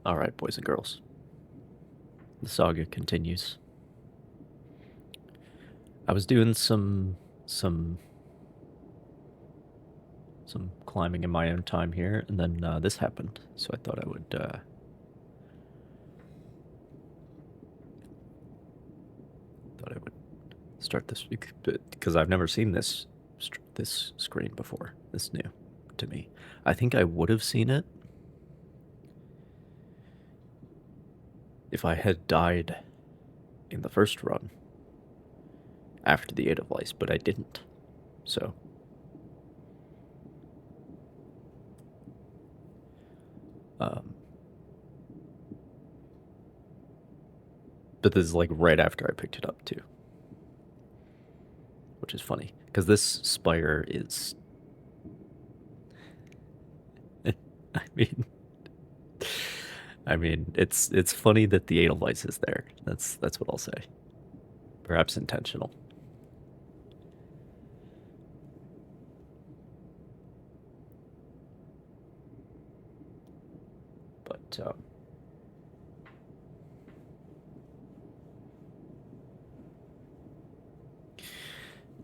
Alright, boys and girls. The saga continues. I was doing some climbing in my own time here, and then this happened. So I thought I would start this because I've never seen this screen before. This is new to me. I think I would have seen it if I had died in the first run after the Edelweiss, but I didn't. So but this is like right after I picked it up too, which is funny because this spire is I mean, it's funny that the Edelweiss is there. That's what I'll say. Perhaps intentional. But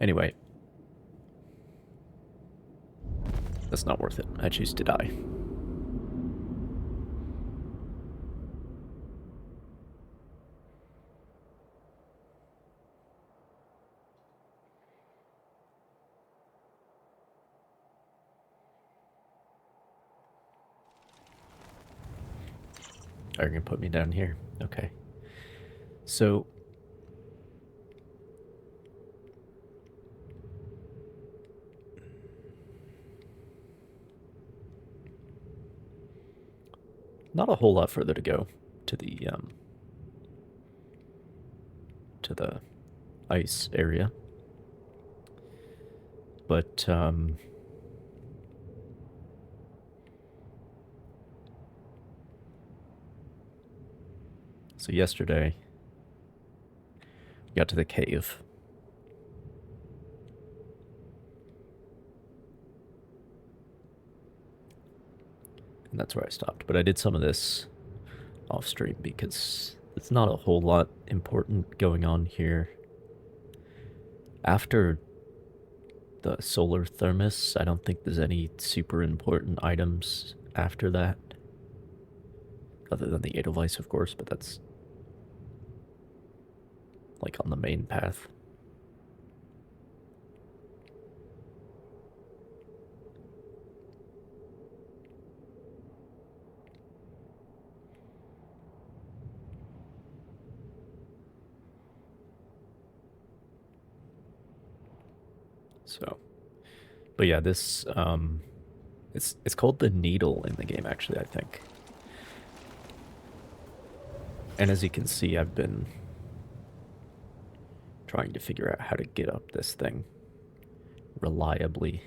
anyway, that's not worth it. I choose to die. Are you gonna put me down here? Okay. So not a whole lot further to go to the ice area. But so yesterday we got to the cave. And that's where I stopped. But I did some of this off stream because it's not a whole lot important going on here. After the solar thermos, I don't think there's any super important items after that. Other than the Edelweiss, of course, but that's like on the main path. So, but yeah, this it's called the needle in the game, actually, I think. And as you can see, I've been trying to figure out how to get up this thing reliably.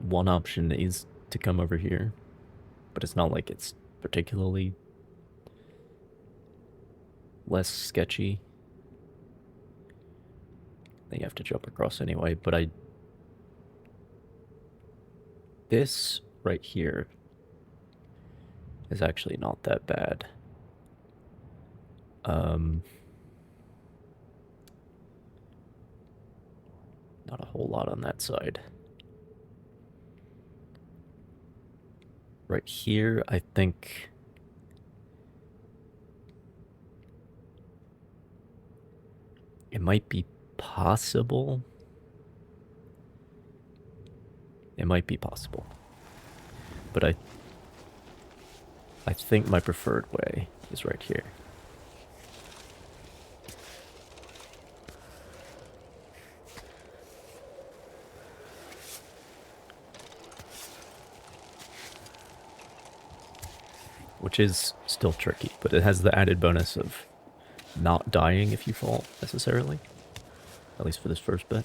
One option is to come over here, but it's not like it's particularly less sketchy. Then you have to jump across anyway, but this right here is actually not that bad. Not a whole lot on that side. Right here, I think it might be possible. It might be possible. But I think my preferred way is right here. Which is still tricky, but it has the added bonus of not dying if you fall, necessarily. At least for this first bit.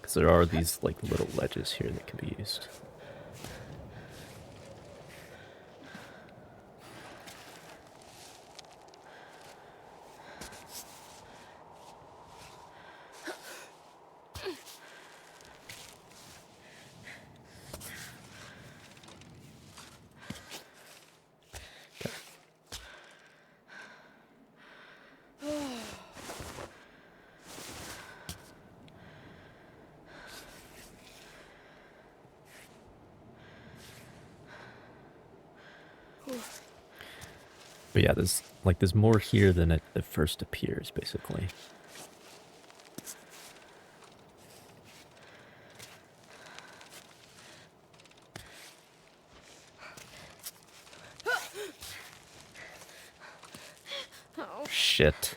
Because there are these like little ledges here that can be used. But yeah, there's more here than it at first appears, basically. Oh. Shit.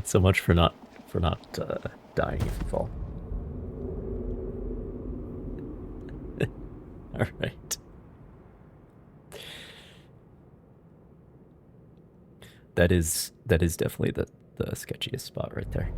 So much for not dying if you fall. All right. That is definitely the sketchiest spot right there.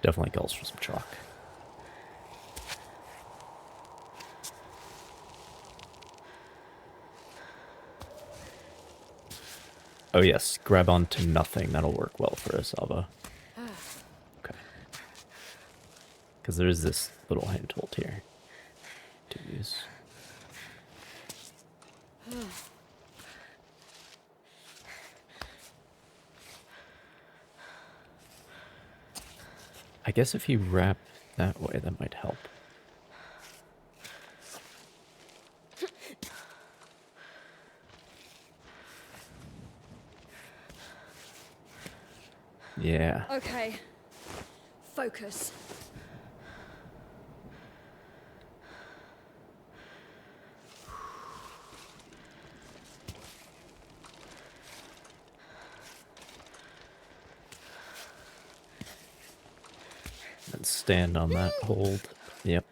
Definitely calls for some chalk. Oh yes, grab onto nothing. That'll work well for us, Alva. Okay. Because there is this little handhold here to use. I guess if you wrap that way, that might help. Yeah. Okay. Focus. And stand on that hold. Yep.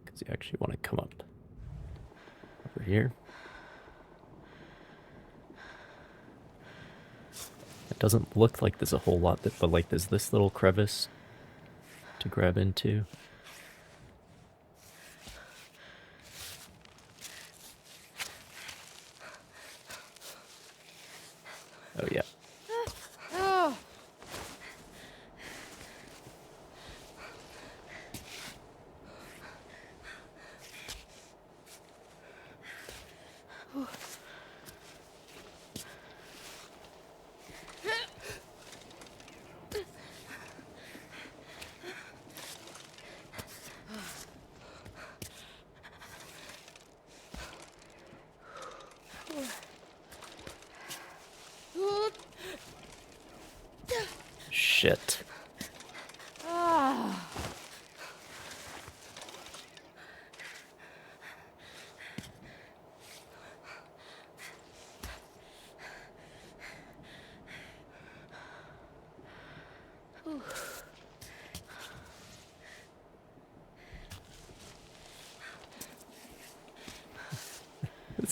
Because you actually want to come up over here. It doesn't look like there's a whole lot, but like there's this little crevice to grab into. Oh yeah. Oh. Shit. Ah.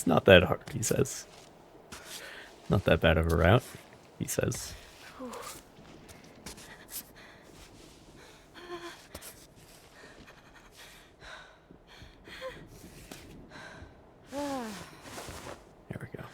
It's not that hard, he says. Not that bad of a route, he says. There we go.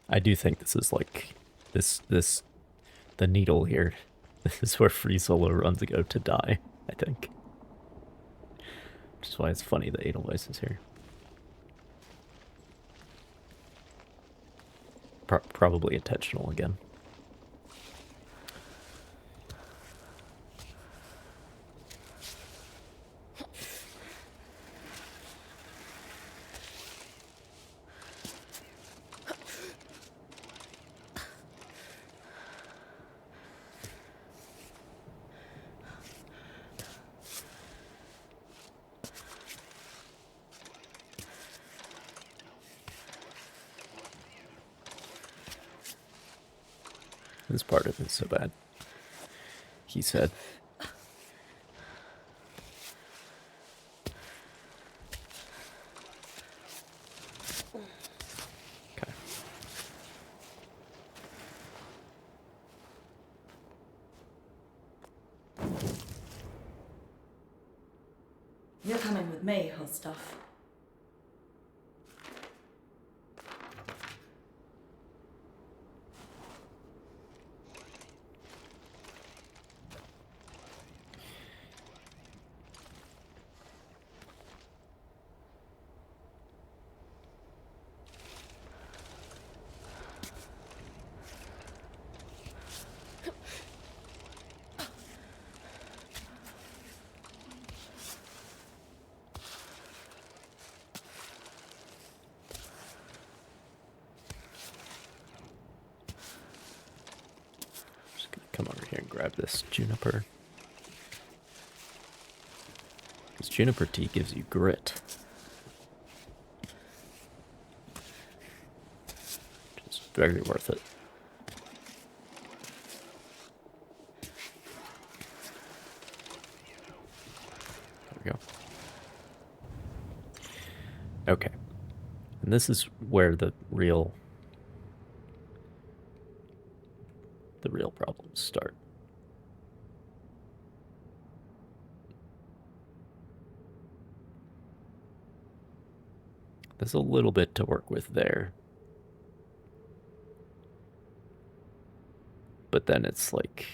I do think this is like the needle here. This is where free solo runs go to die, I think. Which is why it's funny that Edelweiss is here. Probably intentional again. This part isn't so bad, he said. Okay. You're coming with me, hot stuff. Just gonna come over here and grab this juniper. This juniper tea gives you grit. Which is very worth it. There we go. Okay. And this is where the real problems start. There's a little bit to work with there. But then it's like...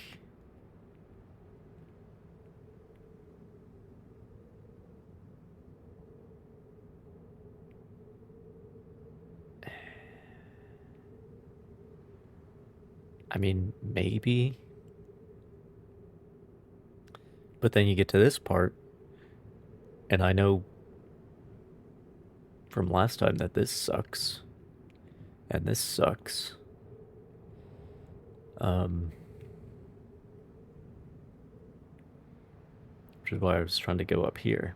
I mean, maybe. But then you get to this part, and I know from last time that this sucks. And this sucks. Which is why I was trying to go up here.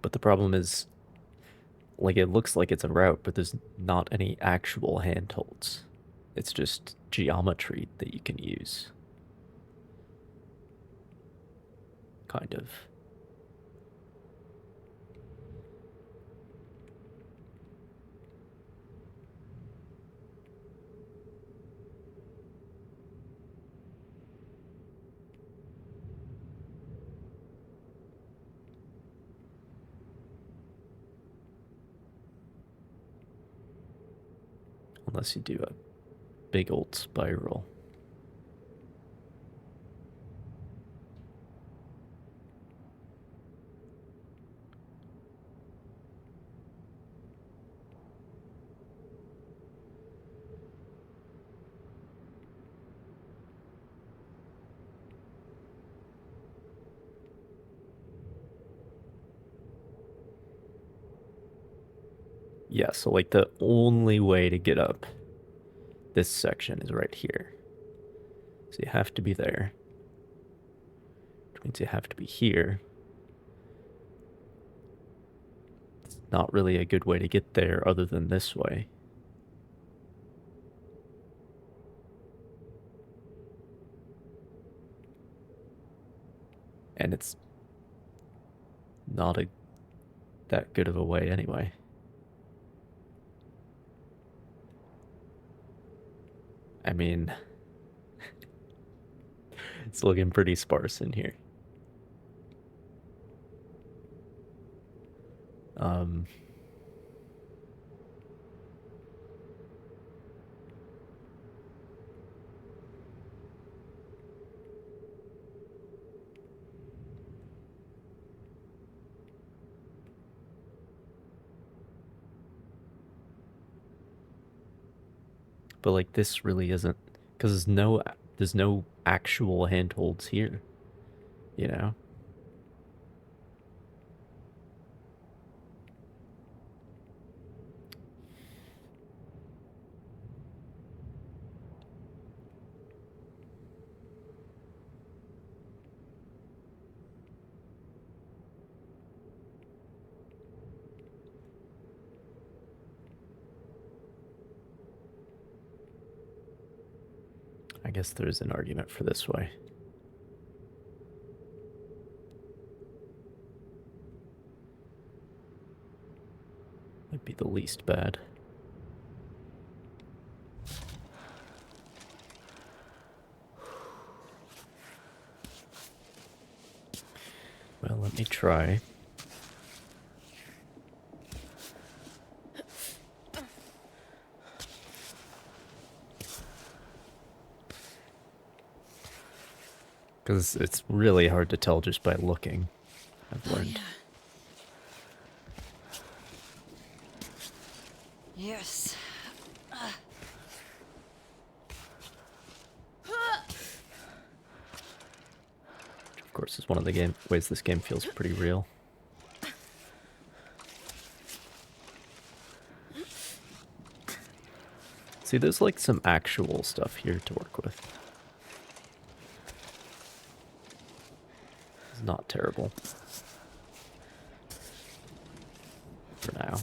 But the problem is, like, it looks like it's a route, but there's not any actual handholds. It's just geometry that you can use. Kind of. Unless you do a big old spiral. Yeah, so like the only way to get up this section is right here. So you have to be there. Which means you have to be here. It's not really a good way to get there other than this way. And it's not that good of a way anyway. I mean, it's looking pretty sparse in here. But like this really isn't, because there's no actual handholds here, you know? I guess there's an argument for this way. Might be the least bad. Well, let me try. Because it's really hard to tell just by looking, I've learned. Yes. Which of course is one of the ways this game feels pretty real. See, there's like some actual stuff here to work with. It's not terrible. For now.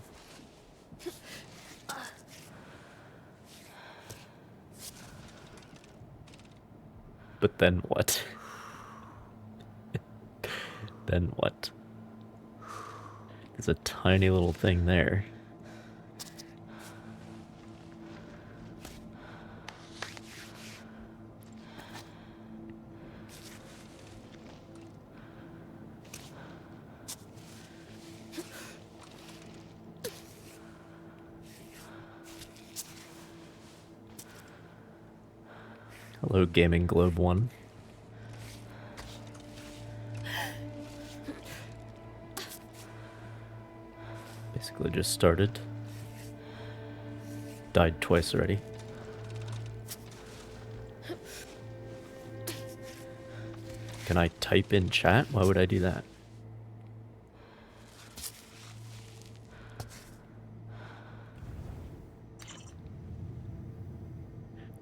But then what? Then what? There's a tiny little thing there. Hello, Gaming Globe 1. Basically just started. Died twice already. Can I type in chat? Why would I do that?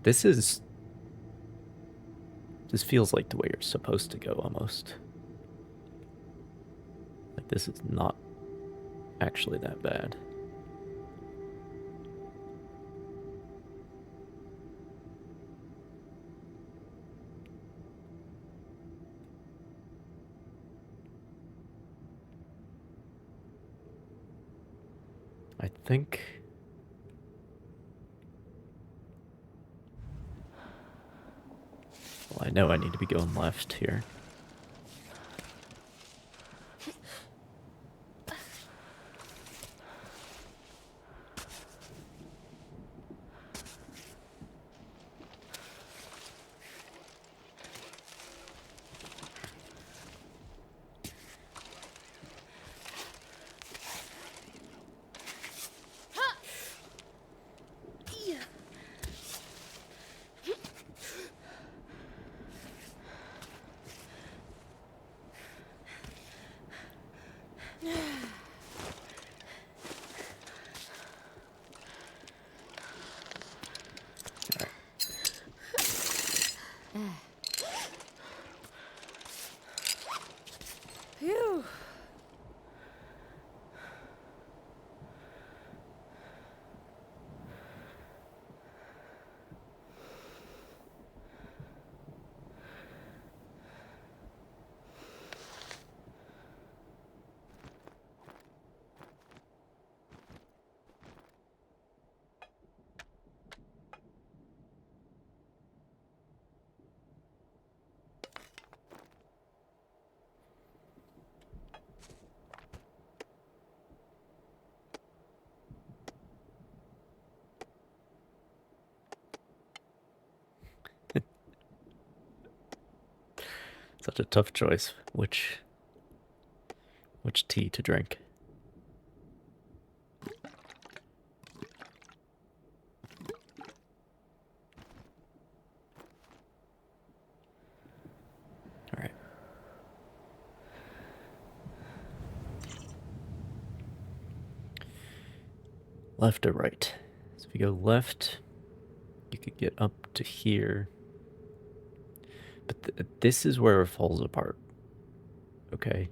This feels like the way you're supposed to go, almost. Like, this is not actually that bad. I think... Well, I know I need to be going left here. Such a tough choice. Which tea to drink? All right. Left or right? So if you go left, you could get up to here. But this is where it falls apart. Okay.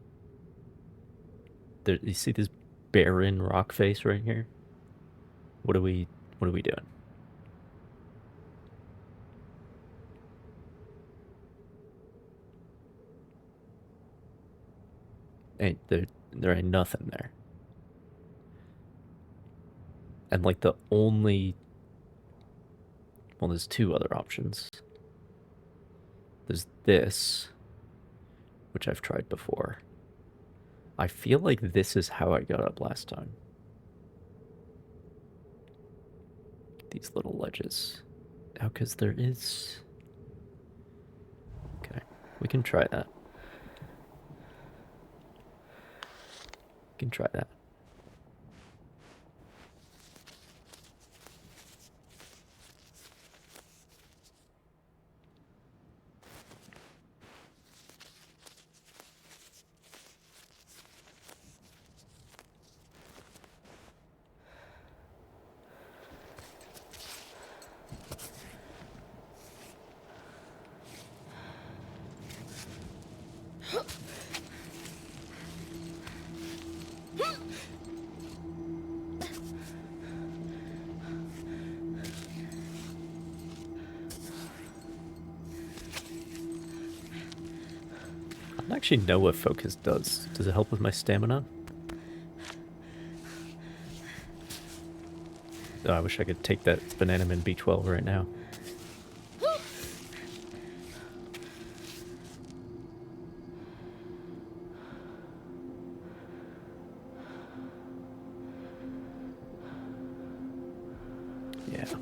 There, you see this barren rock face right here? What are we doing? There ain't nothing there. And like the only, well, there's two other options. There's this, which I've tried before. I feel like this is how I got up last time. These little ledges. Oh, because there is... Okay, we can try that. We can try that. I don't actually know what focus does. Does it help with my stamina? Oh, I wish I could take that bananamin B12 right now. Yeah. If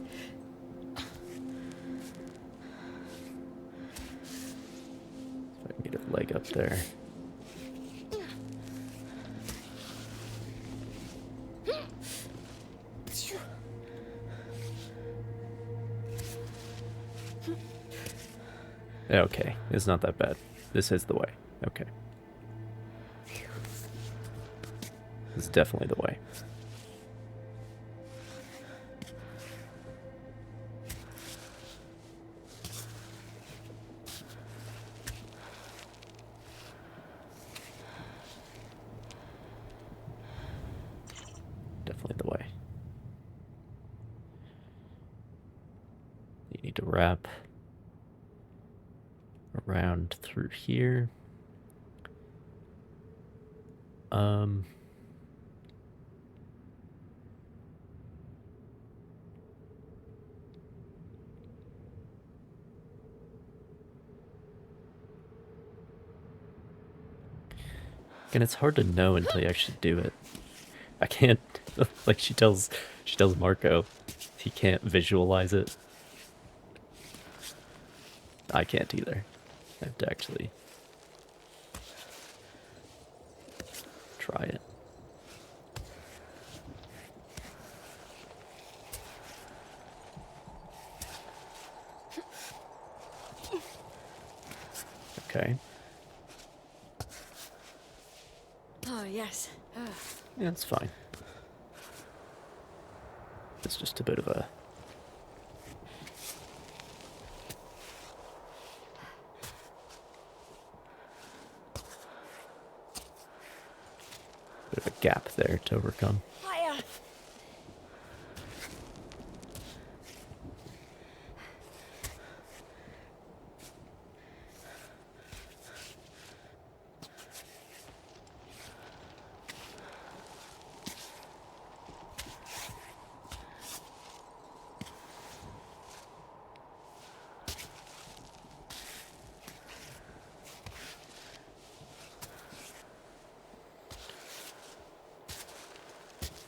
I can get a leg up there. Okay, it's not that bad. This is the way. Okay. This is definitely the way. Definitely the way. You need to wrap around through here. And it's hard to know until you actually do it. I can't, like she tells Marco, he can't visualize it. I can't either. I have to actually try it. Okay. Oh, yes. Yeah, it's fine. It's just a bit of a... bit of a gap there to overcome. Fire!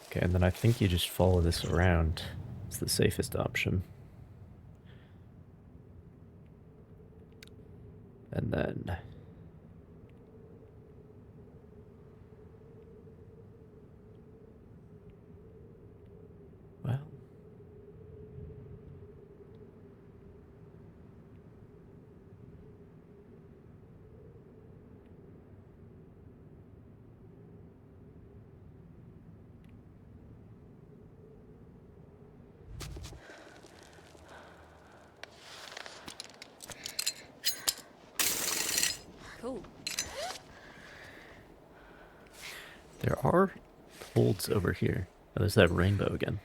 Okay, and then I think you just follow this around. It's the safest option. And then Cool. There are holds over here. Oh, there's that rainbow again.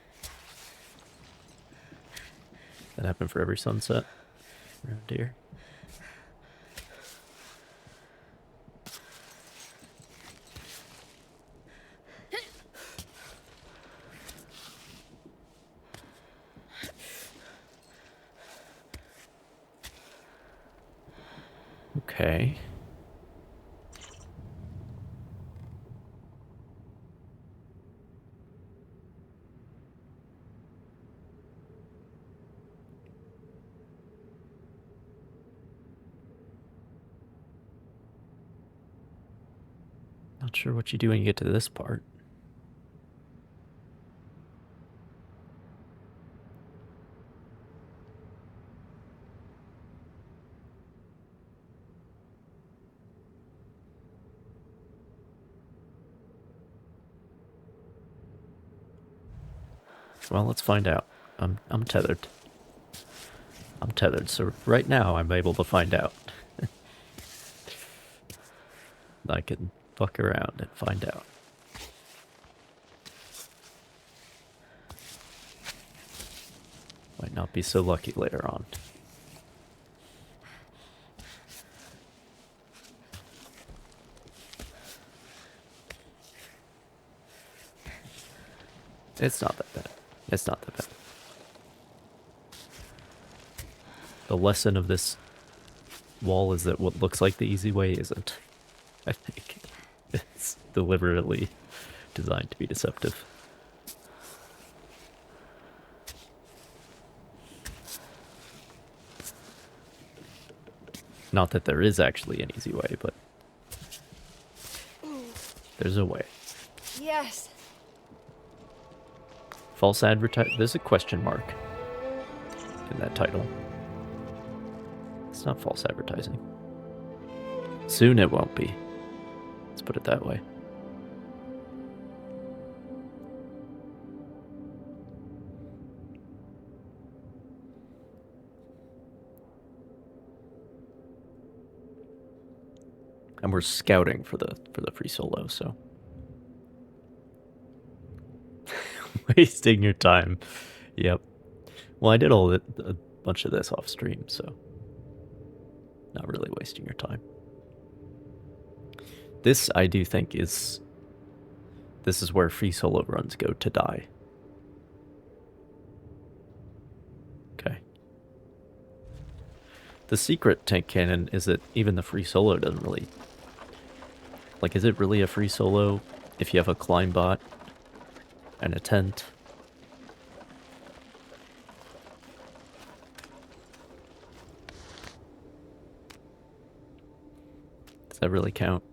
That happened for every sunset around here. Okay. Not sure what you do when you get to this part. Well, let's find out. I'm tethered. I'm tethered, so right now I'm able to find out. I can fuck around and find out. Might not be so lucky later on. It's not that bad. It's not that bad. The lesson of this wall is that what looks like the easy way isn't. I think it's deliberately designed to be deceptive. Not that there is actually an easy way, but there's a way. Yes. False advertise. There's a question mark in that title. It's not false advertising. Soon it won't be. Let's put it that way. And we're scouting for the free solo, so wasting your time. Yep. Well, I did a bunch of this off stream, so not really wasting your time. This I do think this is where free solo runs go to die. Okay. The secret tank cannon is that even the free solo doesn't really... Like, is it really a free solo if you have a climb bot and a tent? Does that really count?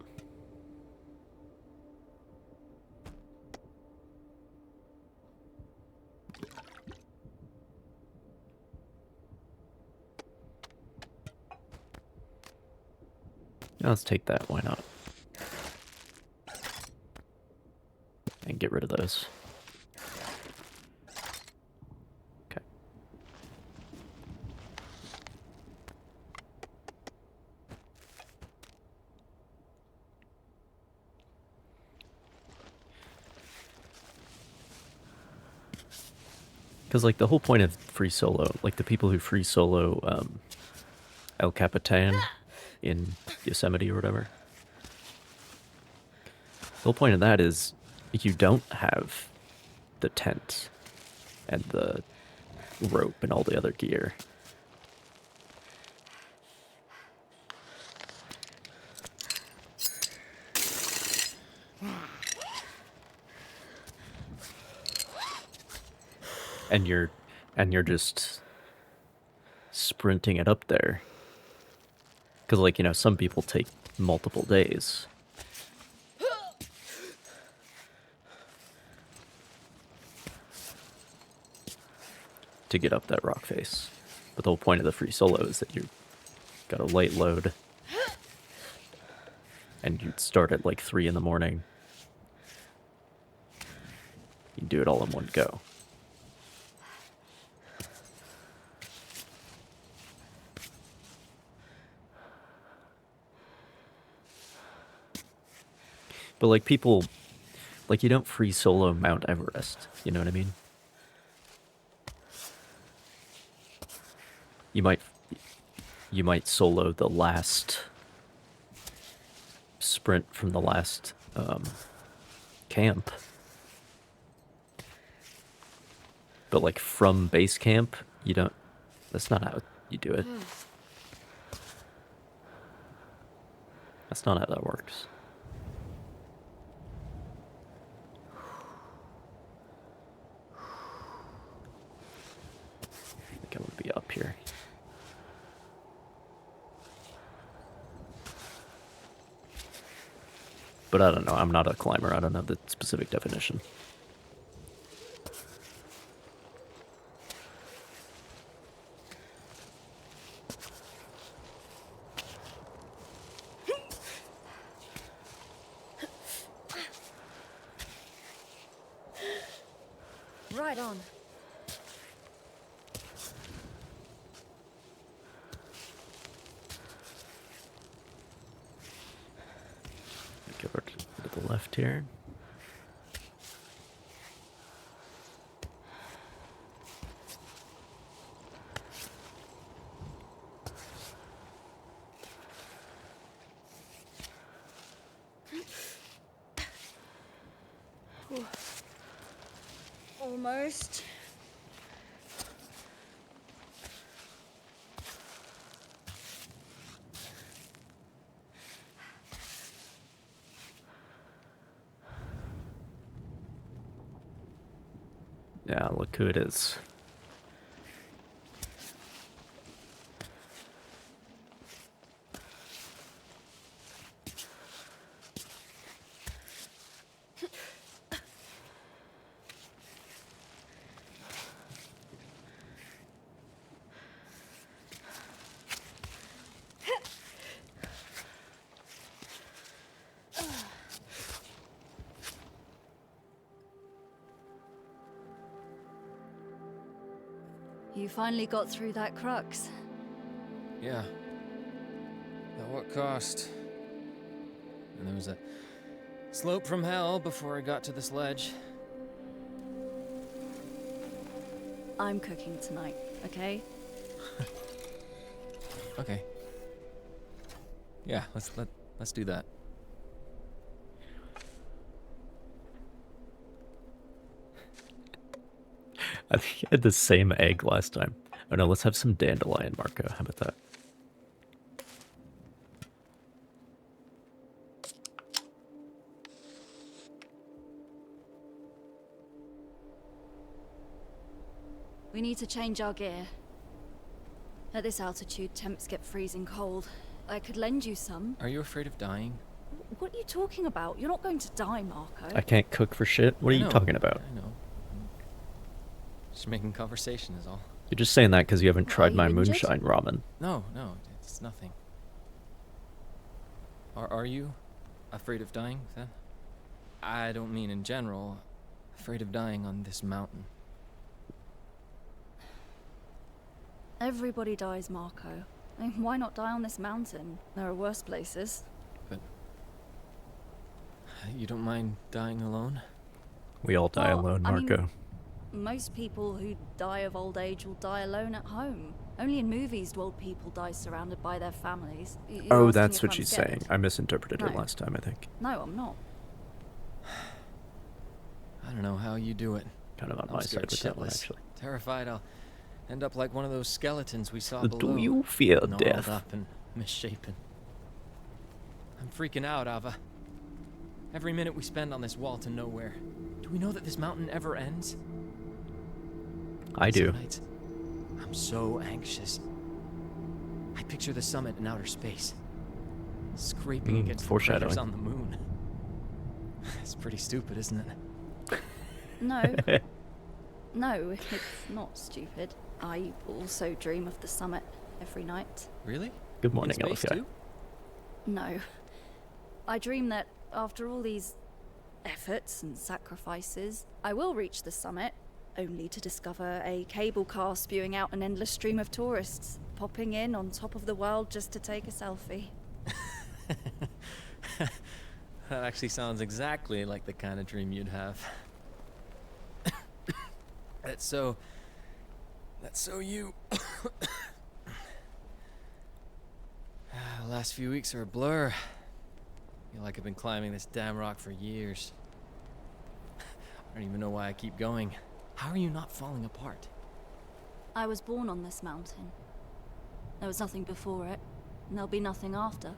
Let's take that, why not? And get rid of those. Okay. Because, like, the whole point of free solo, like, the people who free solo El Capitan in Yosemite or whatever, the whole point of that is you don't have the tent and the rope and all the other gear. And you're just sprinting it up there. Because, like, you know, some people take multiple days. To get up that rock face. But the whole point of the free solo is that you got a light load. And you start at like 3 in the morning. You do it all in one go. But like people, like you don't free solo Mount Everest. You know what I mean? You might solo the last sprint from the last camp. But like from base camp, you don't. That's not how you do it. That's not how that works. I think I'm gonna be up here. But I don't know. I'm not a climber. I don't know the specific definition. Right on. Go over to the left here. Almost. Yeah, look who it is. You finally got through that crux. Yeah. At what cost? And there was a slope from hell before I got to this ledge. I'm cooking tonight, okay? Okay. Yeah, let's do that. I think I had the same egg last time. Oh no, let's have some dandelion, Marco. How about that? We need to change our gear. At this altitude, temps get freezing cold. I could lend you some. Are you afraid of dying? What are you talking about? You're not going to die, Marco. I can't cook for shit? What are I you know, talking about? I know. Just making conversation is all. You're just saying that because you haven't Are tried you my injured? moonshine ramen. No, it's nothing. Are you afraid of dying, then? I don't mean in general. Afraid of dying on this mountain. Everybody dies, Marco. I mean, why not die on this mountain? There are worse places. But you don't mind dying alone? We all die Well, alone, I mean, Marco. Most people who die of old age will die alone at home. Only in movies do old people die surrounded by their families. You're Oh, asking that's if what I'm she's scared? saying. I misinterpreted it No. last time, I think. No, I'm not. I don't know how you do it. Kind of on I'm my side scared with that one, shitless. actually. Terrified I'll end up like one of those skeletons we saw Do below. you fear gnarled death? up and misshapen. I'm freaking out, Ava. Every minute we spend on this wall to nowhere. Do we know that this mountain ever ends? I do. Some nights, I'm so anxious. I picture the summit in outer space, scraping against the foreshadowing. craters on the moon. It's pretty stupid, isn't it? No. No, it's not stupid. I also dream of the summit every night. Really? Good morning, In space LFI. too? No. I dream that after all these efforts and sacrifices, I will reach the summit, only to discover a cable car spewing out an endless stream of tourists, popping in on top of the world just to take a selfie. That actually sounds exactly like the kind of dream you'd have. That's so you. The last few weeks are a blur. Feel like I've been climbing this damn rock for years. I don't even know why I keep going. How are you not falling apart? I was born on this mountain. There was nothing before it, and there'll be nothing after.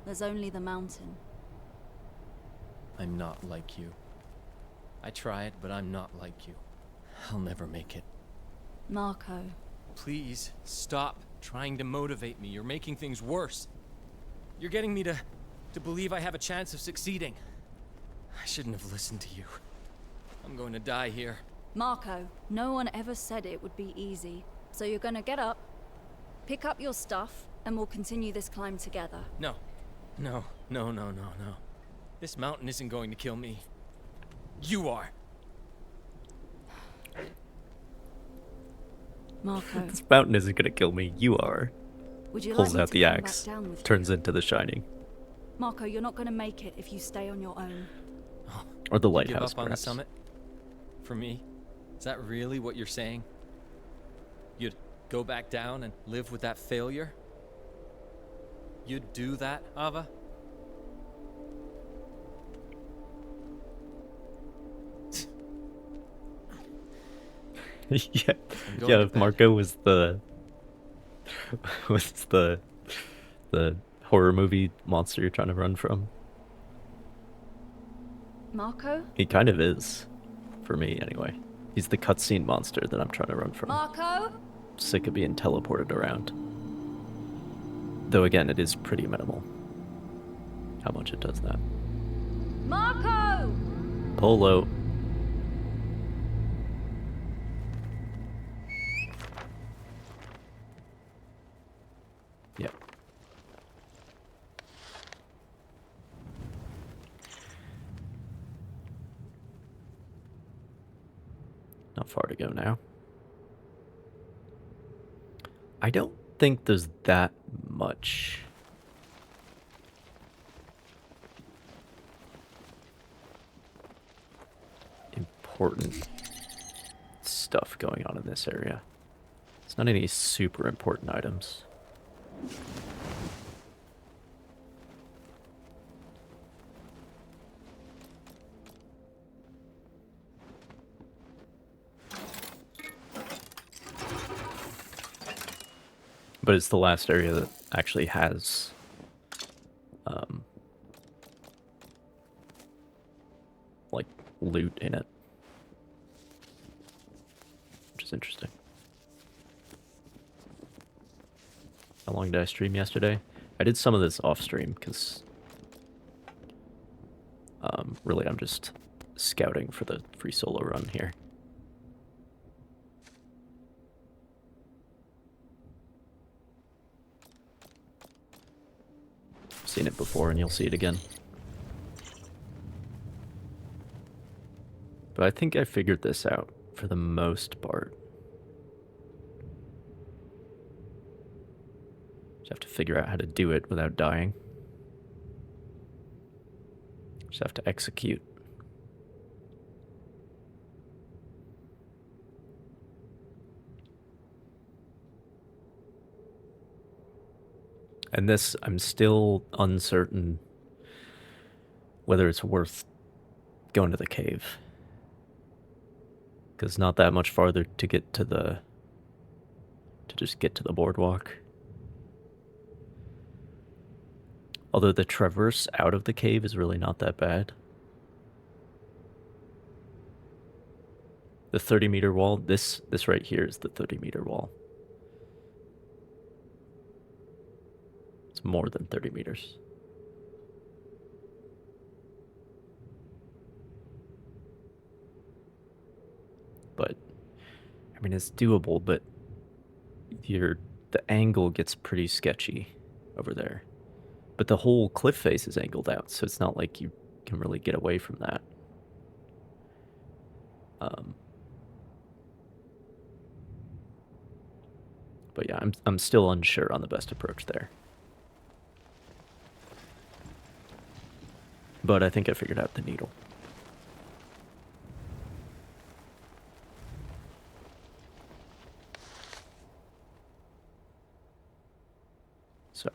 There's only the mountain. I'm not like you. I tried, but I'm not like you. I'll never make it. Marco. Please, stop trying to motivate me. You're making things worse. You're getting me to believe I have a chance of succeeding. I shouldn't have listened to you. I'm going to die here. Marco, no one ever said it would be easy. So you're gonna get up, pick up your stuff, and we'll continue this climb together. No. No. This mountain isn't going to kill me. You are. Marco, This mountain isn't gonna kill me. You are. would you Pulls like me out to the come axe. back down with Turns you? into the Shining. Marco, you're not gonna make it if you stay on your own. Or the Give lighthouse, up on the perhaps. summit? For me? Is that really what you're saying? You'd go back down and live with that failure? You'd do that, Ava? Yeah, I'm going yeah. to If bed. Marco was the the horror movie monster you're trying to run from, Marco? he kind of is, for me anyway. He's the cutscene monster that I'm trying to run from. Marco? Sick of being teleported around. Though again, it is pretty minimal. How much it does that? Marco! Polo. Yep. Not far to go now. I don't think there's that much important stuff going on in this area. It's not any super important items. But it's the last area that actually has like loot in it, which is interesting. How long did I stream yesterday? I did some of this off stream because really I'm just scouting for the free solo run here. Seen it before and you'll see it again. But I think I figured this out for the most part. Just have to figure out how to do it without dying. Just have to execute. And this, I'm still uncertain whether it's worth going to the cave. Because not that much farther to get to the... to just get to the boardwalk. Although the traverse out of the cave is really not that bad. The 30-meter wall, this right here is the 30-meter wall. It's more than 30 meters. But, I mean, it's doable, but the angle gets pretty sketchy over there. But the whole cliff face is angled out, so it's not like you can really get away from that. But yeah, I'm still unsure on the best approach there. But I think I figured out the needle. So.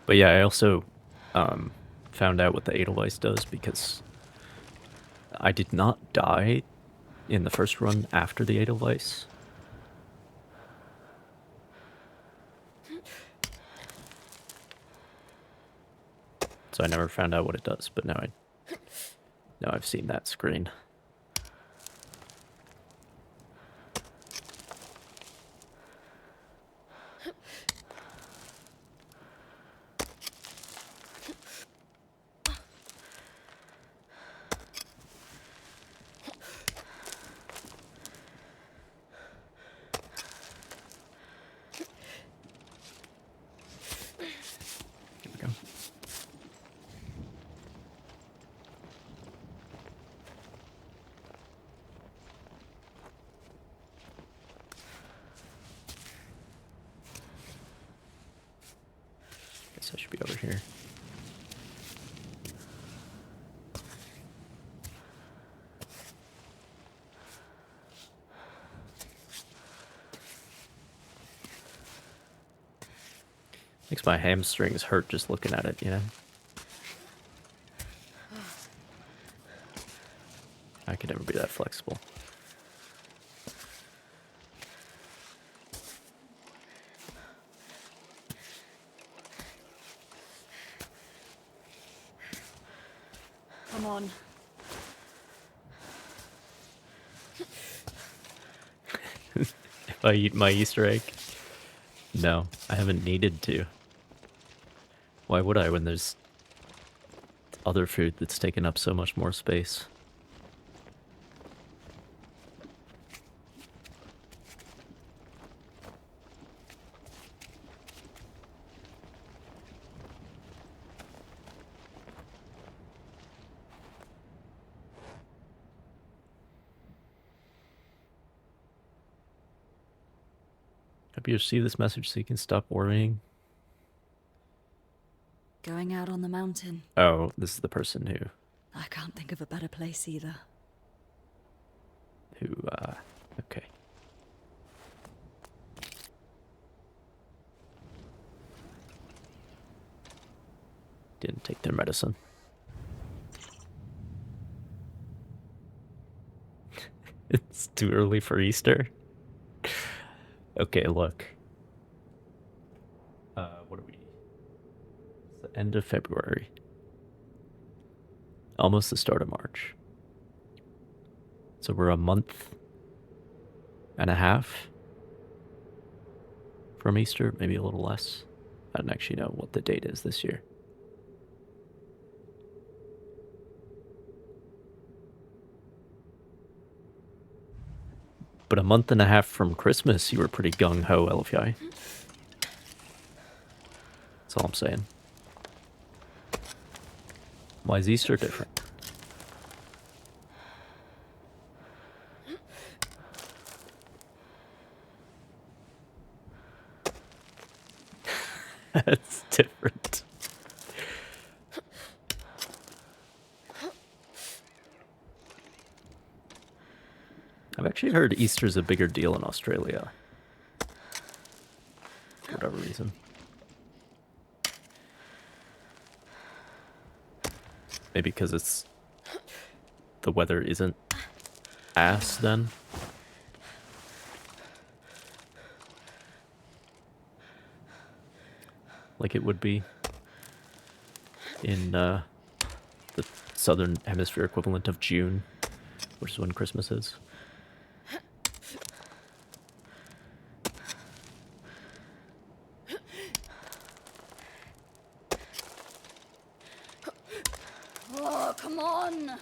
But yeah, I also found out what the Edelweiss does because I did not die in the first run after the Edelweiss. So I never found out what it does, but now I've seen that screen. Here we go. Guess I should be over here. Makes my hamstrings hurt just looking at it, you know? I could never be that flexible. Come on. If I eat my Easter egg? No, I haven't needed to. Why would I when there's other food that's taken up so much more space? Hope you receive this message so you can stop worrying. Going out on the mountain. Oh, this is the person I can't think of a better place either. okay. Didn't take their medicine. It's too early for Easter. Okay, look. What are we? It's the end of February. Almost the start of March. So we're a month and a half from Easter, maybe a little less. I don't actually know what the date is this year. But a month and a half from Christmas, you were pretty gung-ho, LFI. That's all I'm saying. Why is Easter different? That's different. I've actually heard Easter's a bigger deal in Australia. For whatever reason. Maybe because the weather isn't ass then. like it would be in the southern hemisphere equivalent of June, which is when Christmas is. Oh, come on!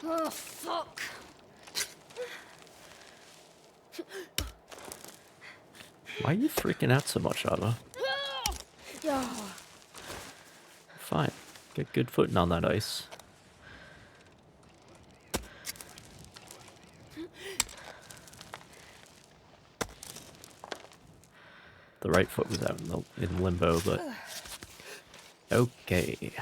Oh, fuck! Why are you freaking out so much, Ava? Oh. Fine. Get good footing on that ice. The right foot was out in limbo, but okay.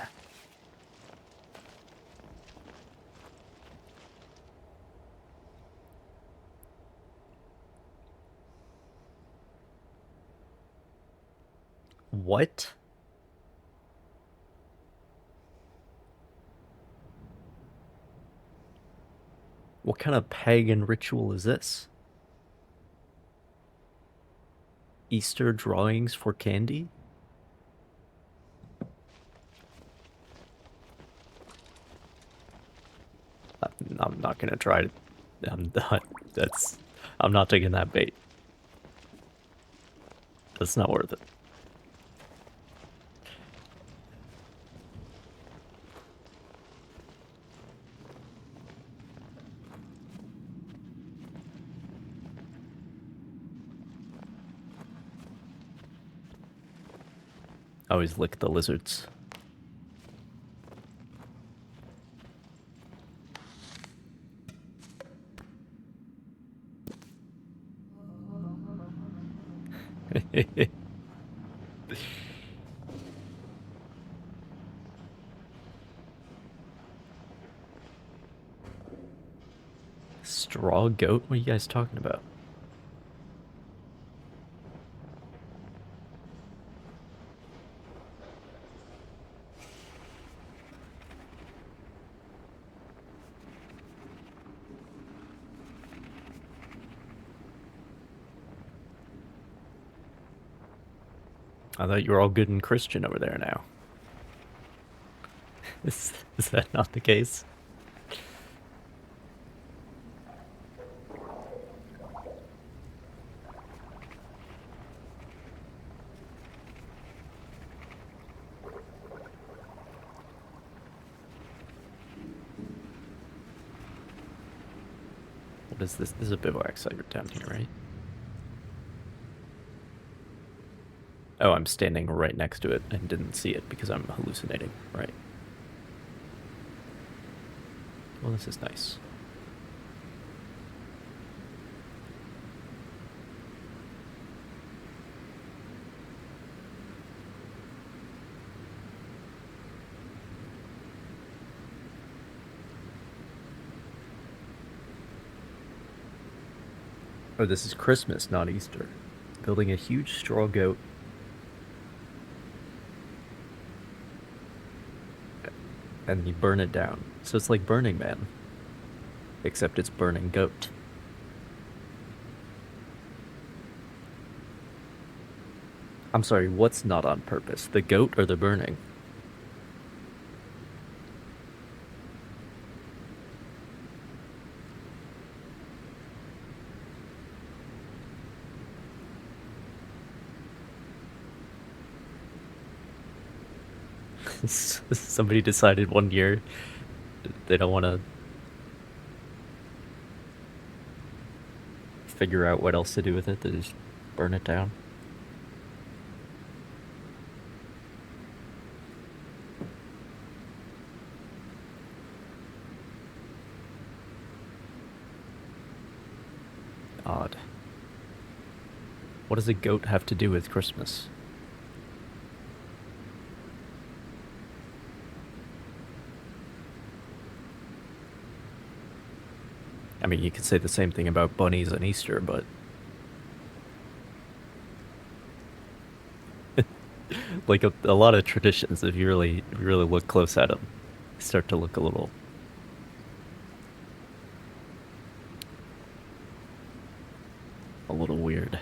What? What kind of pagan ritual is this? Easter drawings for candy? I'm not gonna try to. I'm not. I'm not taking that bait. That's not worth it. I always lick the lizards. Straw goat? What are you guys talking about? I thought you were all good and Christian over there now. Is that not the case? What is this? This is a bivouac site down here, right? Oh, I'm standing right next to it and didn't see it because I'm hallucinating. Right. Well, this is nice. Oh, this is Christmas, not Easter. Building a huge straw goat. And you burn it down. So it's like Burning Man. Except it's burning goat. I'm sorry, what's not on purpose? The goat or the burning? Somebody decided one year they don't want to figure out what else to do with it. They just burn it down. Odd. What does a goat have to do with Christmas? I mean, you could say the same thing about bunnies and Easter, but... like, a lot of traditions, if you really look close at them, start to look a little weird.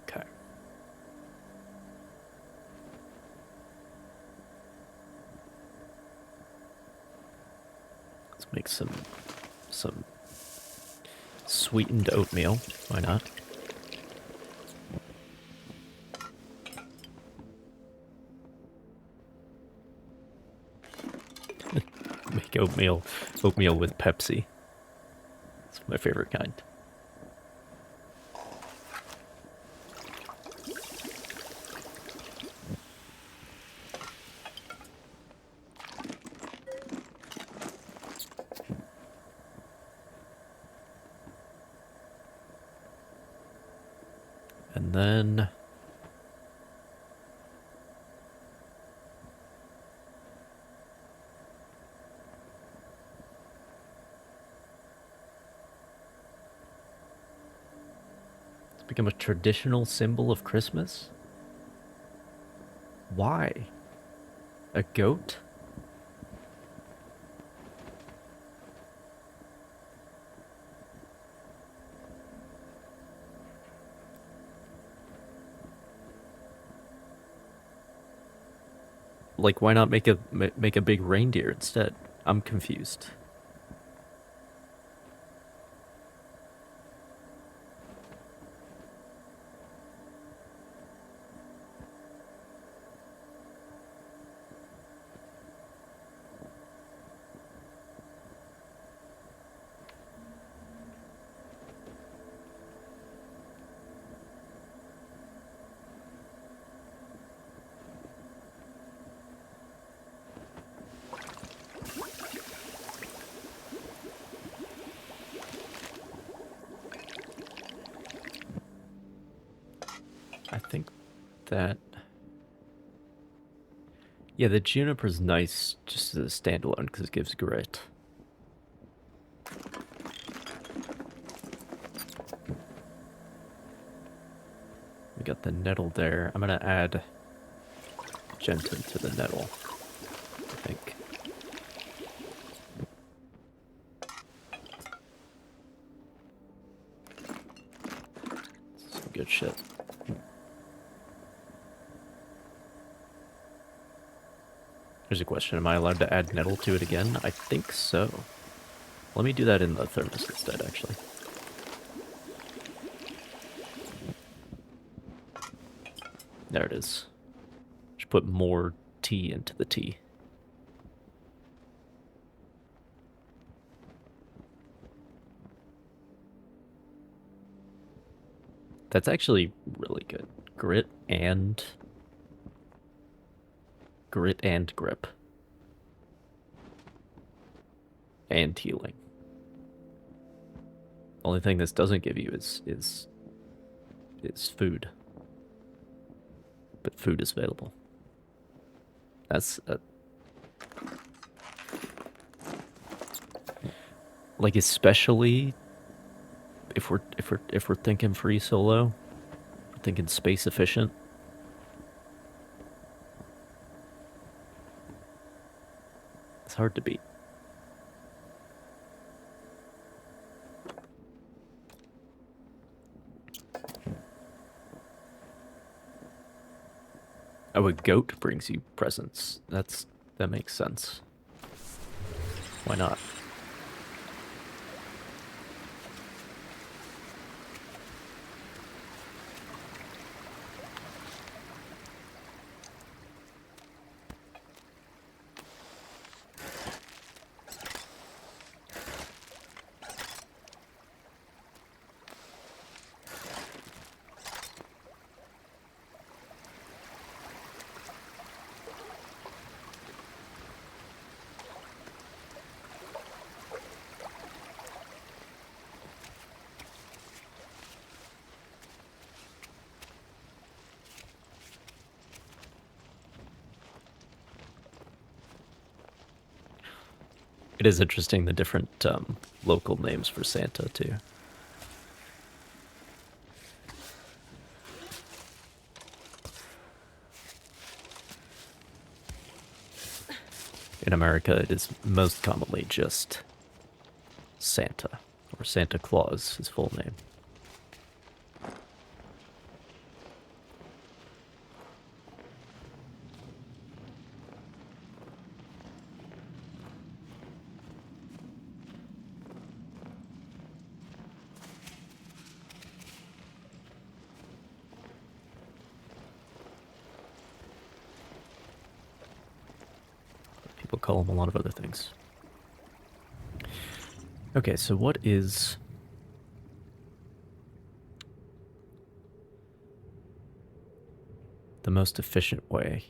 Okay. Let's make some sweetened oatmeal. Why not? Make oatmeal with Pepsi. It's my favorite kind. And then it's become a traditional symbol of Christmas? Why? A goat? Like, why not make a big reindeer instead? I'm confused. I think that... yeah, the juniper's nice just as a standalone because it gives grit. We got the nettle there. I'm gonna add gentian to the nettle, I think. Some good shit. Here's a question, am I allowed to add nettle to it again? I think so. Let me do that in the thermos instead, actually. There it is. Should put more tea into the tea. That's actually really good. Grit and grip. And healing. Only thing this doesn't give you is food. But food is available. That's like, especially if we're thinking free solo, we're thinking space efficient. It's hard to beat. Oh, a goat brings you presents. That's That makes sense. Why not? It is interesting the different local names for Santa too. In America, it is most commonly just Santa, or Santa Claus, his full name. People call him a lot of other things. Okay, so what is the most efficient way?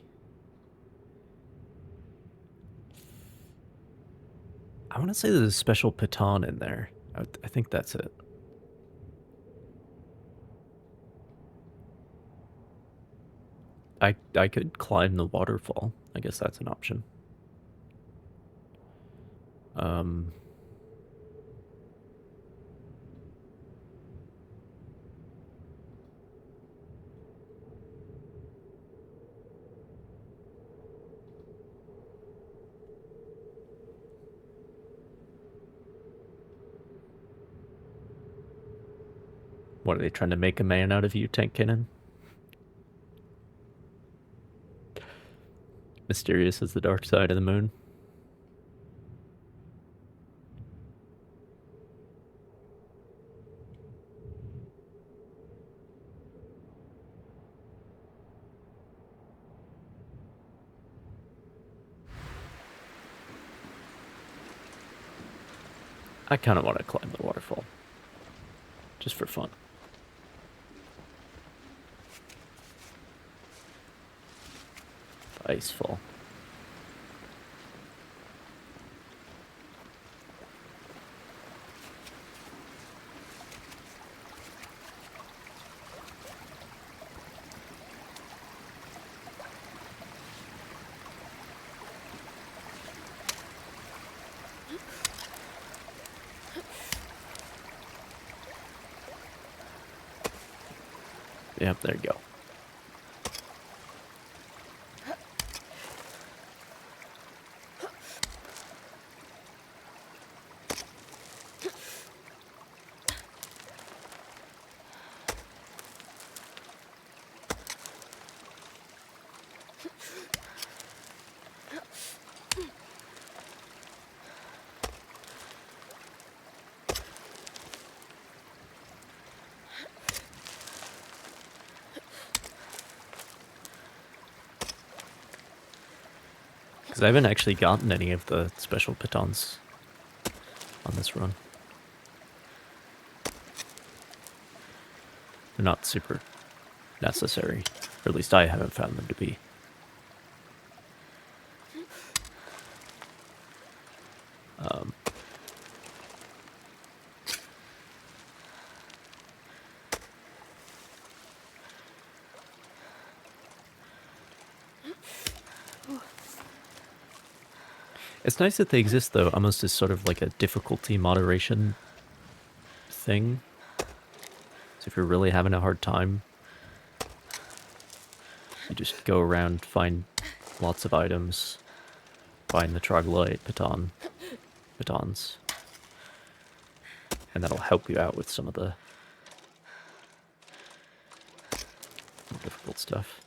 I want to say there's a special baton in there. I think that's it. I could climb the waterfall. I guess that's an option. What are they trying to make a man out of you, Tank Cannon? Mysterious as the dark side of the moon. I kind of want to climb the waterfall. Just for fun. Icefall. Yep, there you go. Because I haven't actually gotten any of the special pitons on this run. They're not super necessary, or at least I haven't found them to be. It's nice that they exist, though, almost as sort of like a difficulty moderation thing. So if you're really having a hard time, you just go around, find lots of items, find the troglodyte batons, and that'll help you out with some of the more difficult stuff.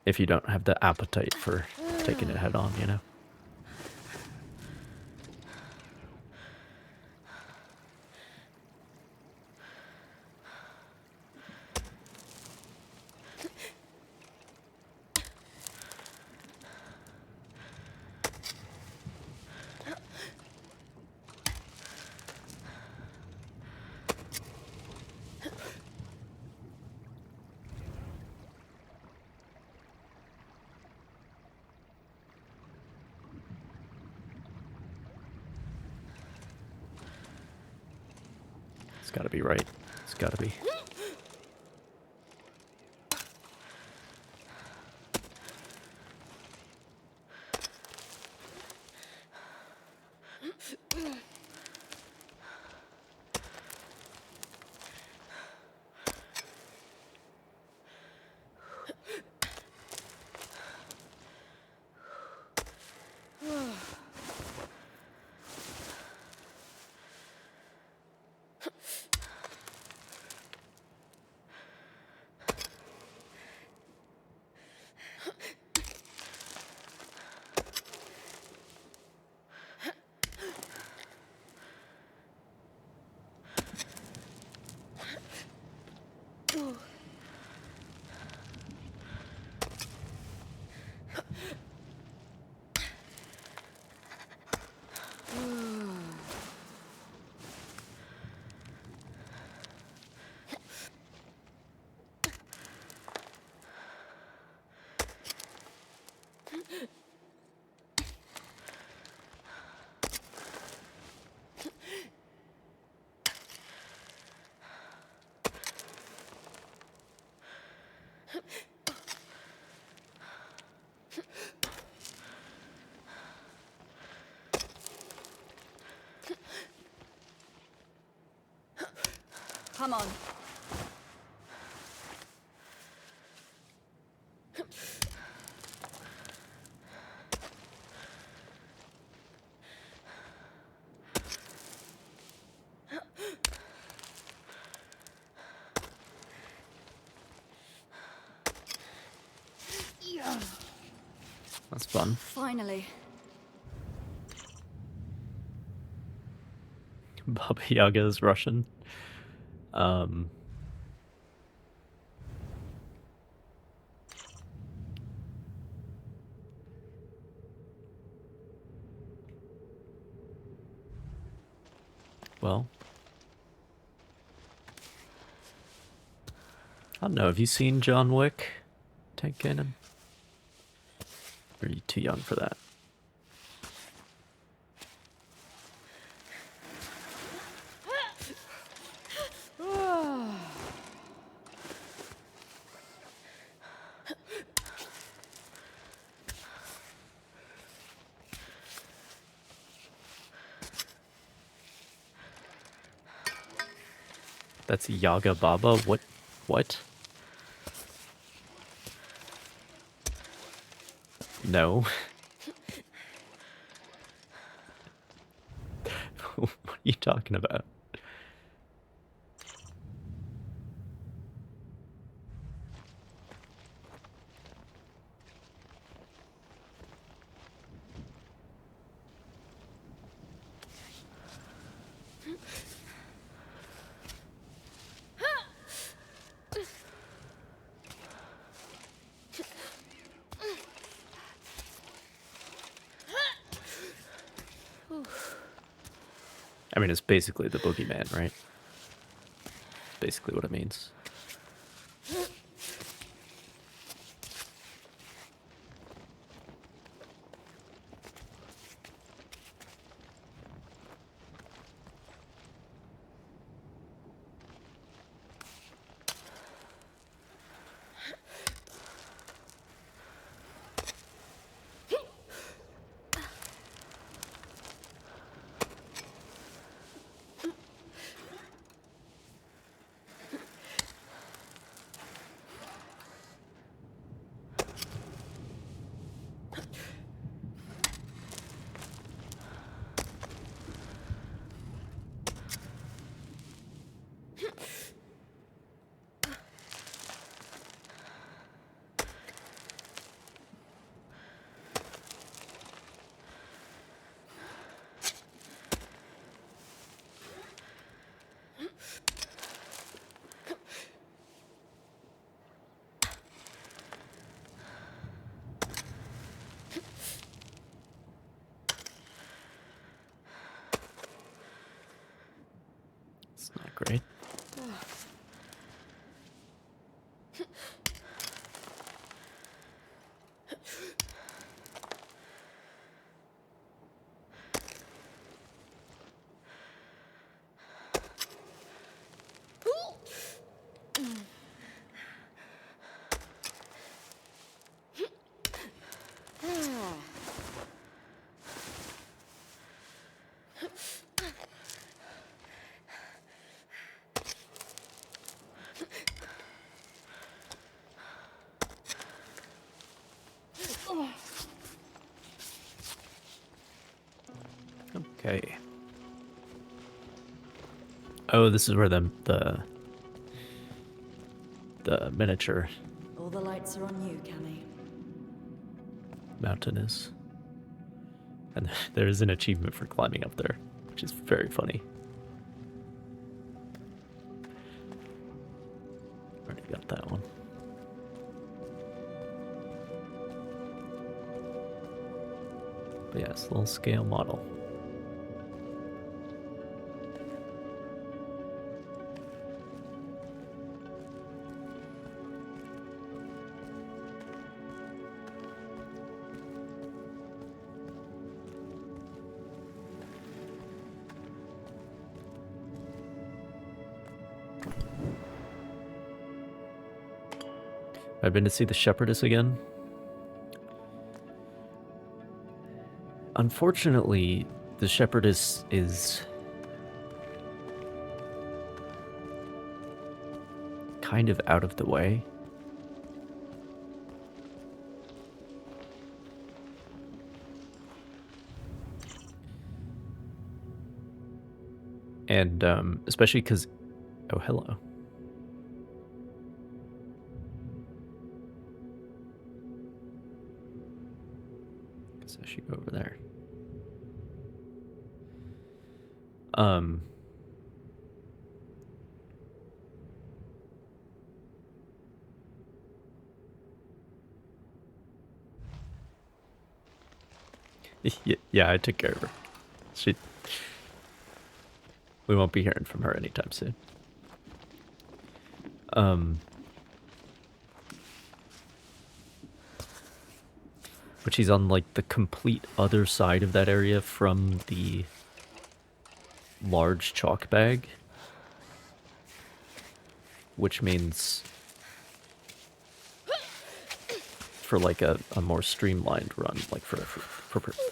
If you don't have the appetite for taking it head on, you know? It's gotta be right. It's gotta be. Come on. That's fun. Finally. Baba Yaga is Russian. Um, well, I don't know. Have you seen John Wick? Tank Cannon? Or are you too young for that? That's Yaga Baba? What? What? No. What are you talking about? I mean, it's basically the boogeyman, right? That's basically what it means. Okay. Oh, this is where the miniature All the lights are on you, Cammy. mountain is. And there is an achievement for climbing up there, which is very funny. Already got that one. But yeah, it's a little scale model. I've been to see the shepherdess again. Unfortunately, the shepherdess is kind of out of the way. And especially because, oh, hello. Guess I should go over there. Yeah, I took care of her. We won't be hearing from her anytime soon. But she's on like the complete other side of that area from the large chalk bag, which means for like a more streamlined run, like for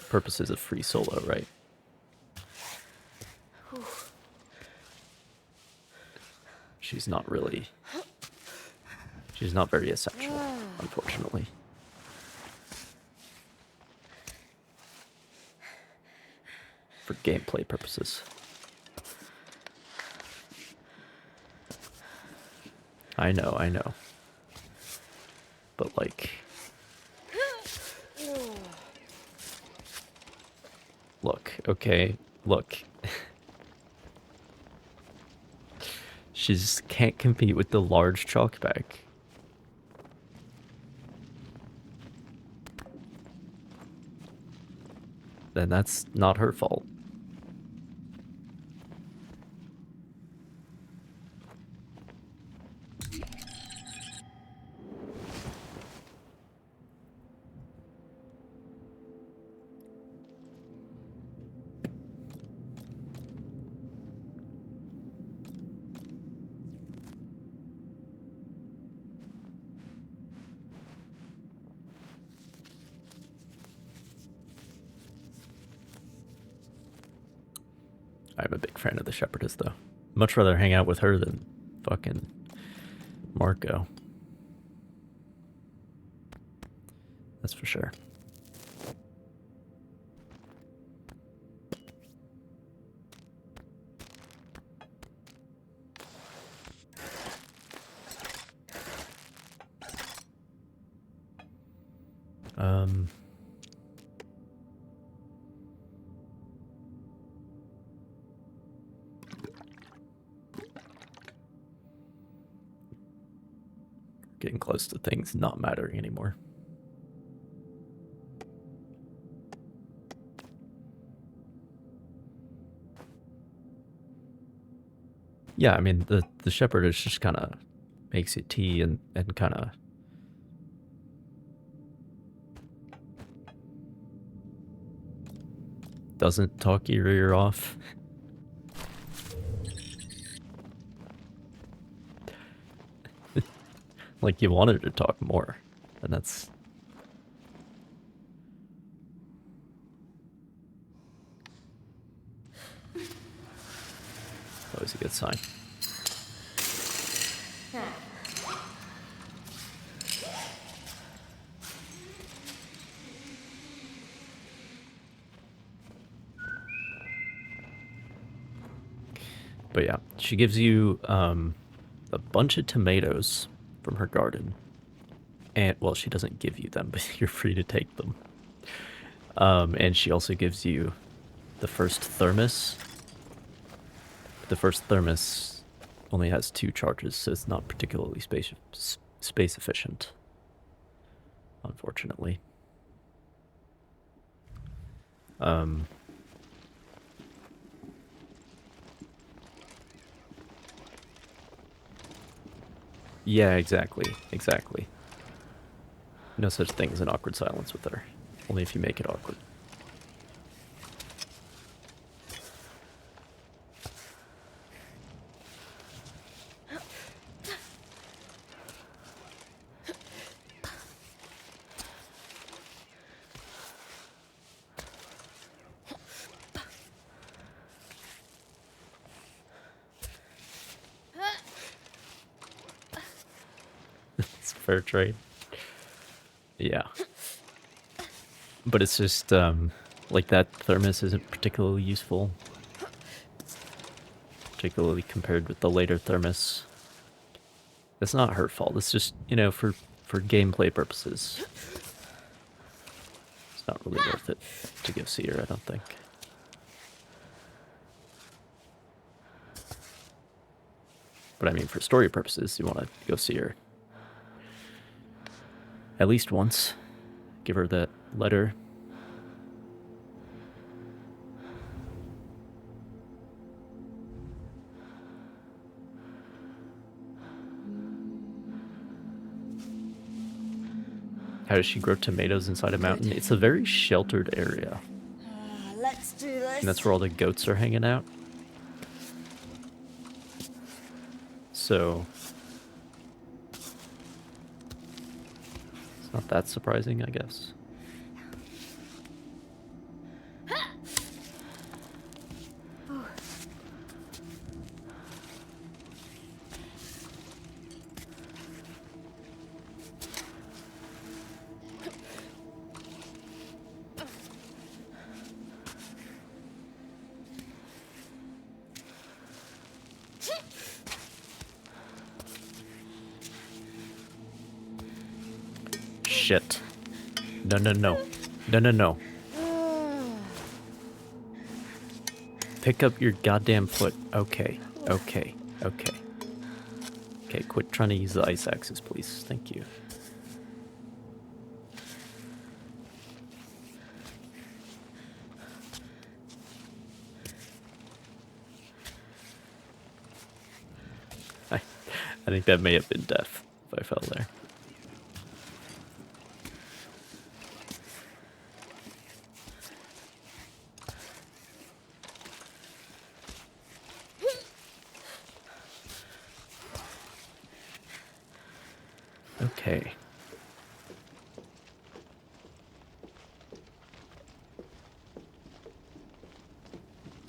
purposes of free solo, right? She's not very essential, unfortunately. For gameplay purposes. I know. But like... Look, okay, look. She just can't compete with the large chalk bag. Then that's not her fault. I'm a big fan of the shepherdess, though. Much rather hang out with her than fucking Marco. That's for sure. Getting close to things not mattering anymore. Yeah, I mean, the shepherd is just kind of makes you tea and kind of doesn't talk your ear off. Like you wanted to talk more, and that's always a good sign. But yeah, she gives you a bunch of tomatoes from her garden. And, well, she doesn't give you them, but you're free to take them. And she also gives you the first thermos. The first thermos only has 2 charges, so it's not particularly space efficient, unfortunately. Yeah, exactly. No such thing as an awkward silence with her. Only if you make it awkward. It's fair trade. Yeah. But it's just, like that thermos isn't particularly useful. Particularly compared with the later thermos. It's not her fault, it's just, you know, for gameplay purposes. It's not really worth it to go see her, I don't think. But I mean, for story purposes, you want to go see her. At least once. Give her that letter. How does she grow tomatoes inside a mountain? It's a very sheltered area. Let's do this. And that's where all the goats are hanging out. So it's not that surprising, I guess. Shit. No. Pick up your goddamn foot. Okay, quit trying to use the ice axes, please. Thank you. I think that may have been death if I fell there. Okay.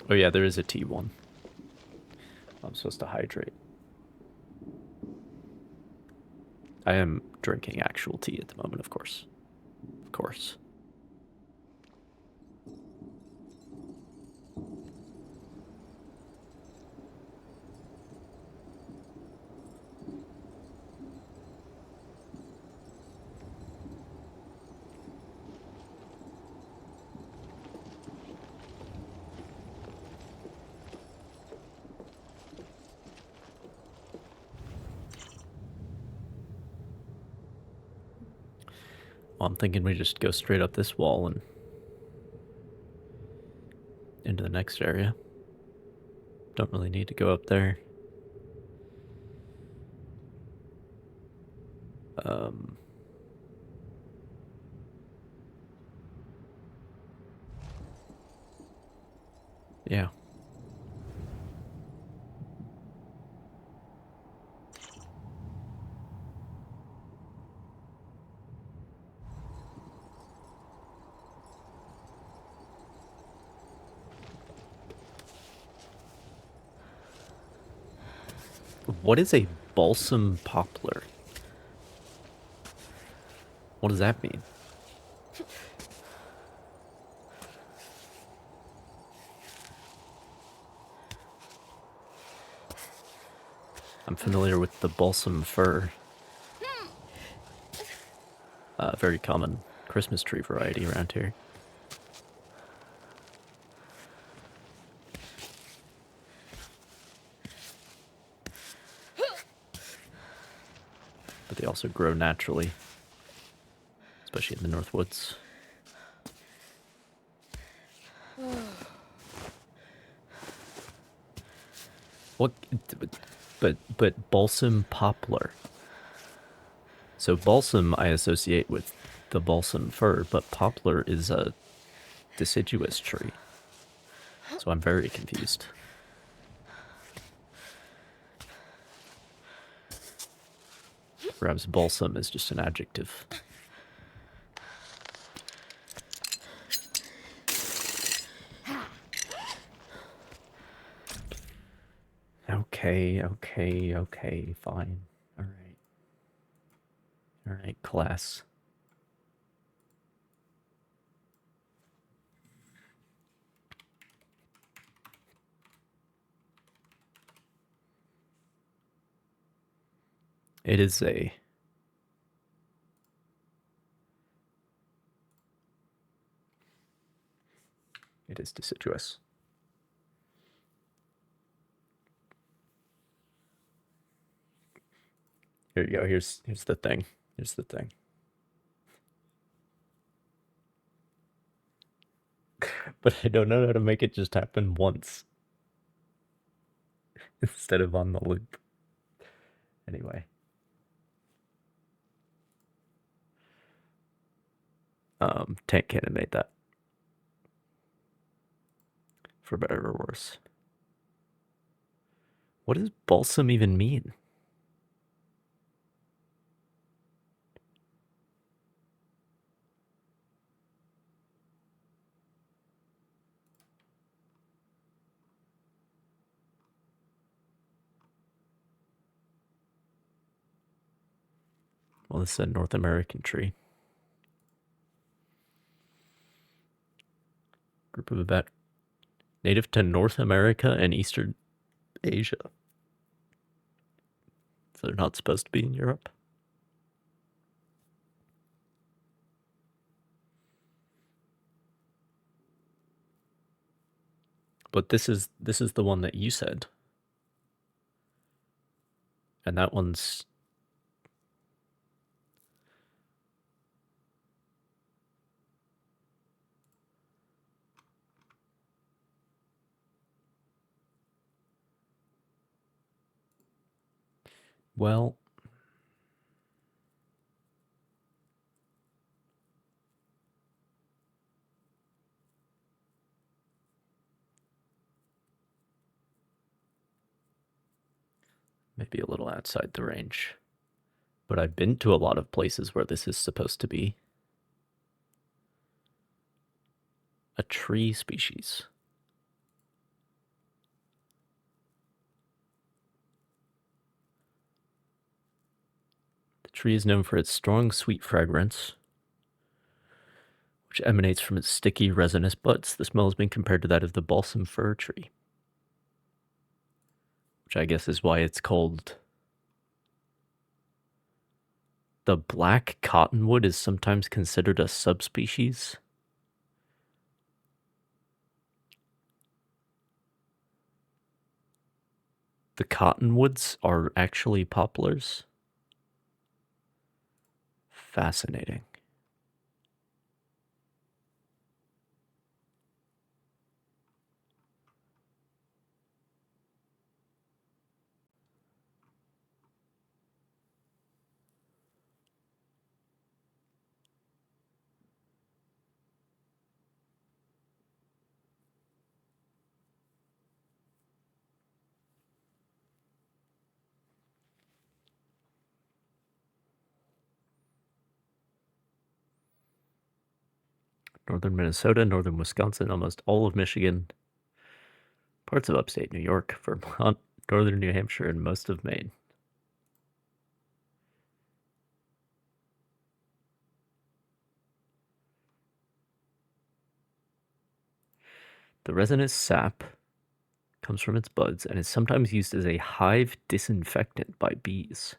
Oh yeah, there is a T1. I'm supposed to hydrate. I am drinking actual tea at the moment, of course. Of course. Well, I'm thinking we just go straight up this wall and into the next area. Don't really need to go up there. Um, yeah. What is a balsam poplar? What does that mean? I'm familiar with the balsam fir. Very common Christmas tree variety around here. But they also grow naturally, especially in the North Woods. What? But balsam poplar. So balsam I associate with the balsam fir, but poplar is a deciduous tree. So I'm very confused. Perhaps balsam is just an adjective. Okay, fine. Alright, class. It is deciduous. Here you go. Here's the thing. Here's the thing. But I don't know how to make it just happen once instead of on the loop. Anyway. Tank Cannon made that. For better or worse. What does balsam even mean? Well, this is a North American tree. Group of about native to North America and Eastern Asia. So they're not supposed to be in Europe. But this is the one that you said. And that one's well, maybe a little outside the range. But I've been to a lot of places where this is supposed to be a tree species. The tree is known for its strong, sweet fragrance, which emanates from its sticky, resinous buds. The smell has been compared to that of the balsam fir tree, which I guess is why it's called. The black cottonwood is sometimes considered a subspecies. The cottonwoods are actually poplars. Fascinating. Northern Minnesota, northern Wisconsin, almost all of Michigan, parts of upstate New York, Vermont, northern New Hampshire, and most of Maine. The resinous sap comes from its buds and is sometimes used as a hive disinfectant by bees.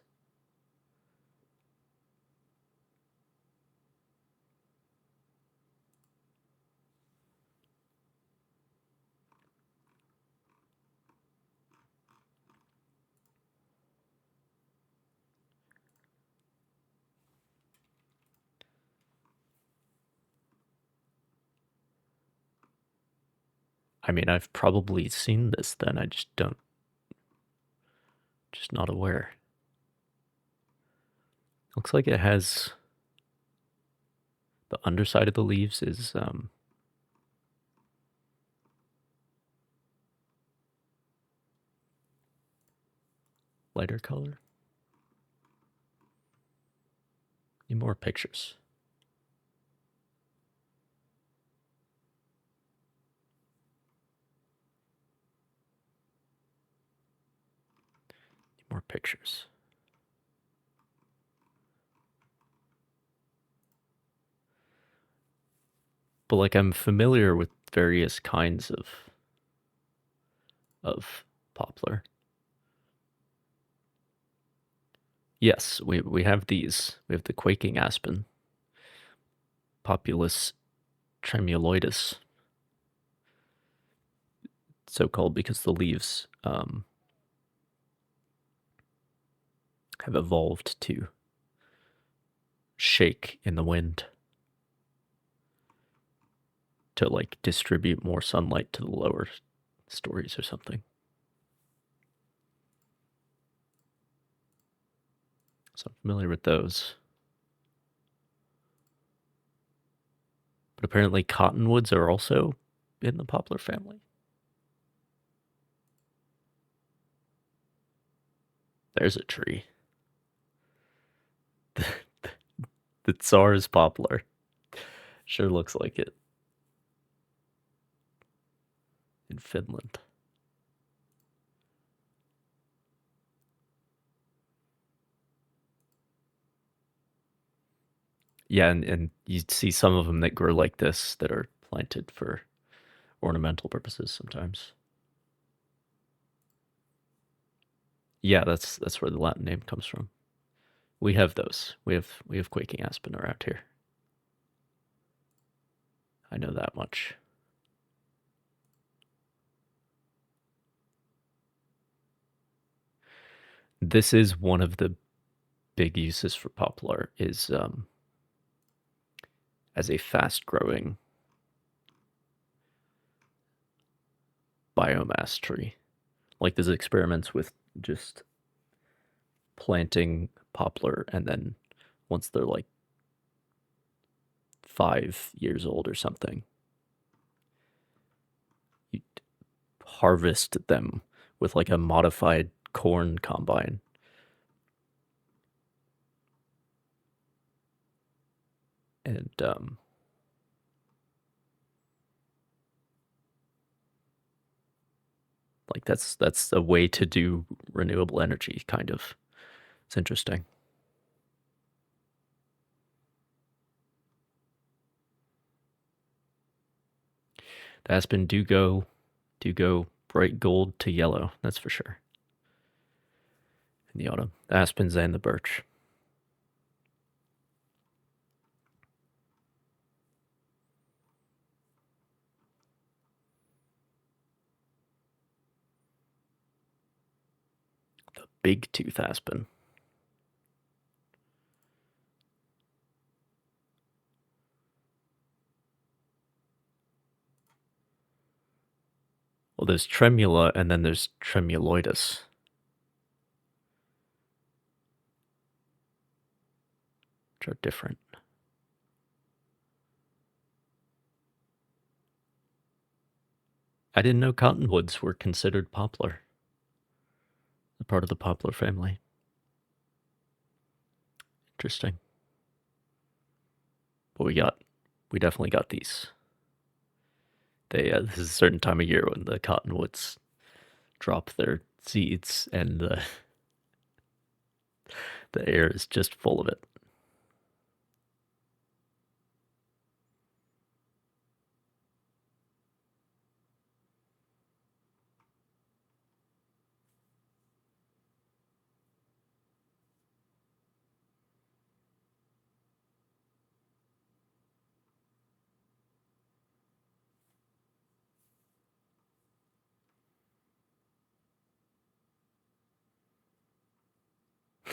I mean, I've probably seen this then, I just don't, just not aware. Looks like it has, the underside of the leaves is lighter color. Need more pictures. Need more pictures. But like I'm familiar with various kinds of poplar. Yes, we have these. We have the quaking aspen, Populus tremuloides, so called because the leaves have evolved to shake in the wind to like distribute more sunlight to the lower stories or something. So I'm familiar with those. But apparently cottonwoods are also in the poplar family. There's a tree. The Tsar's poplar. Sure looks like it. In Finland. Yeah, and you see some of them that grow like this that are planted for ornamental purposes sometimes. Yeah, that's where the Latin name comes from. We have those. We have quaking aspen around here. I know that much. This is one of the big uses for poplar is as a fast-growing biomass tree. Like there's experiments with just planting poplar and then once they're like 5 years old or something, you harvest them with like a modified corn combine. And like that's a way to do renewable energy, kind of. It's interesting. The aspen do go bright gold to yellow, that's for sure. In the autumn, the aspens and the birch. The big tooth aspen. Well, there's tremula and then there's tremuloides. Which are different. I didn't know cottonwoods were considered poplar. A part of the poplar family. Interesting. What we got? we definitely got these. This is a certain time of year when the cottonwoods drop their seeds, and the air is just full of it.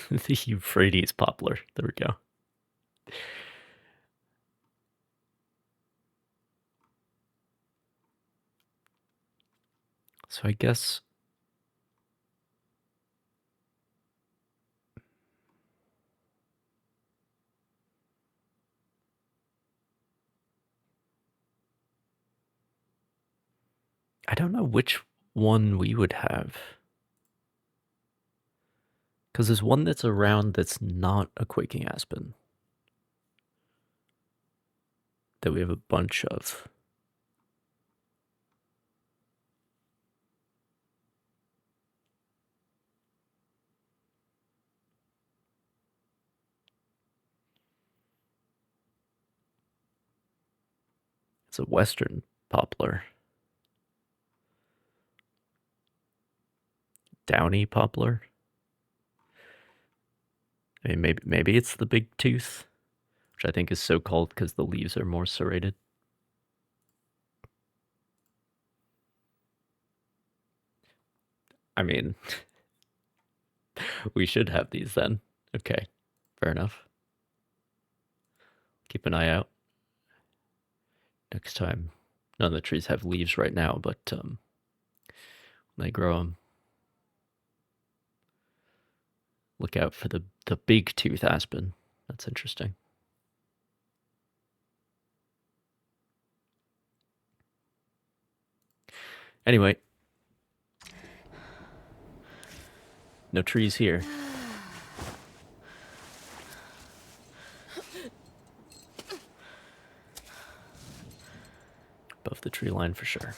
The Euphrates poplar. There we go. So I guess I don't know which one we would have. Because there's one that's around that's not a quaking aspen that we have a bunch of. It's a western poplar. Downy poplar. I mean, maybe it's the big tooth, which I think is so called because the leaves are more serrated. I mean, we should have these then. Okay, fair enough. Keep an eye out. Next time. None of the trees have leaves right now, but when they grow them, look out for the big tooth aspen. That's interesting. Anyway, no trees here. Above the tree line for sure.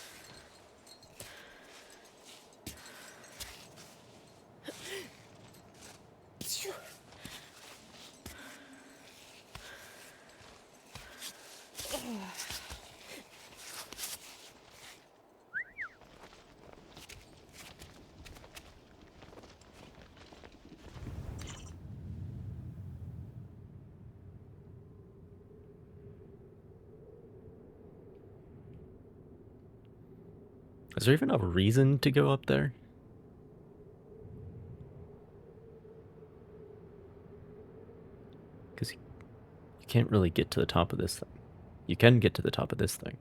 Is there even a reason to go up there? Because you can't really get to the top of this thing. You can get to the top of this thing.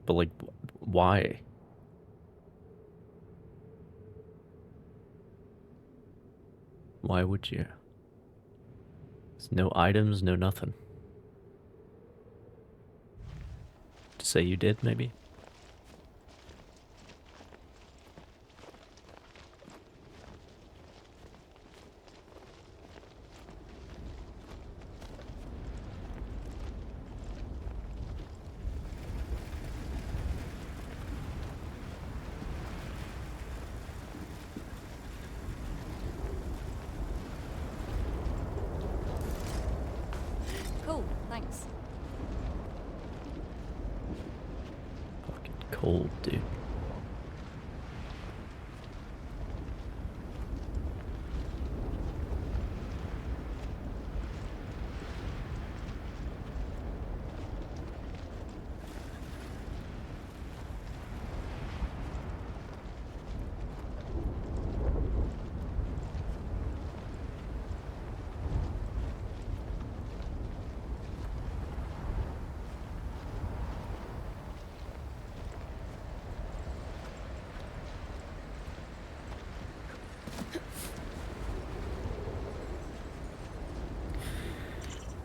But, like, why? Why would you? There's no items, no nothing. To say you did, maybe? Cool, thanks. Fucking cold, dude.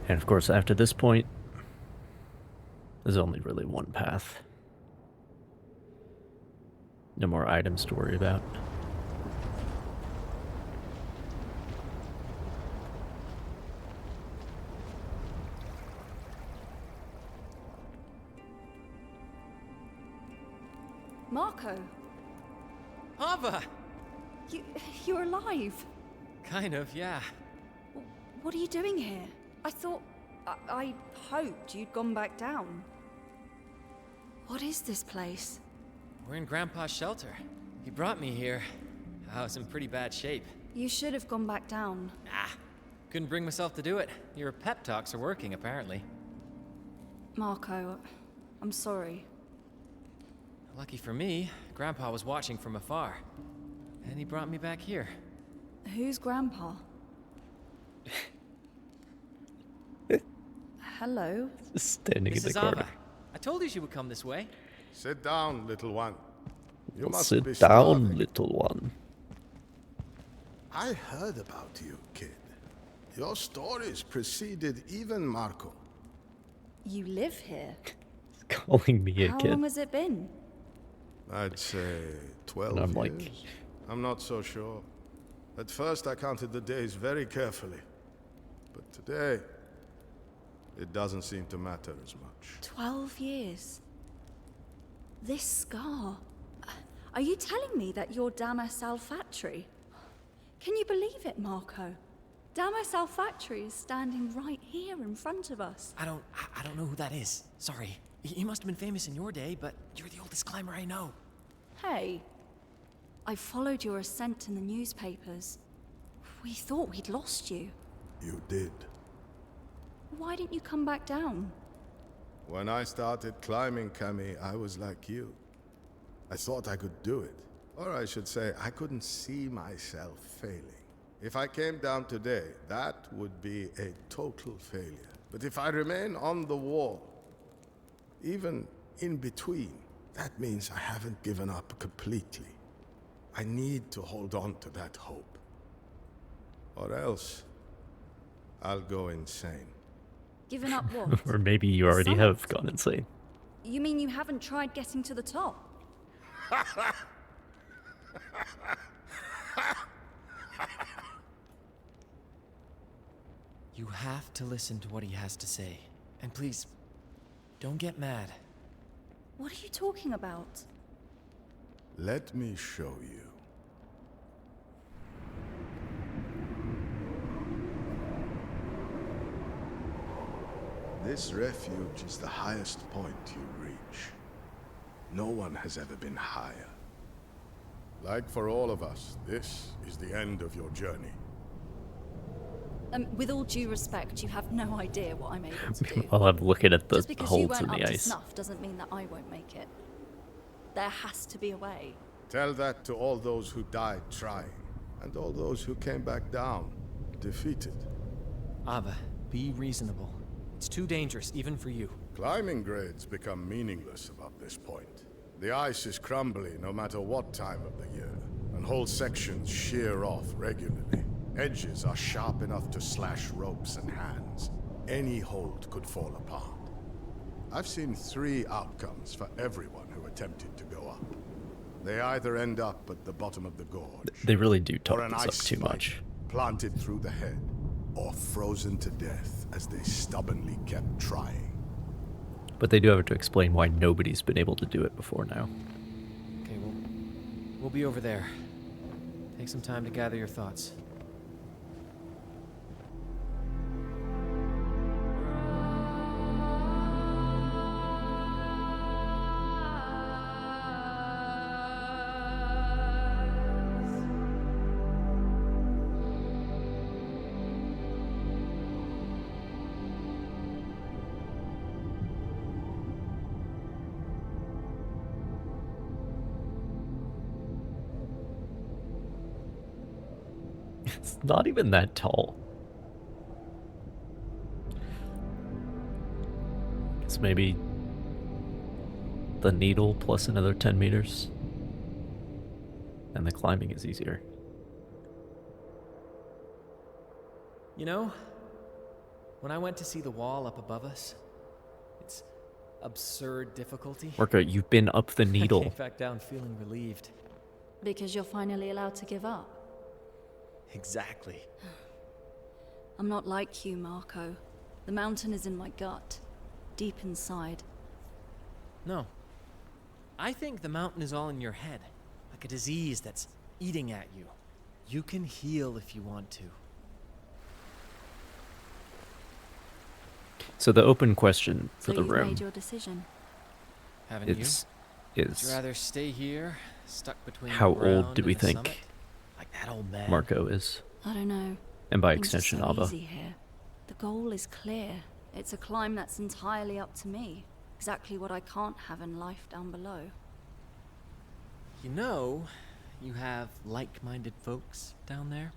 And of course, after this point, there's only really one path. No more items to worry about. Marco, Ava! you're alive. Kind of, yeah. What are you doing here? I thought... I hoped you'd gone back down. What is this place? We're in Grandpa's shelter. He brought me here. I was in pretty bad shape. You should have gone back down. Couldn't bring myself to do it. Your pep talks are working, apparently. Marco, I'm sorry. Lucky for me, Grandpa was watching from afar. And he brought me back here. Who's Grandpa? Hello? Standing in This the is corner. Ava. I told you she would come this way. Sit down, little one. You must Sit be down, starving. little one. I heard about you, kid. Your stories preceded even Marco. You live here? He's calling me a How kid. long has it been? I'd say 12 And I'm years. like- I'm not so sure. At first I counted the days very carefully. But today, it doesn't seem to matter as much. 12 years. This scar. Are you telling me that you're Damas Alfatri? Can you believe it, Marco? Damas Alfatri is standing right here in front of us. I don't know who that is. Sorry. He must have been famous in your day, but you're the oldest climber I know. Hey, I followed your ascent in the newspapers. We thought we'd lost you. You did. Why didn't you come back down? When I started climbing, Camille, I was like you. I thought I could do it. Or I should say, I couldn't see myself failing. If I came down today, that would be a total failure. But if I remain on the wall, even in between, that means I haven't given up completely. I need to hold on to that hope. Or else, I'll go insane. Given up what? Or maybe you already Summit? have gone insane. You mean you haven't tried getting to the top? You have to listen to what he has to say. And please, don't get mad. What are you talking about? Let me show you. This refuge is the highest point you reach. No one has ever been higher. Like for all of us, this is the end of your journey. With all due respect, you have no idea what I'm able to do. While I'm looking at the Just because you holes weren't in up the to ice. snuff doesn't mean that I won't make it. There has to be a way. Tell that to all those who died trying, and all those who came back down, defeated. Ava, be reasonable. It's too dangerous, even for you. Climbing grades become meaningless about this point. The ice is crumbly no matter what time of the year, and whole sections shear off regularly. Edges are sharp enough to slash ropes and hands. Any hold could fall apart. I've seen 3 outcomes for everyone who attempted to go up. They either end up at the bottom of the gorge, They really do or talk an this up ice too spike much. planted through the head, or frozen to death as they stubbornly kept trying. But they do have to explain why nobody's been able to do it before now. Okay, we'll be over there. Take some time to gather your thoughts. It's not even that tall. It's maybe the needle plus another 10 meters. And the climbing is easier. You know, when I went to see the wall up above us, it's absurd difficulty. Marco, you've been up the I needle. came back down feeling relieved. Because you're finally allowed to give up. Exactly. I'm not like you, Marco. The mountain is in my gut, deep inside. No. I think the mountain is all in your head, like a disease that's eating at you. You can heal if you want to. So the open question for So the you've room made your decision. Haven't is you? Would you rather stay here, stuck between how the old ground do we and the think summit? Like that old man. Marco is, I don't know. and by Things are extension so Ava. easy here. The goal is clear. It's a climb that's entirely up to me. Exactly what I can't have in life down below. You know, you have like-minded folks down there?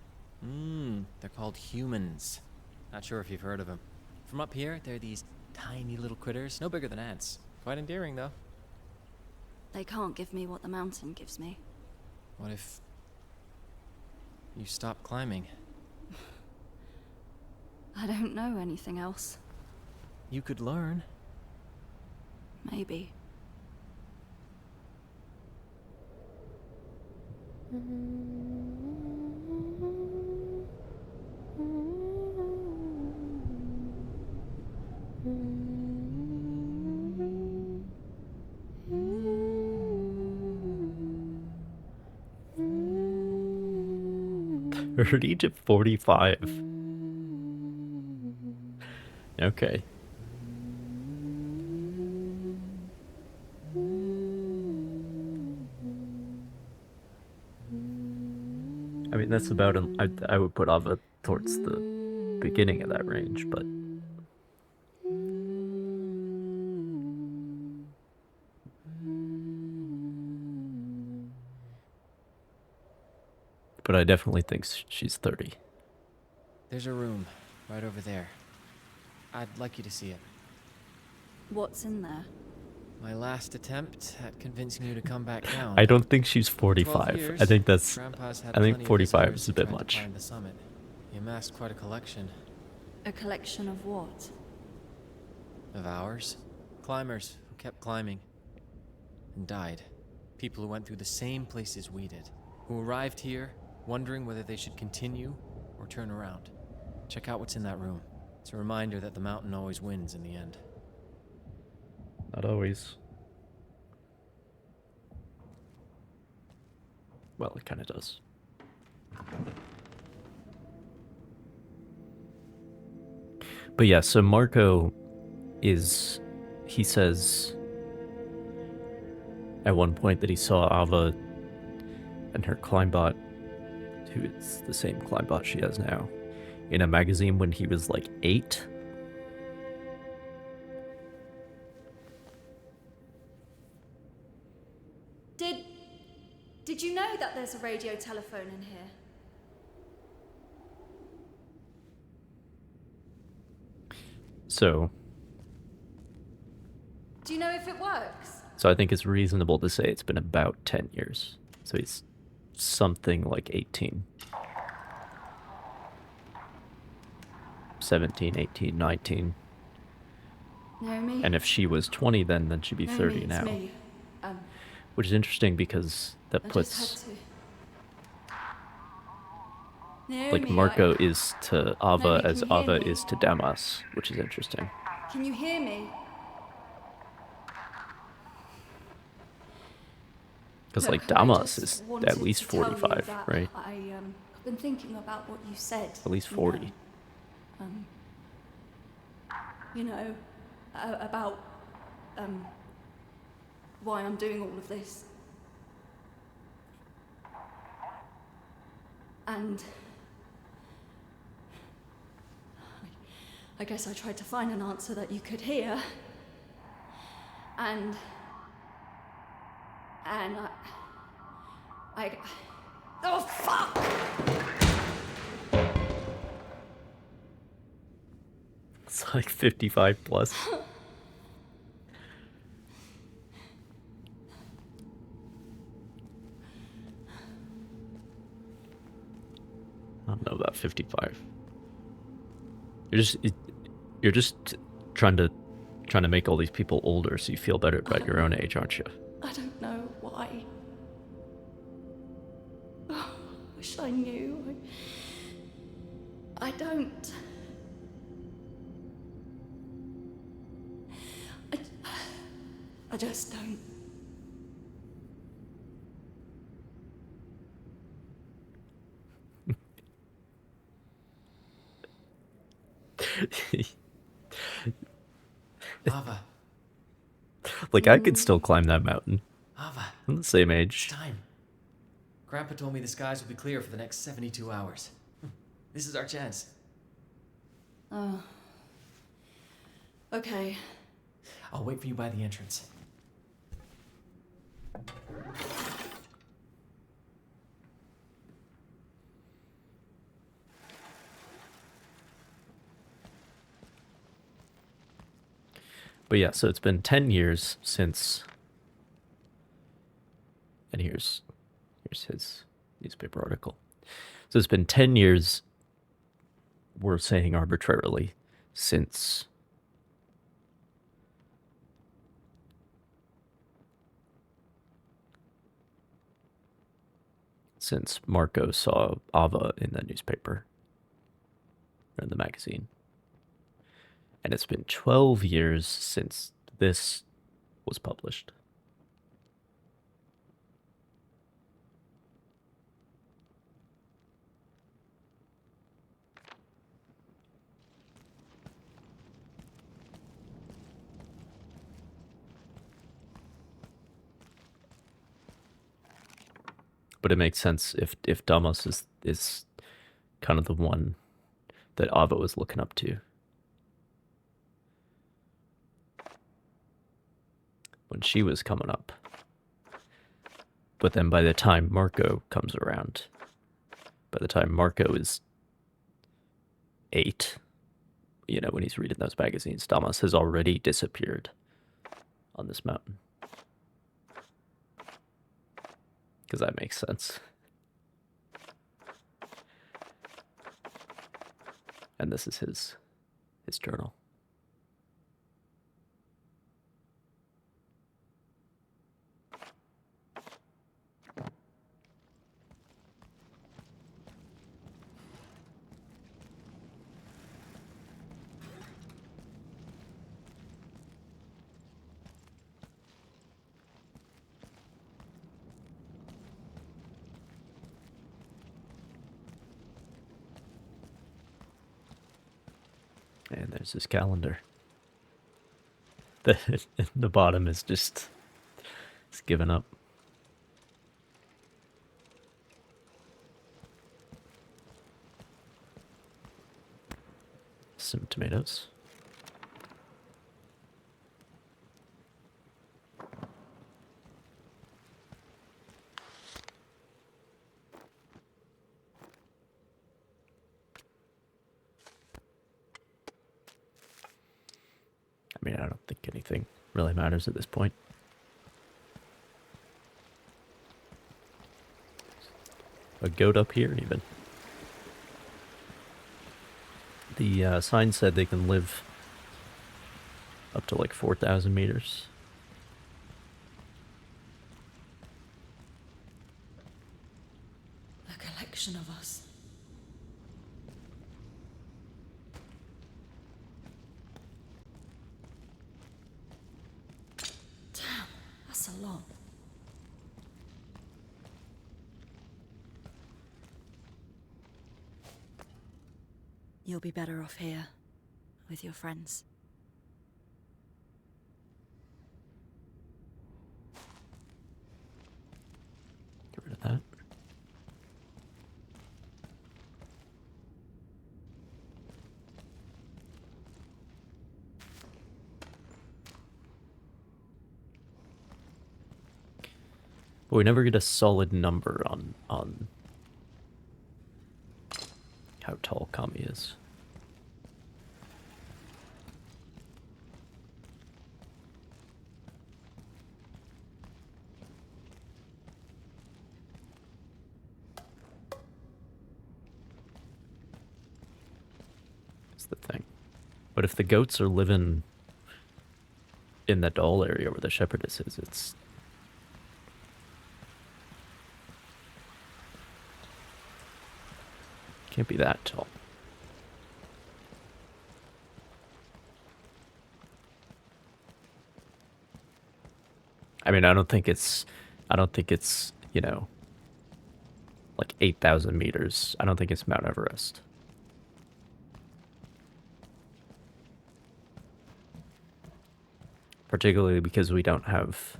They're called humans. Not sure if you've heard of them. From up here, they're these tiny little critters, no bigger than ants. Quite endearing, though. They can't give me what the mountain gives me. What if you stop climbing? I don't know anything else. You could learn. Maybe. Already to 45. Okay. I mean, that's about I would put Ava towards the beginning of that range, but I definitely think she's 30. There's a room right over there. I'd like you to see it. What's in there? My last attempt at convincing you to come back down. I don't think she's 12 45. years, I think that's Grandpa's had I think plenty of 45 visitors is a bit trying to much. climb the summit. He amassed quite a collection A collection of what? of ours. Climbers who kept climbing and died. People who went through the same places we did. Who arrived here wondering whether they should continue or turn around. Check out what's in that room. It's a reminder that the mountain always wins in the end. Not always. Well, it kind of does. But yeah, so Marco he says at one point that he saw Ava and her Climbot, who is the same Climbot she has now, in a magazine when he was like 8. Did you know that there's a radio telephone in here? So Do you know if it works? I think it's reasonable to say it's been about 10 years. So he's something like 18. 17, 18, 19. Naomi? And if she was 20 then she'd be 30 Naomi, now. it's me. Which is interesting because that I puts just had to. Naomi, like Marco is to Ava Naomi, as can you hear Ava me? is to Damas, which is interesting. Can you hear me? Because Look, like I Damas just is wanted at least to tell you 45, that right? I've been thinking about what you said. At least you 40. know, about why I'm doing all of this. And I guess I tried to find an answer that you could hear. And I oh fuck! It's like 55 plus. I don't know about 55. You're just trying to make all these people older so you feel better about your own age, aren't you? I don't know why. Oh, I wish I knew. I don't. I just don't. Ava, Like, I could still climb that mountain. Ava, I'm the same it's age. time. Grandpa told me the skies will be clear for the next 72 hours. This is our chance. Oh. Okay. I'll wait for you by the entrance. But yeah, so it's been 10 years since... And here's his newspaper article. So it's been 10 years, we're saying arbitrarily, since Marco saw Ava in that newspaper, or in the magazine. And it's been 12 years since this was published. But it makes sense if Damas is kind of the one that Ava was looking up to when she was coming up. But then by the time Marco comes around, by the time Marco is 8, you know, when he's reading those magazines, Damas has already disappeared on this mountain. Because that makes sense. And this is his journal. And there's his calendar. The bottom is just... it's given up. Some tomatoes. I mean, I don't think anything really matters at this point. A goat up here, even. The sign said they can live up to like 4,000 meters. A collection of us. Damn, that's a lot. You'll be better off here, with your friends. Get rid of that. But we never get a solid number on how tall Kami is. That's the thing. But if the goats are living in the doll area where the shepherdess is, it's... can't be that tall. I mean, I don't think it's, you know, like 8,000 meters. I don't think it's Mount Everest. particularly because we don't have,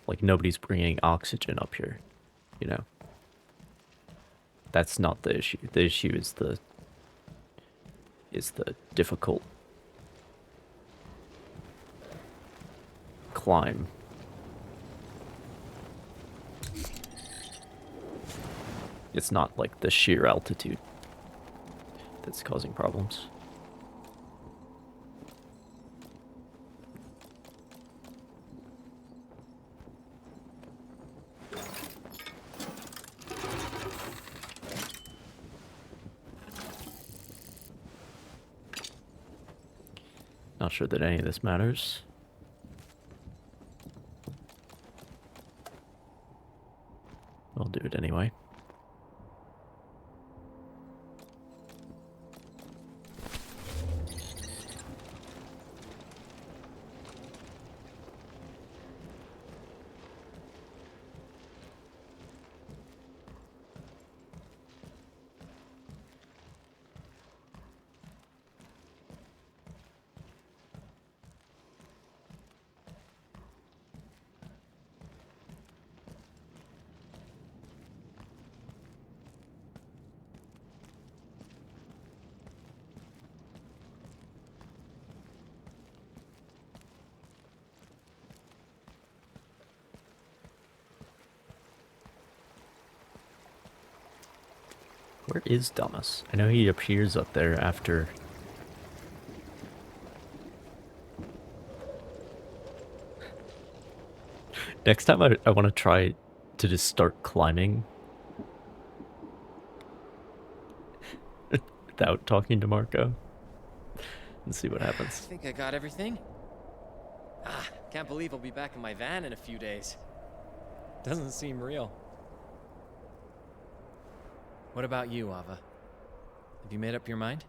like nobody's bringing oxygen up here, you know. That's not the issue. The issue is the difficult climb. It's not like the sheer altitude that's causing problems. Not sure that any of this matters. I'll do it anyway. Where is Damas? I know he appears up there after... Next time I want to try to just start climbing without talking to Marco and see what happens. I think I got everything. Can't believe I'll be back in my van in a few days. Doesn't seem real. What about you, Ava? Have you made up your mind?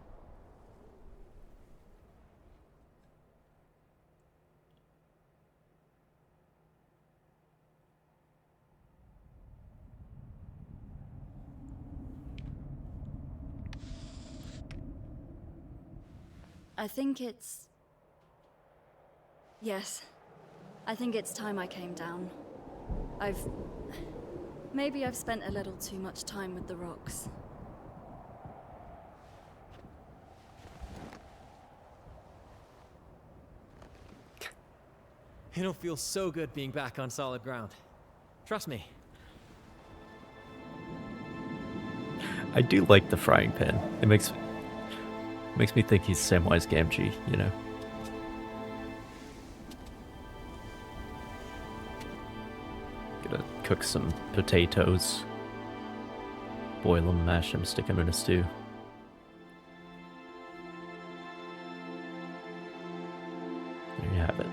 I think it's... Yes. I think it's time I came down. Maybe I've spent a little too much time with the rocks. It'll feel so good being back on solid ground. Trust me. I do like the frying pan. It makes me think he's Samwise Gamgee, you know. Gonna cook some potatoes, boil them, mash them, stick them in a stew. There you have it.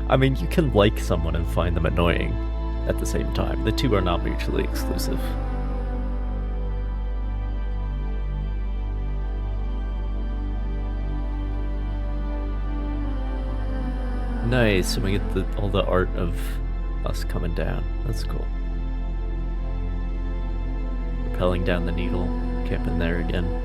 I mean, you can like someone and find them annoying at the same time. The two are not mutually exclusive. Nice, and we get all the art of us coming down. That's cool. Rappelling down the needle, camping there again.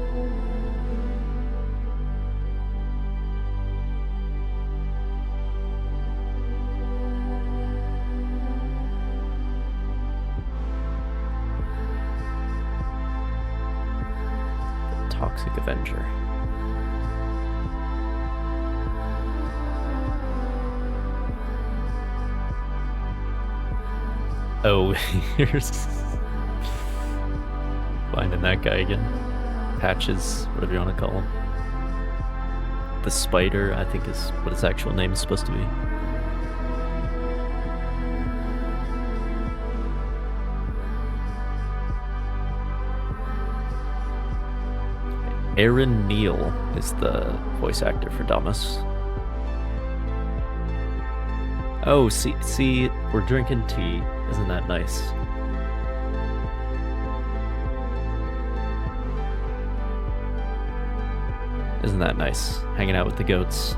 Toxic Avenger. Oh, here's finding that guy again. Patches, whatever you want to call him. The Spider, I think, is what his actual name is supposed to be. Aaron Neal is the voice actor for Damas. Oh, see, we're drinking tea. Isn't that nice? Isn't that nice? Hanging out with the goats.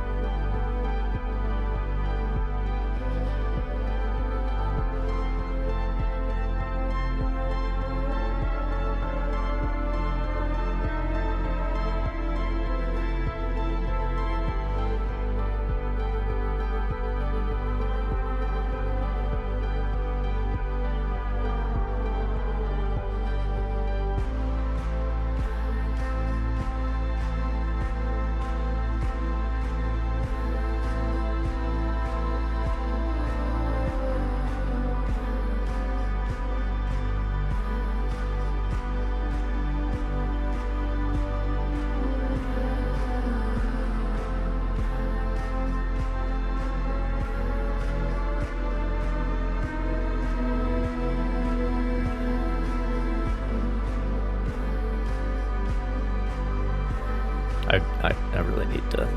I really need to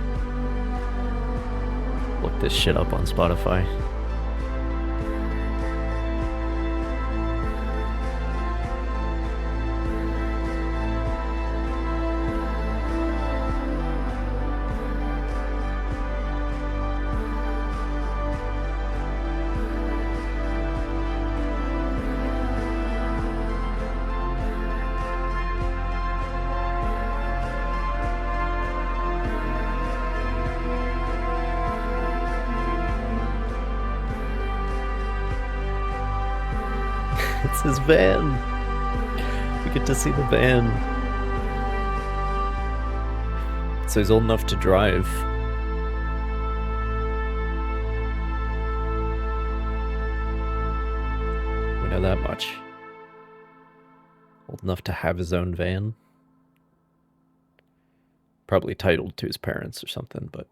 look this shit up on Spotify. It's his van. We get to see the van. So he's old enough to drive. We know that much. Old enough to have his own van. Probably titled to his parents or something, but...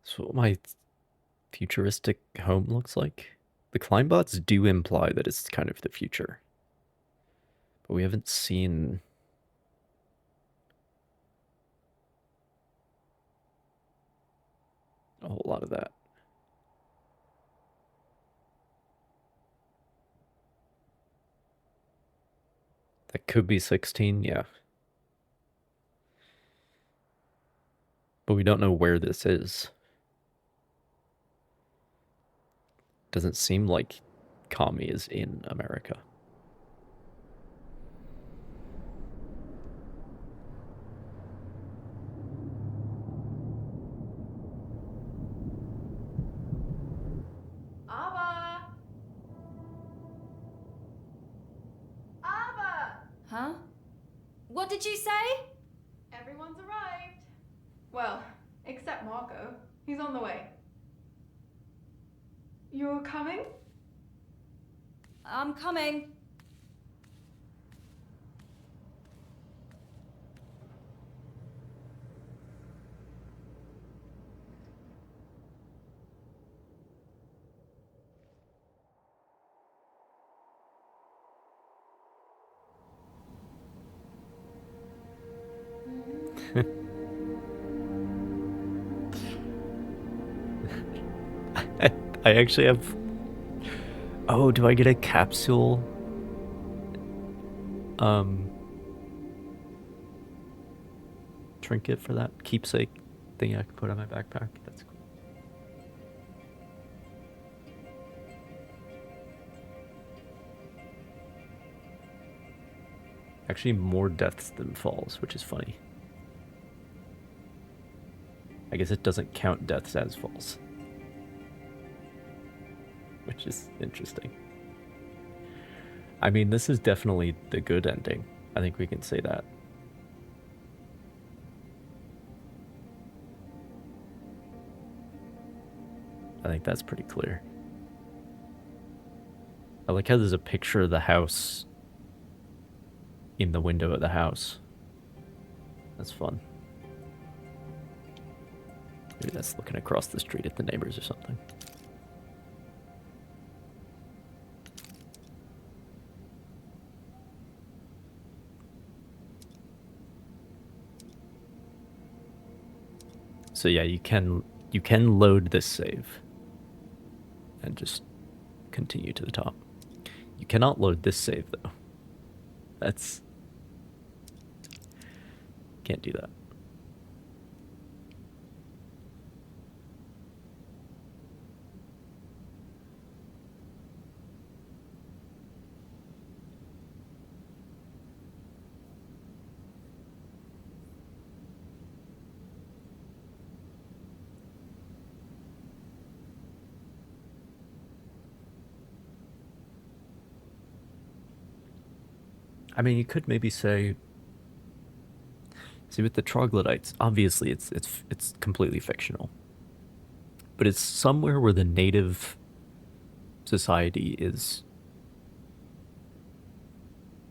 So what my futuristic home looks like. The Climbbots do imply that it's kind of the future. But we haven't seen... a whole lot of that. That could be 16, yeah. But we don't know where this is. Doesn't seem like Kami is in America. Abba! Abba! Huh? What did you say? Everyone's arrived. Well, except Marco. He's on the way. You're coming? I'm coming. I actually have... Oh, do I get a capsule? Trinket for that keepsake thing I can put on my backpack? That's cool. Actually, more deaths than falls, which is funny. I guess it doesn't count deaths as falls. Which is interesting. I mean, this is definitely the good ending. I think we can say that. I think that's pretty clear. I like how there's a picture of the house in the window of the house. That's fun. Maybe that's looking across the street at the neighbors or something. So yeah, you can load this save and just continue to the top. You cannot load this save, though. That's... Can't do that. I mean, you could maybe say, see, with the troglodytes, obviously it's completely fictional, but it's somewhere where the native society is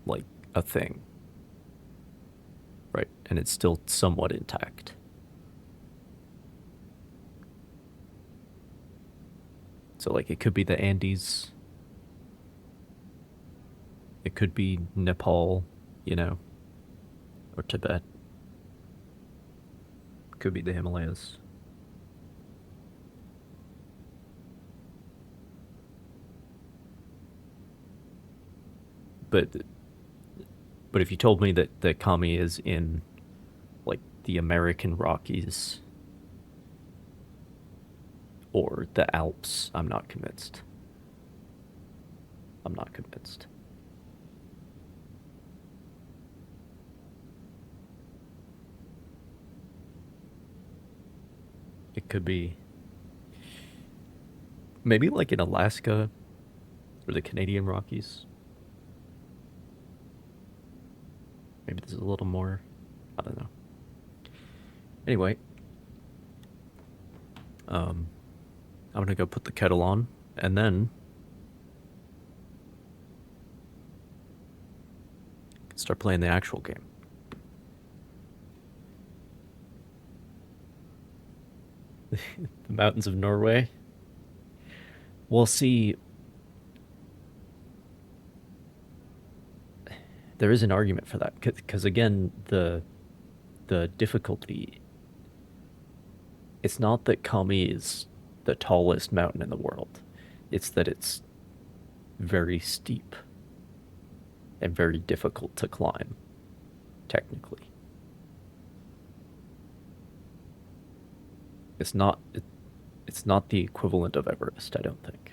like a thing, right? And it's still somewhat intact. So like it could be the Andes. It could be Nepal, you know, or Tibet. Could be the Himalayas. But if you told me that Kami is in like the American Rockies or the Alps, I'm not convinced. I'm not convinced. It could be maybe like in Alaska or the Canadian Rockies. Maybe this is a little more, I don't know. Anyway, I'm gonna go put the kettle on and then start playing the actual game. The mountains of Norway. We'll see. There is an argument for that because again, the difficulty. It's not that Kami is the tallest mountain in the world. It's that it's very steep and very difficult to climb, technically. It's not the equivalent of Everest, I don't think.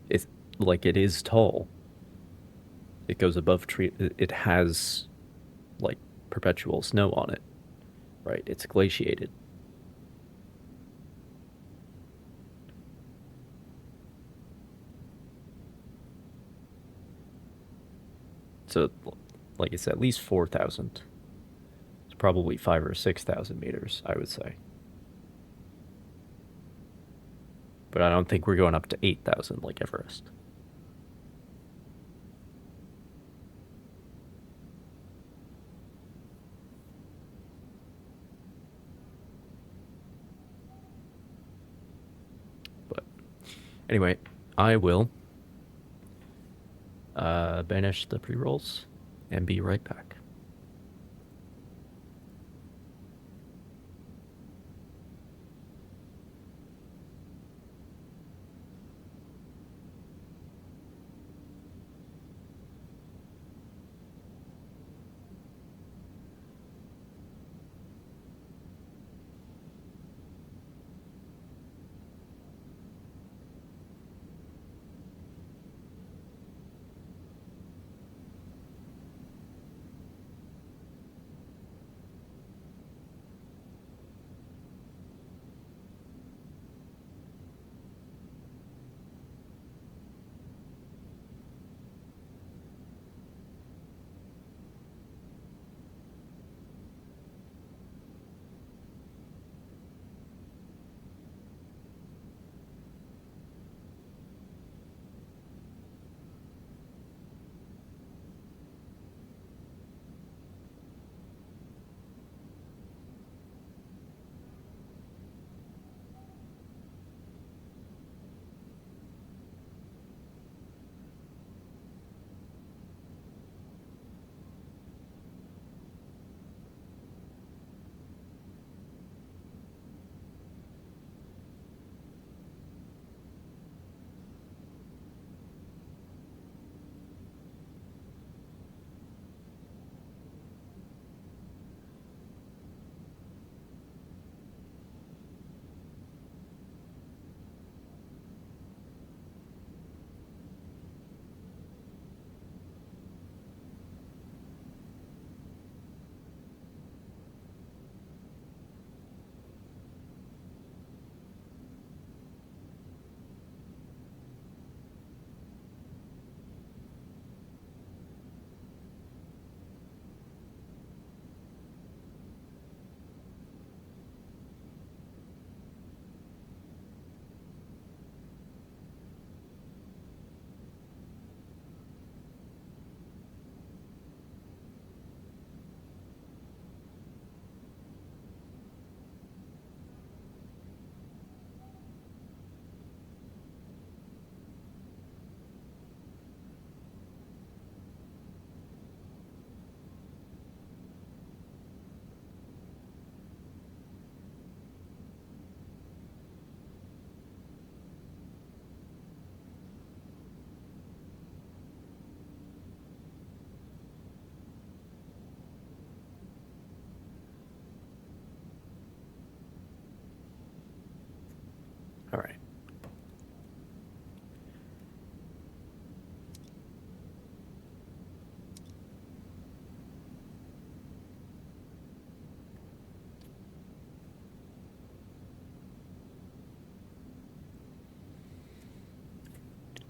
It's like it is tall. It goes above tree. It has like perpetual snow on it, right? It's glaciated. So, like I said, at least 4,000. It's probably 5,000 or 6,000 meters, I would say. But I don't think we're going up to 8,000 like Everest. But anyway, I will banish the pre-rolls and be right back.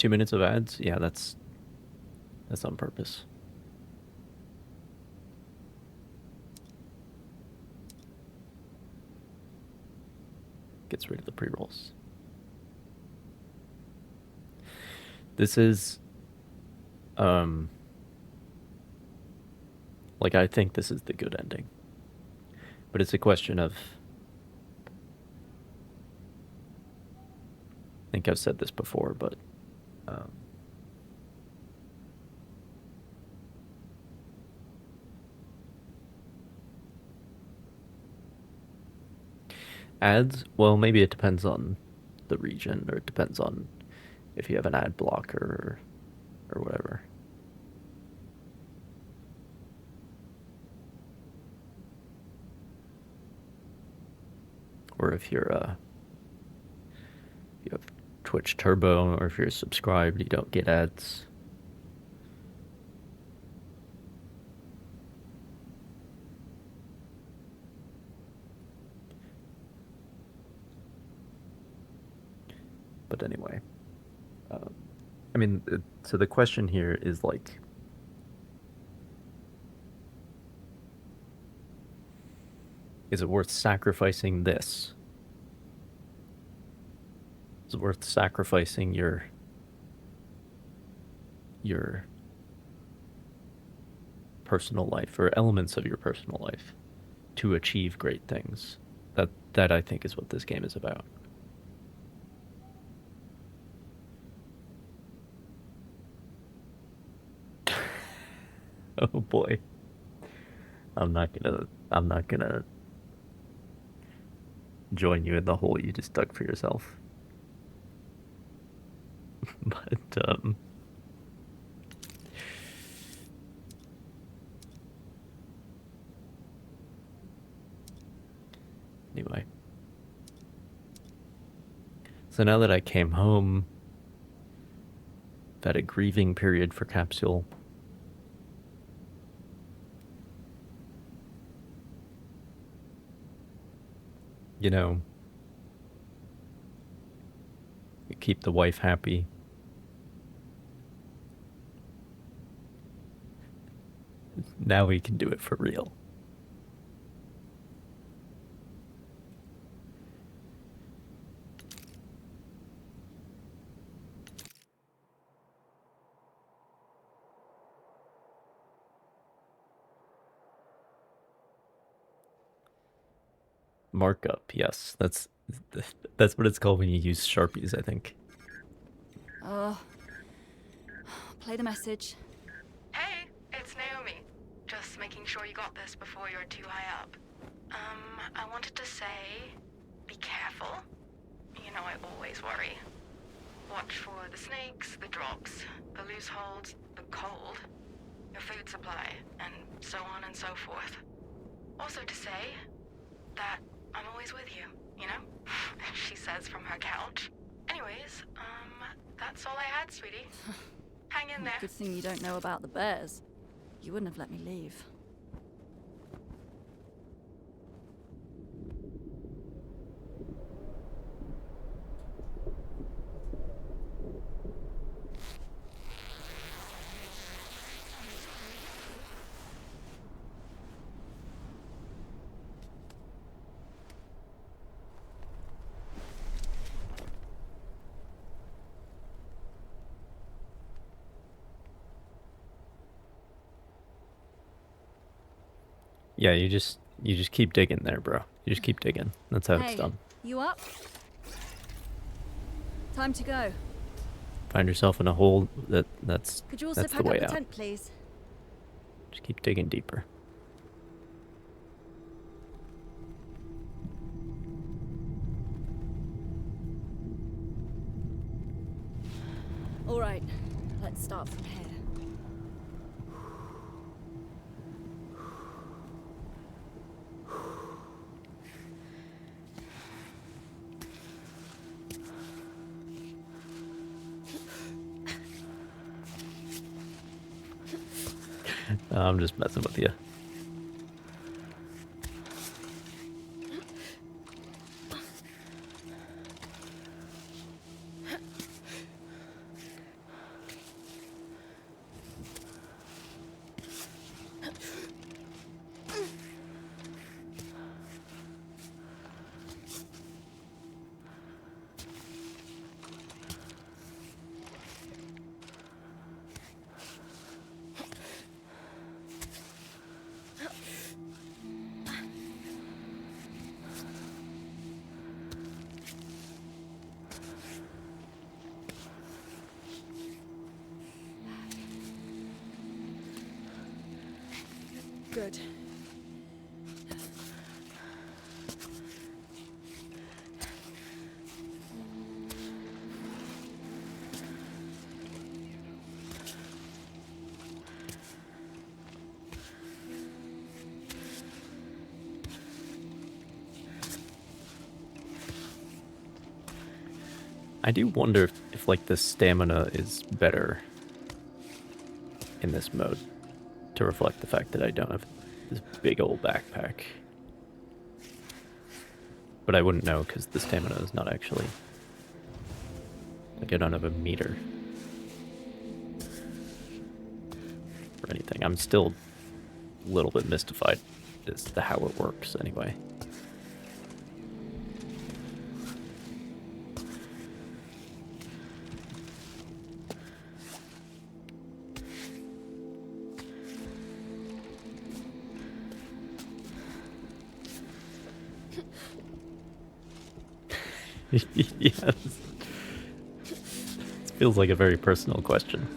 2 minutes of ads? Yeah, that's on purpose. Gets rid of the pre-rolls. This is like, I think this is the good ending. But it's a question of, I think I've said this before, but ads, well, maybe it depends on the region, or it depends on if you have an ad blocker or whatever. Or if you're you have Twitch Turbo, or if you're subscribed, you don't get ads. But anyway, I mean, so the question here is like, is it worth sacrificing this? Is it worth sacrificing your personal life, or elements of your personal life, to achieve great things? That I think is what this game is about. Oh boy. I'm not gonna join you in the hole you just dug for yourself. But anyway. So now that I came home, I've had a grieving period for Capsule. You know, you keep the wife happy. Now we can do it for real. Markup, yes. That's what it's called when you use Sharpies, I think. Play the message. Hey, it's Naomi. Just making sure you got this before you're too high up. I wanted to say, be careful. You know I always worry. Watch for the snakes, the drops, the loose holds, the cold, your food supply, and so on and so forth. Also to say that I'm always with you, you know? She says from her couch. Anyways, that's all I had, sweetie. Hang in there. Good thing you don't know about the bears. You wouldn't have let me leave. Yeah, you just keep digging there, bro. You just keep digging. That's how it's Hey, done. you up? Time to go. Find yourself in a hole, that's Could you also the pack up way the out. tent, please? Just keep digging deeper. All right, let's start from here. I'm just messing with you. Good. I do wonder if like the stamina is better in this mode to reflect the fact that I don't have this big old backpack. But I wouldn't know because the stamina is not actually, like, I don't have a meter or anything. I'm still a little bit mystified as to how it works anyway. Yes. This feels like a very personal question.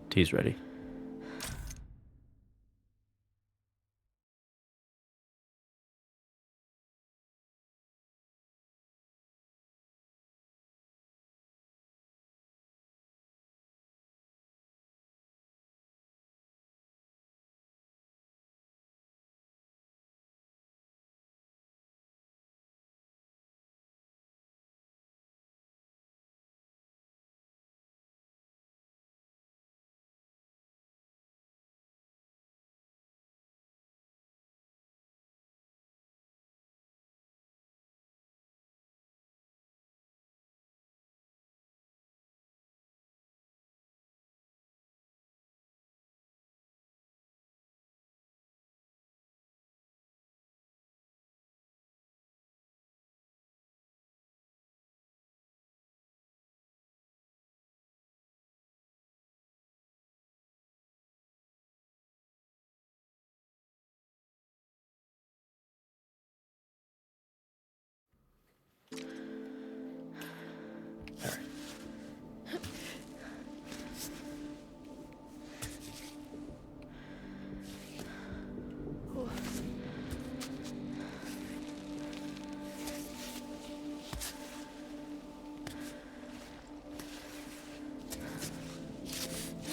Tea's ready.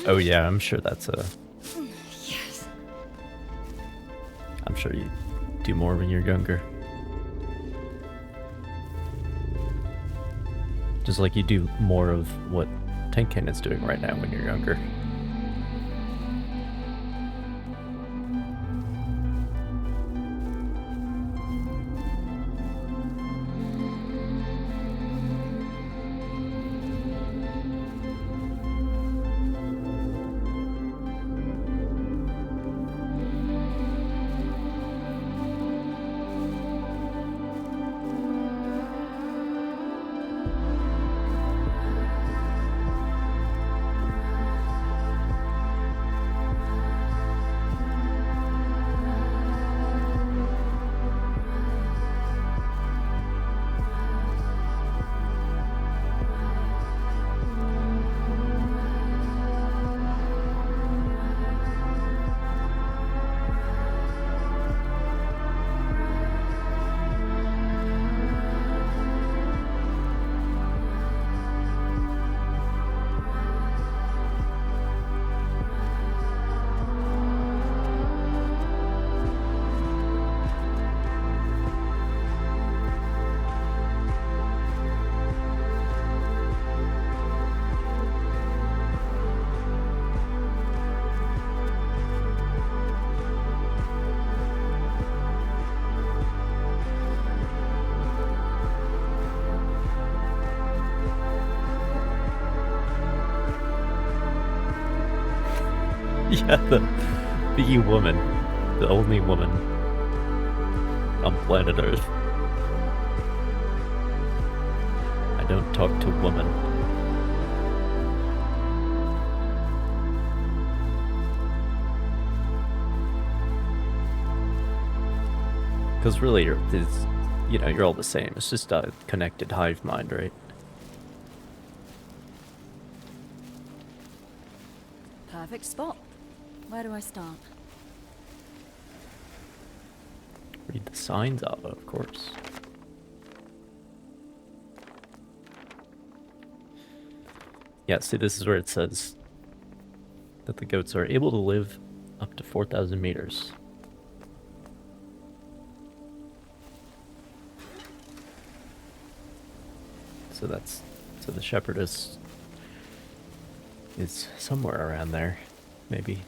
Oh yeah, I'm sure that's a... Yes. I'm sure you do more when you're younger. Just like you do more of what Tenken is doing right now when you're younger. Yeah, the woman, the only woman on planet Earth. don't talk to women. Because really, you're all the same. It's just a connected hive mind, right? Perfect spot. Where do I start? Read the signs out, of course. Yeah, see, this is where it says that the goats are able to live up to 4,000 meters. So the shepherdess is somewhere around there, maybe.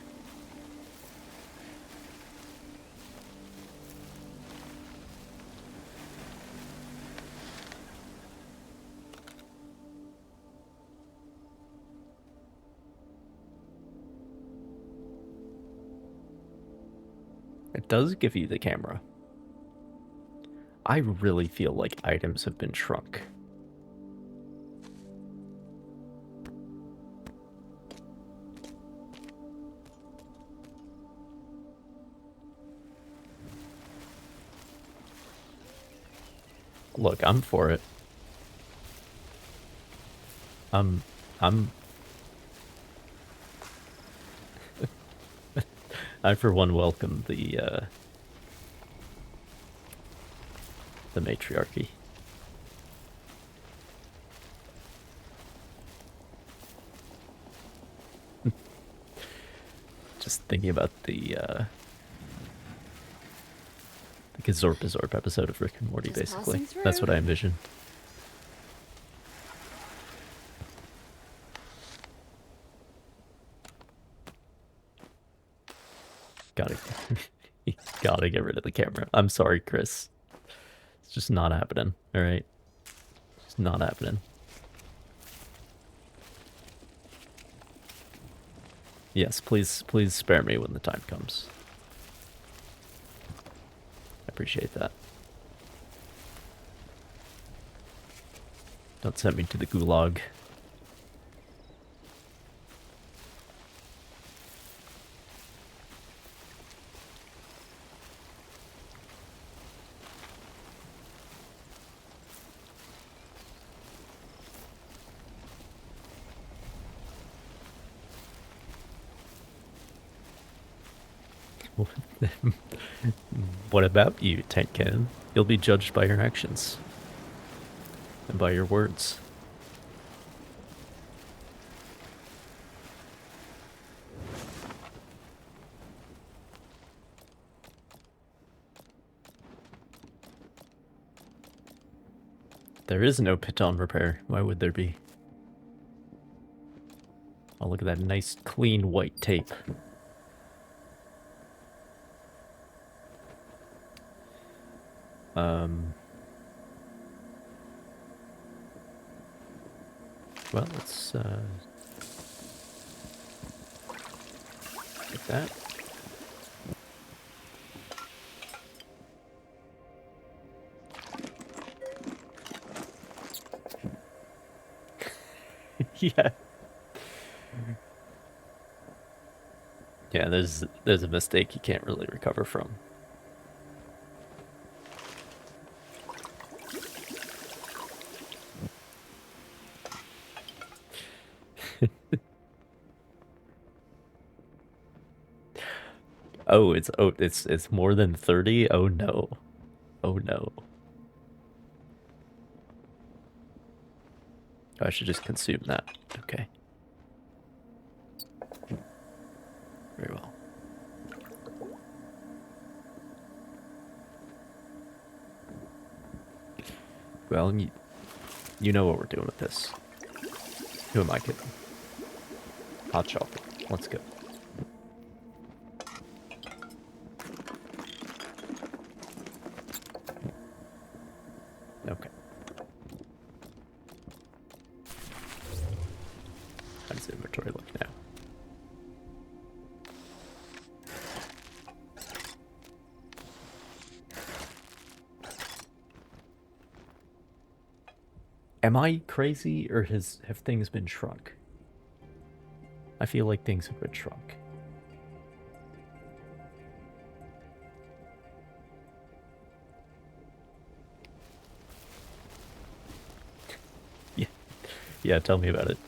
It does give you the camera. I really feel like items have been shrunk. Look, I'm for it. I'm I for one welcome the matriarchy. Just thinking about the Gazorp episode of Rick and Morty, Just basically. passing That's what through. I envision. Gotta get rid of the camera. I'm sorry, Chris. It's just not happening, alright? It's not happening. Yes, please spare me when the time comes. I appreciate that. Don't send me to the gulag. What about you, Tank Cannon? You'll be judged by your actions. And by your words. There is no piton repair. Why would there be? Oh, look at that nice, clean white tape. Well, let's, get that. Yeah. Yeah, there's a mistake you can't really recover from. Oh, it's more than 30? Oh no. Oh no. Oh, I should just consume that. Okay. Very well. Well, you know what we're doing with this. Who am I kidding? Hot chocolate. Let's go. Okay. How does the inventory look now? Am I crazy, or have things been shrunk? I feel like things have been shrunk. Yeah, yeah. Tell me about it.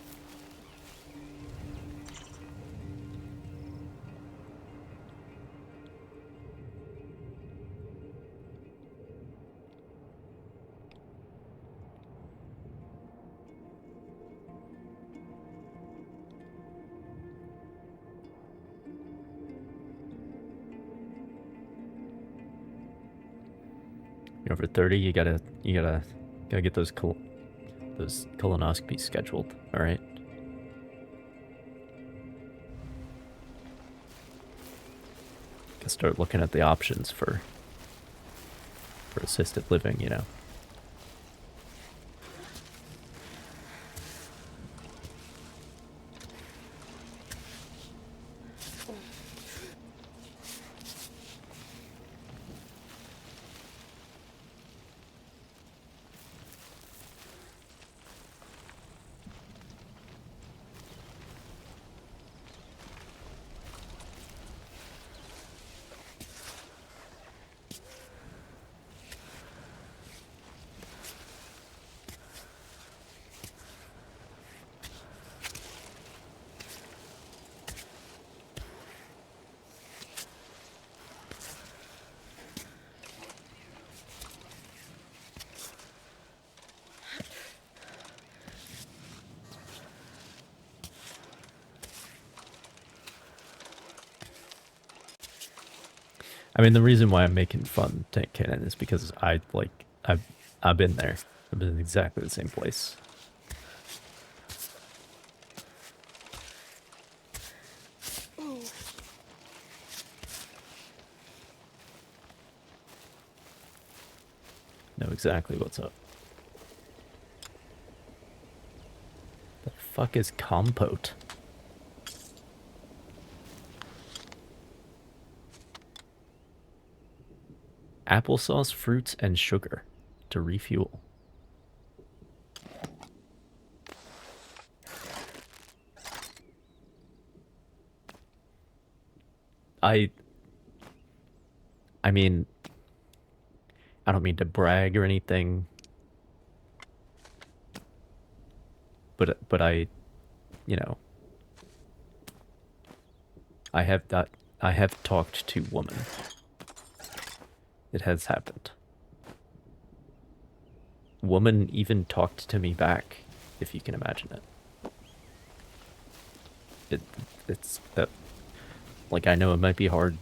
You're over 30. You gotta get those colonoscopies scheduled. All right. Gotta start looking at the options for assisted living. You know. I mean, the reason why I'm making fun Tank Cannon is because I've been there. I've been in exactly the same place. Know exactly what's up. The fuck is compote? Applesauce, fruits, and sugar to refuel. I mean, I don't mean to brag or anything, but I, you know, I have talked to women. It has happened. Woman even talked to me back, if you can imagine it. It's like, I know it might be hard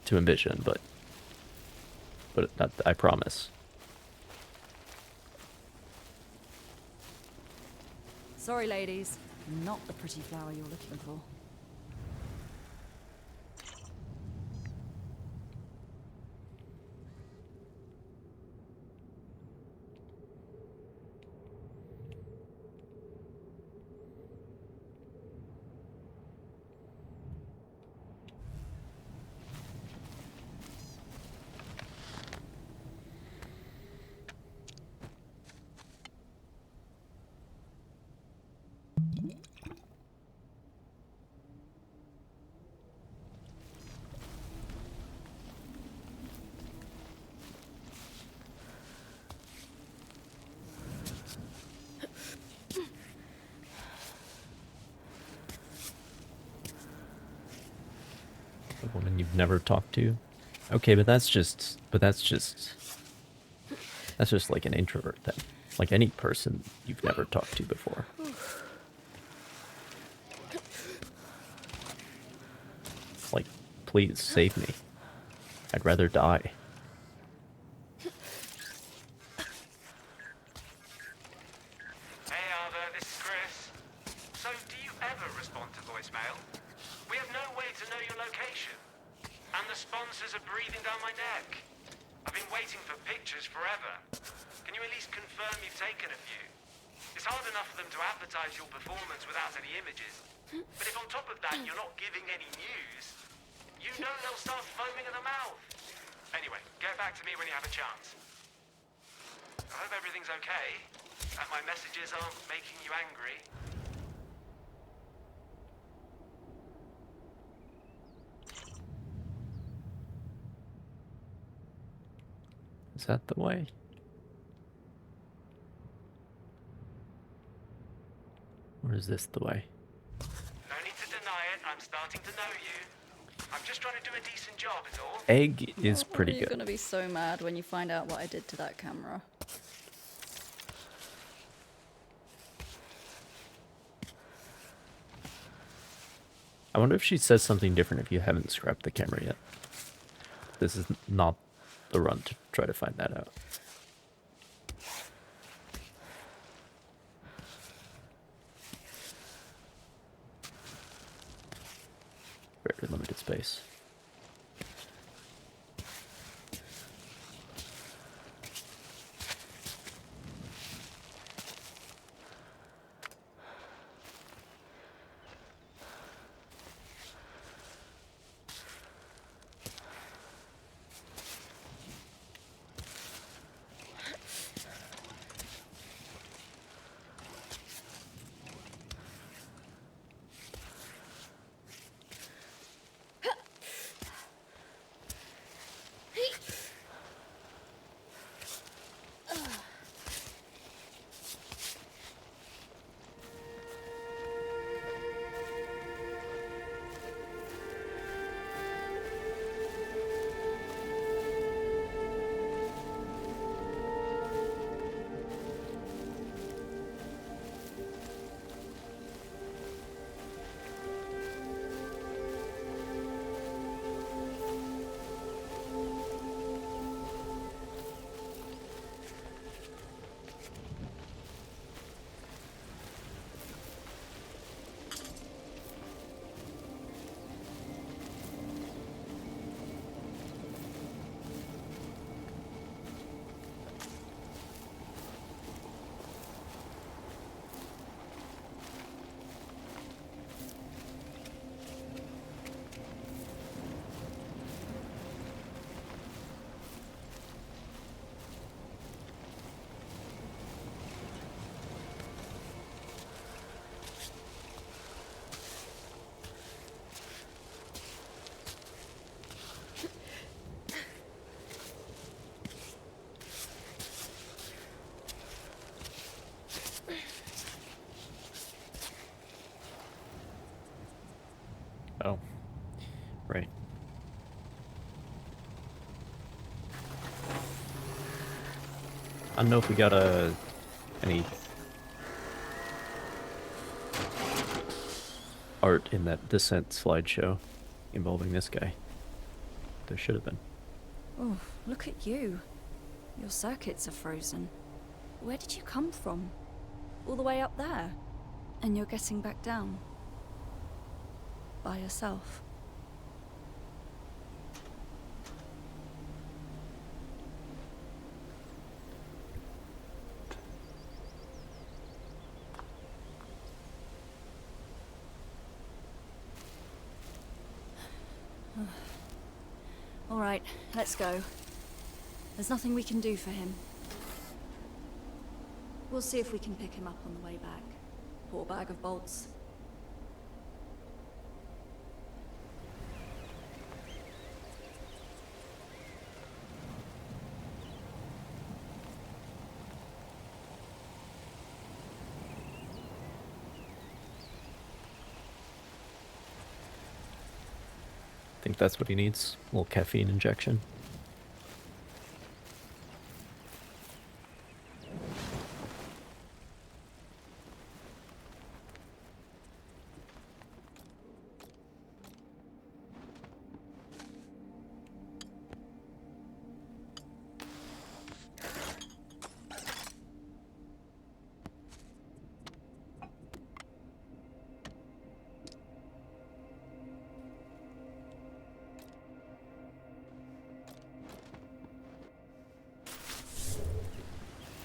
to envision, but I promise. Sorry, ladies. Not the pretty flower you're looking for. A woman you've never talked to? Okay, but that's just like an introvert thing. Like any person you've never talked to before. Like, please save me. I'd rather die. Hey Arthur, this is Chris. So, do you ever respond to voicemail? We have no way to know your location. And the sponsors are breathing down my neck. I've been waiting for pictures forever. Can you at least confirm you've taken a few? It's hard enough for them to advertise your performance without any images. But if on top of that you're not giving any news, you know they'll start foaming at the mouth. Anyway, get back to me when you have a chance. I hope everything's okay. that my messages aren't making you angry. Is that the way? Or is this the way? No need to deny it, I'm starting to know you. I'm just trying to do a decent job, is all. Egg is pretty You're good. gonna be so mad when you find out what I did to that camera. I wonder if she says something different if you haven't scrapped the camera yet. This is not the run to try to find that out. Very limited space. Oh, right. I don't know if we got any art in that descent slideshow involving this guy. There should have been. Oh, look at you. Your circuits are frozen. Where did you come from? All the way up there? And you're getting back down? By yourself? All right, let's go. There's nothing we can do for him. We'll see if we can pick him up on the way back. Poor bag of bolts. Think that's what he needs. A little caffeine injection.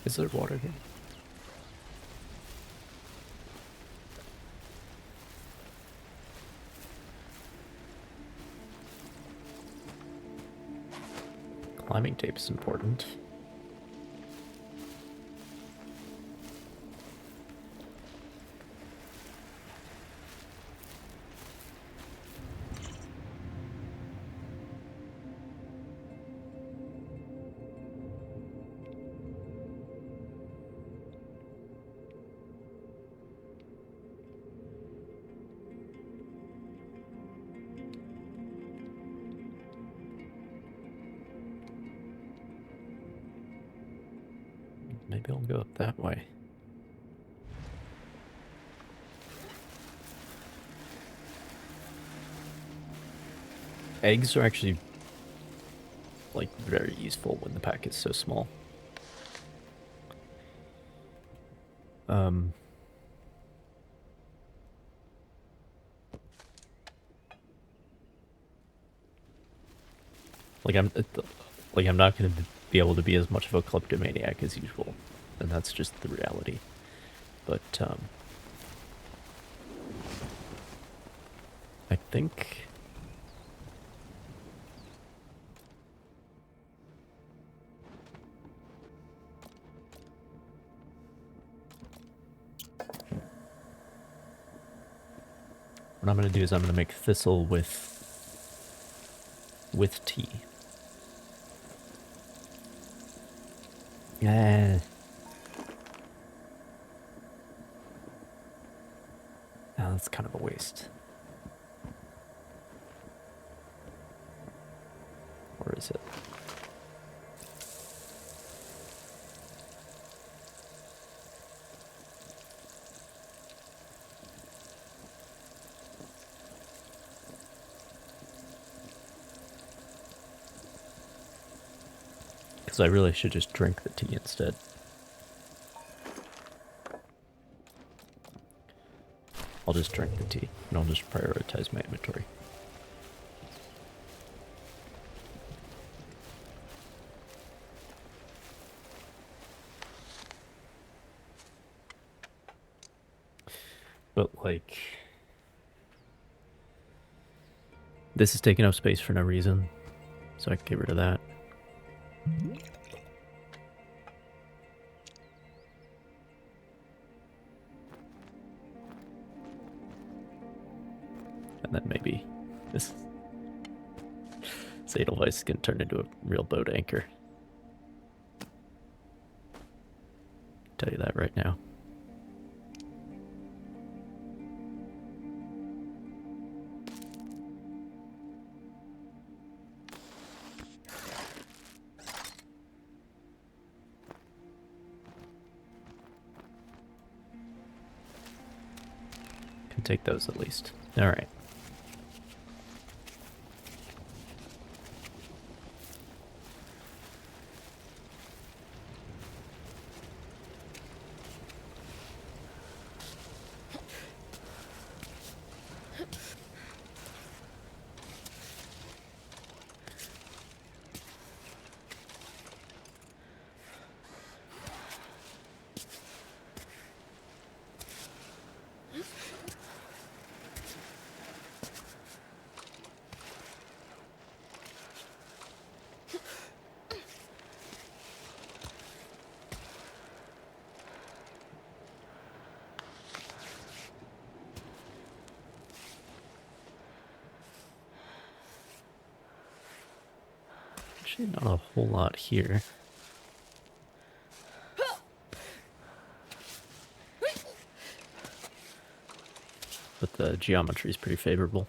Is there water here? Climbing tape is important. Maybe I'll go up that way. Eggs are actually, like, very useful when the pack is so small. I'm not going to be able to be as much of a kleptomaniac as usual, and that's just the reality. But I think what I'm going to do is I'm going to make thistle with tea. Yeah. Oh, that's kind of a waste. Or is it? Because I really should just drink the tea instead. I'll just drink the tea, and I'll just prioritize my inventory. But, like, this is taking up space for no reason, so I can get rid of that. And then maybe this Edelweiss can turn into a real boat anchor. Tell you that right now. Can take those at least. All right. Actually, not a whole lot here. But the geometry is pretty favorable.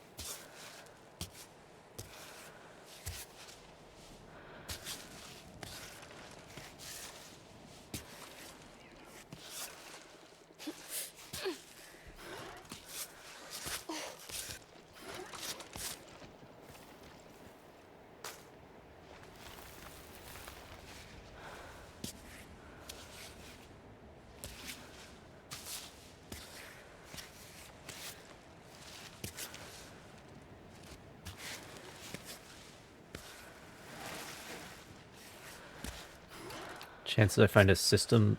Chances I find a system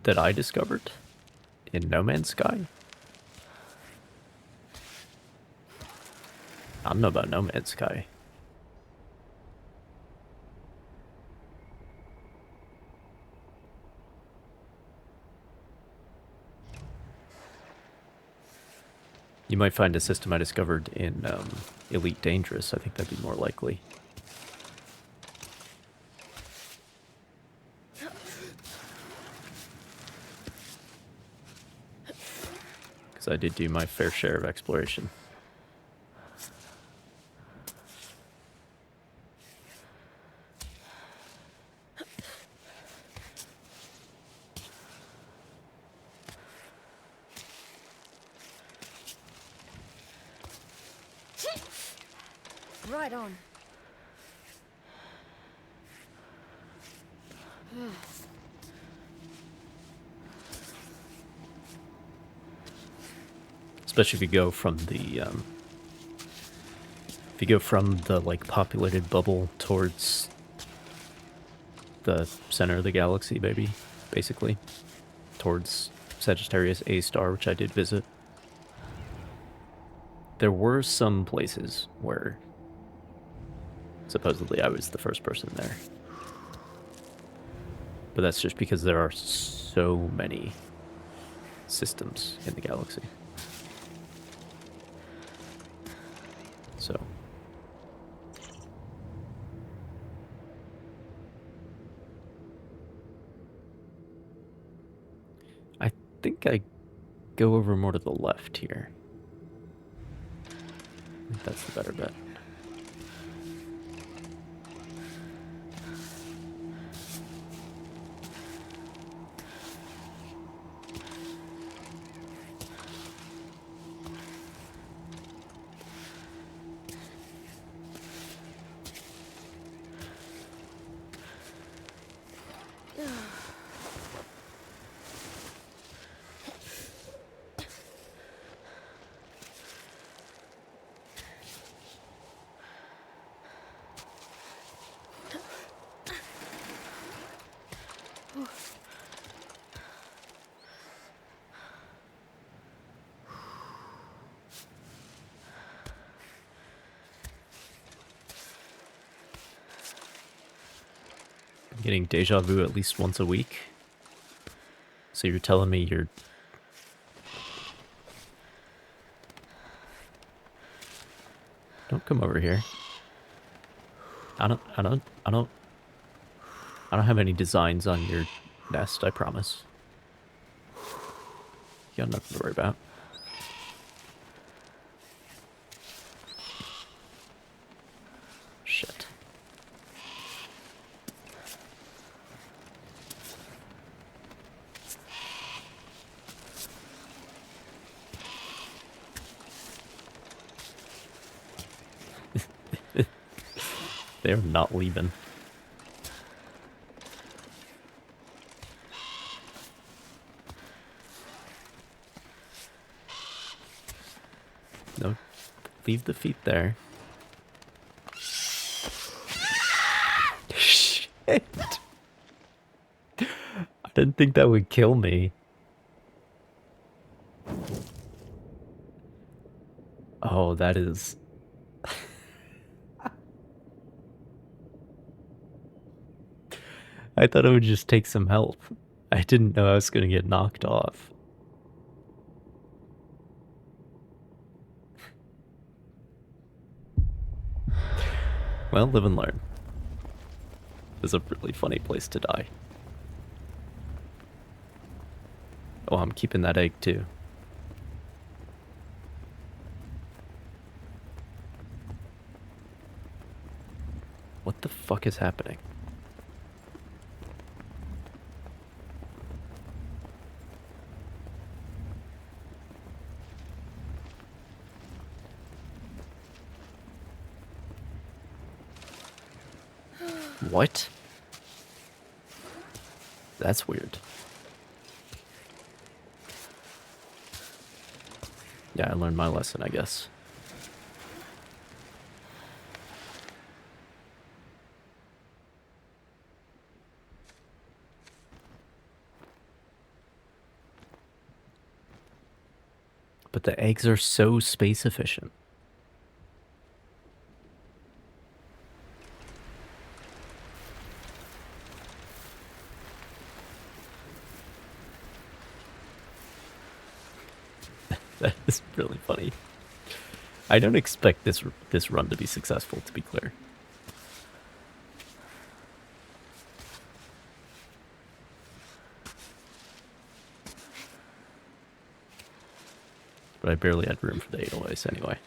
that I discovered in No Man's Sky? I don't know about No Man's Sky. You might find a system I discovered in Elite Dangerous. I think that'd be more likely. Because I did do my fair share of exploration. right on. Especially if you go from the like populated bubble towards the center of the galaxy, baby, basically, towards Sagittarius A star, which I did visit. There were some places where supposedly I was the first person there. But that's just because there are so many systems in the galaxy. So. I think I go over more to the left here. I think that's the better bet. Getting deja vu at least once a week. So you're telling me you're... Don't come over here. I don't have any designs on your nest, I promise. You got nothing to worry about. Shit. They're not leaving. No, leave the feet there. Shit. I didn't think that would kill me. Oh, that is... I thought it would just take some help. I didn't know I was going to get knocked off. Well, live and learn. This is a really funny place to die. Oh, I'm keeping that egg too. What the fuck is happening? What? That's weird. Yeah, I learned my lesson, I guess. But the eggs are so space efficient. That is really funny. I don't expect this run to be successful, to be clear. But I barely had room for the Edelweiss anyway.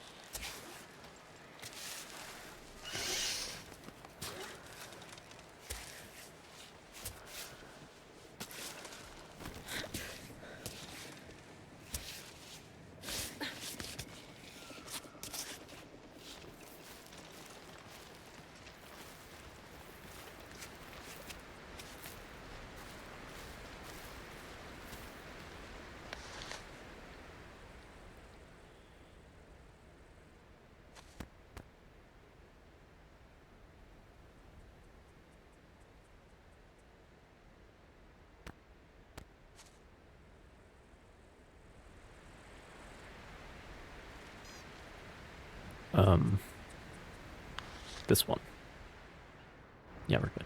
This one. Yeah, we're good.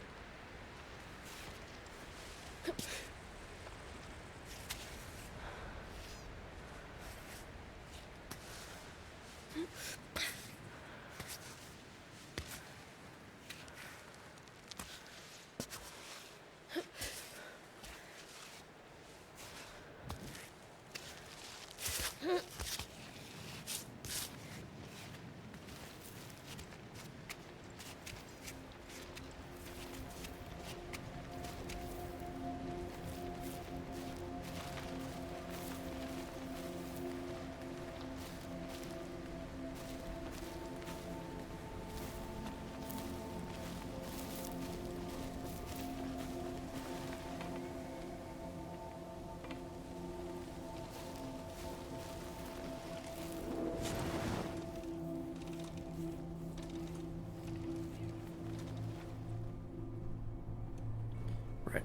Right.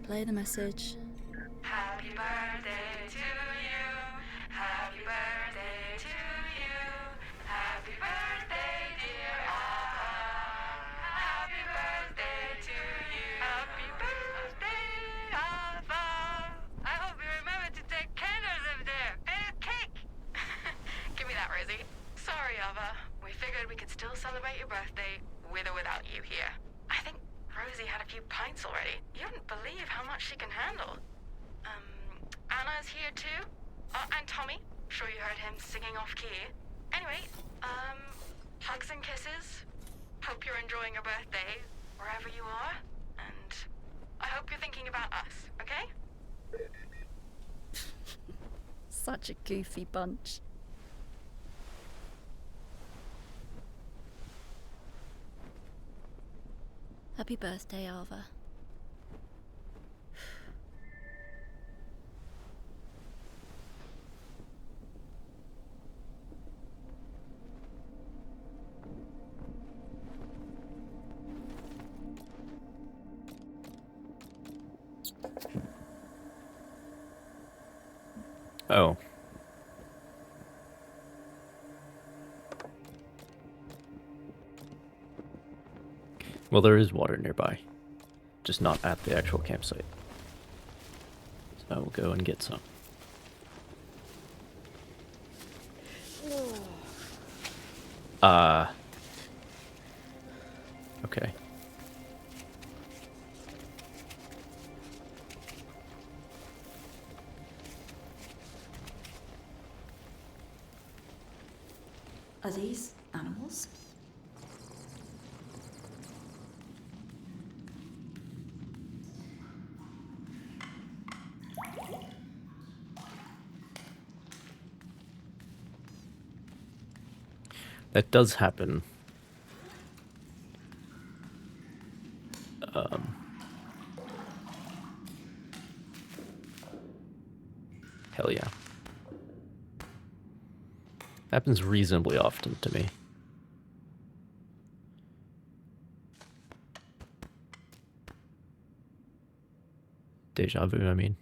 Play the message. Happy birthday to you. Happy birthday to you. Happy birthday, dear Alva. Happy birthday to you. Happy birthday, Alva. I hope you remember to take candles up there and a cake. Give me that, Rosie. Sorry, Alva. We figured we could still celebrate your birthday with or without you here. I think Rosie had a few pints already. You wouldn't believe how much she can handle. Anna's here too. And Tommy. Sure you heard him singing off key. Anyway, hugs and kisses. Hope you're enjoying your birthday, wherever you are. And I hope you're thinking about us, okay? Such a goofy bunch. Happy birthday, Alva. Oh. Well, there is water nearby, just not at the actual campsite. So I will go and get some. Okay. Are these animals? That does happen. Hell yeah. Happens reasonably often to me. Deja vu, I mean.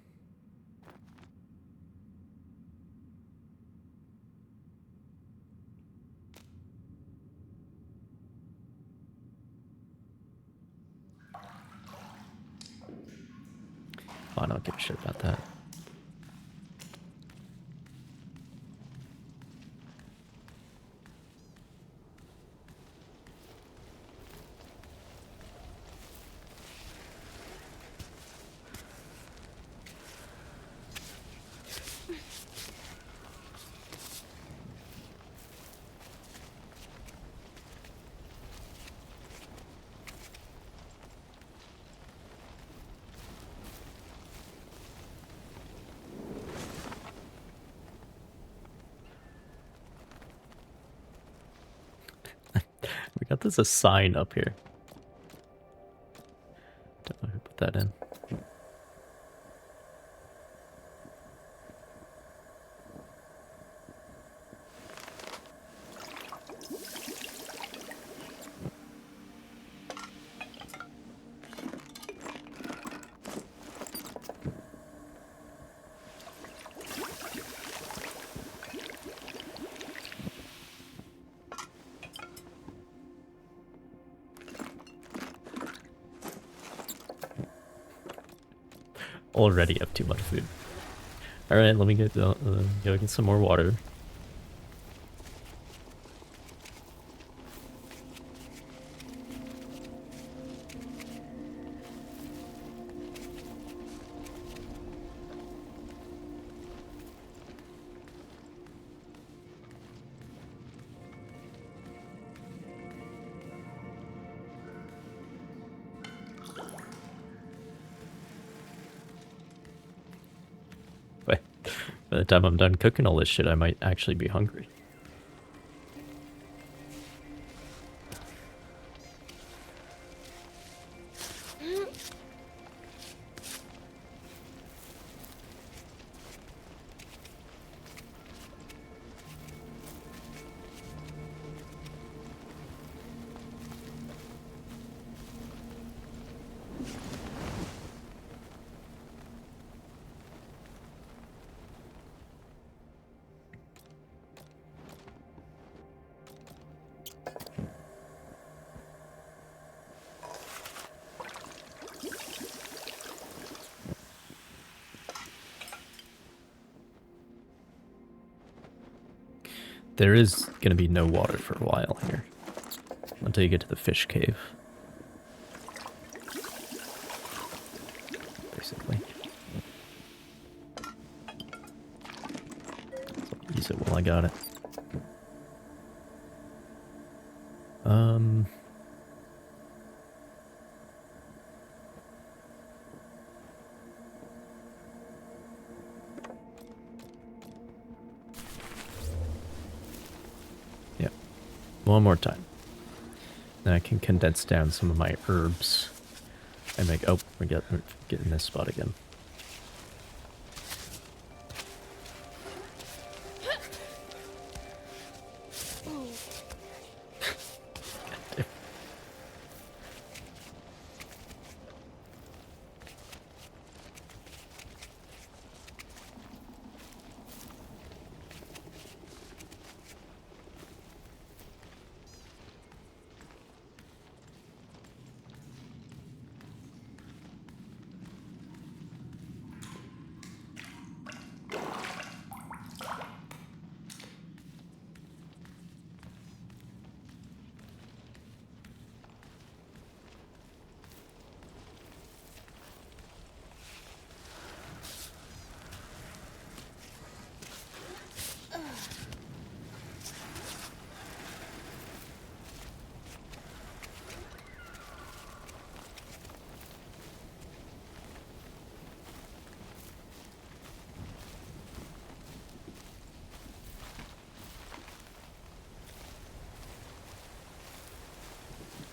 Oh, I don't give a shit about that. We got this a sign up here. Don't know who put that in. already have too much food. Alright, let me go get some more water. By the time I'm done cooking all this shit, I might actually be hungry. There is going to be no water for a while here. Until you get to the fish cave. Basically. So I'll use it while I got it. Yeah. One more time. Then I can condense down some of my herbs and make... Oh, we're getting this spot again.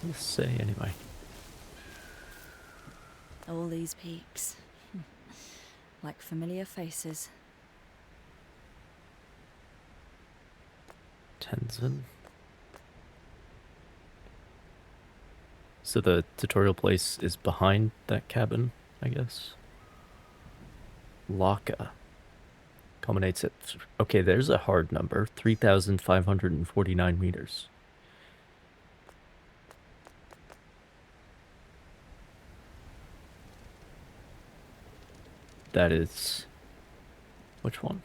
Let's say anyway. All these peaks. Like familiar faces. Tenzin. So the tutorial place is behind that cabin, I guess. Laka. Culminates at... Okay, there's a hard number. 3,549 meters. That is... Which one?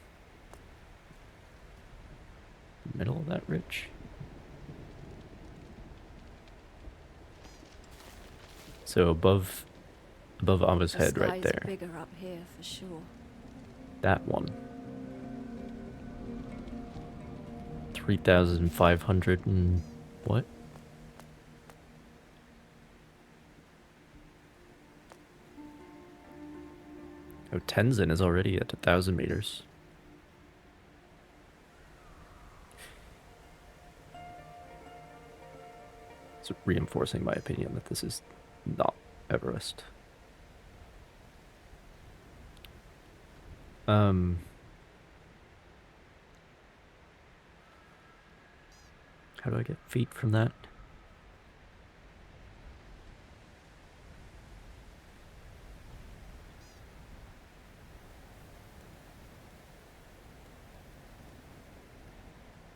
Middle of that ridge? So above Ava's head right there. Bigger up here for sure. That one. 3,500 and what? Oh, Tenzin is already at 1,000 meters. It's reinforcing my opinion that this is not Everest. How do I get feet from that?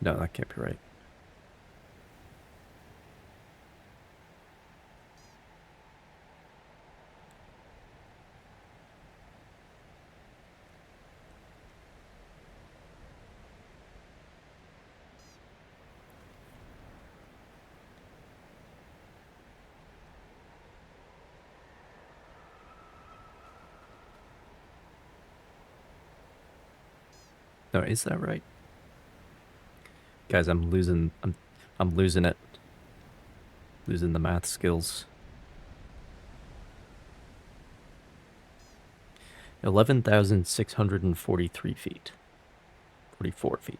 No, that can't be right. No, is that right? Guys, I'm losing it. Losing the math skills. 11,643 feet. 44 feet.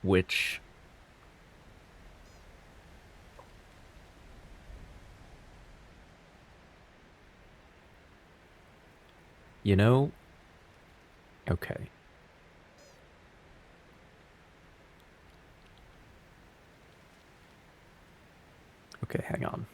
Which you know, okay. Okay, hang on.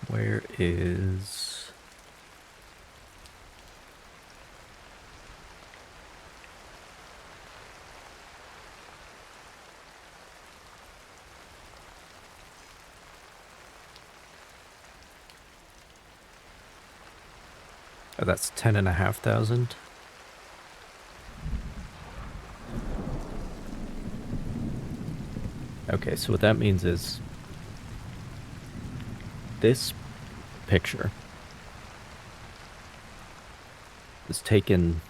Where is... Oh, that's 10,500. Okay, so what that means is this picture was taken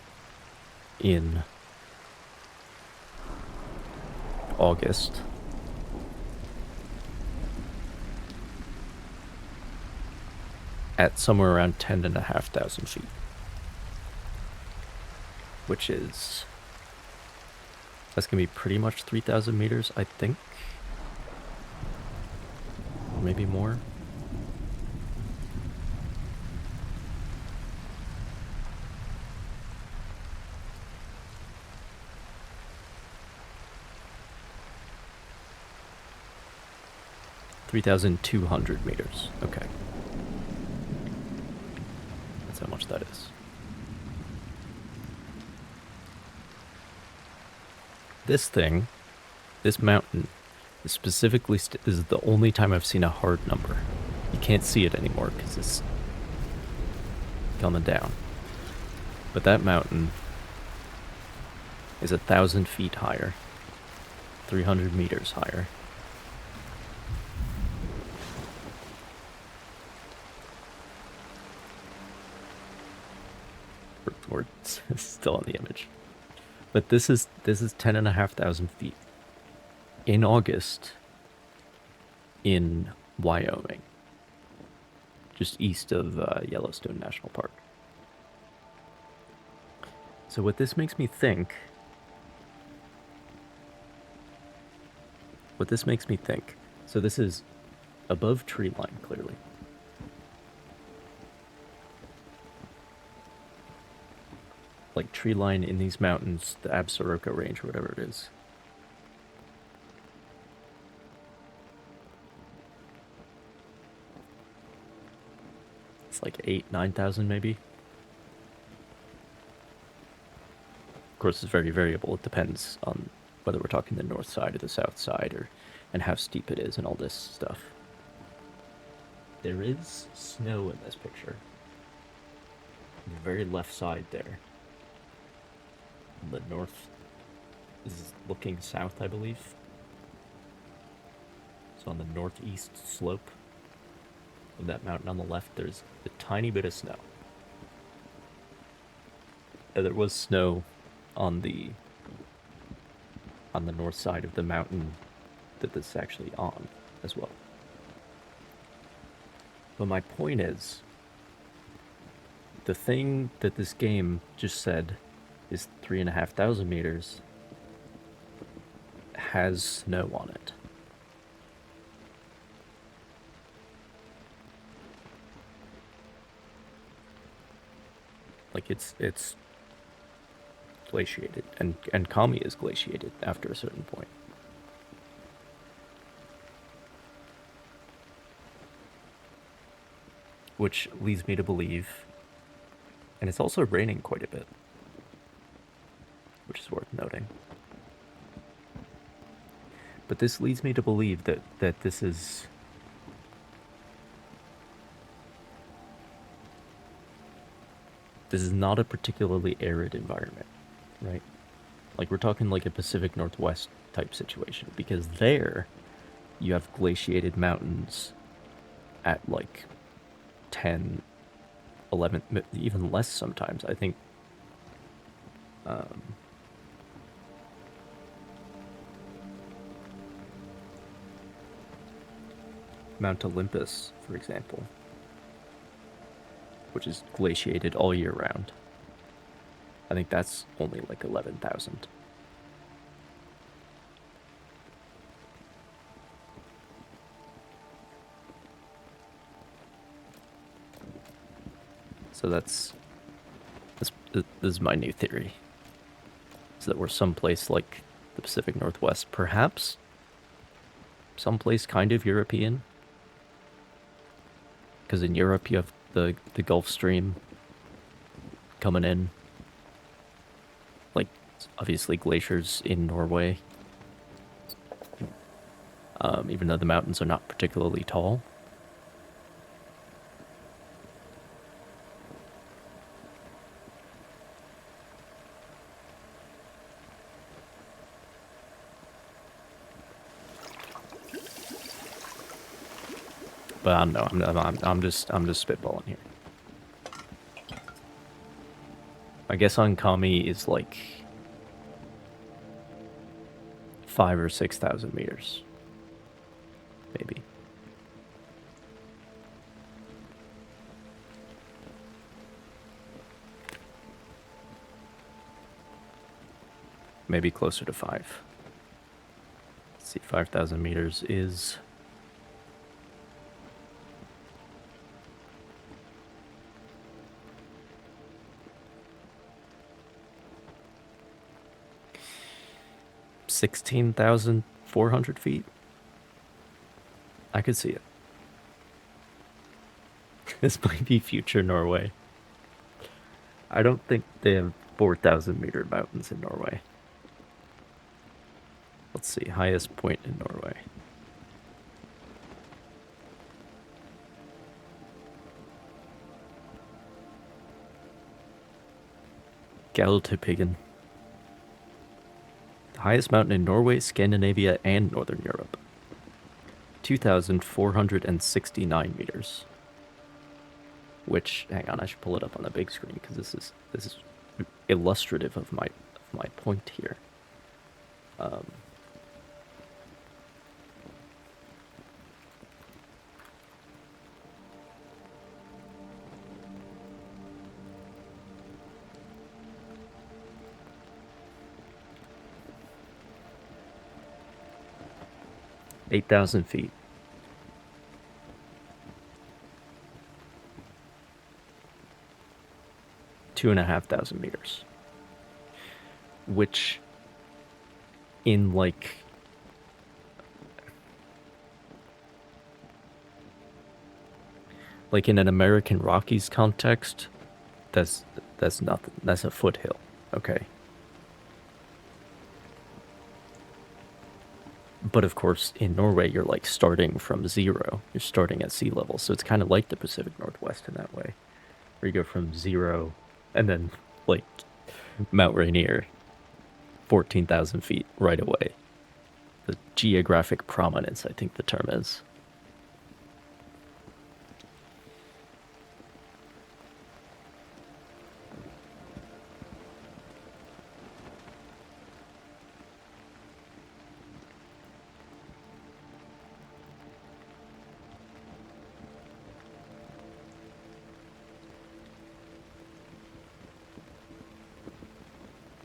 in August. At somewhere around 10,500 feet. Which is... That's gonna be pretty much 3,000 meters, I think. Or maybe more. $3,200 meters. Okay. That's how much that is. This thing, this mountain, is specifically this is the only time I've seen a hard number. You can't see it anymore because it's coming down. But that mountain is 1,000 feet higher, 300 meters higher. We're still on the image. But this is 10,500 feet in August in Wyoming, just east of Yellowstone National Park. So what this makes me think, so this is above tree line, clearly. Like tree line in these mountains, the Absaroka Range or whatever it is. It's like 8,000-9,000 maybe. Of course, it's very variable. It depends on whether we're talking the north side or the south side, and how steep it is and all this stuff. There is snow in this picture. On the very left side there. The north is looking south, I believe. So on the northeast slope of that mountain on the left, there's a tiny bit of snow. There was snow on the north side of the mountain that this is actually on as well. But my point is, the thing that this game just said is 3,500 meters has snow on it. Like it's glaciated, and Kami is glaciated after a certain point. which leads me to believe, and it's also raining quite a bit, which is worth noting. But this leads me to believe that this is not a particularly arid environment, right? Like, we're talking like a Pacific Northwest type situation, because there you have glaciated mountains at like 10, 11, even less sometimes. I think Mount Olympus, for example, which is glaciated all year round. I think that's only like 11,000. So this is my new theory. Is that we're someplace like the Pacific Northwest, perhaps someplace kind of European. Because in Europe you have the Gulf Stream coming in. Like, obviously glaciers in Norway. Even though the mountains are not particularly tall. But I don't know. I'm just spitballing here. I guess on Kami is like 5,000 or 6,000 meters, maybe. Maybe closer to 5. Let's see, 5,000 meters is... $16,400 feet. I could see it. This might be future Norway. I don't think they have 4,000 meter mountains in Norway. Let's see, highest point in Norway. Gaeltapigen. Highest mountain in Norway, Scandinavia, and Northern Europe. 2,469 meters. Which, hang on, I should pull it up on the big screen because this is illustrative of my point here. $8,000 feet. Two and a half thousand meters. Which, in like in an American Rockies context, that's nothing. That's a foothill, okay? But of course, in Norway, you're like starting from zero. You're starting at sea level. So it's kind of like the Pacific Northwest in that way. Where you go from zero and then like Mount Rainier, 14,000 feet right away. The geographic prominence, I think the term is.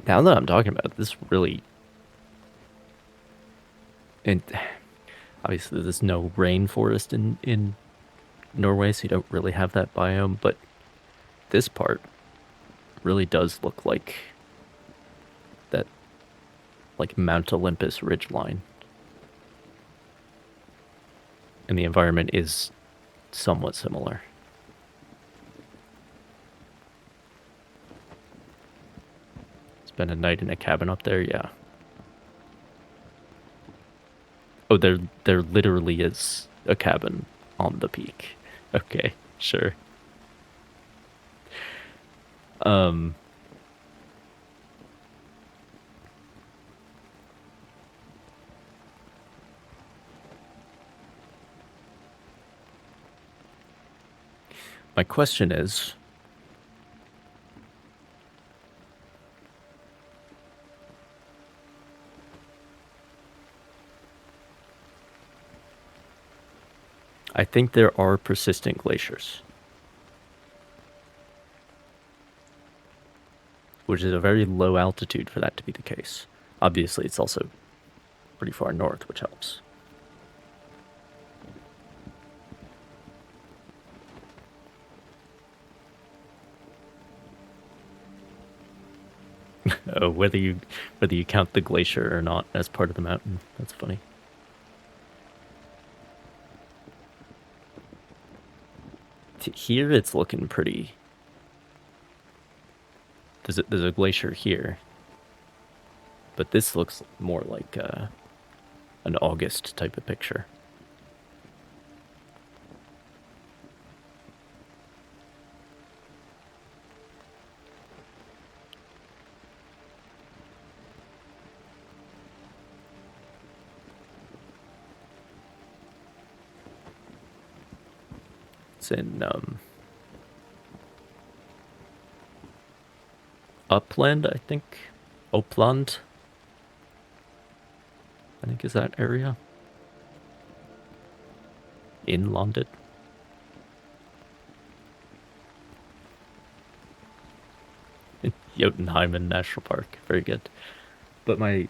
Now that I'm talking about it, this really... And obviously there's no rainforest in Norway, so you don't really have that biome, but this part really does look like that, like Mount Olympus ridgeline. And the environment is somewhat similar. Spend a night in a cabin up there, yeah. Oh, there literally is a cabin on the peak. Okay, sure. My question is, I think there are persistent glaciers, which is a very low altitude for that to be the case. Obviously, it's also pretty far north, which helps. Oh, whether you count the glacier or not as part of the mountain, that's funny. Here it's looking pretty. There's a glacier here, but this looks more like an August type of picture. It's in Upland, I think. Upland, I think is that area. Inlanded. Jotunheimen National Park, very good. But my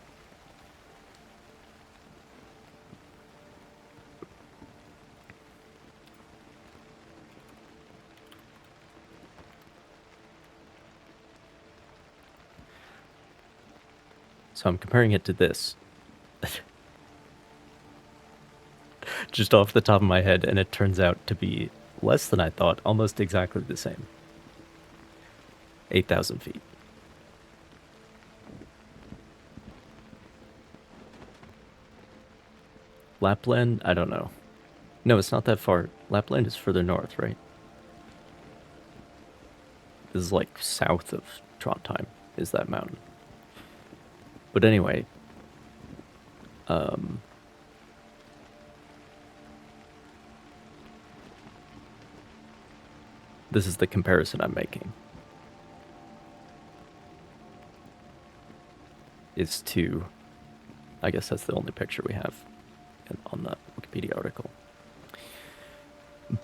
So I'm comparing it to this. Just off the top of my head, and it turns out to be less than I thought, almost exactly the same. 8,000 feet. Lapland? I don't know. No, it's not that far. Lapland is further north, right? This is like south of Trondheim, is that mountain. But anyway, this is the comparison I'm making. Is to, I guess that's the only picture we have on the Wikipedia article.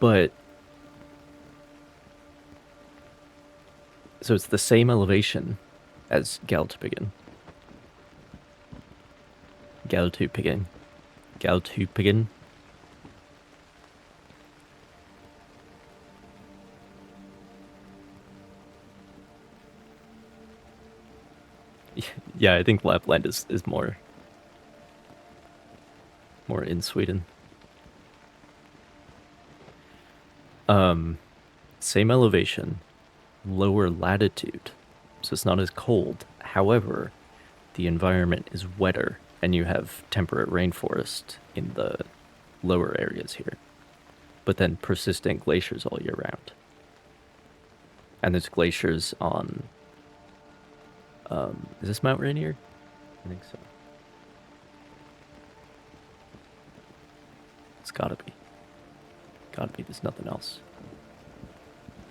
But, so it's the same elevation as Galtupiggen. Galtupiggen. Yeah, I think Lapland is more in Sweden. Same elevation, lower latitude, so it's not as cold. However, the environment is wetter, and you have temperate rainforest in the lower areas here, but then persistent glaciers all year round. And there's glaciers on, is this Mount Rainier? I think so. It's gotta be. Gotta be, there's nothing else.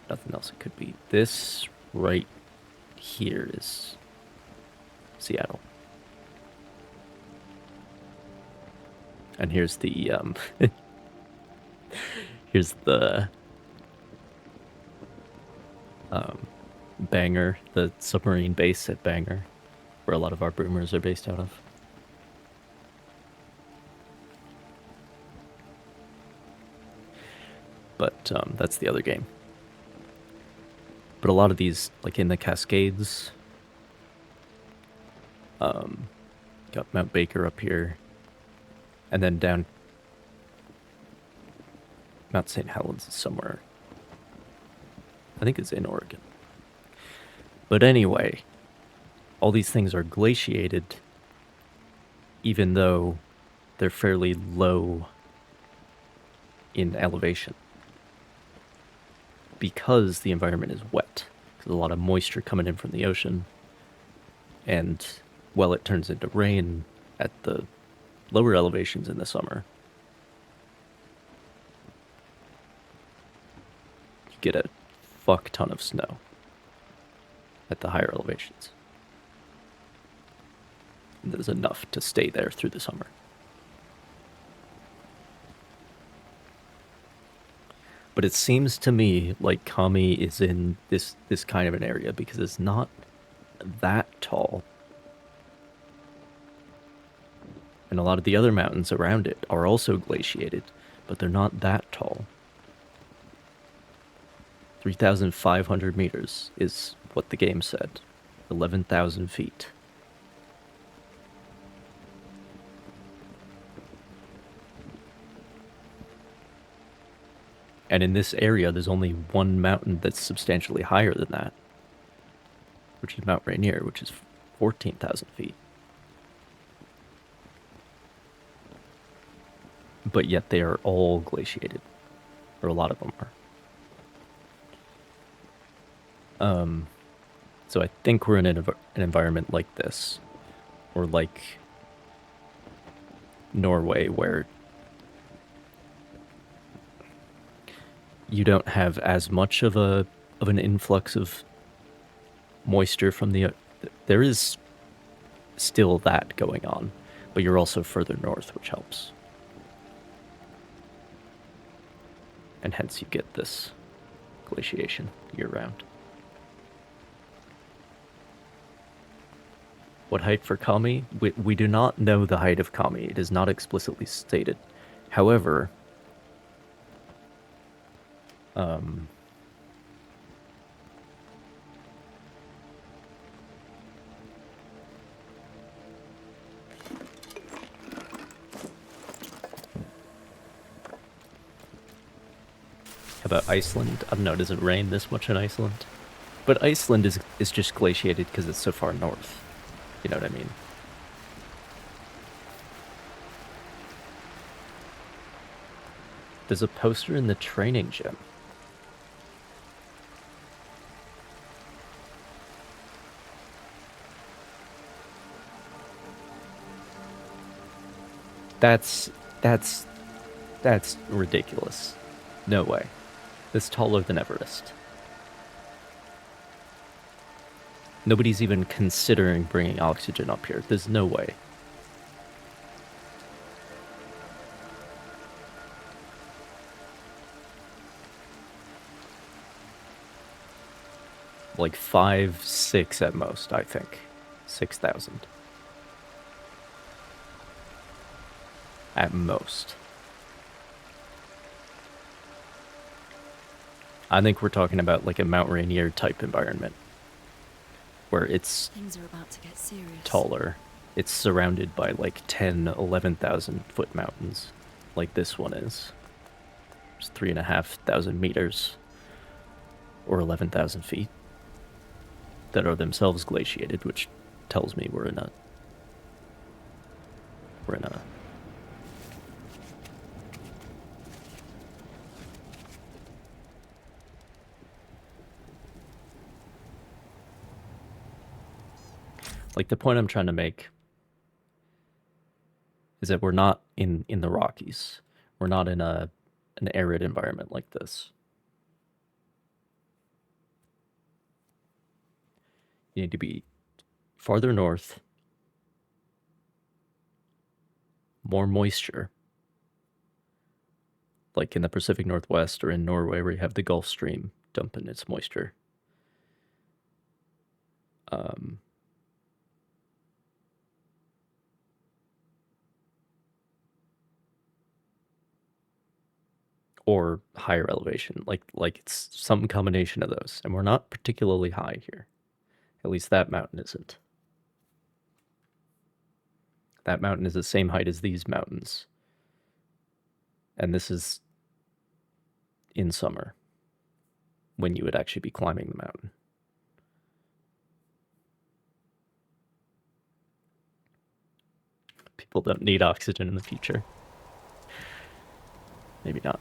Nothing else it could be. This right here is Seattle. And here's the, here's the, Bangor, the submarine base at Bangor, where a lot of our boomers are based out of. But, that's the other game. But a lot of these, like in the Cascades, got Mount Baker up here, and then down Mount St. Helens is somewhere. I think it's in Oregon. But anyway, all these things are glaciated, even though they're fairly low in elevation, because the environment is wet. There's a lot of moisture coming in from the ocean, and well, it turns into rain at the lower elevations in the summer. You get a fuck ton of snow at the higher elevations. And there's enough to stay there through the summer. But it seems to me like Kami is in this kind of an area because it's not that tall. And a lot of the other mountains around it are also glaciated, but they're not that tall. 3,500 meters is what the game said. 11,000 feet. And in this area, there's only one mountain that's substantially higher than that, which is Mount Rainier, which is 14,000 feet. But yet they are all glaciated, or a lot of them are. So I think we're in an environment like this, or like Norway, where you don't have as much of an influx of moisture from the. There is still that going on, but you're also further north, which helps. And hence you get this glaciation year-round. What height for Kami? We do not know the height of Kami. It is not explicitly stated. However, how about Iceland? I don't know, does it rain this much in Iceland? But Iceland is just glaciated because it's so far north. You know what I mean? There's a poster in the training gym. That's ridiculous. No way. It's taller than Everest. Nobody's even considering bringing oxygen up here. There's no way. Like 5, 6 at most, I think. 6,000. At most. I think we're talking about like a Mount Rainier type environment, where it's Things are about to get serious. taller. It's surrounded by like 10, 11,000 foot mountains, like this one is. It's 3,500 meters, or 11,000 feet, that are themselves glaciated, which tells me we're in a like, the point I'm trying to make is that we're not in the Rockies. We're not in an arid environment like this. You need to be farther north, more moisture, like in the Pacific Northwest or in Norway, where you have the Gulf Stream dumping its moisture. Or higher elevation, like it's some combination of those, and we're not particularly high here. At least that mountain isn't. That mountain is the same height as these mountains, and this is in summer, when you would actually be climbing the mountain. People don't need oxygen in the future. Maybe not.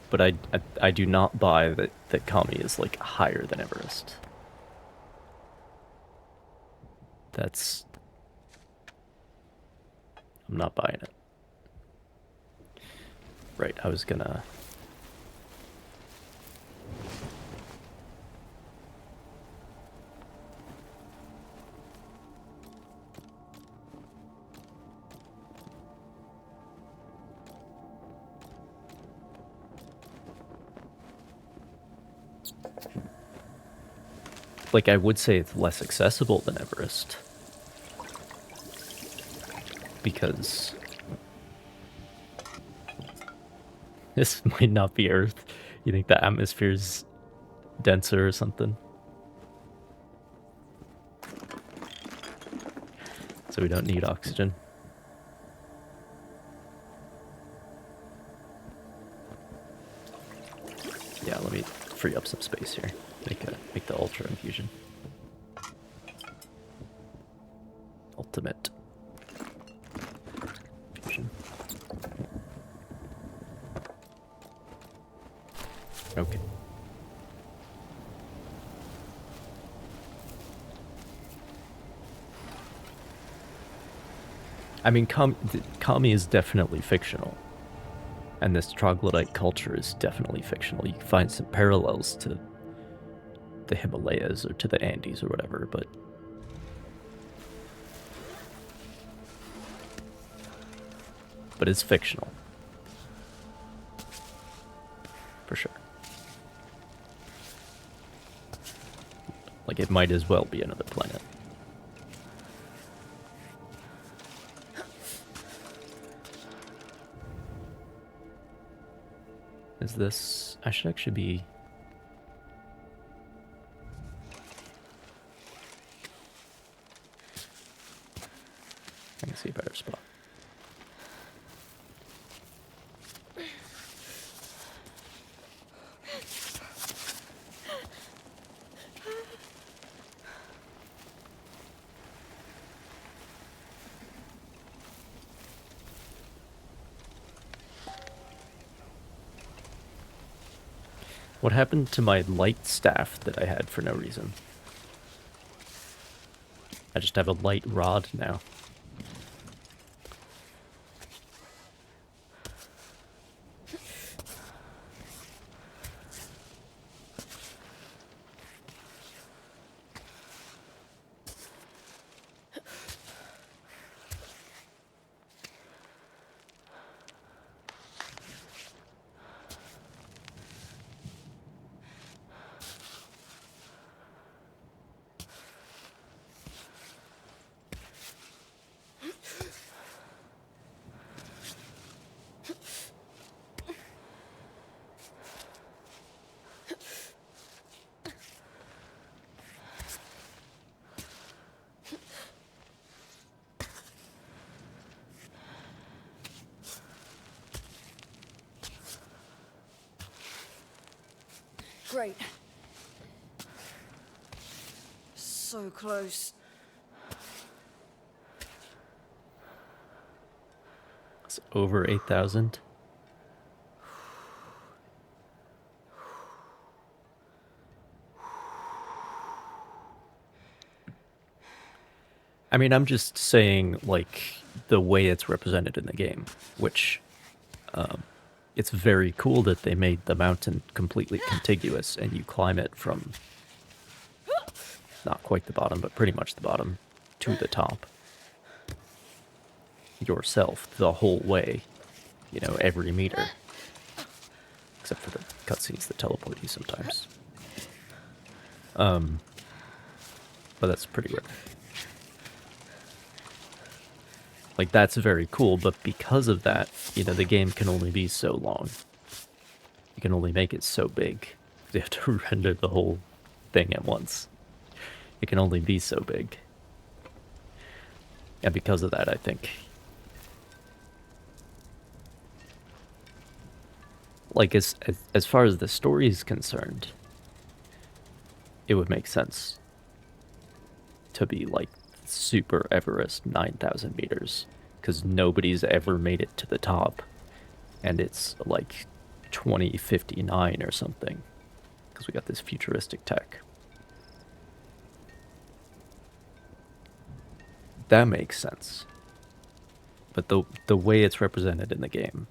But I do not buy that Kami is like higher than Everest. I'm not buying it. Right, I was gonna... Like, I would say it's less accessible than Everest. Because this might not be Earth. You think the atmosphere's denser or something? So we don't need oxygen. Yeah, let me free up some space here. Make the ultra infusion. Ultimate infusion. Okay. I mean, Kami is definitely fictional. And this troglodyte culture is definitely fictional. You can find some parallels to the Himalayas or to the Andes or whatever, but it's fictional. For sure. Like, it might as well be another planet. Is this... I should actually be... I can see a better spot. What happened to my light staff that I had for no reason? I just have a light rod now. Great. So close. It's over 8,000. I mean, I'm just saying, like, the way it's represented in the game, which, it's very cool that they made the mountain completely contiguous and you climb it from not quite the bottom, but pretty much the bottom to the top yourself the whole way, you know, every meter. Except for the cutscenes that teleport you sometimes. But that's pretty rare. Like, that's very cool, but because of that, you know, the game can only be so long. You can only make it so big. You have to render the whole thing at once. It can only be so big. And because of that, I think, like, as far as the story is concerned, it would make sense to be, like, super Everest 9,000 meters, because nobody's ever made it to the top, and it's, like, 2059 or something, because we got this futuristic tech. That makes sense. But the way it's represented in the game,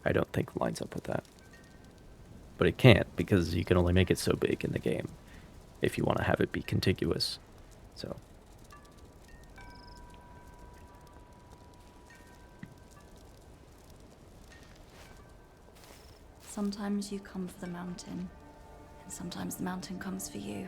I don't think lines up with that. But it can't, because you can only make it so big in the game if you want to have it be contiguous. So Sometimes you come for the mountain, and sometimes the mountain comes for you.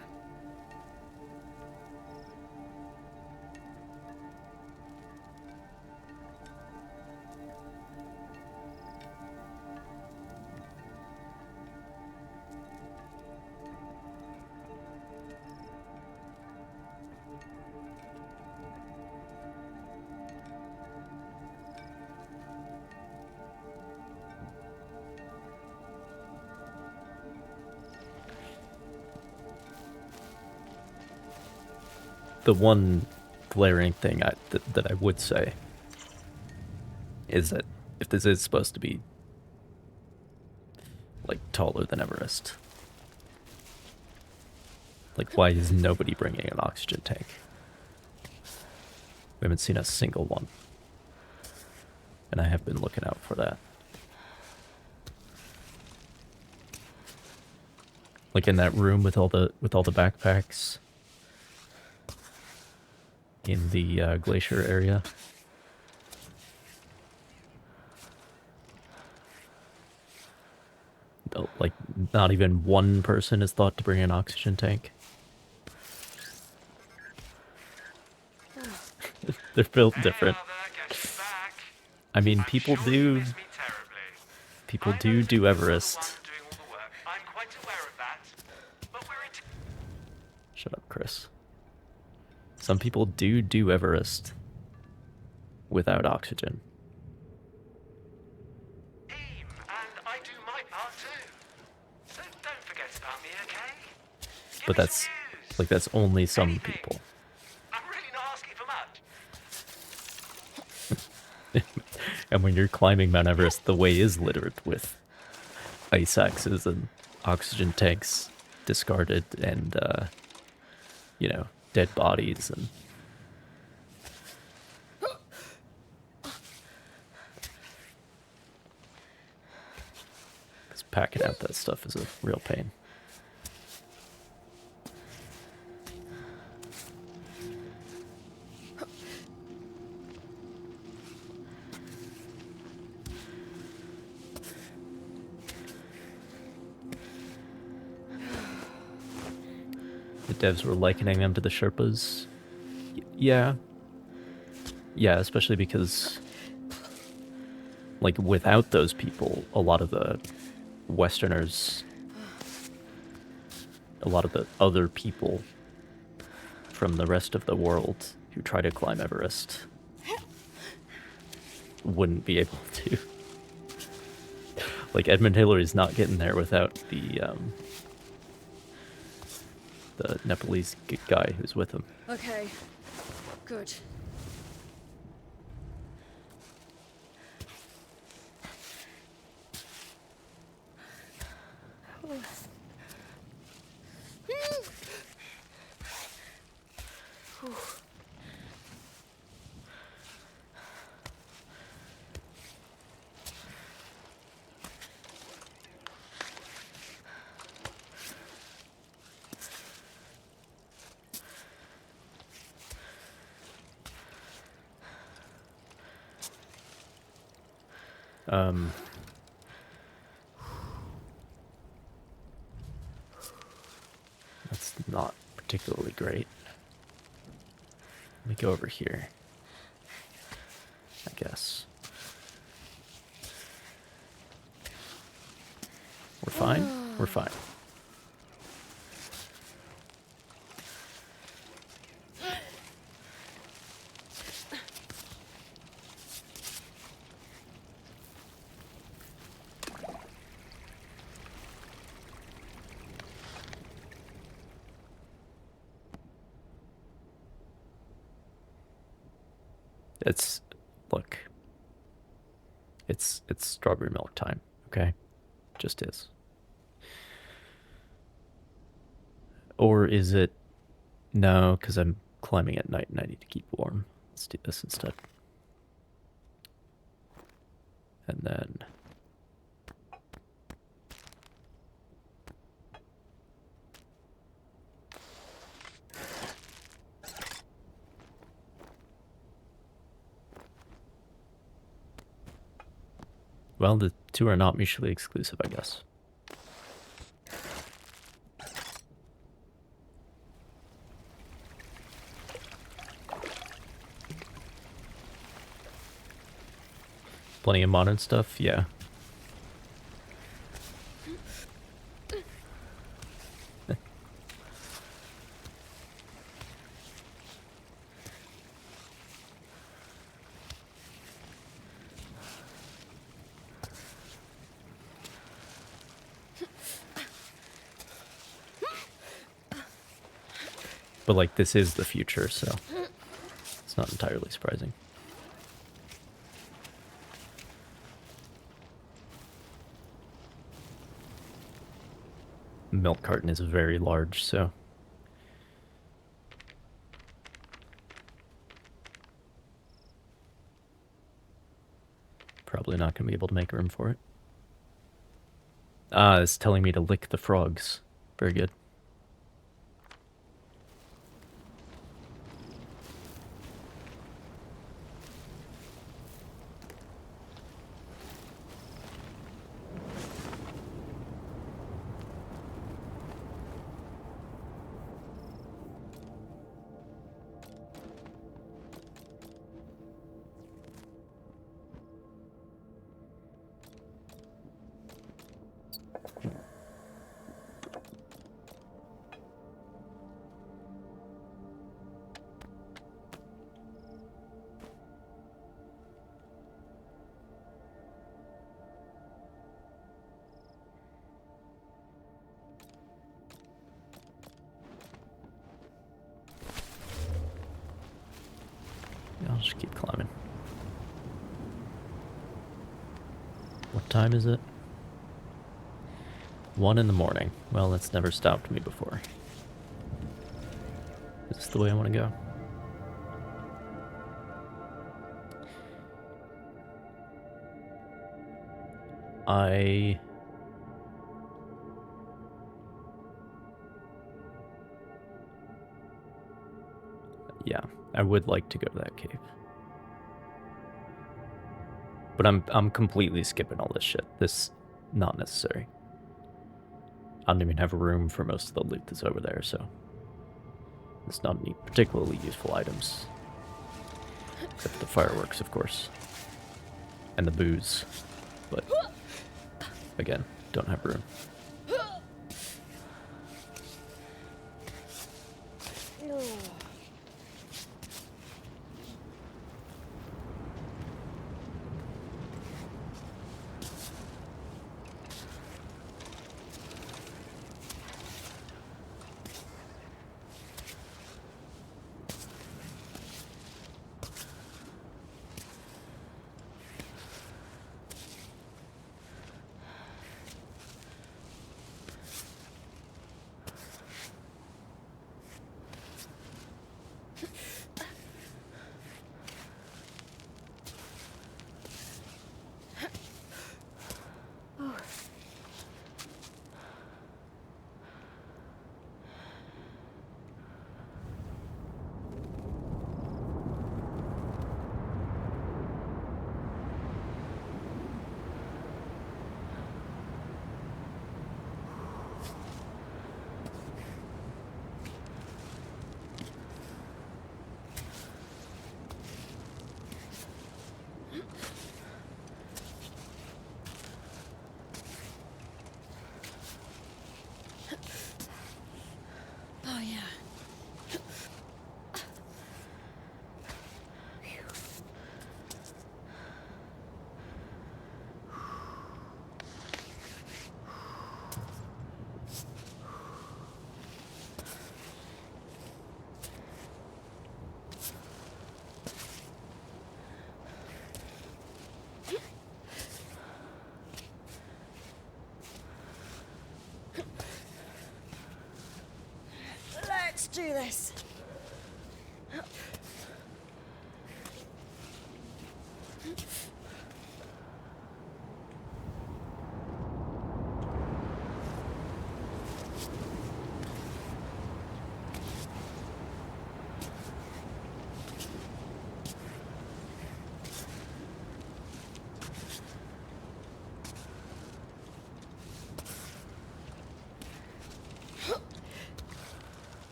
the one glaring thing that I would say is that if this is supposed to be, like, taller than Everest, like, why is nobody bringing an oxygen tank? We haven't seen a single one. And I have been looking out for that. Like in that room with all the backpacks in the glacier area. Like, not even one person is thought to bring an oxygen tank. They're built different. I mean, people do Everest. Shut up, Chris. Some people do Everest without oxygen. But that's only some people. I'm really not asking for much. And when you're climbing Mount Everest, the way is littered with ice axes and oxygen tanks discarded and, dead bodies and... Because packing out that stuff is a real pain. Devs were likening them to the Sherpas. Yeah, especially because, like, without those people, a lot of the Westerners, a lot of the other people from the rest of the world who try to climb Everest wouldn't be able to. Like, Edmund Hillary's not getting there without the Nepalese guy who's with him. Okay, good. That's not particularly great. Let me go over here, I guess. We're fine? We're fine. It's, look, it's strawberry milk time, okay? Just is. Or is it? No, because I'm climbing at night and I need to keep warm. Let's do this instead. And then... Well, the two are not mutually exclusive, I guess. Plenty of modern stuff, yeah. But like, this is the future, so it's not entirely surprising. Milk carton is very large, so probably not going to be able to make room for it. Ah, it's telling me to lick the frogs. Very good. I'll just keep climbing. What time is it? 1 in the morning. Well, that's never stopped me before. Is this the way I want to go? Yeah, I would like to go to that cave. But I'm completely skipping all this shit. This, not necessary. I don't even have room for most of the loot that's over there, so it's not any particularly useful items. Except for the fireworks, of course. And the booze. But, again, don't have room. Oh, yeah. do this.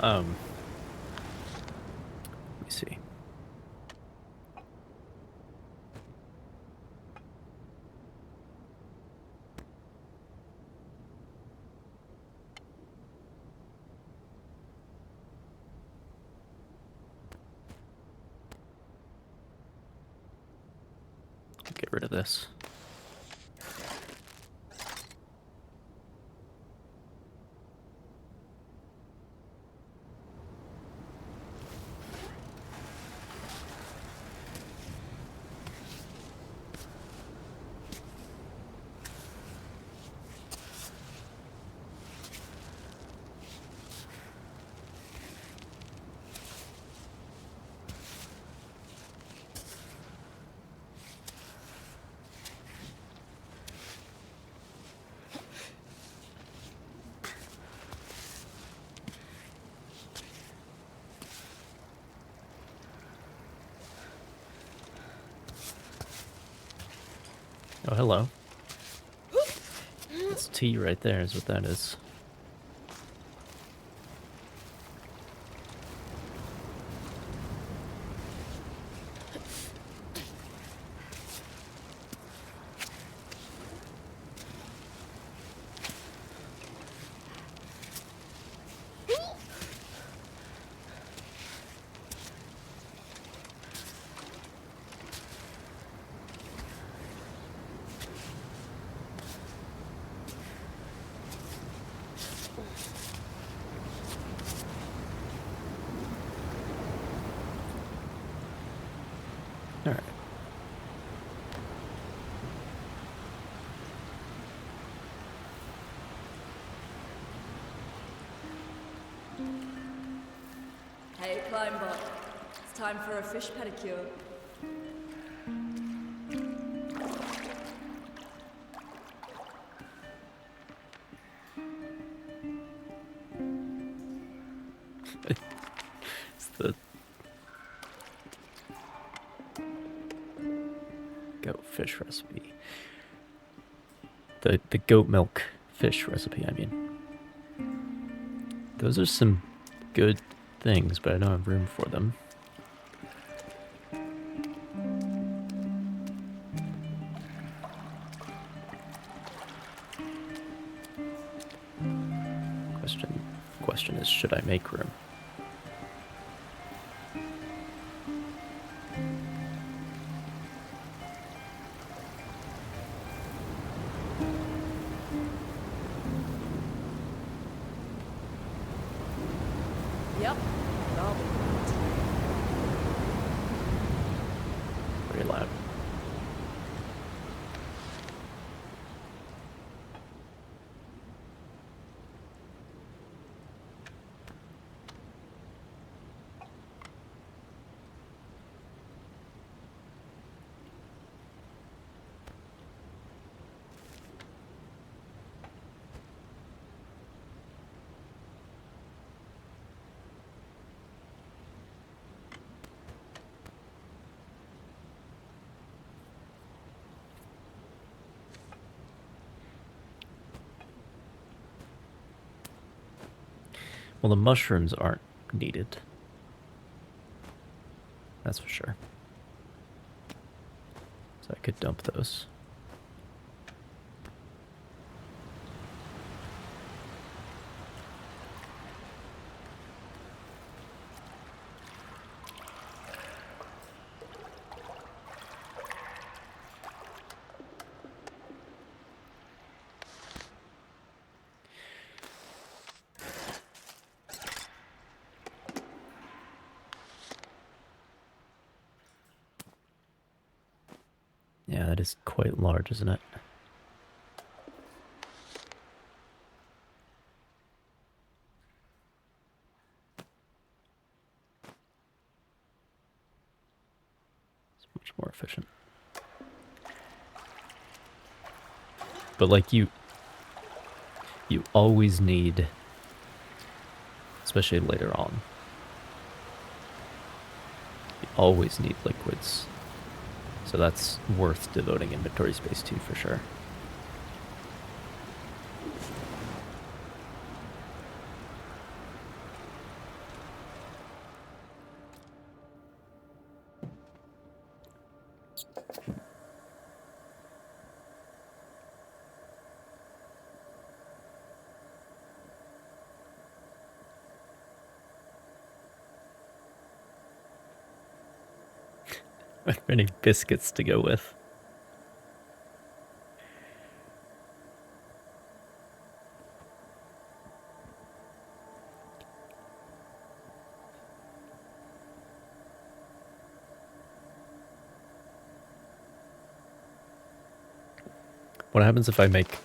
Let me see. Get rid of this. Oh, hello. It's tea right there is what that is. All right. Hey, Climbot. It's time for a fish pedicure. It's the goat fish recipe. The goat milk fish recipe, I mean. Those are some good things, but I don't have room for them. Question is, should I make room? Yep. I'll be right. Very loud. Well, the mushrooms aren't needed. That's for sure. So I could dump those. Yeah, that is quite large, isn't it? It's much more efficient. But like you always need, especially later on, you always need liquids. So that's worth devoting inventory space to for sure. Are there any biscuits to go with? What happens if I make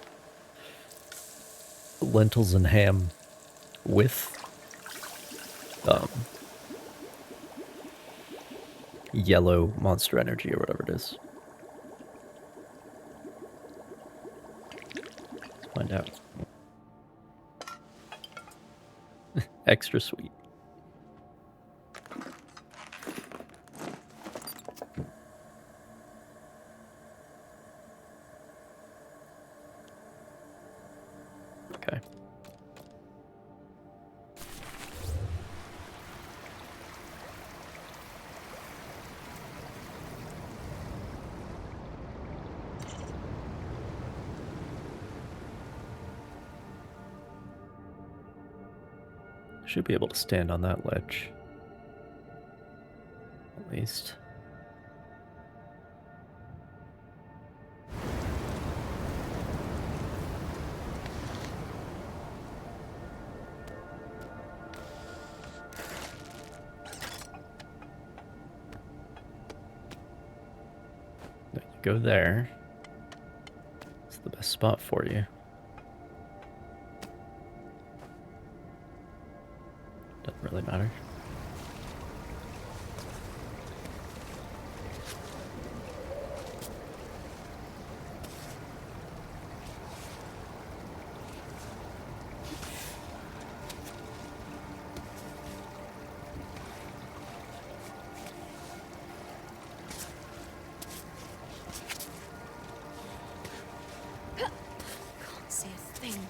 lentils and ham with yellow Monster Energy or whatever it is? Let's find out. Extra sweet. Okay. Should be able to stand on that ledge. At least. There you go there. It's the best spot for you. Doesn't really matter. Can't see a thing.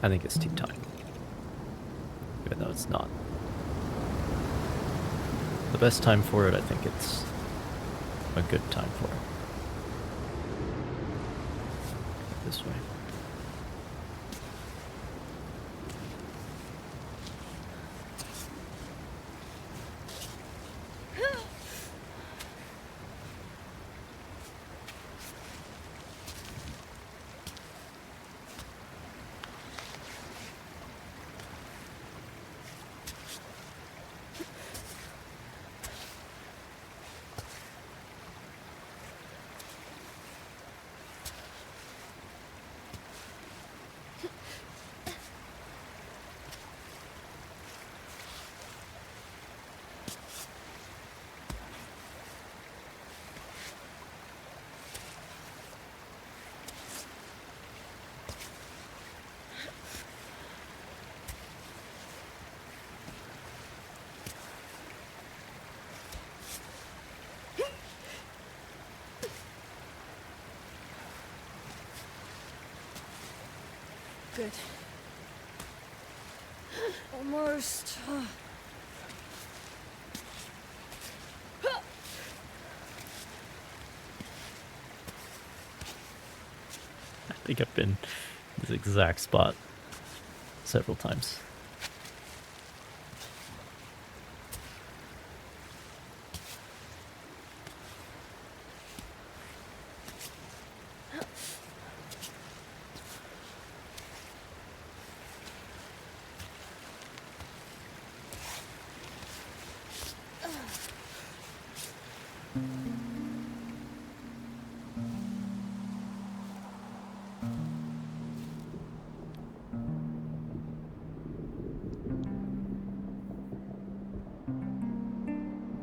I think it's tea time. Even though it's not the best time for it, I think it's a good time for it. This way. Good. Almost. think I've been in this exact spot several times.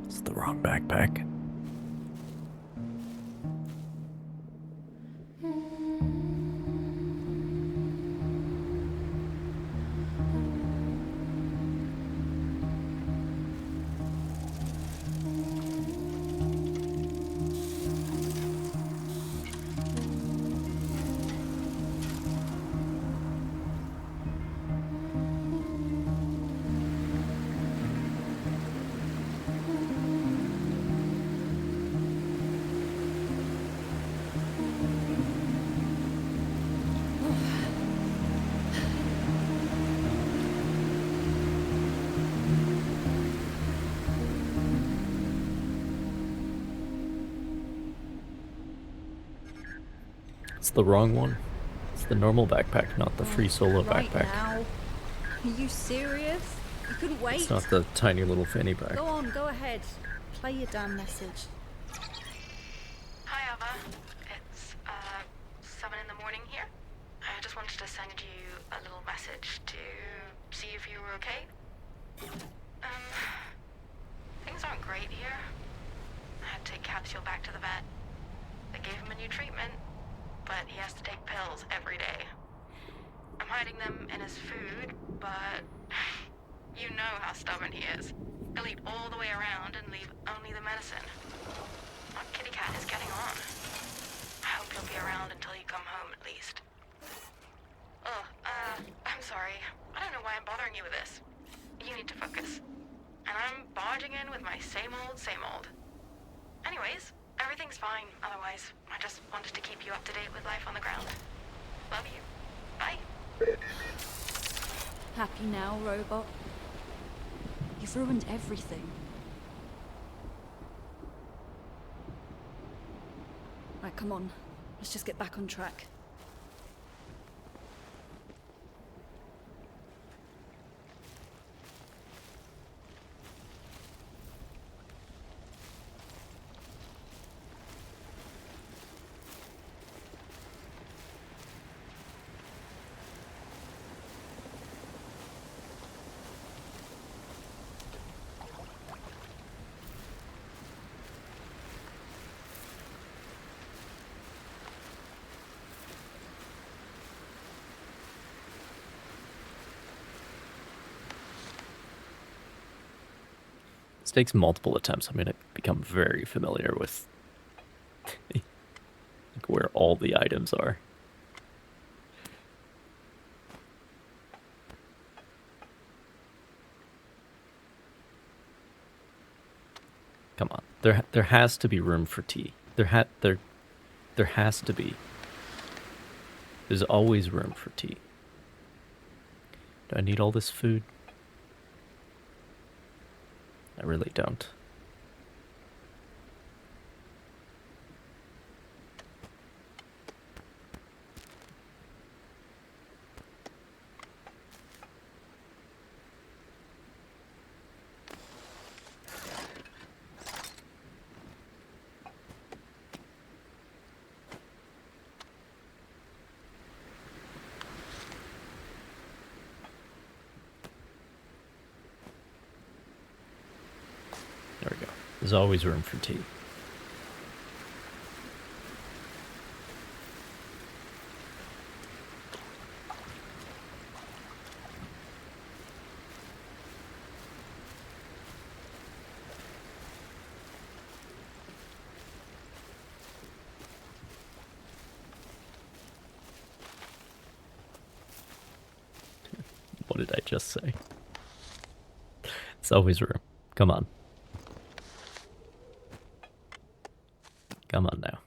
It's the wrong backpack. It's the wrong one. It's the normal backpack, not the free solo Right backpack. now. Are you serious? You couldn't wait? It's not the tiny little fanny pack. Go on, go ahead. Play your damn message. Hi, Ava. It's 7 in the morning here. I just wanted to send you a little message to see if you were okay. Things aren't great here. I had to take Capsule back to the vet. They gave him a new treatment, but he has to take pills every day. I'm hiding them in his food, but you know how stubborn he is. He'll eat all the way around and leave only the medicine. Our kitty cat is getting on. I hope he'll be around until you come home at least. I'm sorry. I don't know why I'm bothering you with this. You need to focus. And I'm barging in with my same old, same old. Anyways, everything's fine otherwise. I just wanted to keep you up to date with life on the ground. Love you. Bye. Happy now, robot? You've ruined everything. Right, come on. Let's just get back on track. This takes multiple attempts. I'm going to become very familiar with like where all the items are. Come on. There has to be room for tea. There has to be. There's always room for tea. Do I need all this food? I really don't. There we go. There's always room for tea. What did I just say? It's always room. Come on. Come on now.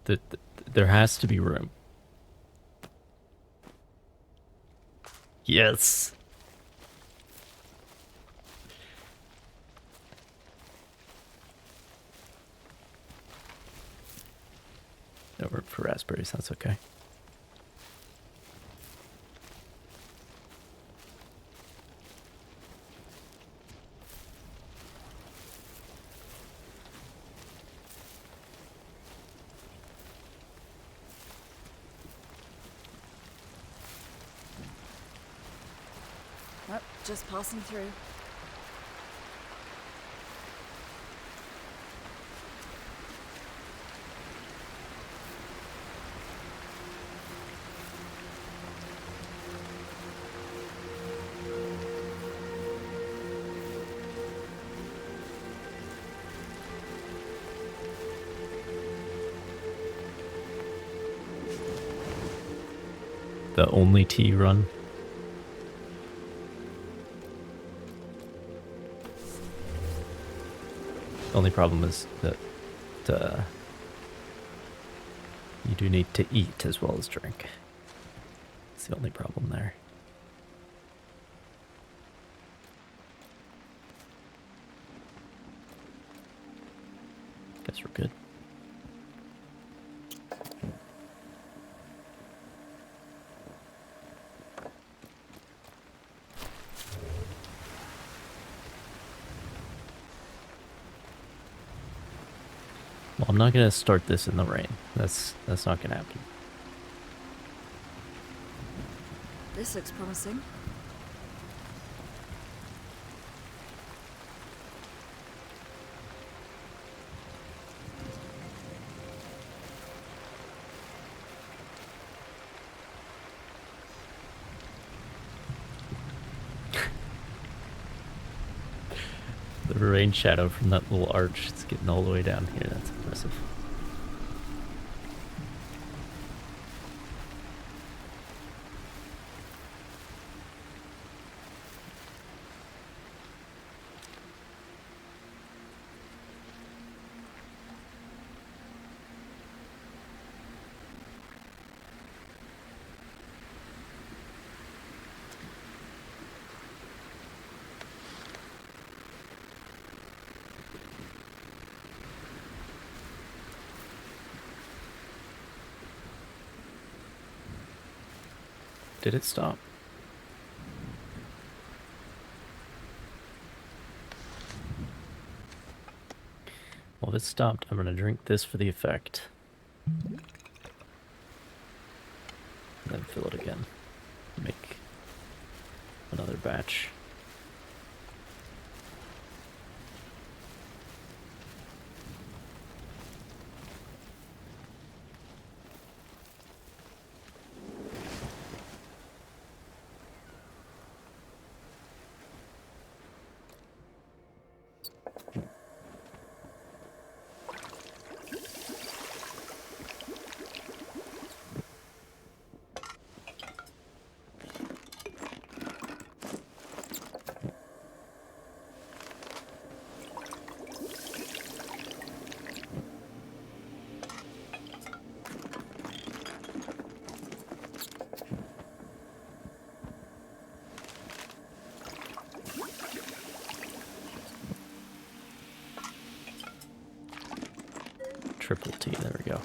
There has to be room. Yes. No room for raspberries, that's okay. Oh, just passing through. The only tea run. The only problem is that you do need to eat as well as drink. It's the only problem there. Guess we're good. Well, I'm not gonna start this in the rain. That's not gonna happen. This looks promising. The rain shadow from that little arch, it's getting all the way down here. That's impressive. Did it stop? Well, if it stopped, I'm gonna drink this for the effect. And then fill it again. Make another batch. Triple T, there we go.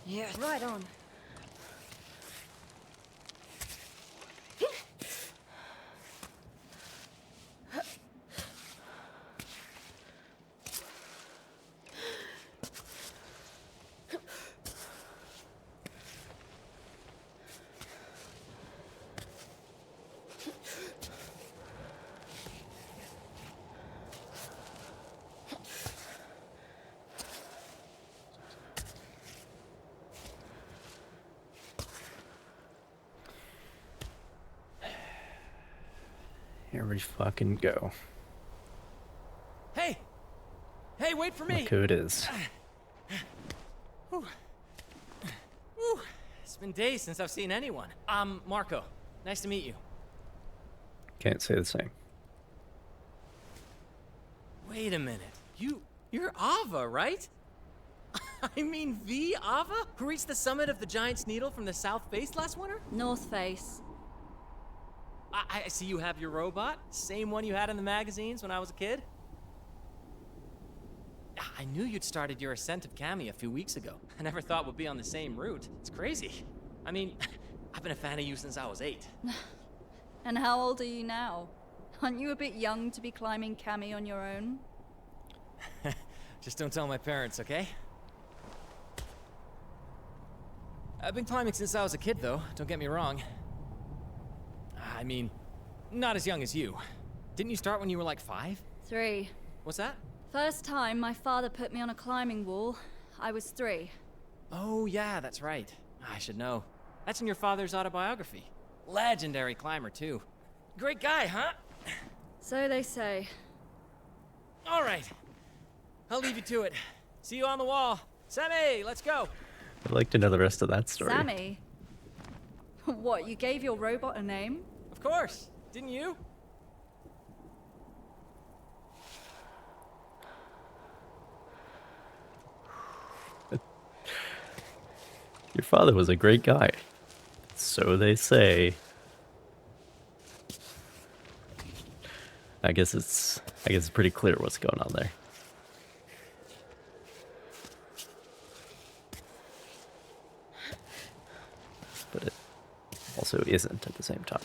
Yeah, right on. Here we fucking go. Hey! Hey, wait for me! Look who it is. Whew. It's been days since I've seen anyone. Marco. Nice to meet you. Can't say the same. Wait a minute. You're Ava, right? I mean, the Ava? Who reached the summit of the Giant's Needle from the south face last winter? North Face. I see you have your robot. Same one you had in the magazines when I was a kid. I knew you'd started your ascent of Cammy a few weeks ago. I never thought we'd be on the same route. It's crazy. I mean, I've been a fan of you since I was 8. And how old are you now? Aren't you a bit young to be climbing Cammy on your own? Just don't tell my parents, okay? I've been climbing since I was a kid, though. Don't get me wrong. I mean, not as young as you. Didn't you start when you were like 5? 3. What's that? First time my father put me on a climbing wall, I was 3. Oh, yeah, that's right. I should know. That's in your father's autobiography. Legendary climber, too. Great guy, huh? So they say. All right. I'll leave you to it. See you on the wall. Sammy, let's go. I'd like to know the rest of that story. Sammy? What, you gave your robot a name? Of course. Didn't you? Your father was a great guy. So they say. I guess it's pretty clear what's going on there. But it also isn't at the same time.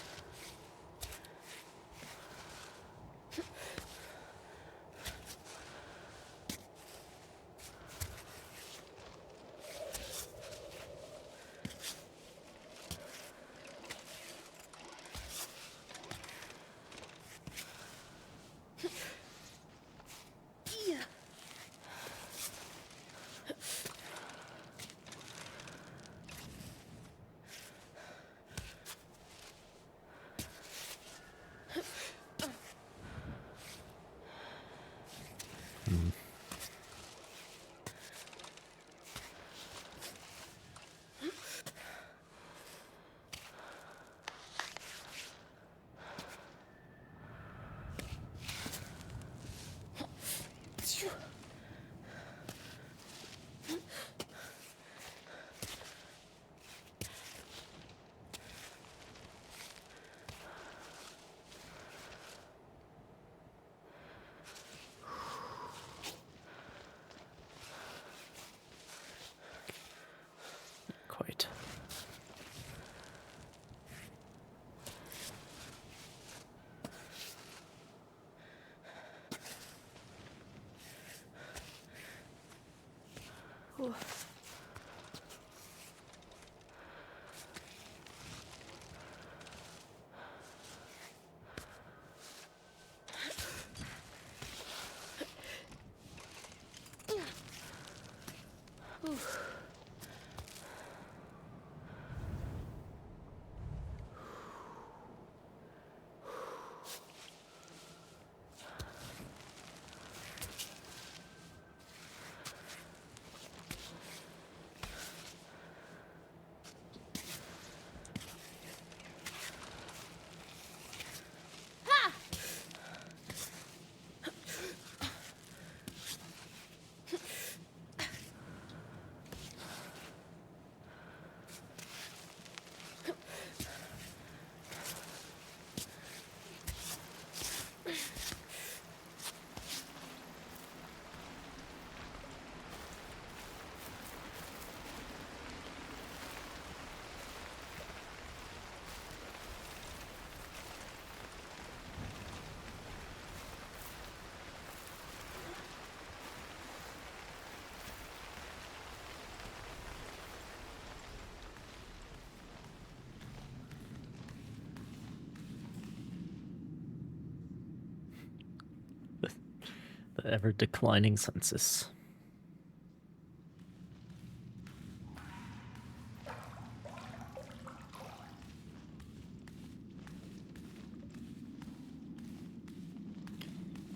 The ever declining census.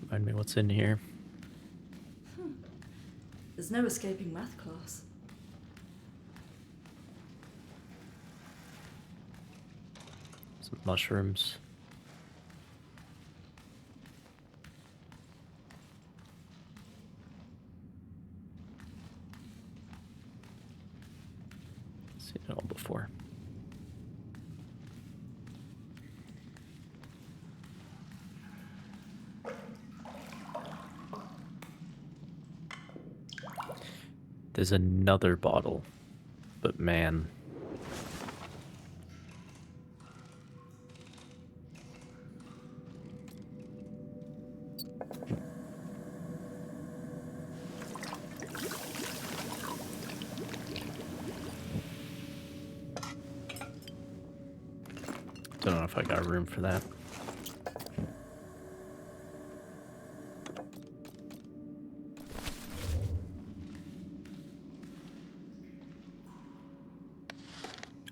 Remind me what's in here. There's no escaping math class. Some mushrooms. Seen it all before. There's another bottle, but man. Don't know if I got room for that.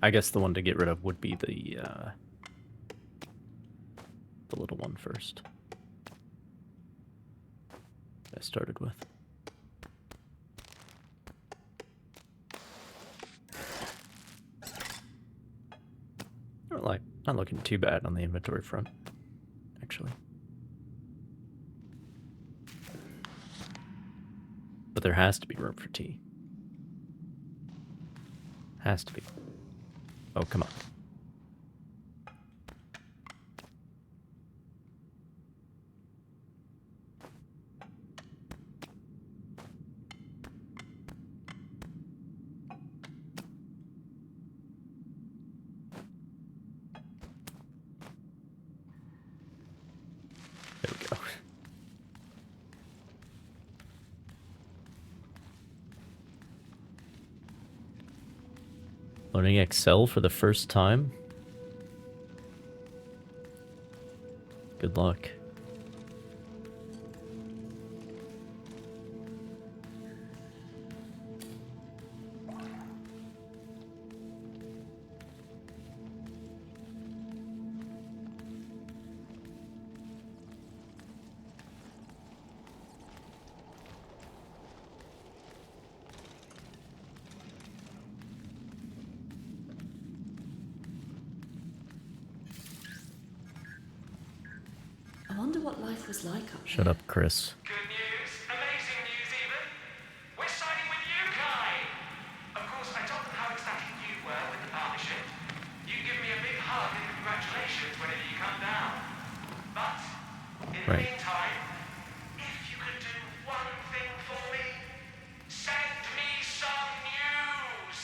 I guess the one to get rid of would be the little one first. I started with. Not looking too bad on the inventory front, actually. But there has to be room for tea. Has to be. Oh, come on. There we go. Learning Excel for the first time? Good luck. I wonder what life was like up Shut up, Chris. Good news, amazing news even. We're signing with you, Kai. Of course, I told them how ecstatic you were with the partnership. You give me a big hug and congratulations whenever you come down. But, in the meantime, if you could do one thing for me, send me some news.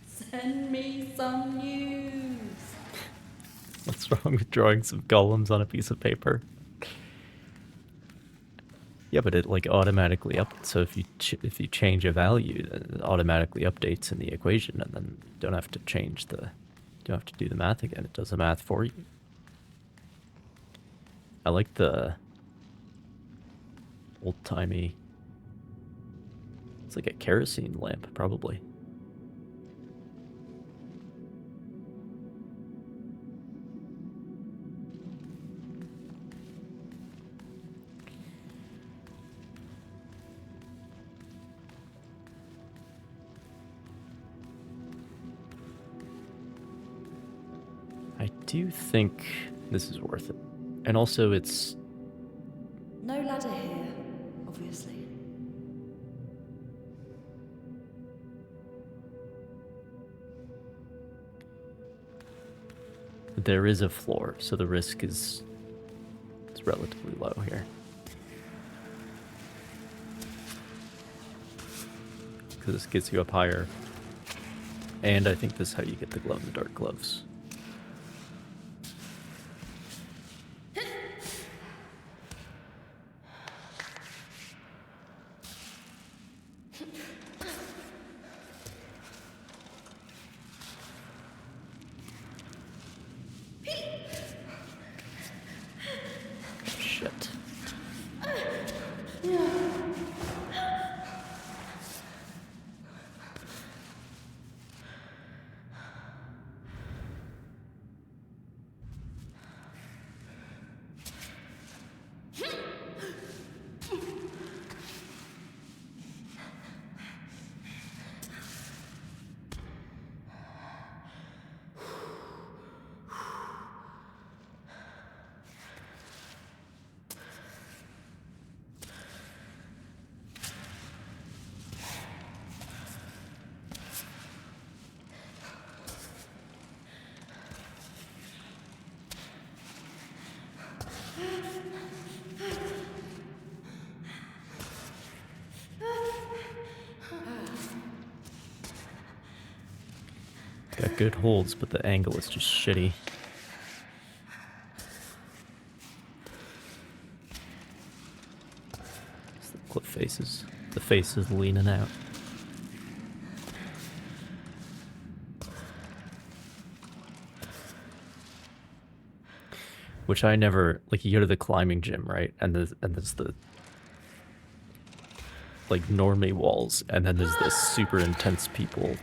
Send me some news. What's wrong with drawing some golems on a piece of paper? Yeah, but it like automatically so if you change a value, then it automatically updates in the equation, and then you don't have to do the math again. It does the math for you. I like the old-timey. It's like a kerosene lamp, probably. I do think this is worth it. And also it's... No ladder here, obviously. There is a floor, so the risk is... it's relatively low here. Because this gets you up higher. And I think this is how you get the glow-in-the-dark gloves. Shit. Got good holds, but the angle is just shitty. The clip faces. The face is leaning out. Which I never like. You go to the climbing gym, right? And there's the like normie walls, and then there's this super intense people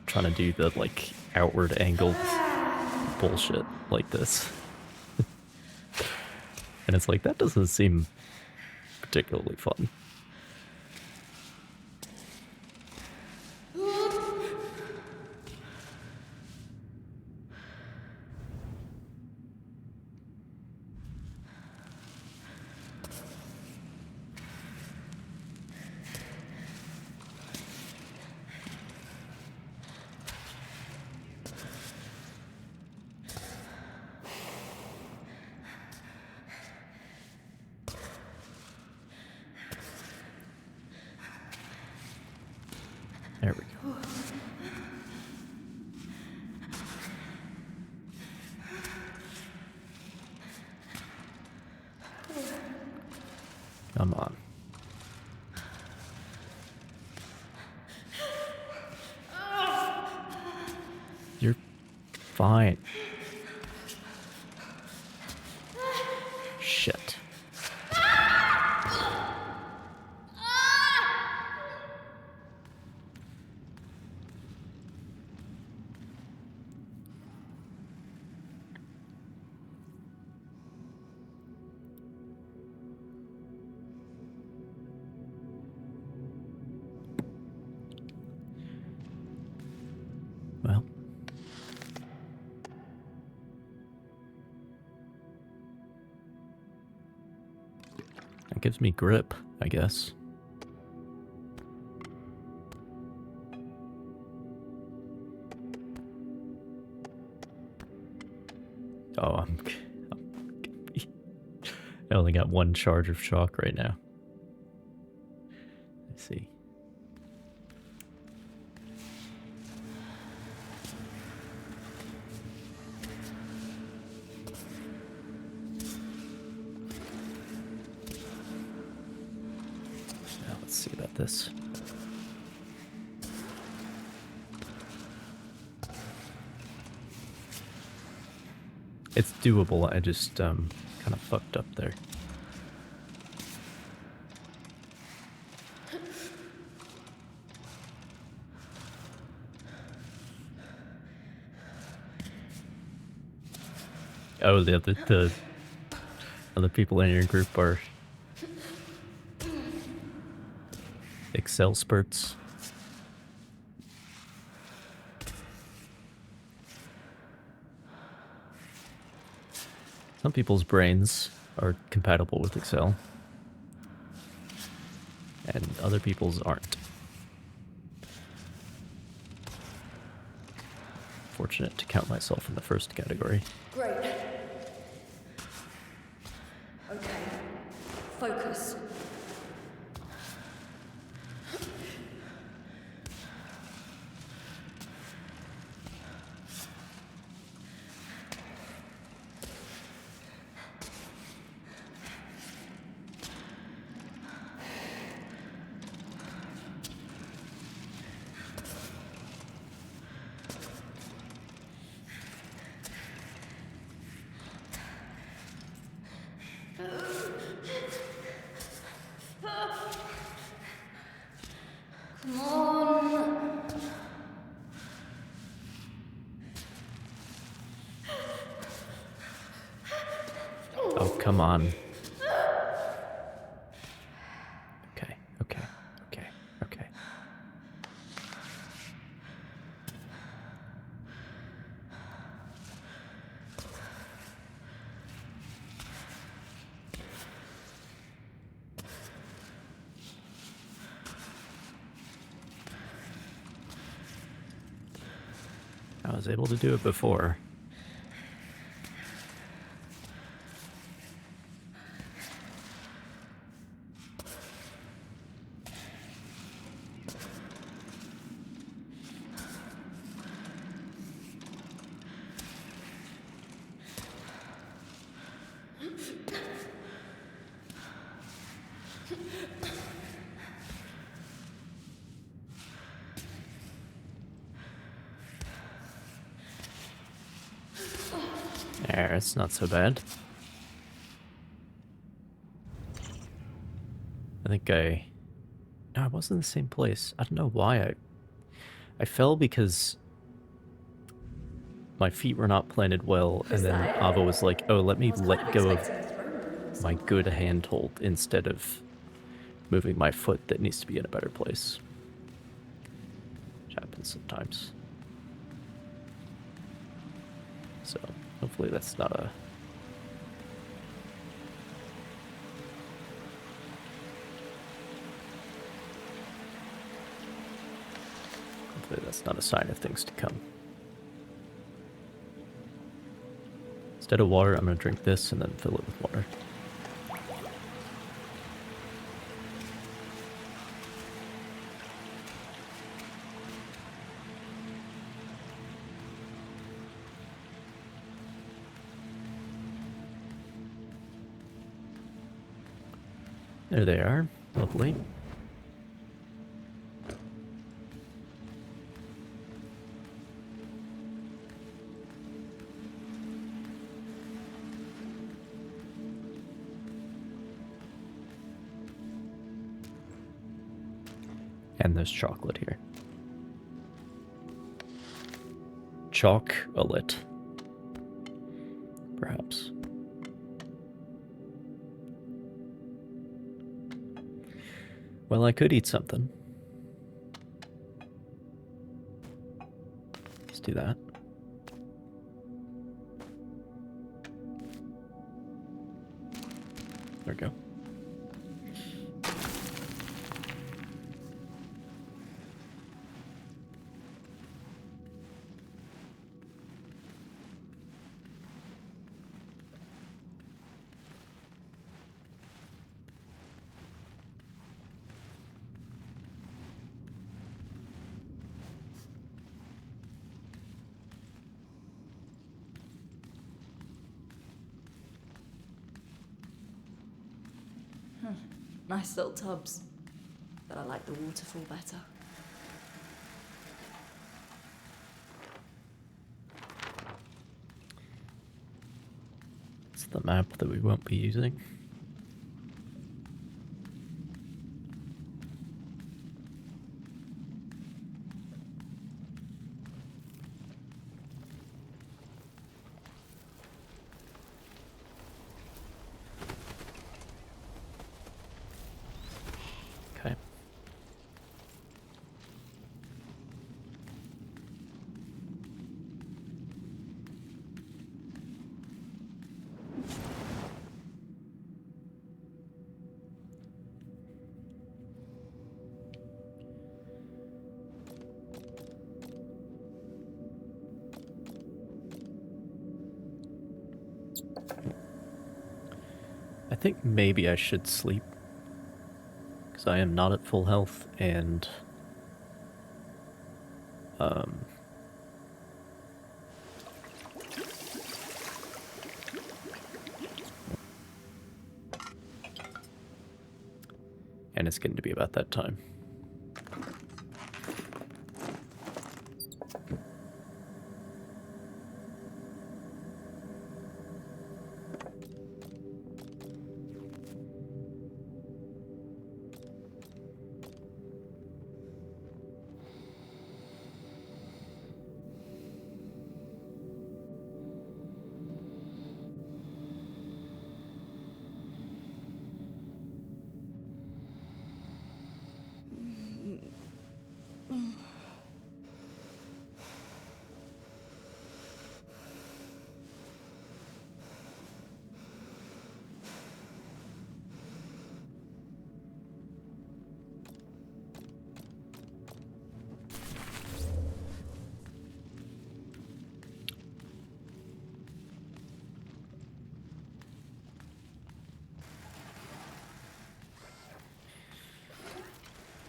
trying to do the like outward angled bullshit like this. And it's like, that doesn't seem particularly fun. There we go. Come on. You're fine. Shit. Well. That gives me grip, I guess. Oh, I only got one charge of shock right now. Let's see. Now let's see about this. It's doable, I just kind of fucked up there. Oh, the other people in your group are Excel spurts. Some people's brains are compatible with Excel, and other people's aren't. Fortunate to count myself in the first category. Great. Okay. Focus. Come on. Oh, come on. Okay, okay, okay, okay. I was able to do it before. There, it's not so bad. I think no, I was in the same place. I don't know why I fell because my feet were not planted well, and then Ava was like, oh, let me let go of my good handhold instead of moving my foot that needs to be in a better place. Which happens sometimes. So, hopefully that's not a... Hopefully that's not a sign of things to come. Instead of water, I'm going to drink this and then fill it with water. There they are. Lovely. And there's chocolate here. Chocolate. Perhaps. Well, I could eat something. Let's do that. There we go. Nice little tubs. But I like the waterfall better. It's the map that we won't be using. Okay. I think maybe I should sleep. Because I am not at full health, and it's getting to be about that time.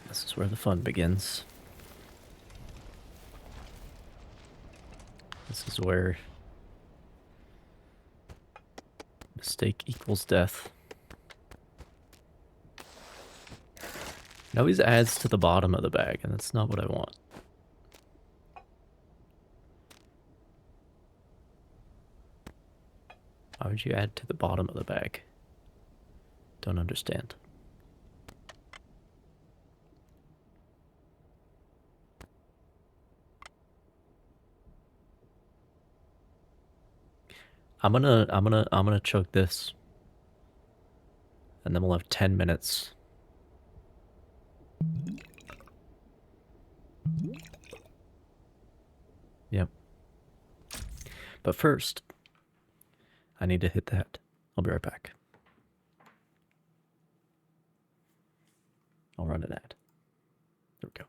This is where the fun begins. This is where mistake equals death. It always adds to the bottom of the bag, and that's not what I want. Why would you add to the bottom of the bag? Don't understand. I'm gonna chug this. And then we'll have 10 minutes. Yep. But first, I need to hit that. I'll be right back. I'll run an ad. There we go.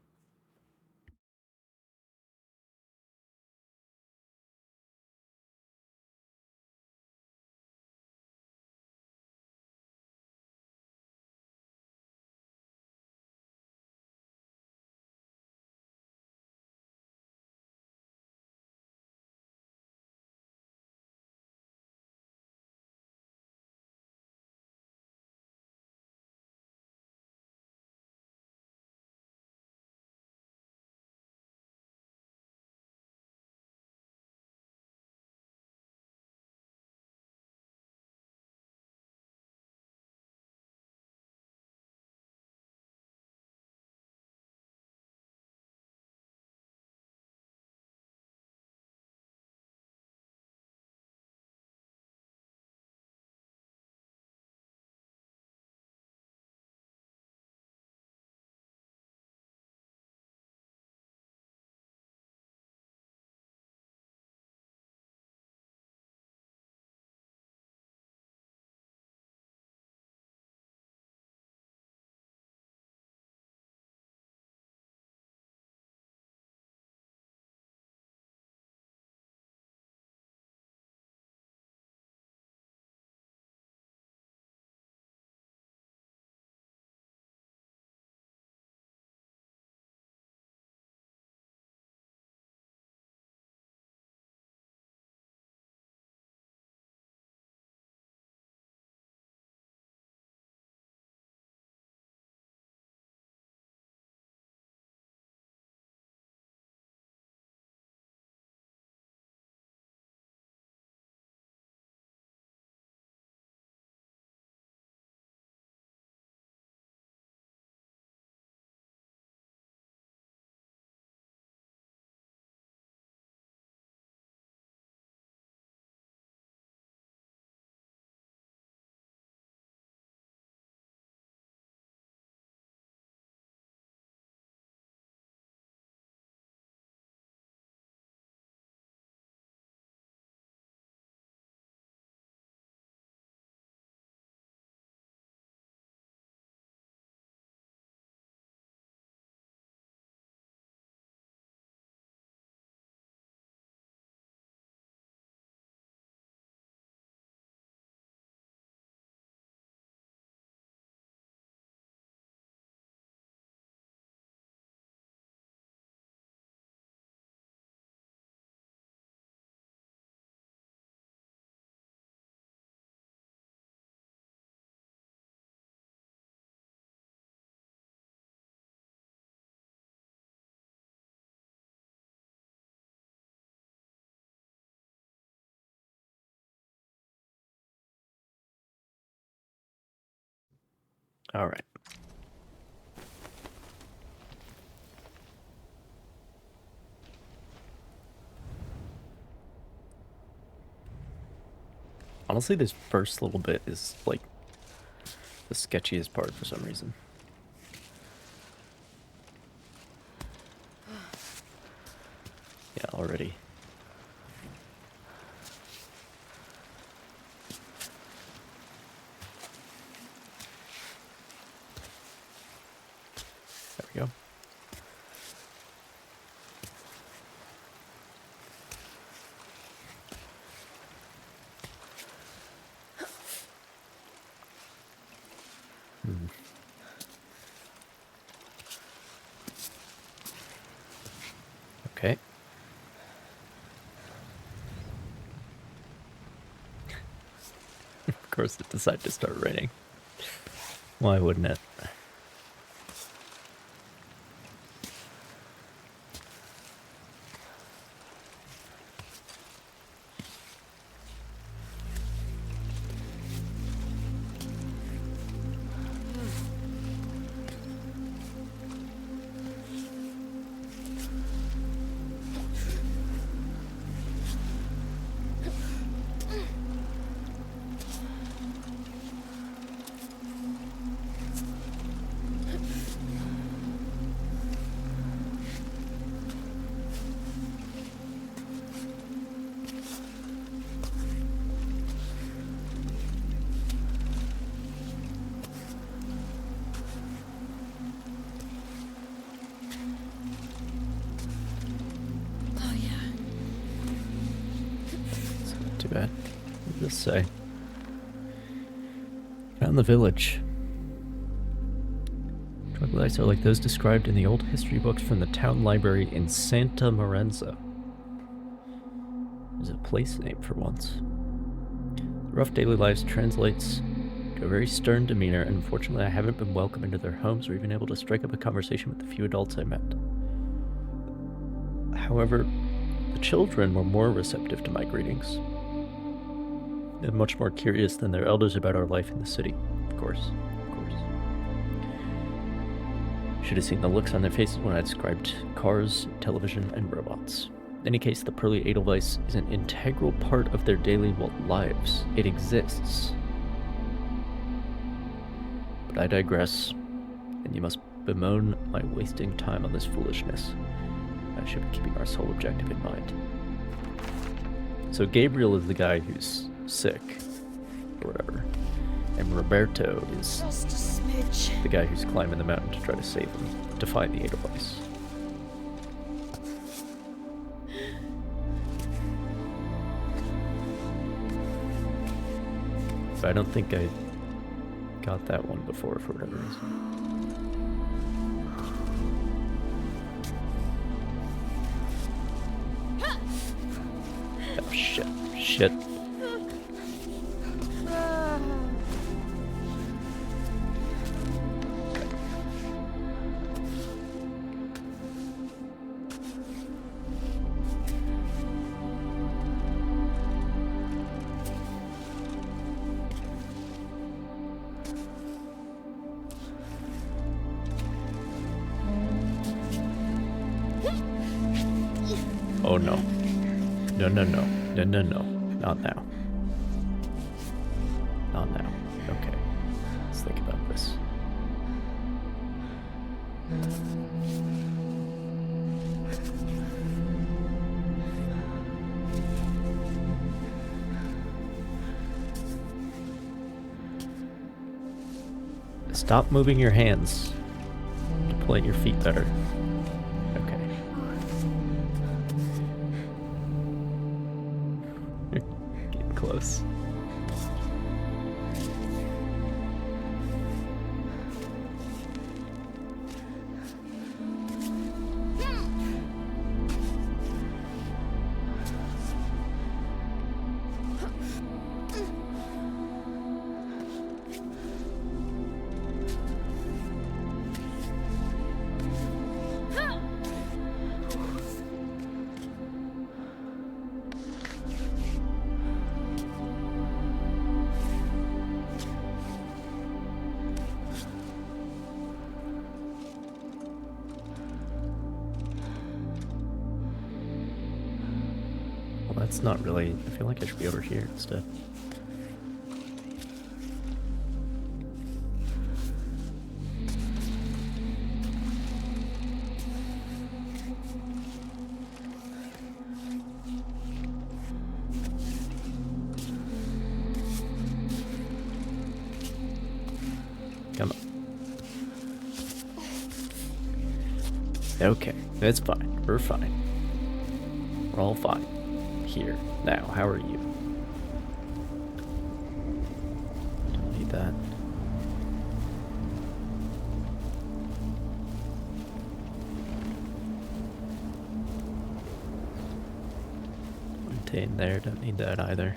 All right. Honestly, this first little bit is like the sketchiest part for some reason. Yeah, already. There we go. Okay. Of course it decided to start raining. Why wouldn't it? bad. What does this say? Found the village. Troglodytes are like those described in the old history books from the town library in Santa Marenza. There's a place name for once. The rough daily lives translates to a very stern demeanor, and unfortunately I haven't been welcome into their homes or even able to strike up a conversation with the few adults I met. However, the children were more receptive to my greetings, and much more curious than their elders about our life in the city, of course. Should have seen the looks on their faces when I described cars, television, and robots. In any case, the pearly Edelweiss is an integral part of their daily lives. It exists. But I digress, and you must bemoan my wasting time on this foolishness. I should be keeping our sole objective in mind. So Gabriel is the guy who's sick, or whatever, and Roberto is Just a smidge. the guy who's climbing the mountain to try to save him, to find the Edelweiss. But I don't think I got that one before for whatever reason. Oh shit, shit. Oh no. No, no, no. No, no, no. Not now. Not now. Okay. Let's think about this. Stop moving your hands to plant your feet better. Okay. Getting close. Well, that's not really... I feel like I should be over here instead. Come on. Okay, that's fine. We're fine. We're all fine. Here. Now, how are you? Don't need that. Maintain there, don't need that either.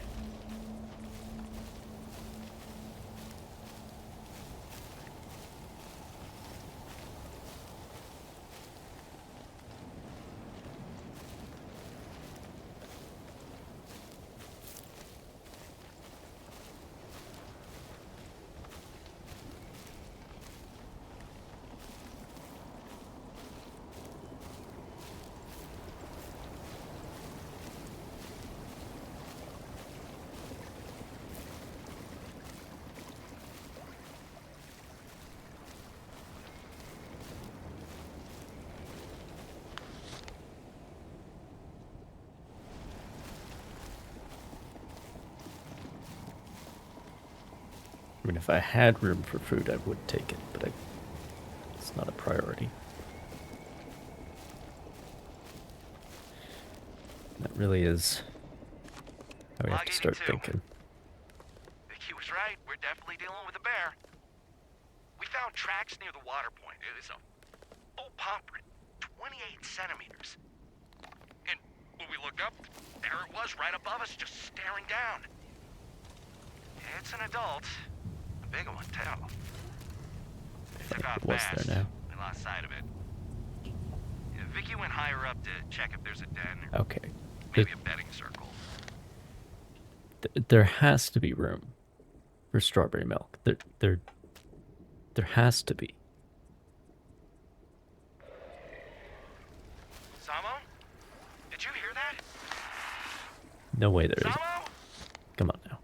I mean, if I had room for food, I would take it, but it's not a priority. That really is we have Log to start 82. thinking. Vicky was right. We're definitely dealing with a bear. We found tracks near the water point. It was a full palm print, 28 centimeters. And when we looked up, there it was right above us, just staring down. It's an adult. A big one, too. It took off What's fast. there now? We lost sight of it. Yeah, Vicky went higher up to check if there's a den or Okay. maybe a bedding circle. There has to be room for strawberry milk. There has to be. Samo? Did you hear that? No way there is. Samo? Come on now.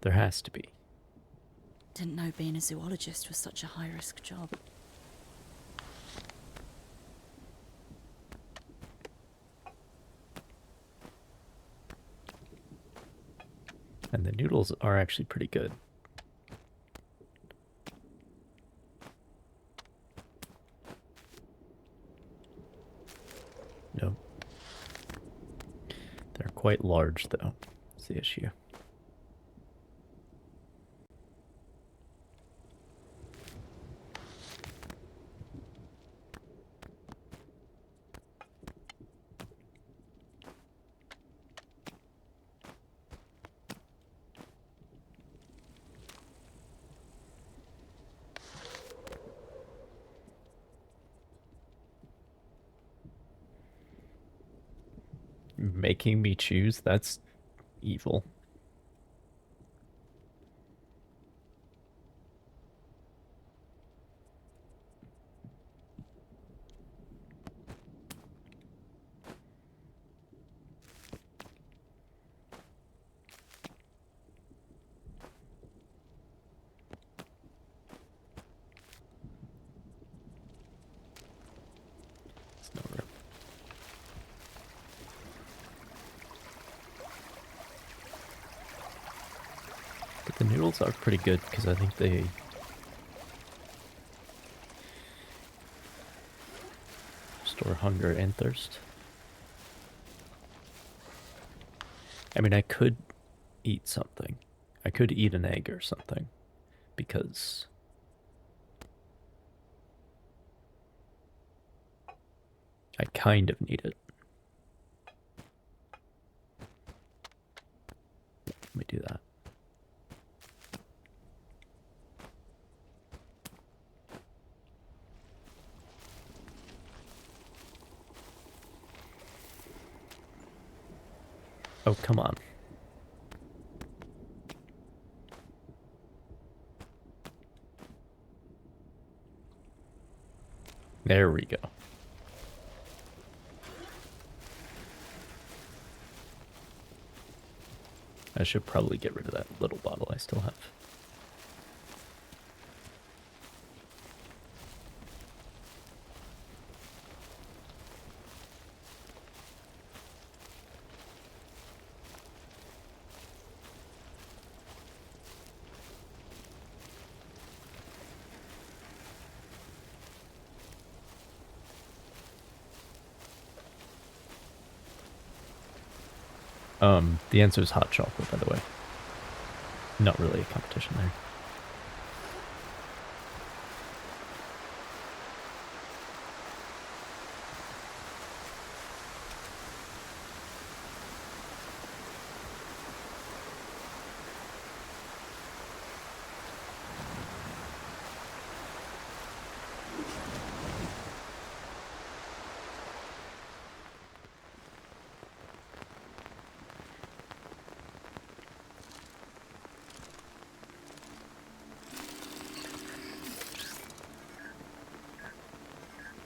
There has to be. Didn't know being a zoologist was such a high-risk job. And the noodles are actually pretty good. No. They're quite large, though. That's the issue. Making me choose? That's evil. It's no room. But the noodles are pretty good because I think they restore hunger and thirst. I mean, I could eat something. I could eat an egg or something because I kind of need it. Let me do that. Oh, come on. There we go. I should probably get rid of that little bottle I still have. The answer is hot chocolate, by the way. Not really a competition there.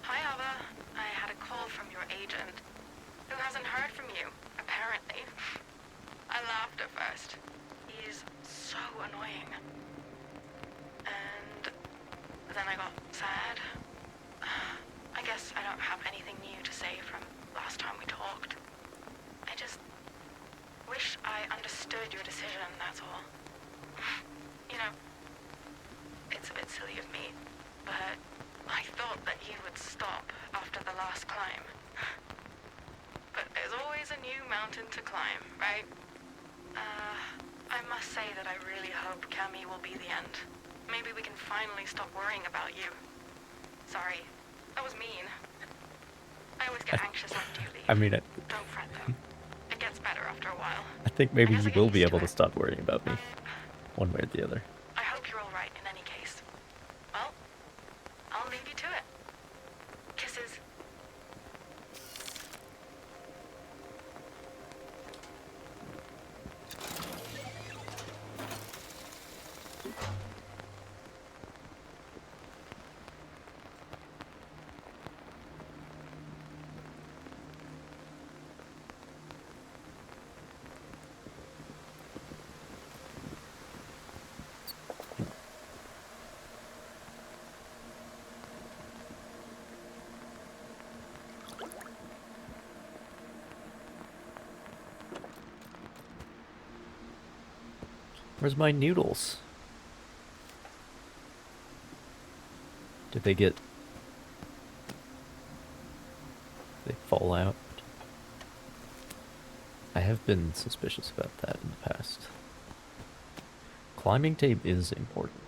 Hi, Ava. I had a call from your agent, who hasn't heard from you, apparently. I laughed at first. He's so annoying. And then I got sad. I guess I don't have anything new to say from last time we talked. I just wish I understood your decision, that's all. You know, it's a bit silly of me, but I thought that you would stop after the last climb. right? I must say that I really hope Cammy will be the end. Maybe we can finally stop worrying about you. Sorry, that was mean. I always get anxious after you leave. I mean, Don't fret though. It gets better after a while. I think maybe I guess you I get will be used able to to it. stop worrying about me, one way or the other. I hope you're all right in any case. Well, I'll leave you to it. Kisses. Where's my noodles? Did they get... They fall out? I have been suspicious about that in the past. Climbing tape is important.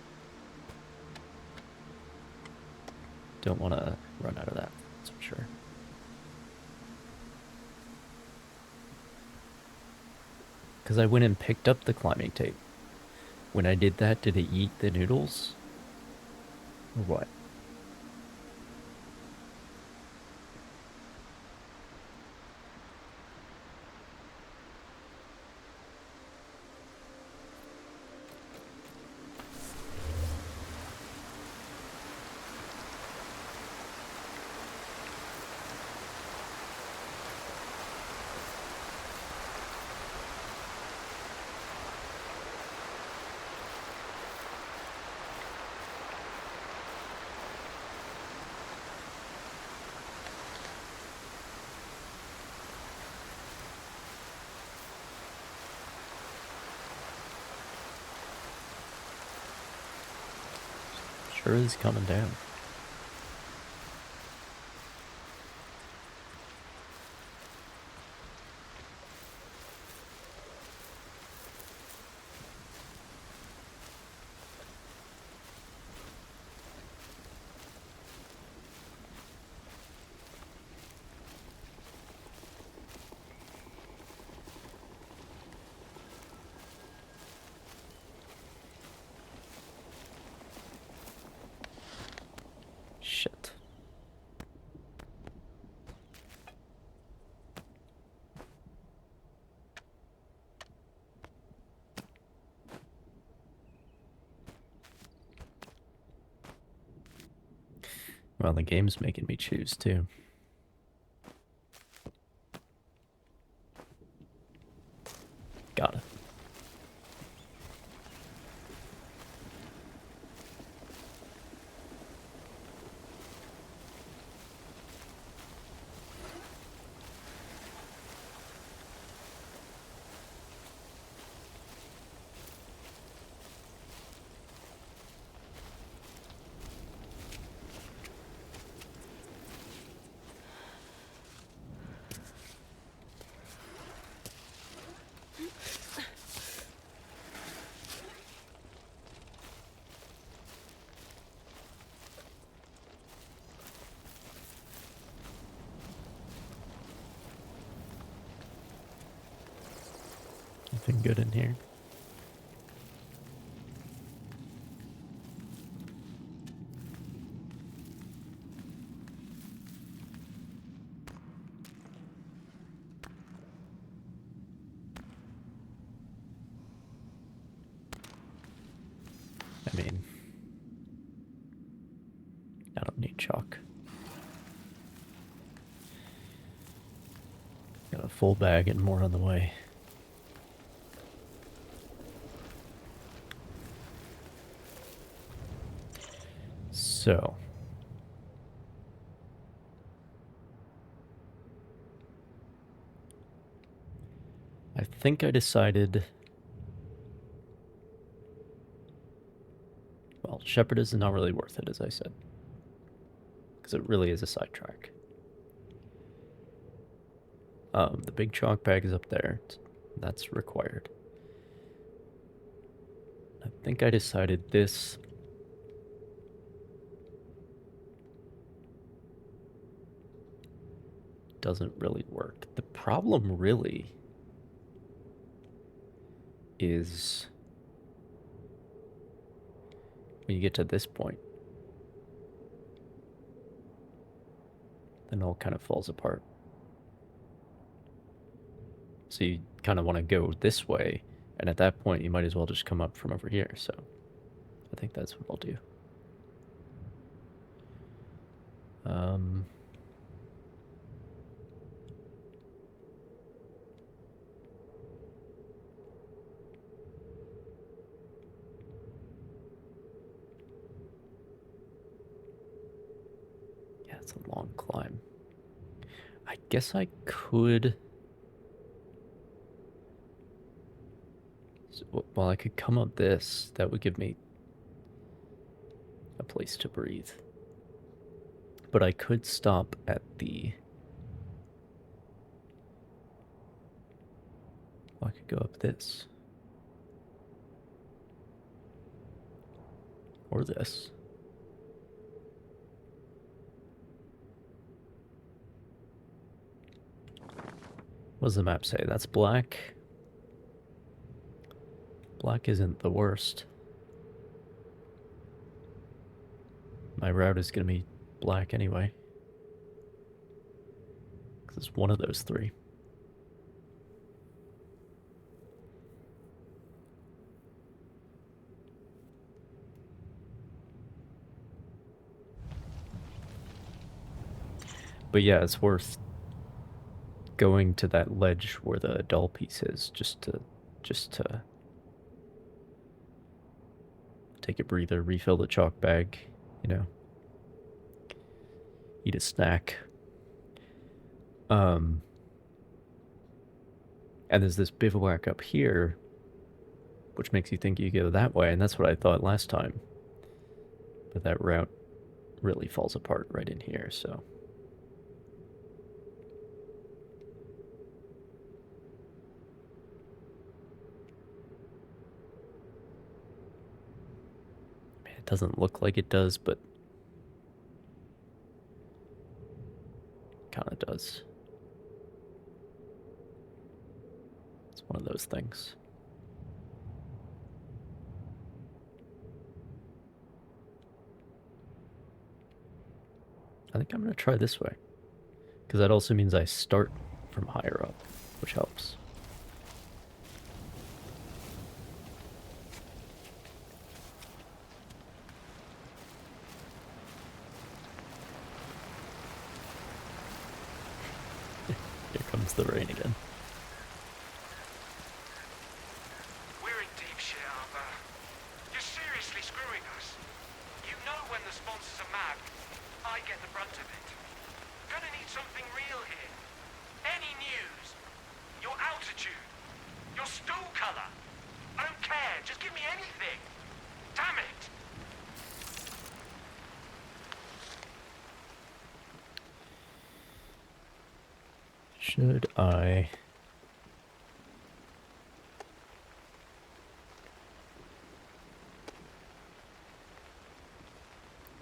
Don't want to run out of that, that's for sure. Because I went and picked up the climbing tape. When I did that, did it eat the noodles? Or what? Sure is coming down. Shit. Well, the game's making me choose too. Got it. Nothing good in here. I mean, I don't need chalk. Got a full bag and more on the way. So, I think I decided, well, Shepherd is not really worth it, as I said, because it really is a sidetrack. The big chalk bag is up there. It's That's required. I think I decided this doesn't really work. The problem really is when you get to this point, then it all kind of falls apart. So you kind of want to go this way, and at that point you might as well just come up from over here. So I think that's what I'll do. Yeah, it's a long climb. I guess I could... Well, I could come up this. That would give me a place to breathe. But I could stop at the... Well, I could go up this. Or this. What does the map say? That's black. Black isn't the worst. My route is going to be black anyway. Because it's one of those three. But yeah, it's worth going to that ledge where the doll piece is just to take a breather, refill the chalk bag, you know, eat a snack. And there's this bivouac up here, which makes you think you go that way, and that's what I thought last time. But that route really falls apart right in here, so... It doesn't look like it does, but... kinda does. It's one of those things. I think I'm going to try this way. Because that also means I start from higher up, which helps. Here comes the rain again. We're in deep shit, Arthur. You're seriously screwing us. You know when the sponsors are mad, I get the brunt of it. Gonna need something real here. Any news. Your altitude. Your stool color. I don't care. Just give me anything. Damn it. Should I...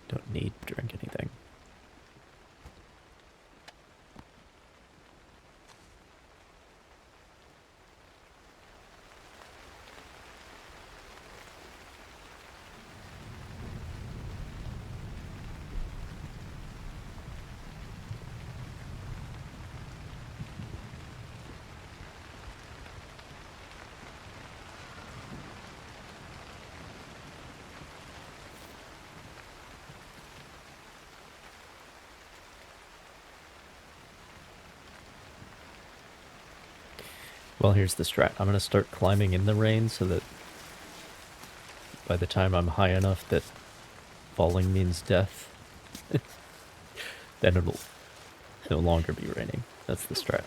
Don't need to drink anything. Well, here's the strat. I'm going to start climbing in the rain so that by the time I'm high enough that falling means death, then it'll no longer be raining. That's the strat.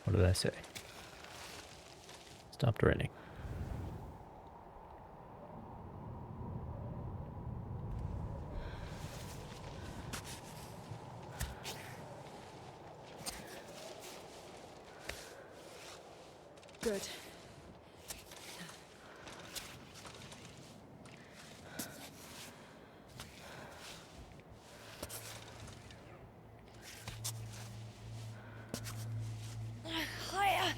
What did I say? Stopped raining. Good. Higher.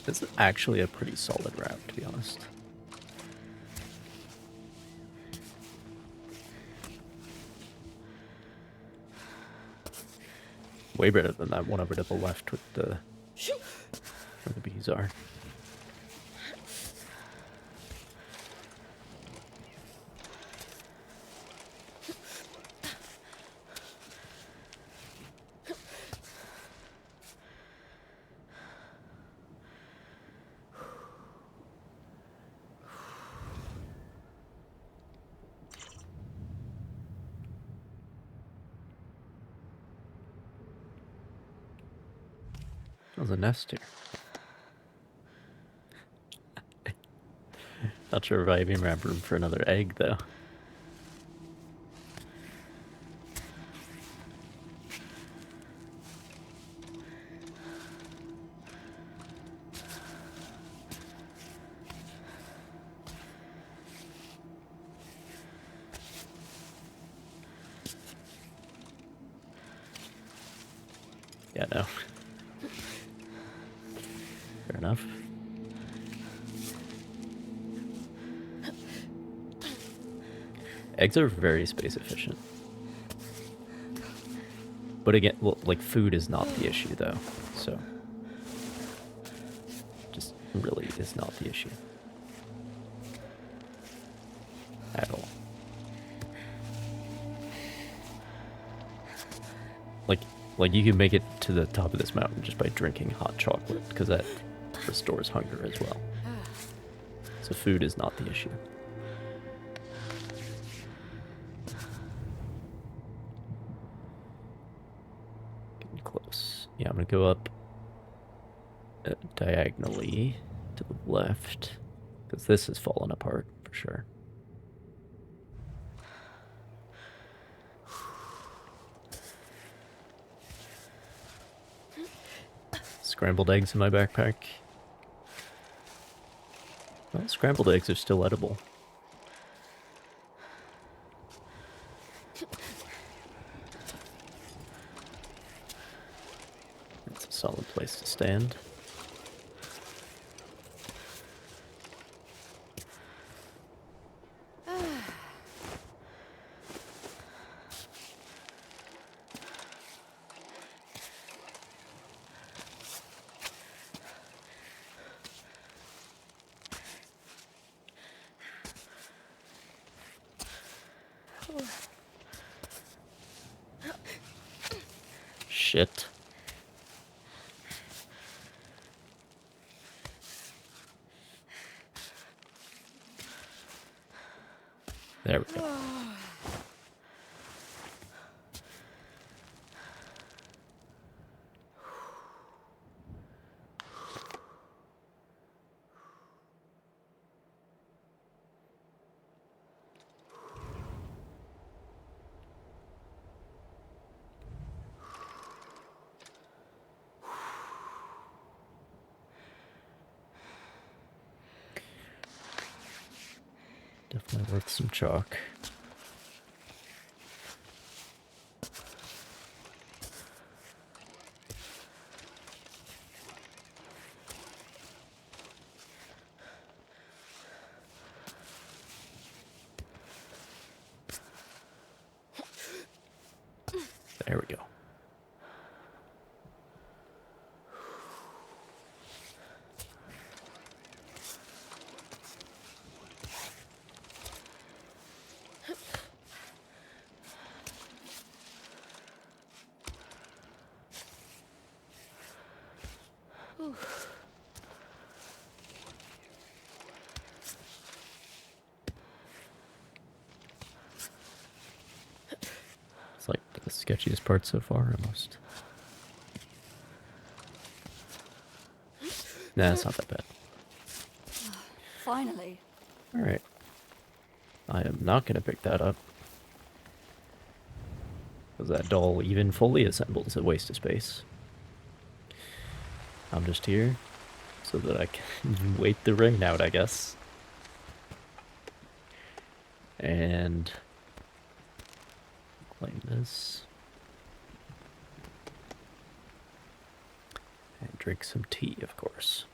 This is actually a pretty solid route, to be honest. Way better than that one over to the left with the where the bees are. There's a nest here. Not sure if I even have room for another egg, though. Yeah, no. Fair enough. Eggs are very space efficient. But again, well, like, food is not the issue, though. So, just really is not the issue. At all. Like you can make it to the top of this mountain just by drinking hot chocolate, because that restores hunger as well. So food is not the issue. Getting close. Yeah, I'm gonna go up diagonally to the left, because this has fallen apart for sure. Scrambled eggs in my backpack. Well, scrambled eggs are still edible. It's a solid place to stand. Shit. There we go. Definitely worth some chalk. There we go. It's like the sketchiest part so far, almost. Nah, it's not that bad. Finally. Alright. I am not going to pick that up. Because that doll, even fully assembled, is a waste of space. I'm just here so that I can wait the rain out, I guess. And claim this. And drink some tea, of course.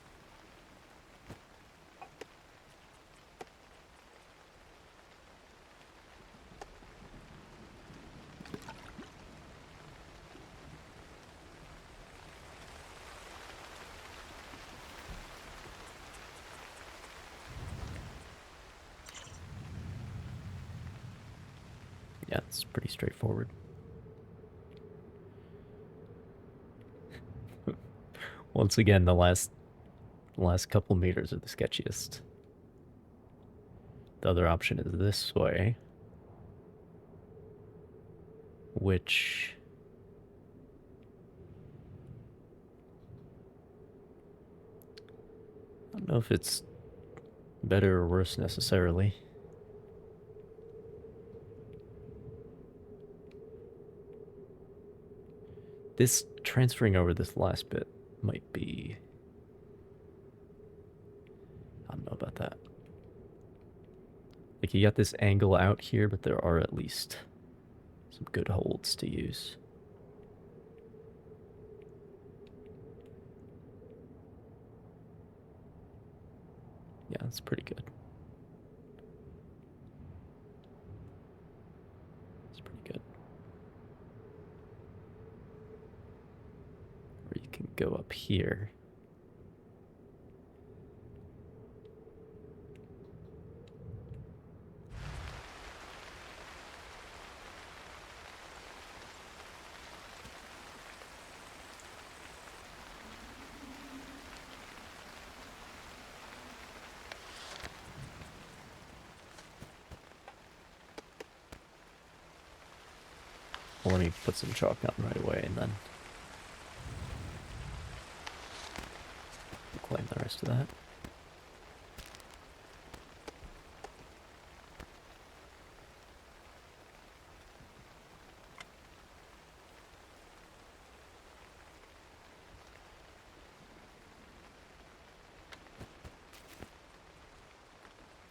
Yeah, it's pretty straightforward. Once again, the last couple meters are the sketchiest. The other option is this way, which I don't know if it's better or worse necessarily. This transferring over this last bit might be... I don't know about that. Like, you got this angle out here, but there are at least some good holds to use. Yeah, that's pretty good. It's pretty good. Or you can go up here. Well, let me put some chalk on right away and then claim the rest of that.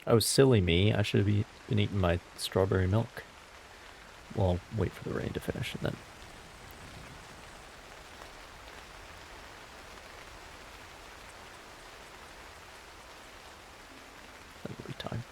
Oh, silly me. I should have been eating my strawberry milk. Well, I'll wait for the rain to finish and then... that'll be time.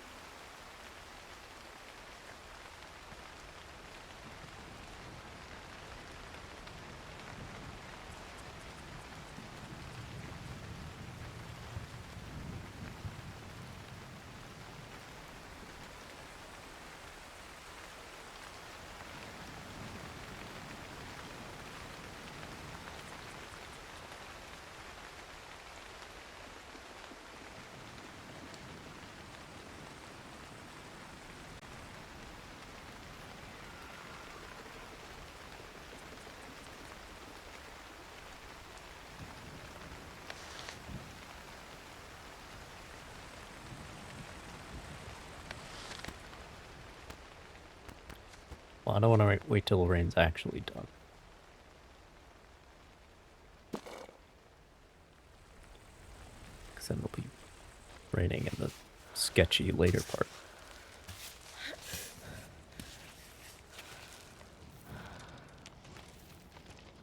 Well, I don't want to wait till the rain's actually done. Because then it'll be raining in the sketchy later part.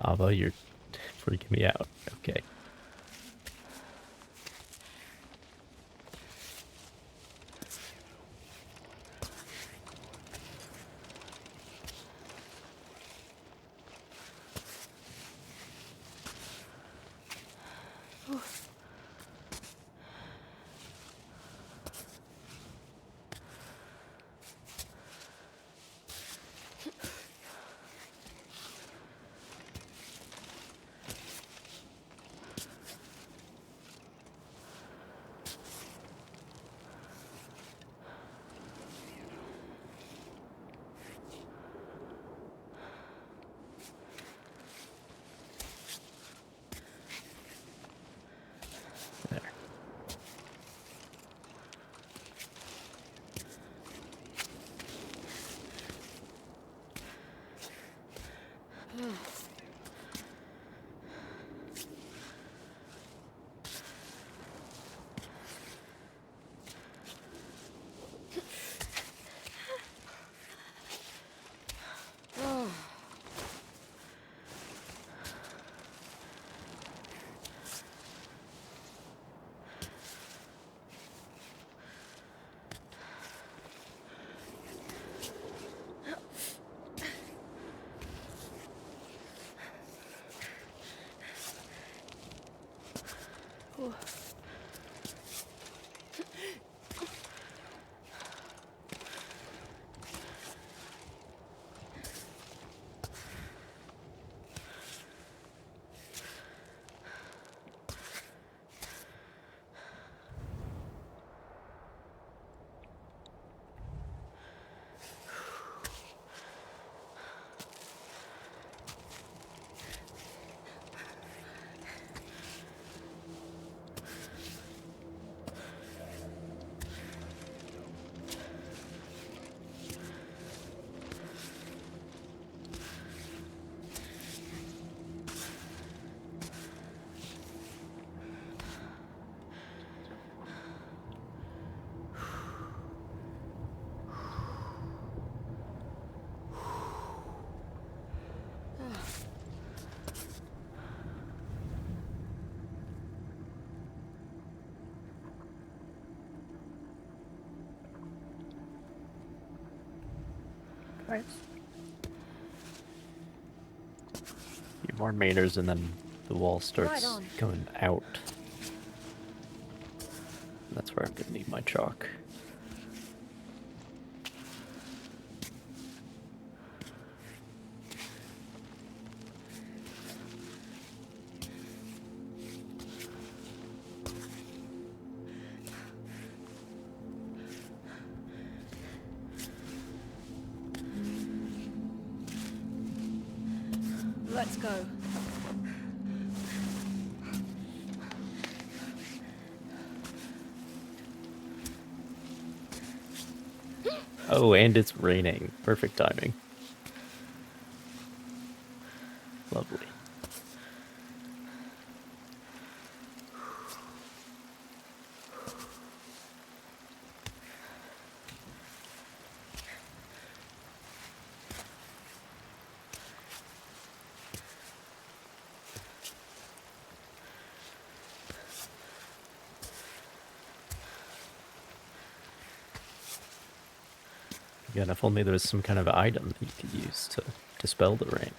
Ava, you're freaking me out. Okay. There. Nice. A few more meters and then the wall starts on. going out. That's where I'm gonna need my chalk. Let's go. Oh, and it's raining. Perfect timing. Lovely. Again, if only there was some kind of item that you could use to dispel the rain.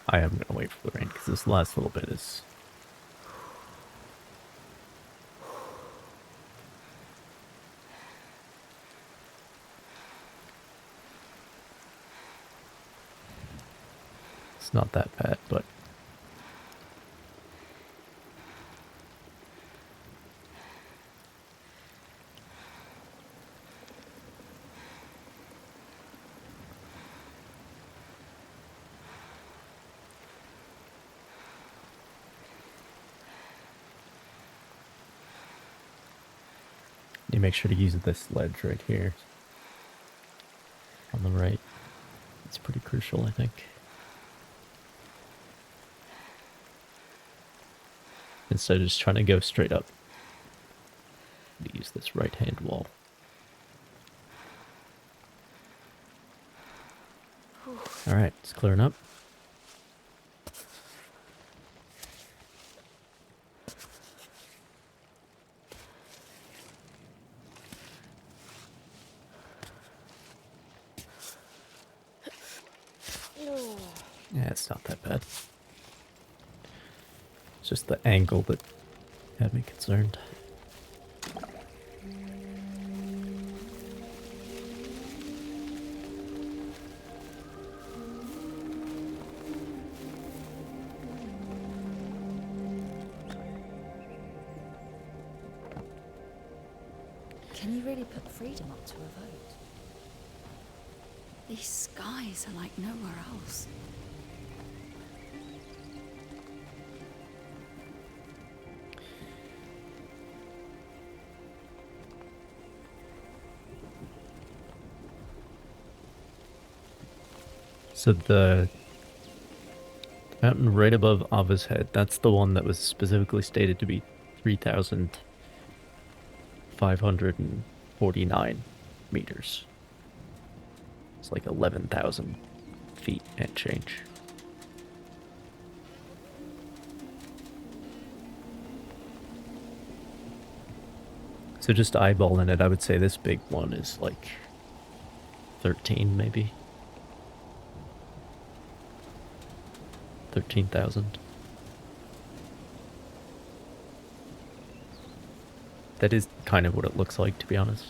I am going to wait for the rain because this last little bit is... It's not that bad, but... You make sure to use this ledge right here. On the right. It's pretty crucial, I think. Instead of just trying to go straight up. use this right-hand wall. Alright, it's clearing up. Yeah, it's not that bad. It's just the angle that had me concerned. Can you really put freedom up to a vote? These skies are like nowhere else. So the mountain right above Ava's head, that's the one that was specifically stated to be 3,549 meters. It's like 11,000 feet and change. So just eyeballing it, I would say this big one is like 13 maybe. 13,000. That is kind of what it looks like, to be honest.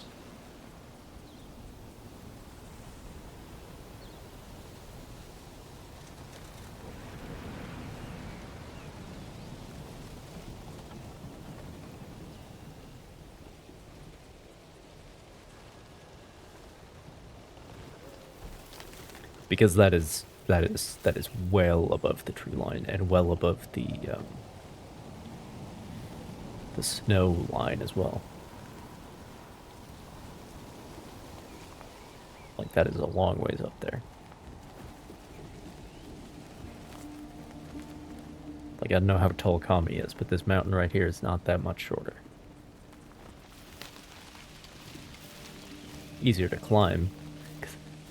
Because that is well above the tree line and well above the snow line as well. Like that is a long ways up there. Like I don't know how tall Kami is, but this mountain right here is not that much shorter. Easier to climb.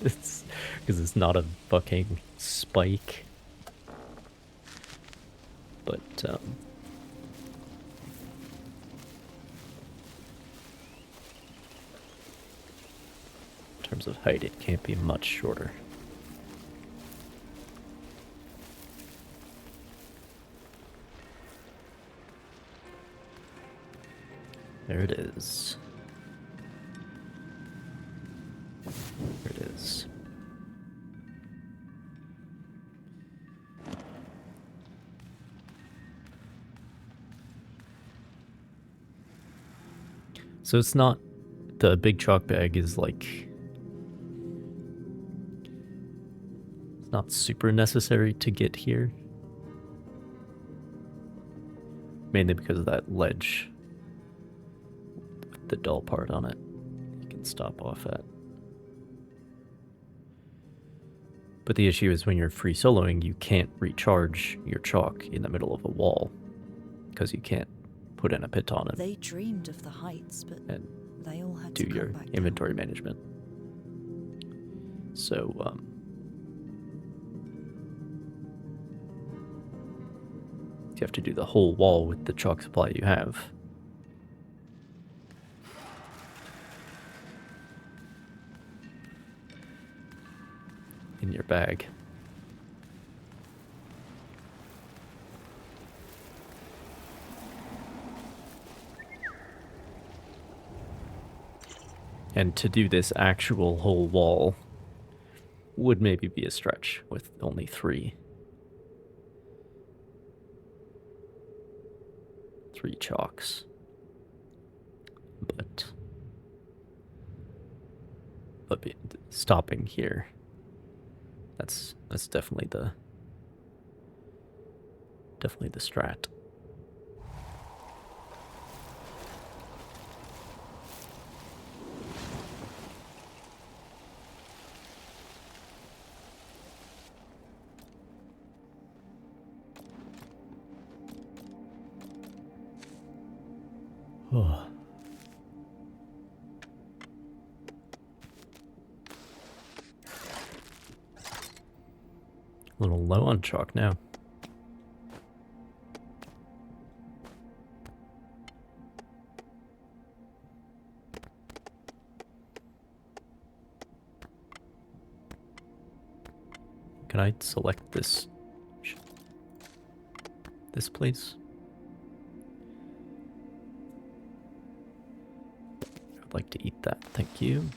Because it's not a fucking spike. But, in terms of height, it can't be much shorter. There it is. There it is. So it's not, the big chalk bag is like, it's not super necessary to get here. Mainly because of that ledge with the dull part on it. You can stop off at. But the issue is when you're free soloing, you can't recharge your chalk in the middle of a wall because you can't put in a piton and They dreamed of the heights, but they all had do to your come back inventory down. management. So, you have to do the whole wall with the chalk supply you have. In your bag. And to do this actual whole wall would maybe be a stretch with only 3 chalks. But stopping here, that's definitely the strat. Oh. A little low on chalk now. Can I select this? This place? I'd like to eat that, thank you.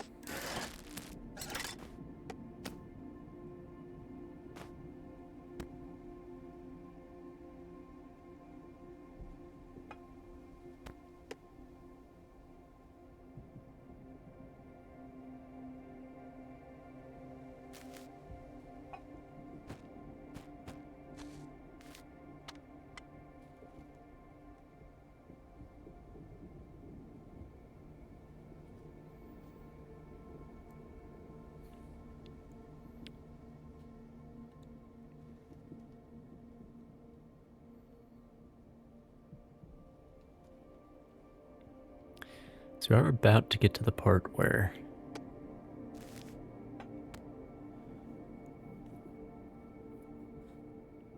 So we're about to get to the part where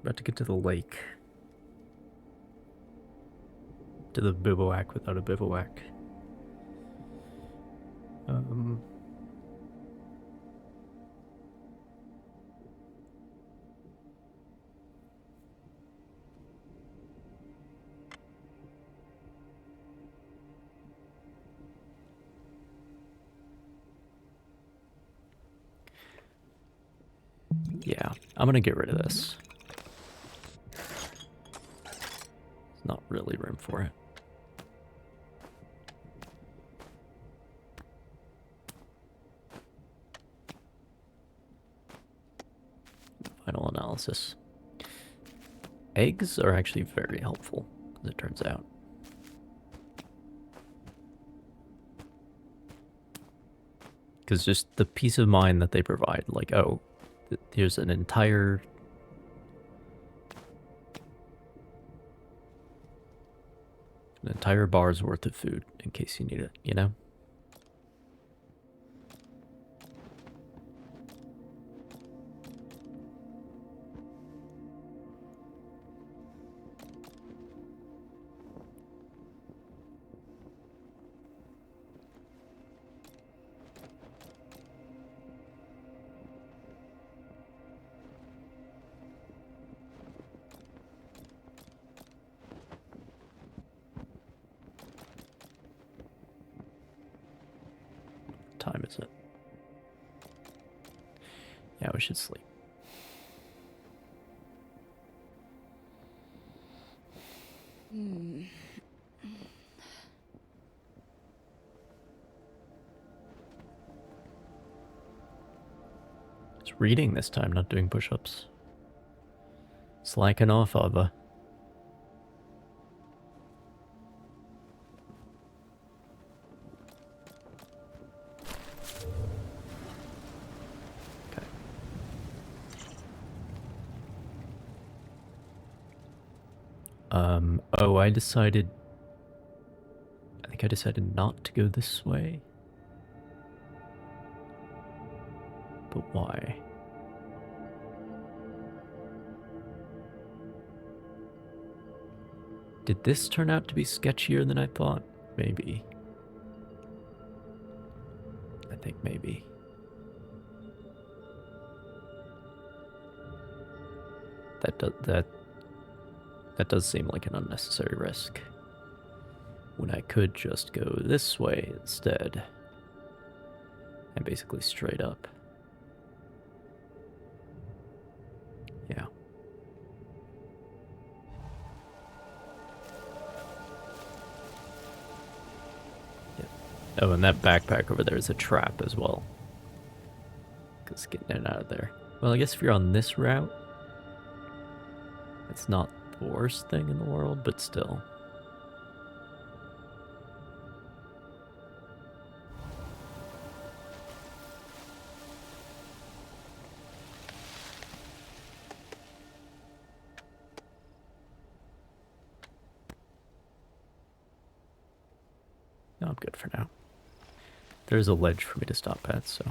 about to get to the lake. To the bivouac without a bivouac. Yeah, I'm gonna get rid of this. There's not really room for it. Final analysis. Eggs are actually very helpful, as it turns out. Because just the peace of mind that they provide, like, oh, here's an entire bar's worth of food in case you need it, you know? Time is it? Yeah, we should sleep. It's reading this time, not doing push-ups. Slacking off, Ava. Oh, I think I decided not to go this way. But why? Did this turn out to be sketchier than I thought? Maybe. I think maybe. That does seem like an unnecessary risk. When I could just go this way instead. And basically straight up. Yeah. Oh, and that backpack over there is a trap as well. Because getting it out of there. Well, I guess if you're on this route, it's not the worst thing in the world, but still. No, I'm good for now. There's a ledge for me to stop at, so.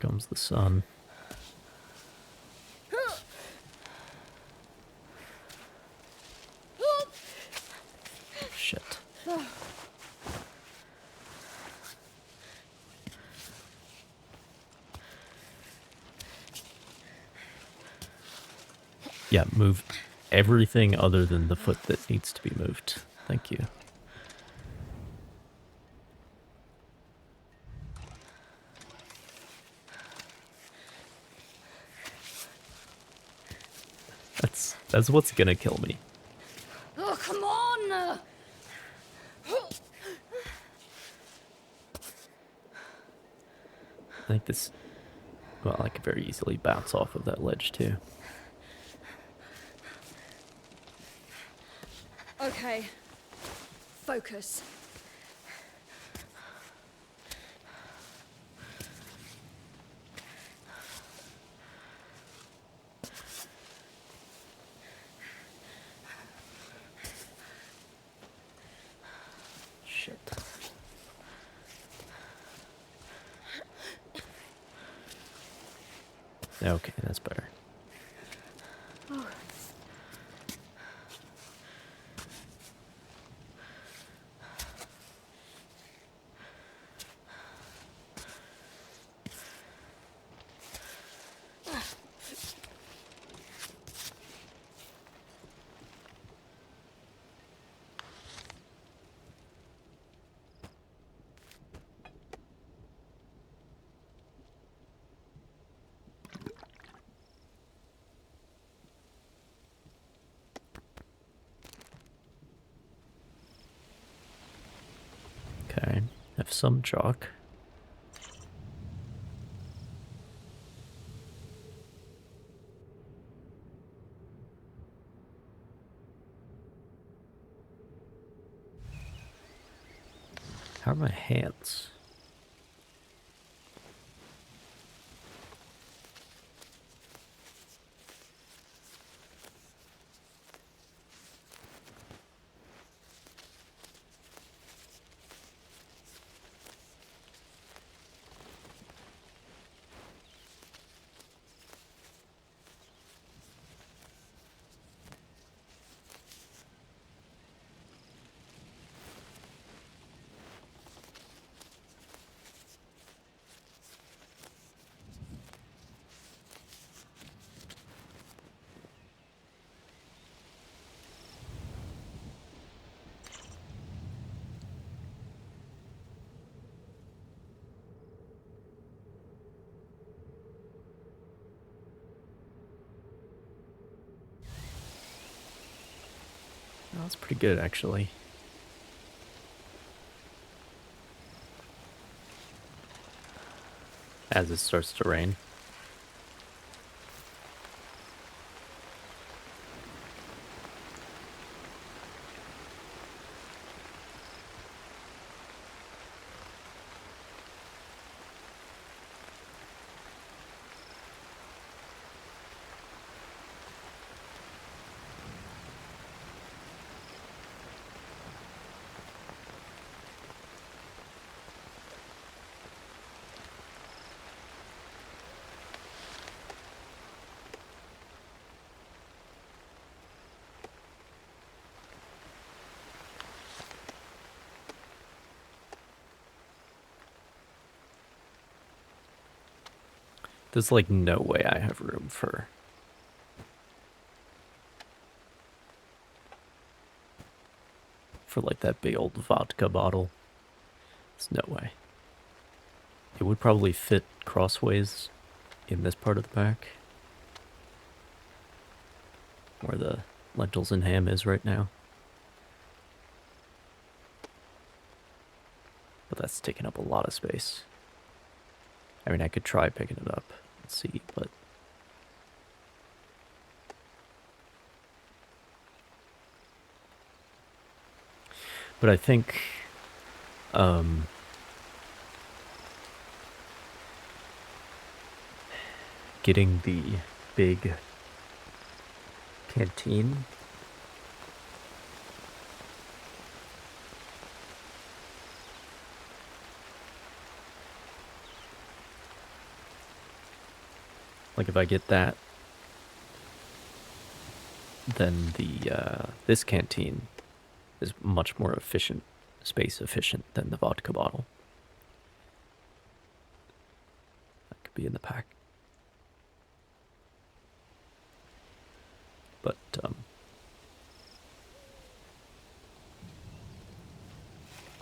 comes the sun. Shit. Yeah, move everything other than the foot that needs to be moved. Thank you. That's what's gonna kill me. Oh, come on! I think this, well, I could very easily bounce off of that ledge too. Okay. Focus. Shit. Okay, that's better. Okay, have some chalk. How are my hands? Oh, that's pretty good, actually. As it starts to rain. There's like no way I have room for like that big old vodka bottle. There's no way. It would probably fit crossways in this part of the pack, where the lentils and ham is right now. But that's taking up a lot of space. I mean, I could try picking it up and see, but... But I think... getting the big canteen Like if I get that, then this canteen is much more efficient, space efficient than the vodka bottle. That could be in the pack. But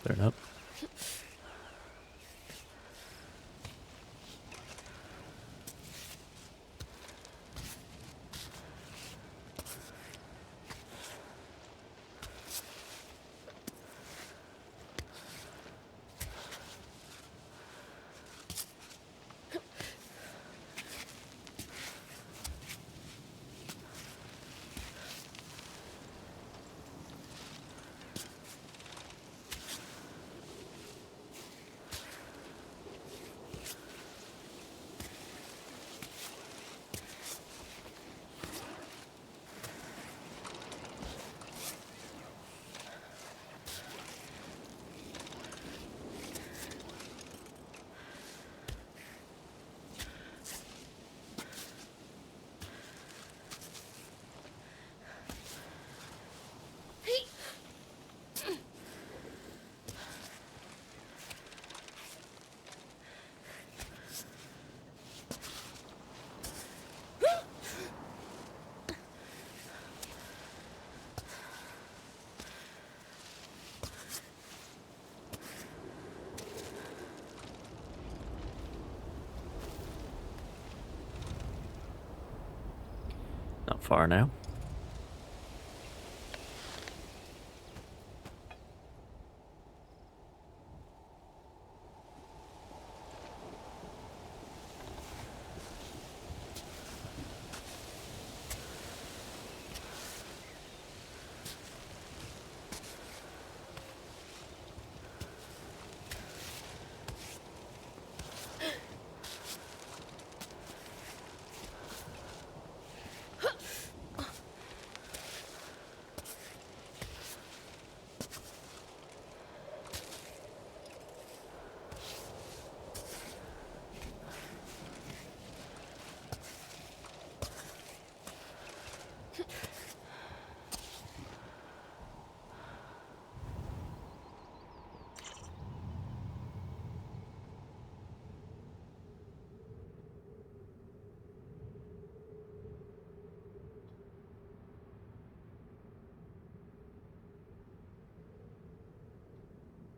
clear it up. Not far now.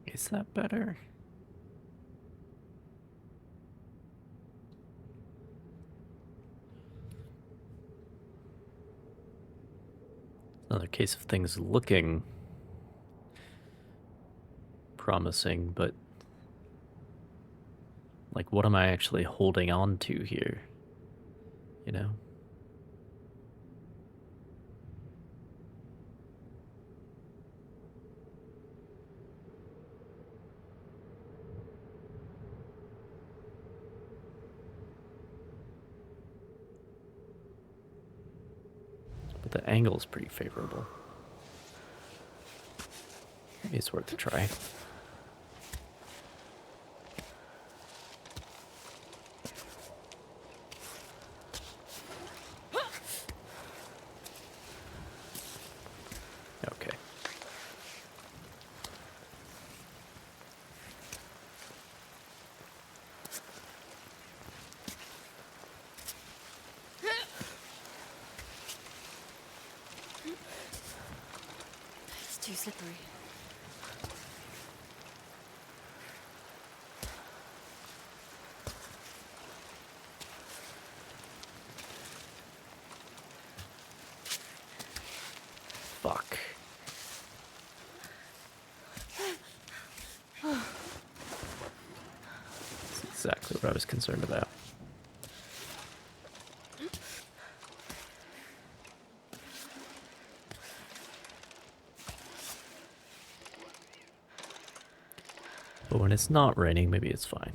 Is that better? Another case of things looking promising, but like, what am I actually holding on to here? You know? But the angle is pretty favorable. Maybe it's worth a try. Okay. It's too slippery. Fuck. That's exactly what I was concerned about. But when it's not raining, maybe it's fine.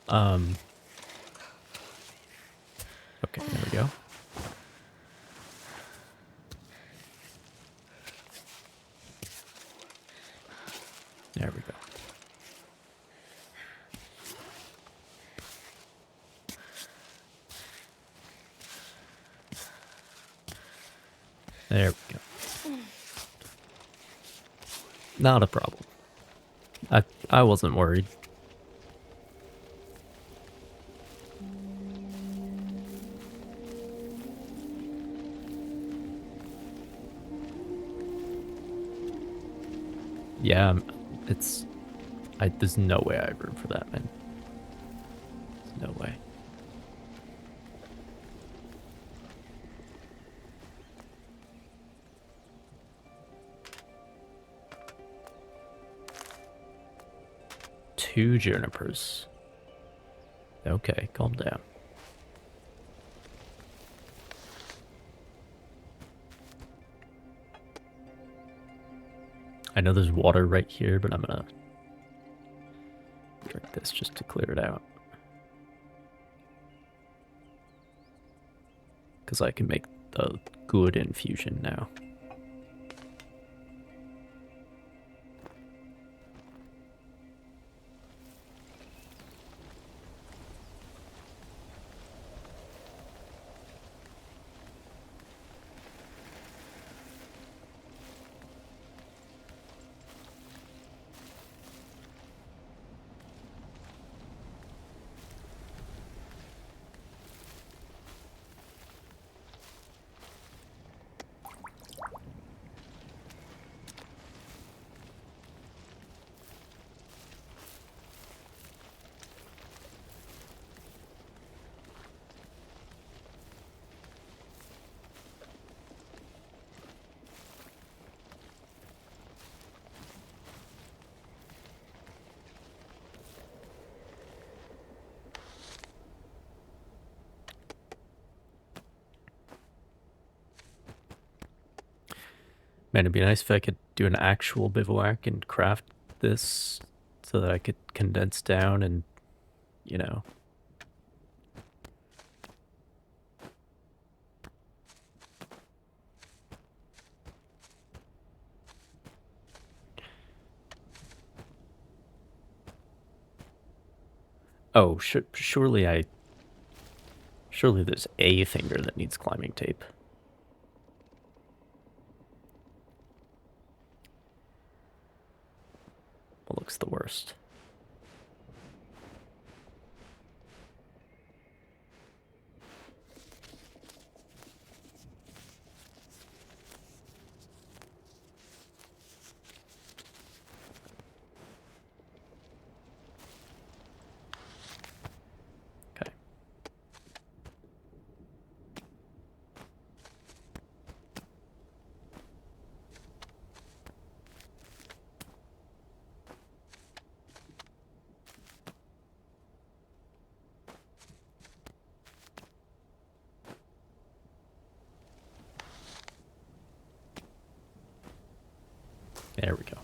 Okay, there we go. There we go. There we go. Not a problem. I wasn't worried. Yeah, there's no way I have room for that, man. There's no way. Two junipers. Okay, calm down. I know there's water right here, but I'm gonna drink this just to clear it out. Because I can make the good infusion now. Man, it'd be nice if I could do an actual bivouac and craft this so that I could condense down and, you know. Oh, surely there's a finger that needs climbing tape. What looks the worst? Okay. There we go.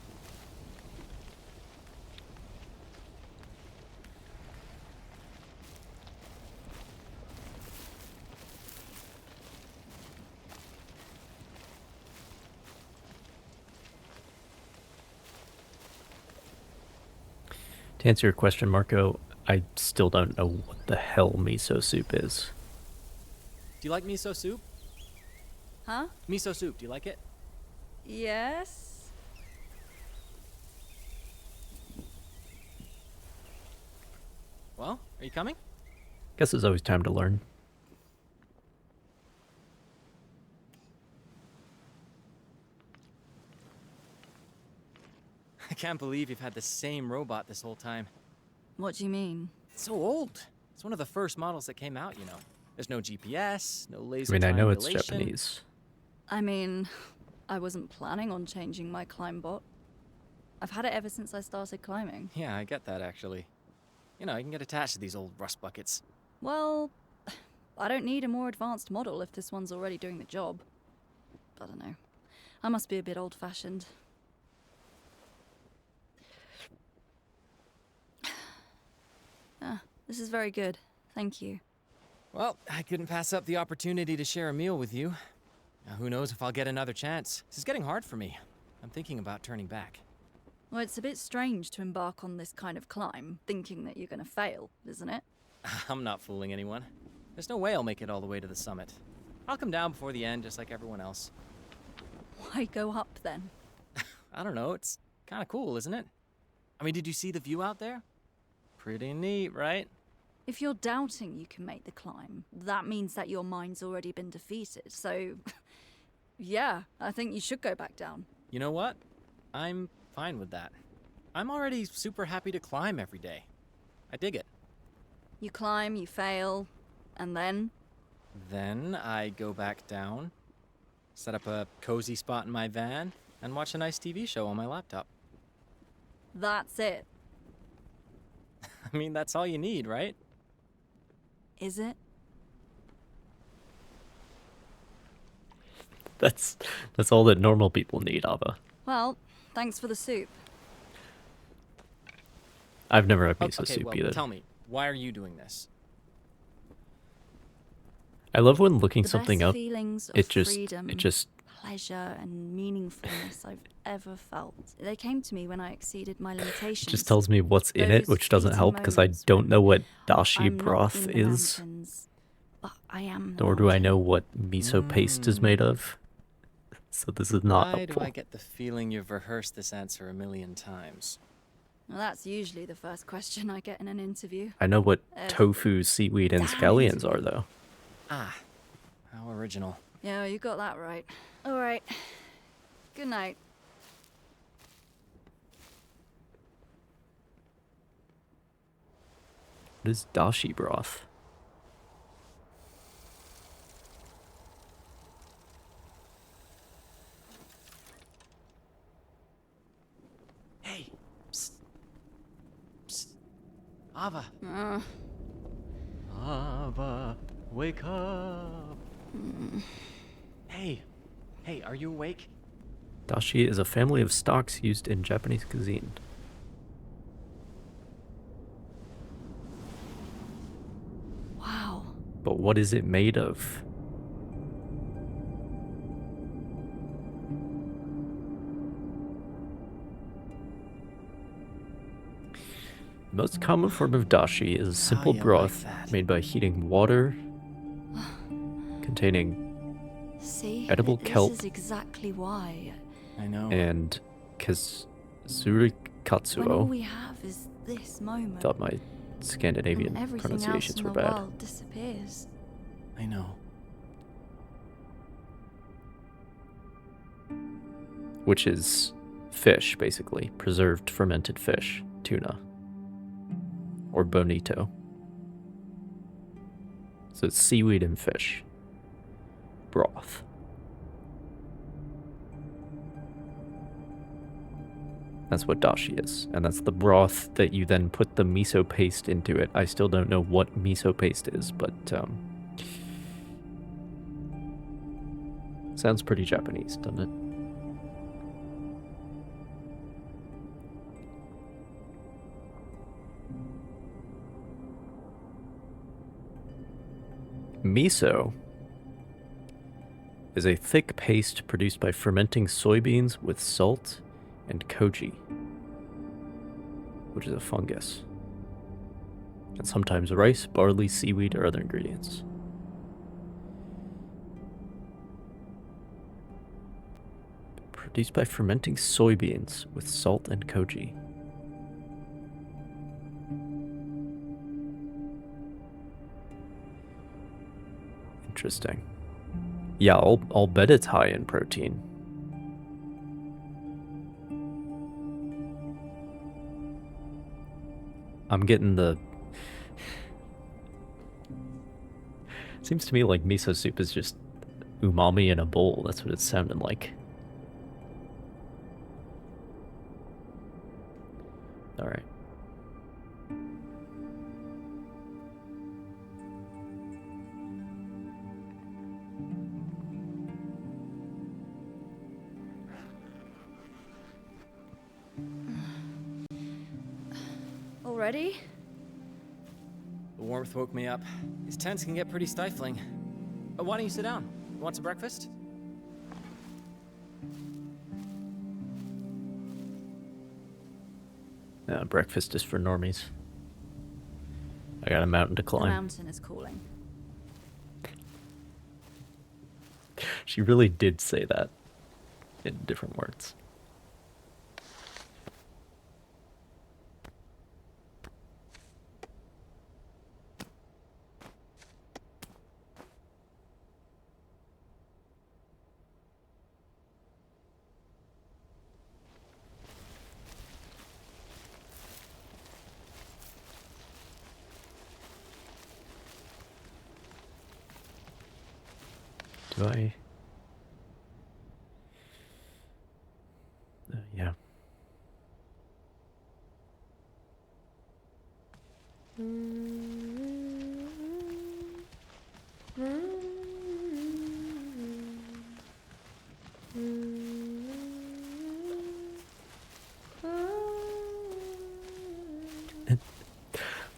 To answer your question, Marco, I still don't know what the hell miso soup is. Do you like miso soup? Huh? Miso soup, do you like it? Yes? Well, are you coming? Guess there's always time to learn. I can't believe you've had the same robot this whole time. What do you mean? It's so old. It's one of the first models that came out, you know. There's no GPS, no laser I mean, I know it's triangulation. Japanese. I mean, I wasn't planning on changing my climb bot. I've had it ever since I started climbing. Yeah, I get that, actually. You know, you can get attached to these old rust buckets. Well, I don't need a more advanced model if this one's already doing the job. I don't know. I must be a bit old-fashioned. This is very good. Thank you. Well, I couldn't pass up the opportunity to share a meal with you. Now, who knows if I'll get another chance. This is getting hard for me. I'm thinking about turning back. Well, it's a bit strange to embark on this kind of climb, thinking that you're gonna fail, isn't it? I'm not fooling anyone. There's no way I'll make it all the way to the summit. I'll come down before the end, just like everyone else. Why go up then? I don't know, it's kind of cool, isn't it? I mean, did you see the view out there? Pretty neat, right? If you're doubting you can make the climb, that means that your mind's already been defeated, so... yeah, I think you should go back down. You know what? I'm fine with that. I'm already super happy to climb every day. I dig it. You climb, you fail, and then? Then I go back down, set up a cozy spot in my van, and watch a nice TV show on my laptop. That's it. I mean, that's all you need, right? Is it? That's all that normal people need, Ava. Well, thanks for the soup. I've never had miso Okay, soup well, either. tell me, why are you doing this? I love when looking The something best up, feelings of it just freedom, pleasure, and meaningfulness I've ever felt. They came to me when I exceeded my limitations. just tells me what's in it, Those which doesn't fleeting help because I moments don't when know what dashi I'm not broth in the is, mountains, but I am the nor do I mountain. know what miso paste is made of. So this is not Why helpful. do I get the feeling you've rehearsed this answer a million times? Well, that's usually the first question I get in an interview. I know what Uh, tofu, seaweed, and damn scallions interview. are, though. Ah, how original. Yeah, you got that right. All right. Good night. What is dashi broth? Hey, psst. Psst. Ava. Ava, wake up. Hey, are you awake? Dashi is a family of stocks used in Japanese cuisine. Wow. But what is it made of? The most common form of dashi is simple you like broth that. made by heating water containing See? Edible This kelp. is exactly why. I know. and When all katsuo. we have is this moment. Thought my and Scandinavian everything else pronunciations in were the bad. world disappears. I know. Which is fish, basically. Preserved fermented fish. Tuna. Or bonito. So it's seaweed and fish. Broth. That's what dashi is. And that's the broth that you then put the miso paste into it. I still don't know what miso paste is, but sounds pretty Japanese, doesn't it? Miso is a thick paste produced by fermenting soybeans with salt and koji, which is a fungus, and sometimes rice, barley, seaweed, or other ingredients. Produced by fermenting soybeans with salt and koji. Interesting. Yeah, I'll bet it's high in protein. I'm getting the... Seems to me like miso soup is just umami in a bowl. That's what it's sounding like. Alright. Already? The warmth woke me up. These tents can get pretty stifling. Why don't you sit down? Want some breakfast? Breakfast is for normies. I got a mountain to The climb. mountain is calling. She really did say that in different words. Do I? Yeah.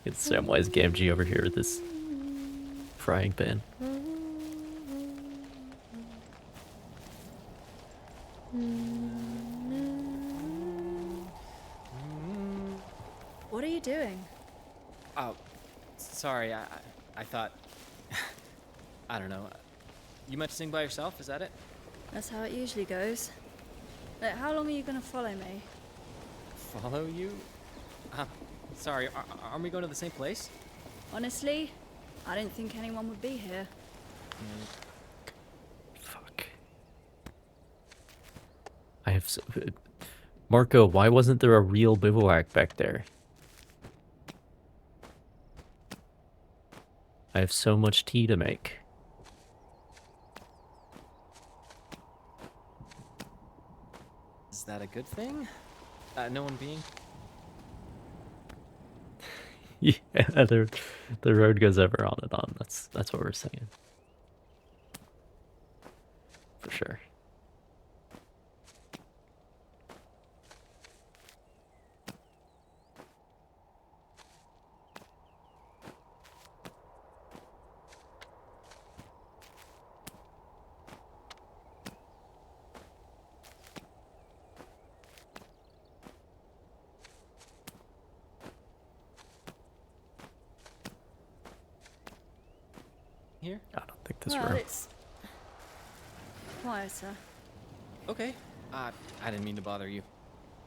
It's Samwise Gamgee over here with this frying pan. What are you doing? Oh, sorry, I thought... I don't know. You meant to sing by yourself, is that it? That's how it usually goes. Look, how long are you gonna follow me? Follow you? Sorry, aren't we going to the same place? Honestly, I don't think anyone would be here. Fuck. I have so... Marco, why wasn't there a real bivouac back there? I have so much tea to make. Is that a good thing? No one being? Yeah, the road goes ever on and on. That's what we're saying. For sure. Here? I don't think this Well, room. it's quieter. Okay. I didn't mean to bother you.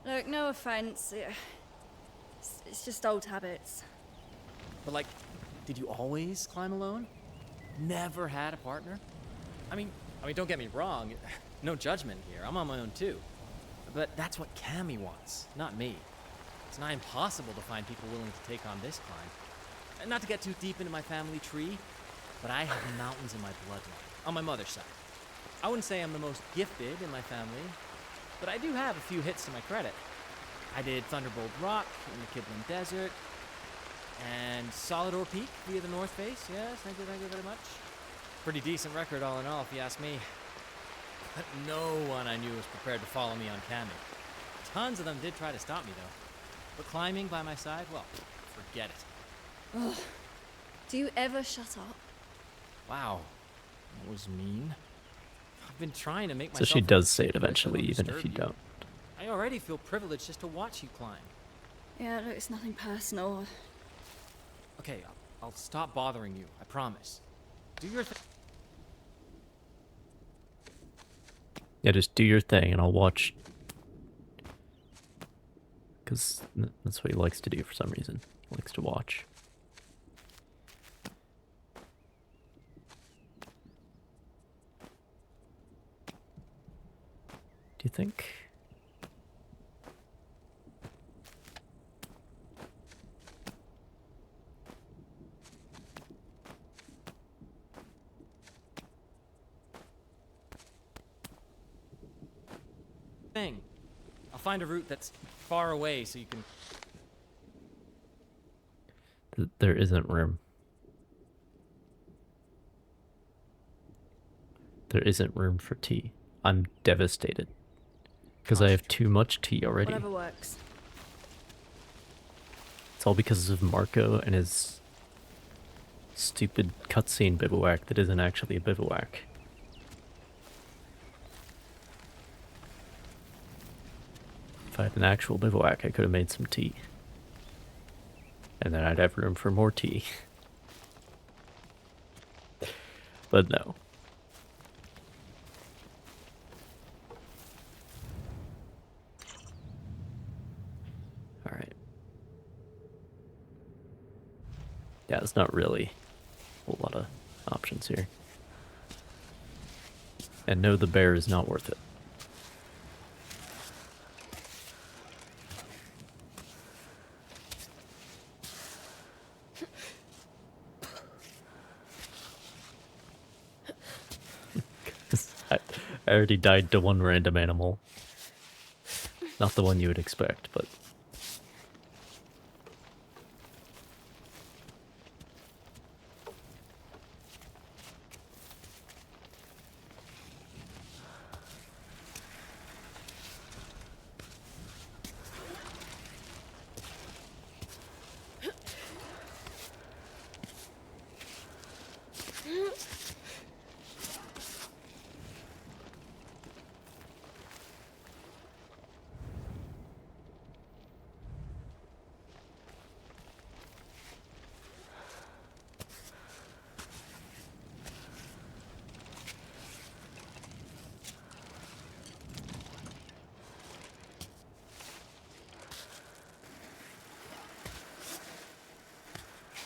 Look, no offense. It's just old habits. But like, did you always climb alone? Never had a partner? I mean, don't get me wrong. No judgment here. I'm on my own too. But that's what Cammy wants, not me. It's nigh impossible to find people willing to take on this climb. And not to get too deep into my family tree, but I have mountains in my bloodline, on my mother's side. I wouldn't say I'm the most gifted in my family, but I do have a few hits to my credit. I did Thunderbolt Rock in the Kidland Desert, and Solidor Peak via the North Face. Yes, thank you very much. Pretty decent record all in all, if you ask me. But no one I knew was prepared to follow me on Cammy. Tons of them did try to stop me, though. But climbing by my side, well, forget it. Ugh. Do you ever shut up? Wow, that was mean. I've been trying to make So myself... she does say it so I eventually, don't even if disturb you don't. I already feel privileged just to watch you climb. Yeah, look, it's nothing personal. Okay, I'll stop bothering you, I promise. Do your thing. Yeah, just do your thing and I'll watch. Because that's what he likes to do for some reason. He likes to watch. Do you think... Thing. I'll find a route that's far away so you can... There isn't room. There isn't room for tea. I'm devastated. Because I have too much tea already. Whatever works. It's all because of Marco and his stupid cutscene bivouac that isn't actually a bivouac. If I had an actual bivouac, I could have made some tea. And then I'd have room for more tea. But no. Alright. Yeah, it's not really a whole lot of options here. And no, the bear is not worth it. I already died to one random animal. Not the one you would expect, but...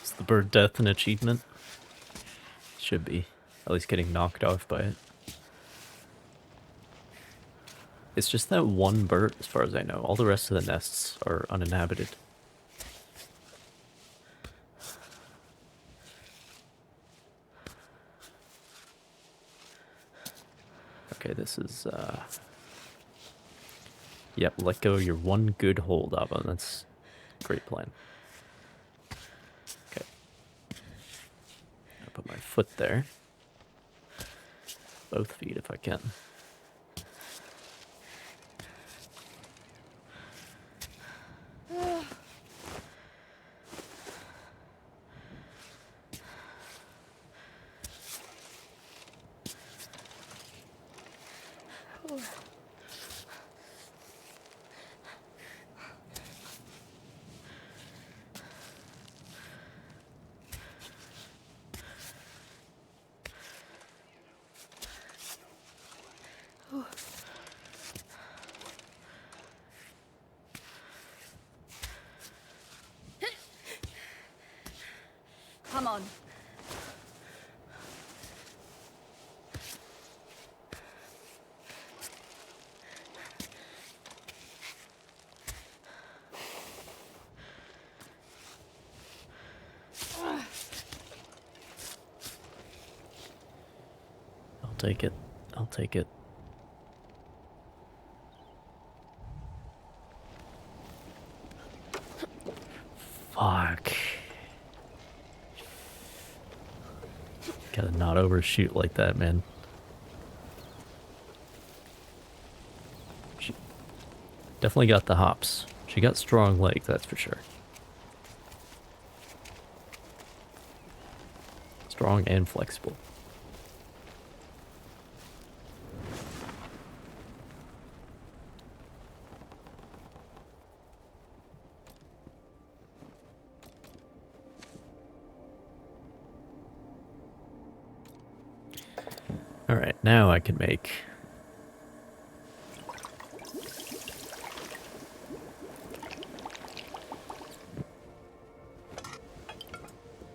Is the bird death an achievement? Should be. At least getting knocked off by it. It's just that one bird, as far as I know. All the rest of the nests are uninhabited. Okay, this is, Yep, let go your one good hold, Ava. That's a great plan. Okay. I'll put my foot there. Both feet if I can. Come on. I'll take it. I'll take it. Fuck. Gotta not overshoot like that, man. She definitely got the hops. She got strong legs, that's for sure. Strong and flexible. Alright, now I can make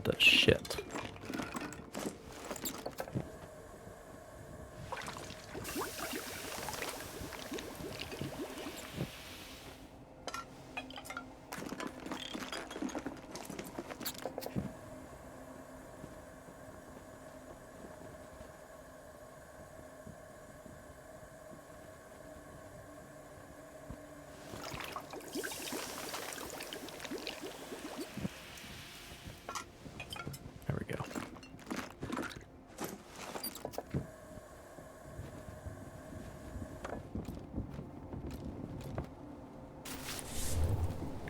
the shit. There we go.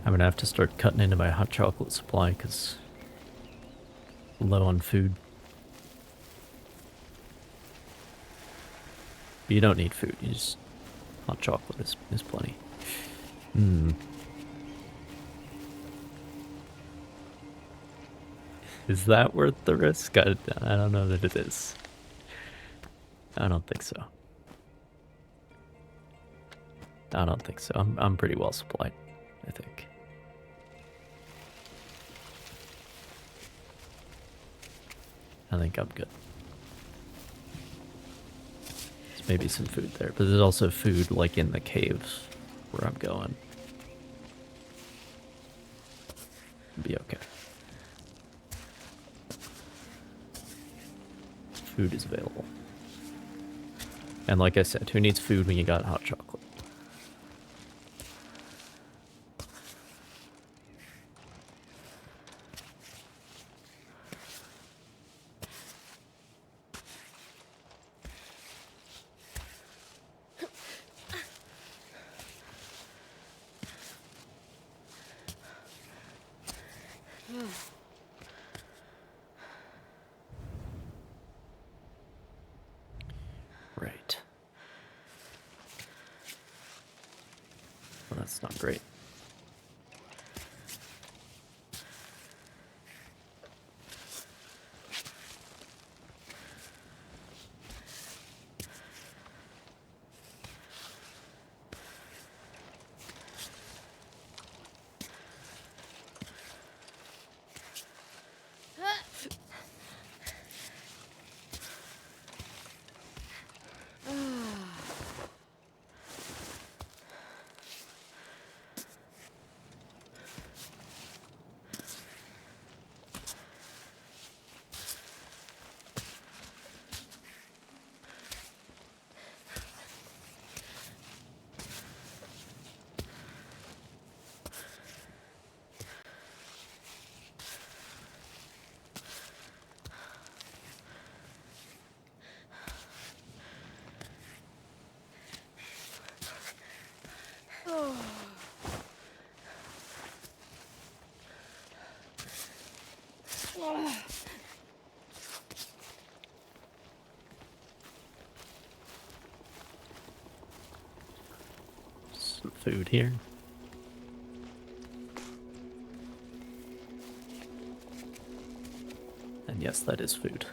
I'm gonna have to start cutting into my hot chocolate supply because low on food. But you don't need food. You just hot chocolate is plenty. Is that worth the risk? I don't know that it is. I don't think so. I don't think so. I'm pretty well supplied, I think. I think I'm good. There's maybe some food there, but there's also food like in the caves where I'm going. Be okay. Food is available. And like I said, who needs food when you got hot chocolate? Right. Well, that's not great. Some food here. And yes, that is food.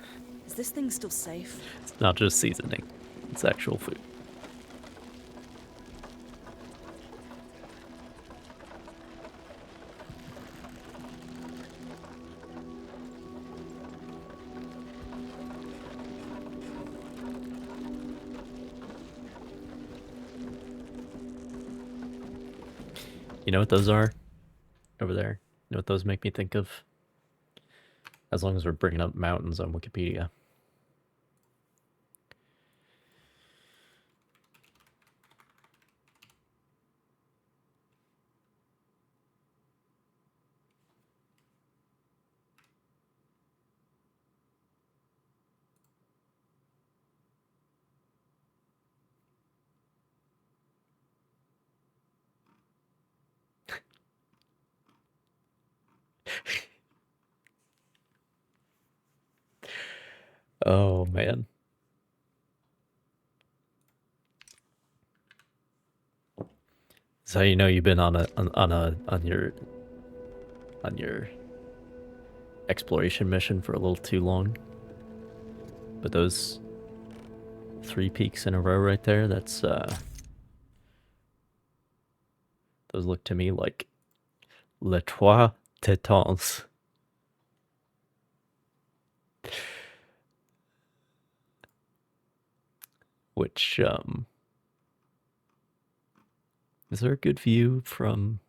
Is this thing still safe? It's not just seasoning, it's actual food. You know what those are? Over there. You know what those make me think of? As long as we're bringing up mountains on Wikipedia. Oh man. That's how you know you've been on your exploration mission for a little too long. But those 3 peaks in a row right there, that's those look to me like Les Trois Tétons. Which is there a good view from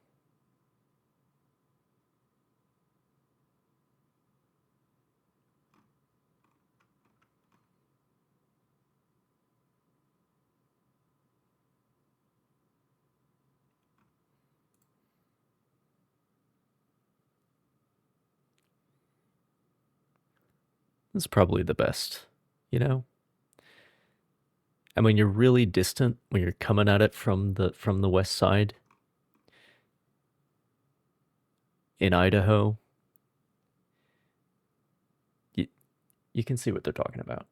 this is probably the best, you know? And when you're really distant, when you're coming at it from the west side in Idaho, You can see what they're talking about.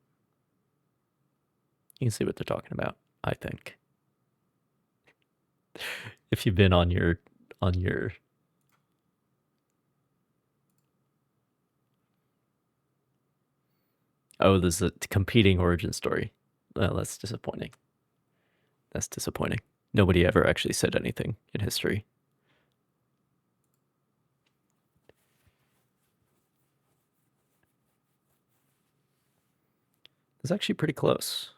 You can see what they're talking about, I think. If you've been on your oh, there's a competing origin story. Well, that's disappointing. That's disappointing. Nobody ever actually said anything in history. It's actually pretty close.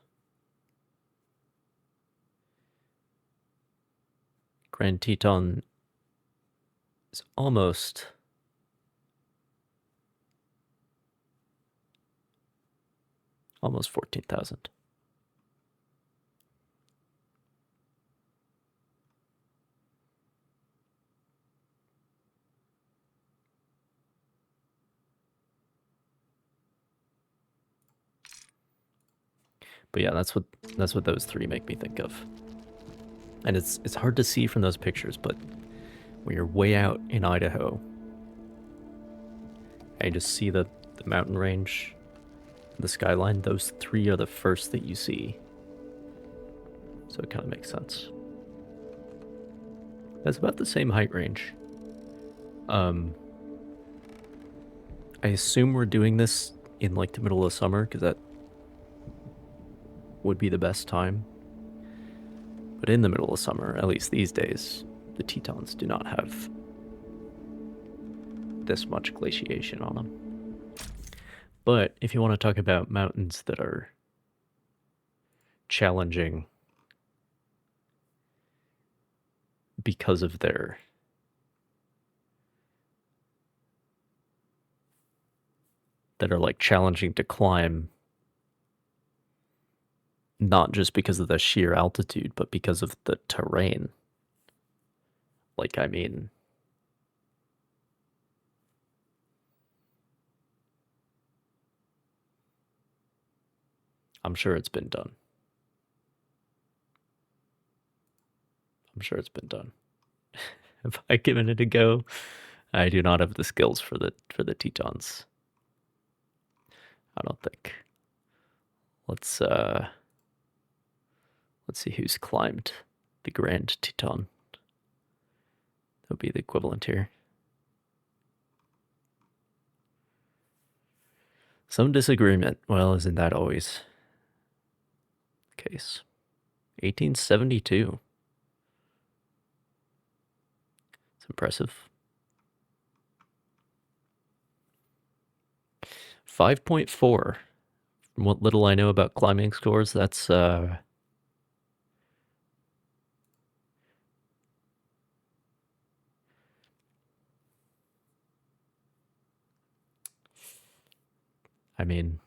Grand Teton is almost almost 14,000. But yeah, that's what those three make me think of. And it's hard to see from those pictures, but when you're way out in Idaho, and you just see the mountain range, the skyline, those three are the first that you see. So it kind of makes sense. That's about the same height range. I assume we're doing this in like the middle of summer, because that would be the best time. But in the middle of summer, at least these days, the Tetons do not have this much glaciation on them. But if you want to talk about mountains that are challenging because of their that are like challenging to climb, not just because of the sheer altitude, but because of the terrain. Like, I mean, I'm sure it's been done. I'm sure it's been done. Have I given it a go? I do not have the skills for the Tetons. I don't think. Let's see who's climbed the Grand Teton. That would be the equivalent here. Some disagreement. Well, isn't that always the case? 1872. It's impressive. 5.4. From what little I know about climbing scores, that's I mean,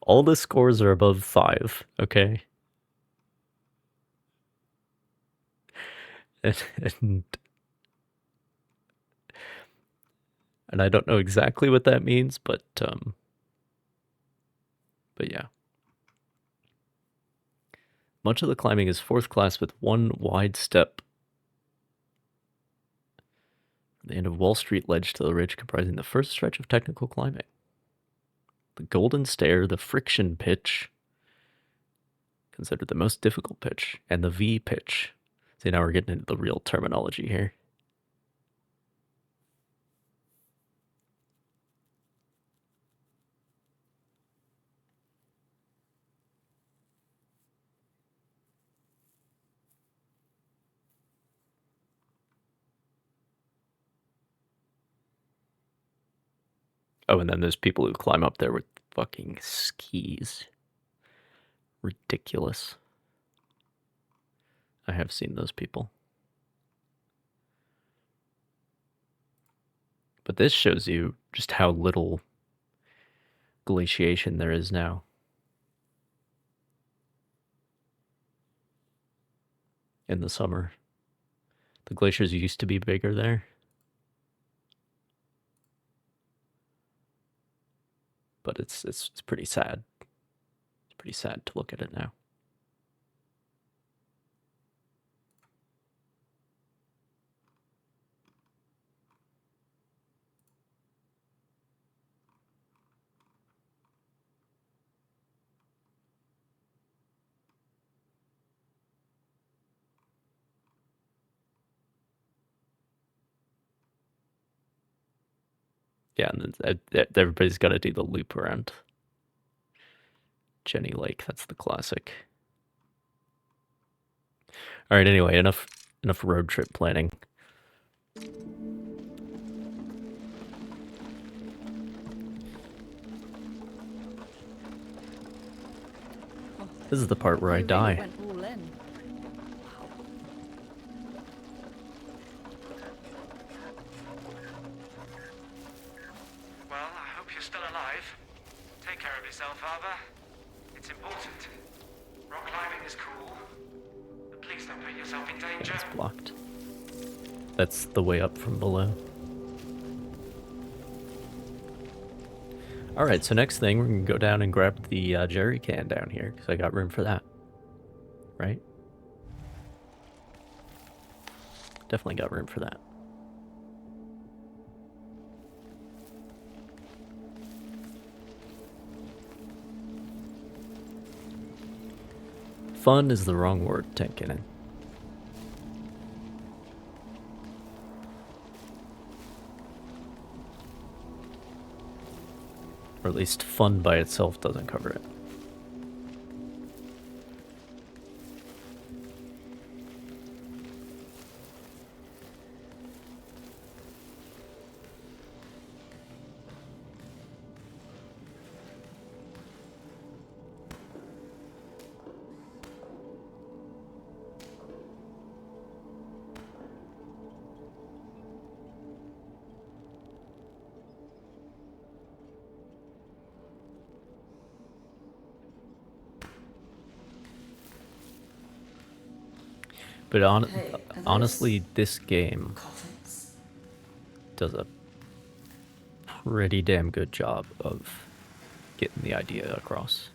all the scores are above 5, okay? And I don't know exactly what that means, but yeah. Much of the climbing is fourth class with one wide step. The end of Wall Street ledge to the ridge comprising the first stretch of technical climbing. The Golden Stair, the friction pitch, considered the most difficult pitch, and the V pitch. See, now we're getting into the real terminology here. Oh, and then there's people who climb up there with fucking skis. Ridiculous. I have seen those people. But this shows you just how little glaciation there is now. In the summer. The glaciers used to be bigger there. But it's pretty sad. It's pretty sad to look at it now. Yeah, and then everybody's got to do the loop around Jenny Lake. That's the classic. All right. Anyway, enough road trip planning. This is the part where I You die. really went all in. Well, I hope you're still alive. Take care of yourself, Father. It's important. Rock climbing is cool. But please don't put yourself in danger. It's blocked. That's the way up from below. Alright, so next thing, we're going to go down and grab the jerry can down here, because I got room for that. Right? Definitely got room for that. Fun is the wrong word, Tenkinen. Or at least fun by itself doesn't cover it. But honestly, this game does a pretty damn good job of getting the idea across,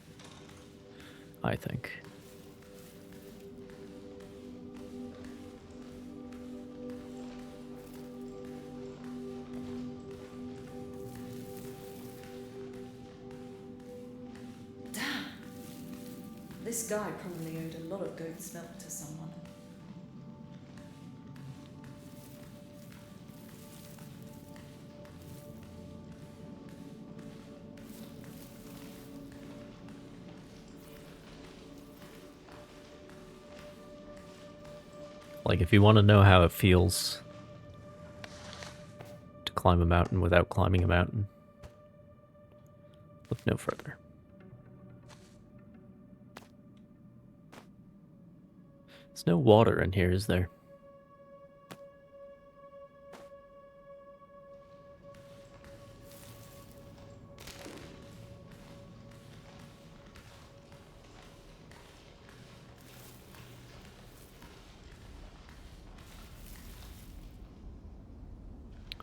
I think. This guy probably owed a lot of goat's milk to someone. Like, if you want to know how it feels to climb a mountain without climbing a mountain, look no further. There's no water in here, is there?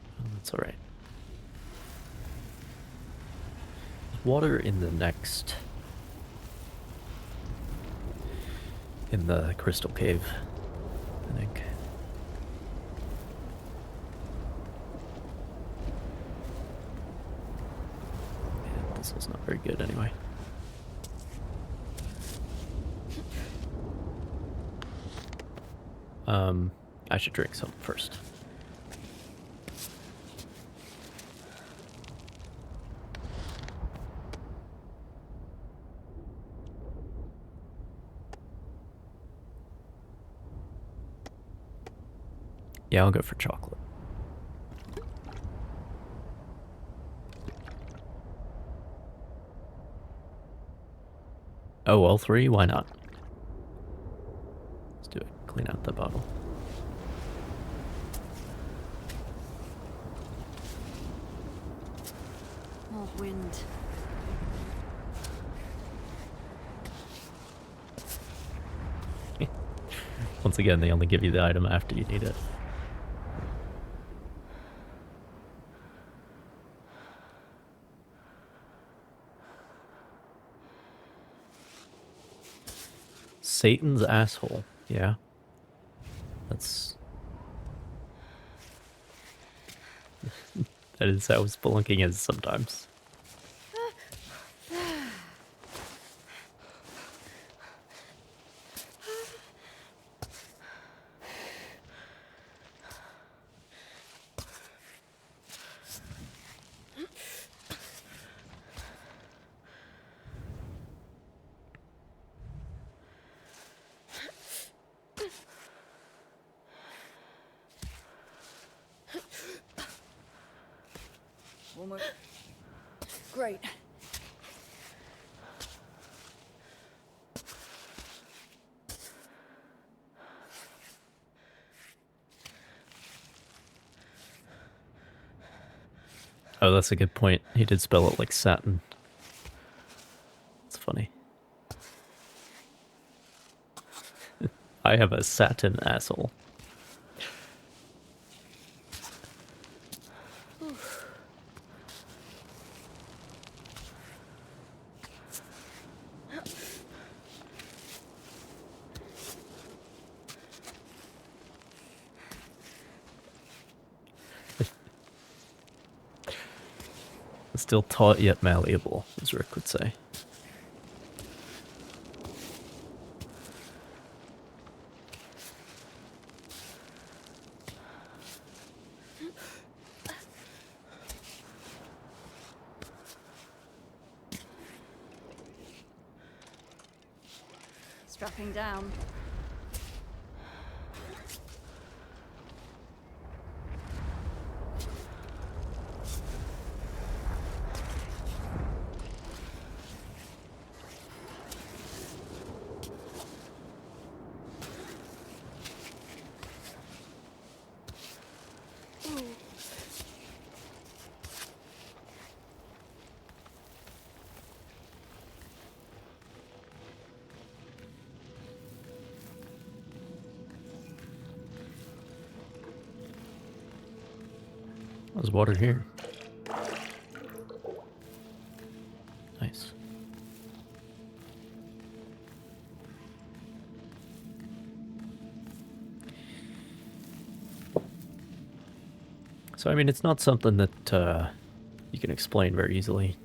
Oh, that's alright. Water in the next... in the crystal cave, I think. Yeah, this is not very good anyway. I should drink some first. Yeah, I'll go for chocolate. Oh, all three? Why not? Let's do it. Clean out the bottle. More wind. Once again, they only give you the item after you need it. Satan's asshole. Yeah. That's... that is how spelunking is sometimes. almost... Great. Oh, that's a good point. He did spell it like satin. It's funny. I have a satin asshole. Still taut yet malleable, as Rick would say. Strapping down. There's water here. Nice. So, I mean, it's not something that you can explain very easily.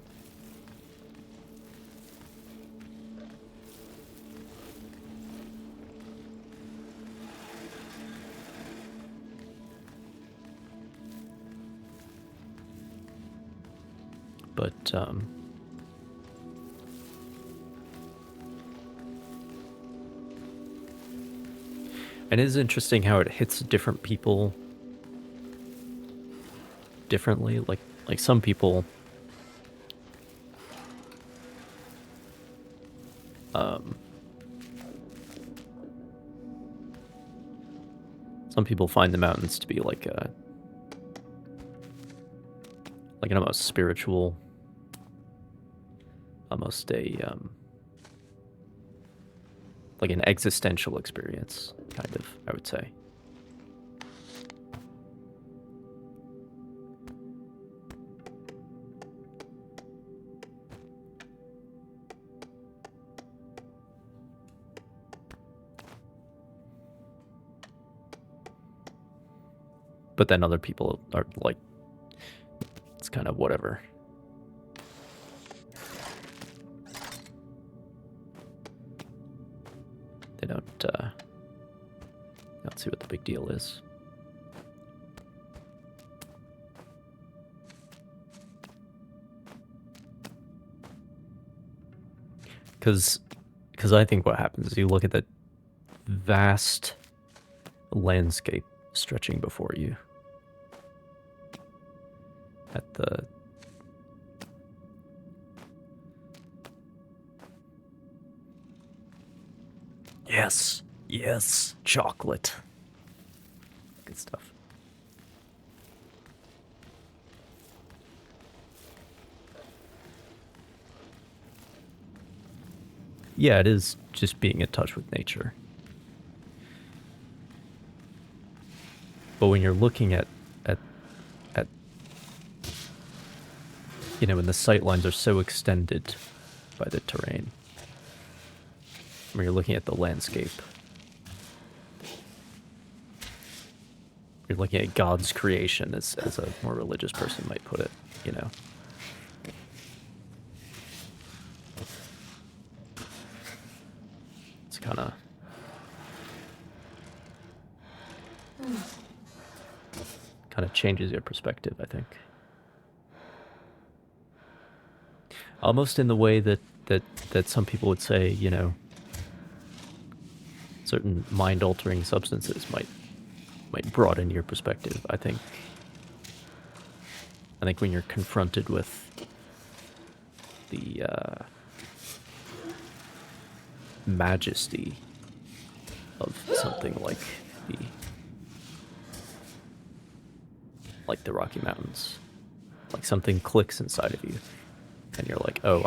But, and it is interesting how it hits different people differently. Like some people, some people find the mountains to be like an almost spiritual, almost a like an existential experience, kind of, I would say. But then other people are like, it's kind of whatever. They don't see what the big deal is. Because I think what happens is you look at that vast landscape stretching before you. At the yes, chocolate. Good stuff. Yeah, it is just being in touch with nature. But when you're looking at you know, when the sight lines are so extended by the terrain, when you're looking at the landscape, you're looking at God's creation, as a more religious person might put it, you know. It's kind of changes your perspective, I think. Almost in the way that some people would say, you know, certain mind-altering substances might broaden your perspective. I think I think when you're confronted with the majesty of something like the Rocky Mountains, like something clicks inside of you, and you're like, oh,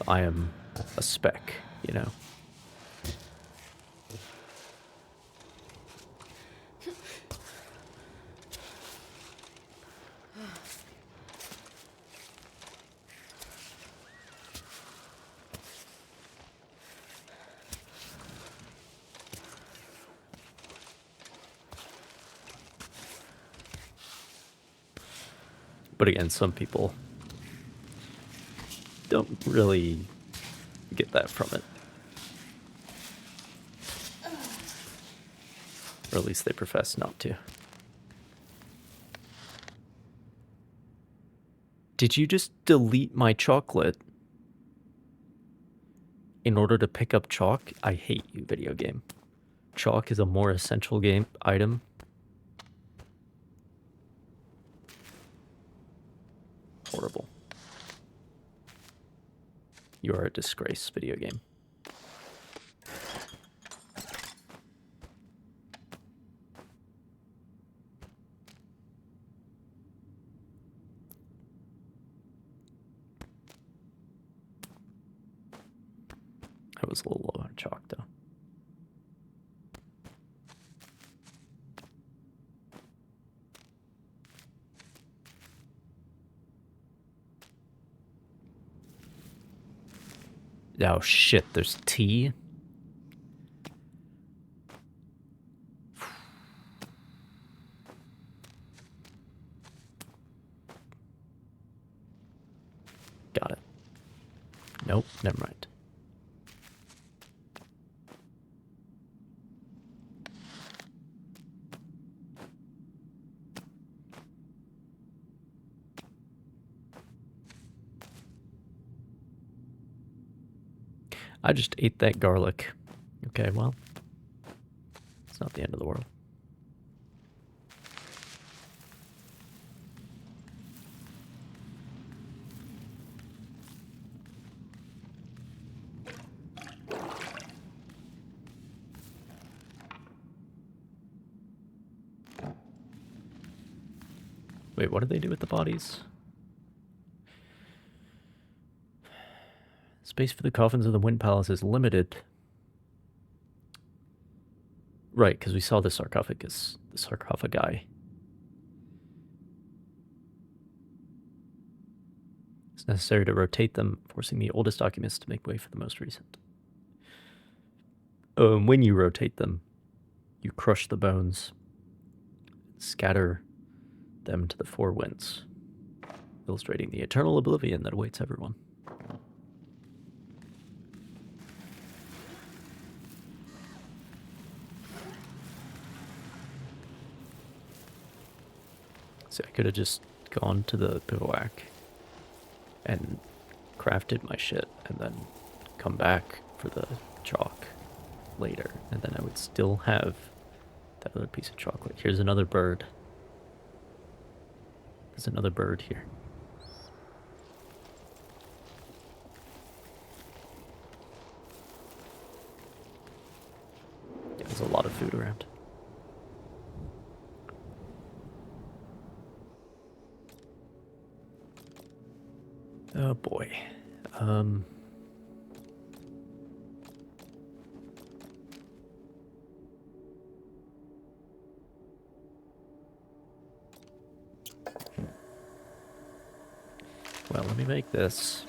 I am a speck, you know. But again, some people don't really get that from it. Or at least they profess not to. Did you just delete my chocolate in order to pick up chalk? I hate you, video game. Chalk is a more essential game item. Horrible. You are a disgrace, video game. I was a little low on chalk, though. Oh shit, there's tea? Got it. Nope, never mind. I just ate that garlic. Okay, well, it's not the end of the world. Wait, what did they do with the bodies? Space for the coffins of the Wind Palace is limited. Right, because we saw the sarcophagus, the sarcophagi. It's necessary to rotate them, forcing the oldest documents to make way for the most recent. When you rotate them, you crush the bones, scatter them to the four winds, illustrating the eternal oblivion that awaits everyone. So I could have just gone to the bivouac and crafted my shit and then come back for the chalk later, and then I would still have that other piece of chocolate. Here's another bird. There's another bird here. There's a lot of food around. Oh boy. Well, let me make this.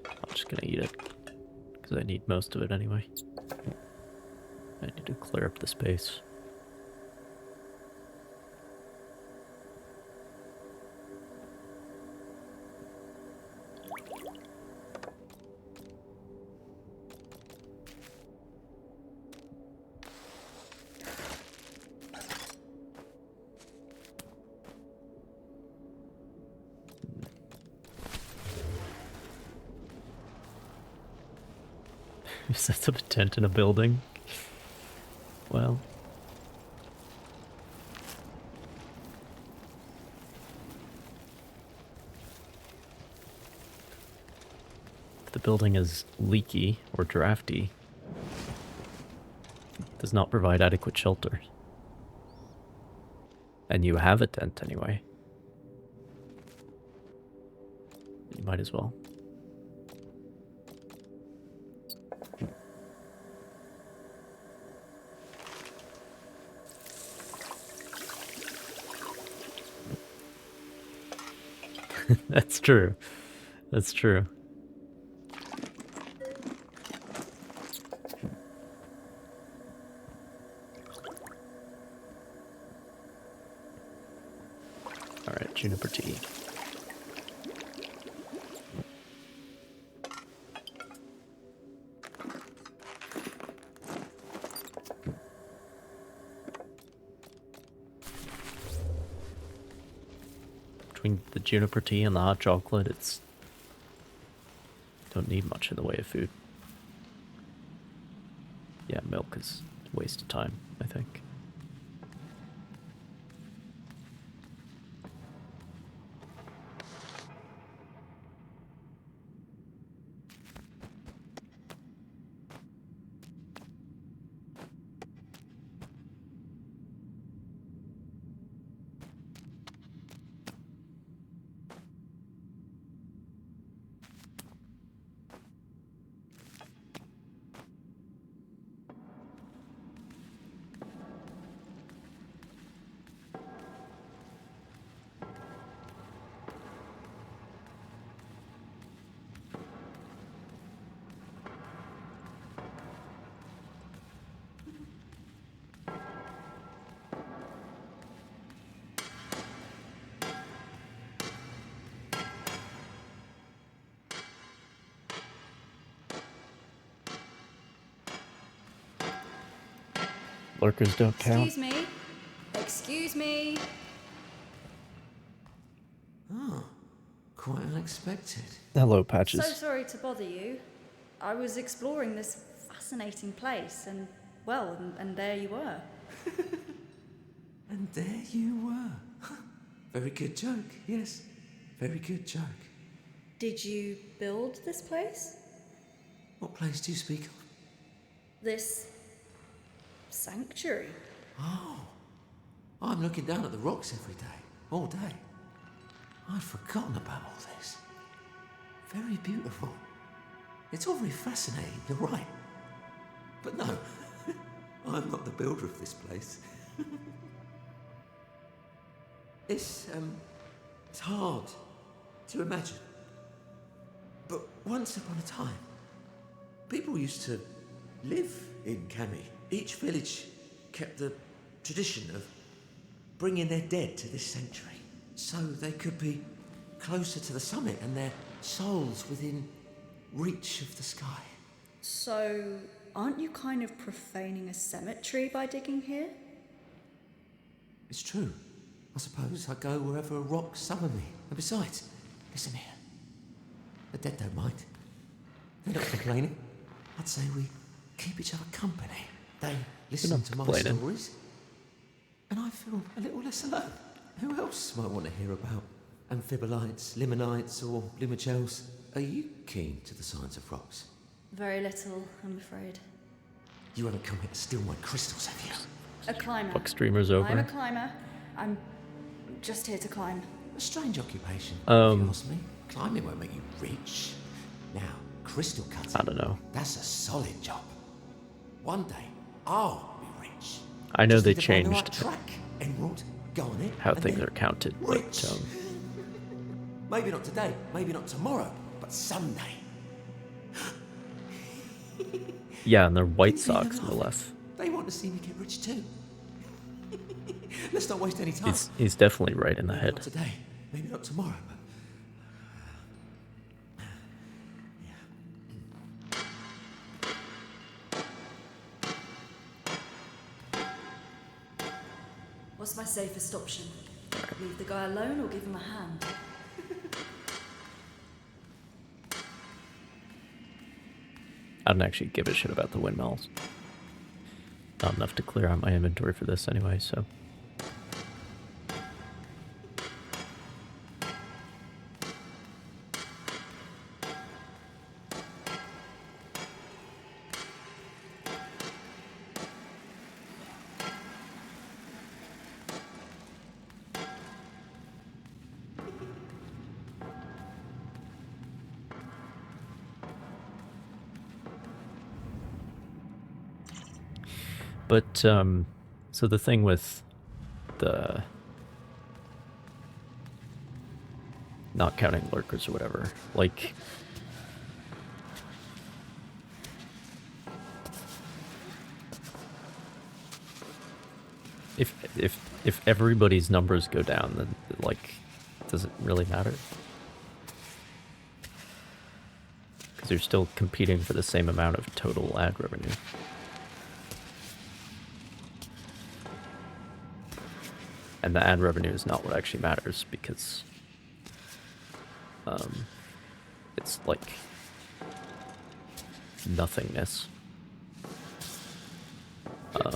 I'm just gonna eat it, because I need most of it anyway. I need to clear up the space. You set up a tent in a building. Well. If the building is leaky or drafty, it does not provide adequate shelter. And you have a tent anyway. You might as well. That's true. That's true. Alright, juniper tea. Between the juniper tea and the hot chocolate, it's don't need much in the way of food. Yeah, milk is a waste of time, I think. Lurkers don't count. Excuse me. Excuse me. Oh, quite unexpected. Hello, Patches. So sorry to bother you. I was exploring this fascinating place and, well, and there you were. And there you were. Very good joke, yes. Very good joke. Did you build this place? What place do you speak of? This sanctuary? Oh, I'm looking down at the rocks every day, all day. I'd forgotten about all this. Very beautiful. It's all very fascinating, you're right. But no, I'm not the builder of this place. It's hard to imagine. But once upon a time, people used to live in Cami. Each village kept the tradition of bringing their dead to this sanctuary so they could be closer to the summit and their souls within reach of the sky. So, aren't you kind of profaning a cemetery by digging here? It's true. I suppose I go wherever rocks summon me. And besides, listen here. The dead don't mind. They're not complaining. I'd say we keep each other company. They listen to my stories, and I feel a little less alone. Who else might want to hear about amphibolites, limonites, or lumigels? Are you keen to the science of rocks? Very little, I'm afraid. You haven't come here to steal my crystals, have you? A climber. Fuck streamers over. I'm a climber. I'm just here to climb. A strange occupation, if you ask me. Climbing won't make you rich. Now, crystal cutting. I don't know. That's a solid job. One day, I'll be rich. I know Just they need to find the right changed track, Emerald, go on it. how and things then are counted, rich. but Maybe not today, maybe not tomorrow, but someday. yeah, and they're White Think they're Sox, no laughing. less. They want to see me get rich too. Let's not waste any time. He's definitely right in the Maybe head. not today, maybe not tomorrow, but What's my safest option? Leave the guy alone or give him a hand? I don't actually give a shit about the windmills. Not enough to clear out my inventory for this anyway, so. But, so the thing with the not counting lurkers or whatever, like, if everybody's numbers go down, then, like, does it really matter? Because you're still competing for the same amount of total ad revenue. And the ad revenue is not what actually matters, because it's like nothingness. Like,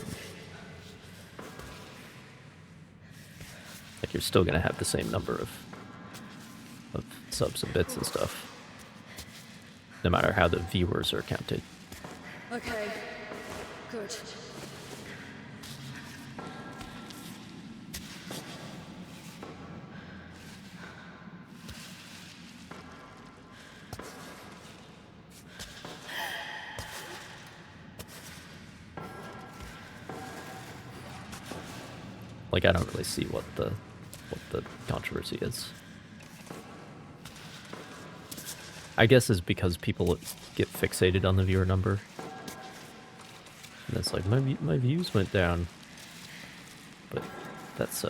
you're still gonna have the same number of subs and bits and stuff, no matter how the viewers are counted. Okay, good. Like, I don't really see what the controversy is. I guess it's because people get fixated on the viewer number. And it's like, my views went down. But that's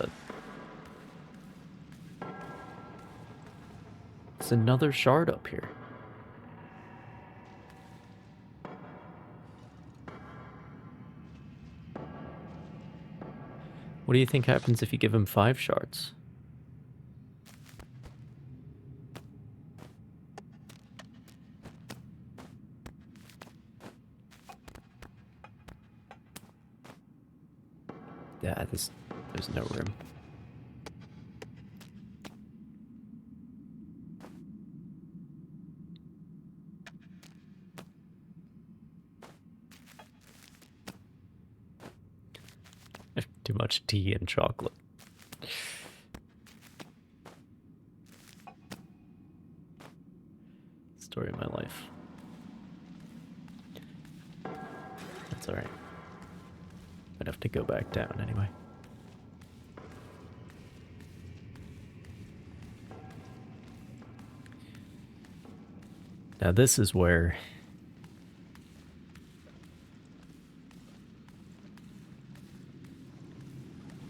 it's another shard up here. What do you think happens if you give him 5 shards? Yeah, there's no room. Too much tea and chocolate. Story of my life. That's alright. I'd have to go back down anyway. Now this is where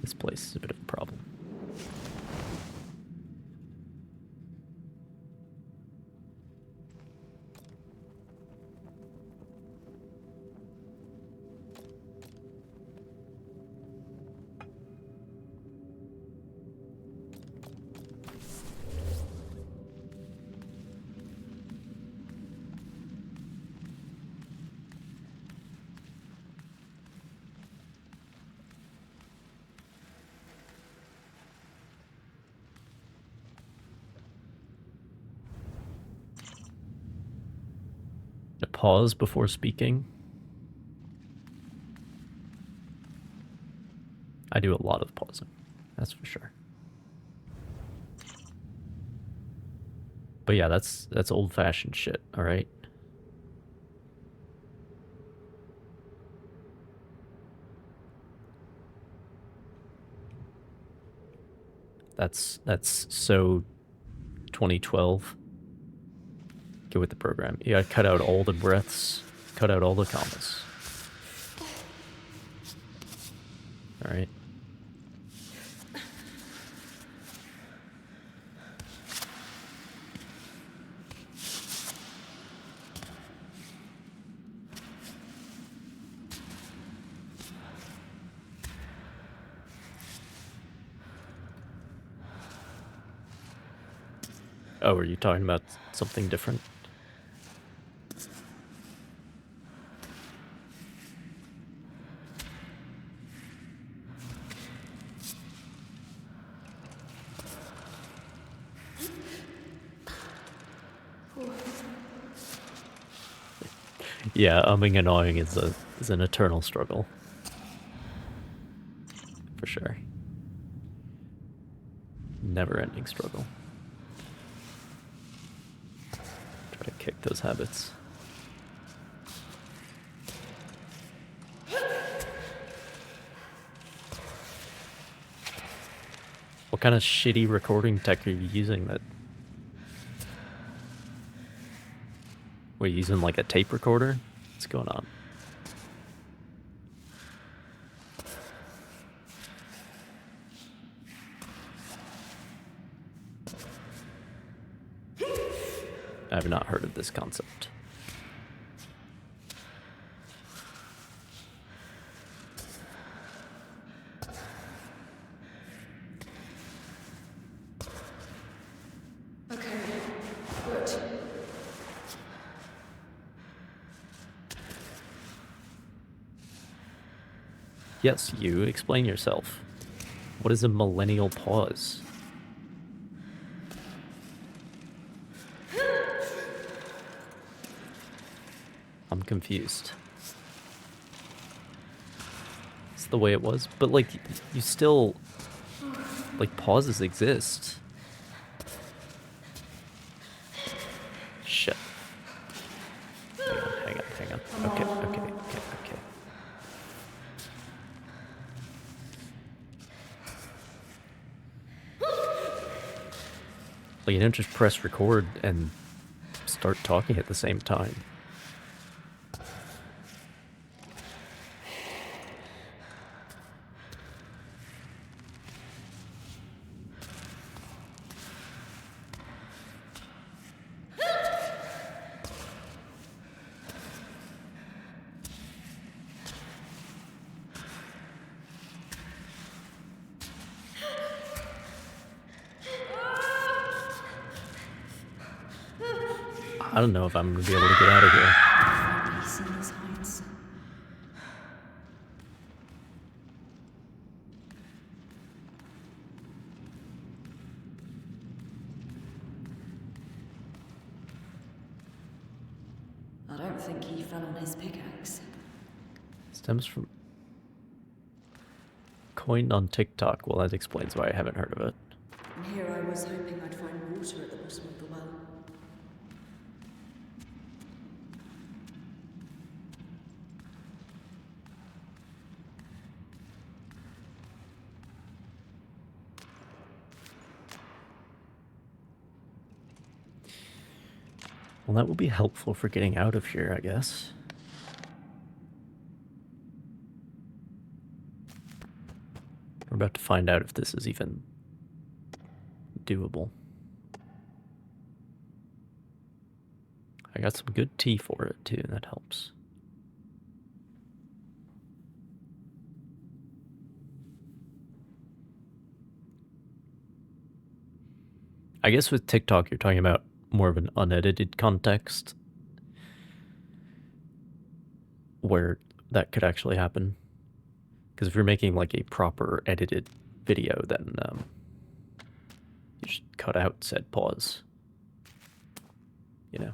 this place is a bit of a problem. A pause before speaking. I do a lot of pausing, that's for sure. But yeah, that's old-fashioned shit, all right? That's so 2012. Get with the program. You gotta cut out all the breaths, cut out all the commas. All right. Oh, are you talking about something different? Yeah, umming and awing is an eternal struggle. For sure. Never-ending struggle. Try to kick those habits. What kind of shitty recording tech are you using that... Were you using like a tape recorder? What's going on? I have not heard of this concept. Okay, good. Yes, you explain yourself. What is a millennial pause? I'm confused. It's the way it was, but like, you still, like, pauses exist. Shit. Hang on. Okay. Like, you don't just press record and start talking at the same time. I don't know if I'm gonna be able to get out of here. Peace in these heights. I don't think he fell on his pickaxe. Stems from... Coined on TikTok. Well, that explains why I haven't heard of it. And here I was hoping I'd find water at the bottom of the well. Well, that will be helpful for getting out of here, I guess. We're about to find out if this is even doable. I got some good tea for it, too, and that helps. I guess with TikTok, you're talking about more of an unedited context where that could actually happen. Because if you're making like a proper edited video, then you should cut out said pause. You know?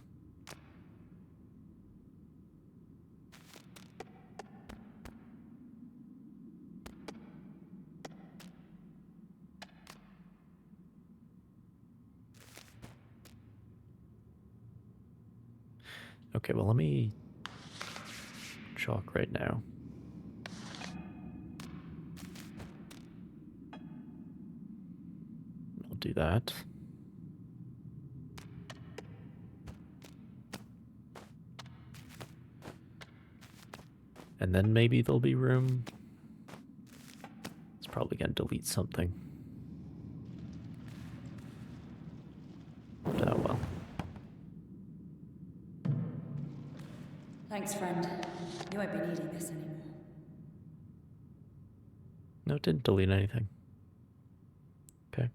Okay, well, let me chalk right now. I'll do that. And then maybe there'll be room. It's probably gonna delete something. Oh well. Thanks, friend. You won't be needing this anymore. No, it didn't delete anything. Okay.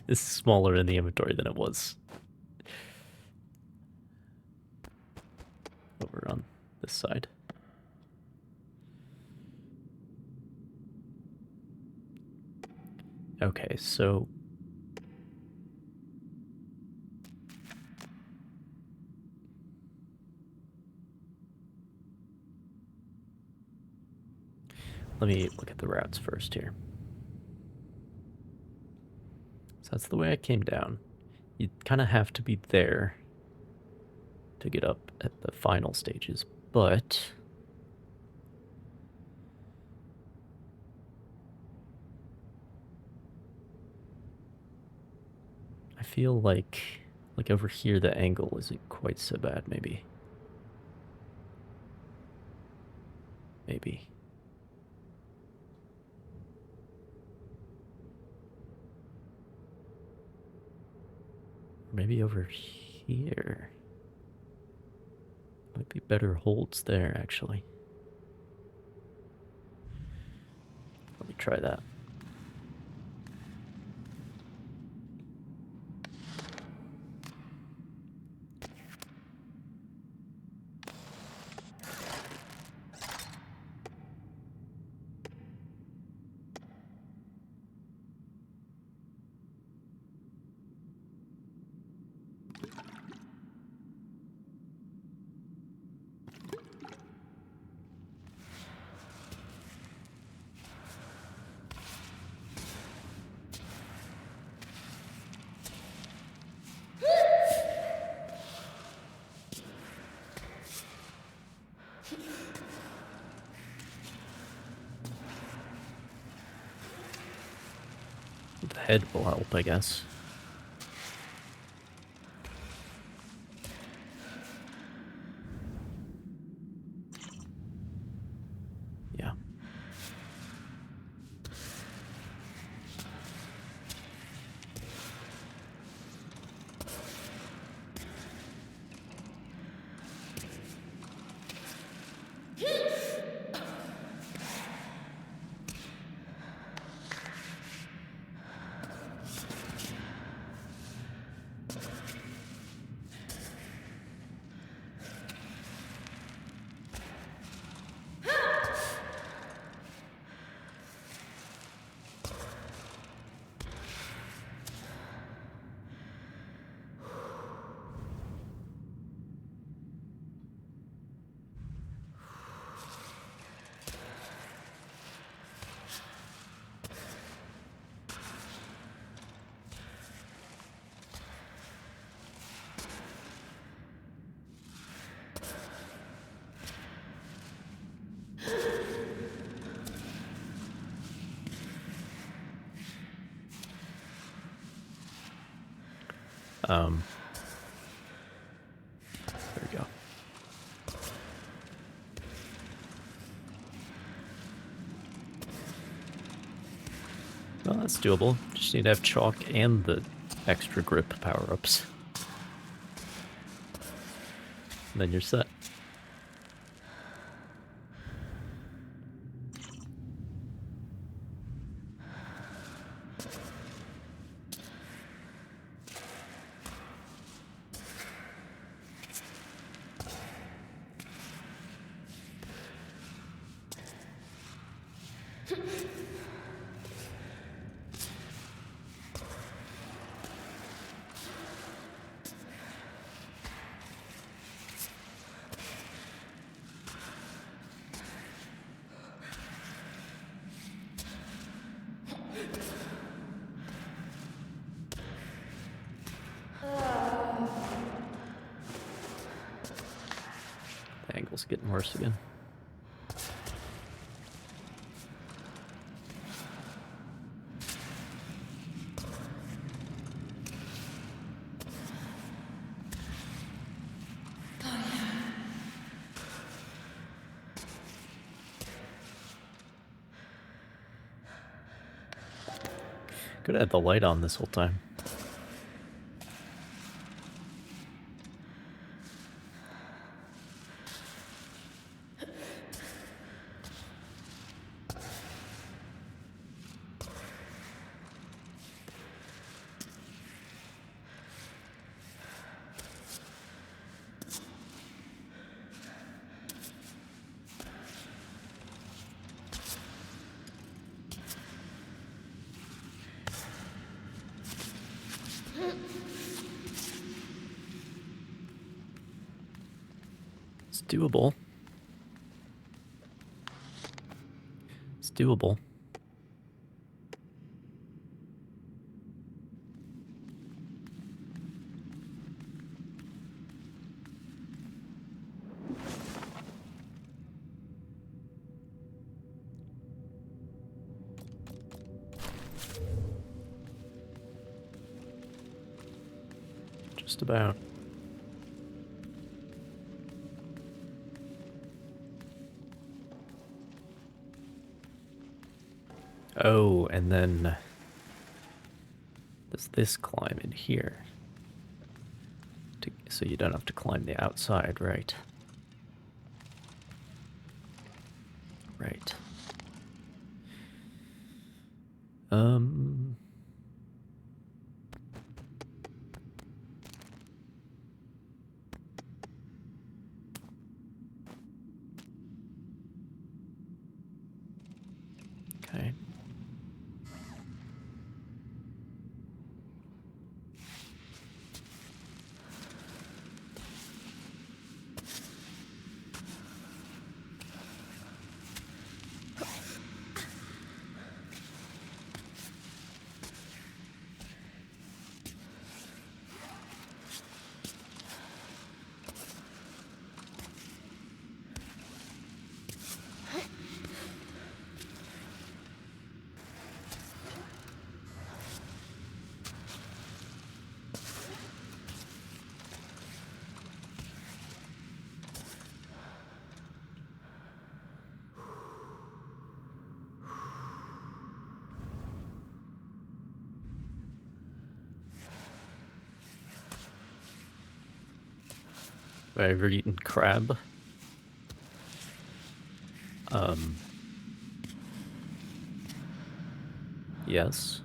is smaller in the inventory than it was over on this side. Okay, so let me look at the routes first here. So that's the way I came down. You kind of have to be there to get up at the final stages, but I feel like over here the angle isn't quite so bad, maybe. Maybe. Maybe over here. Might be better holds there, actually. Let me try that. The head will help, I guess. Yeah. There we go. Well, that's doable. Just need to have chalk and the extra grip power-ups. Then you're set. The angle's getting worse again. Could have had the light on this whole time. It's doable. It's doable. Just about. Oh, and then does this climb in here? So you don't have to climb the outside, right? Right. Okay. Have I ever eaten crab? Yes.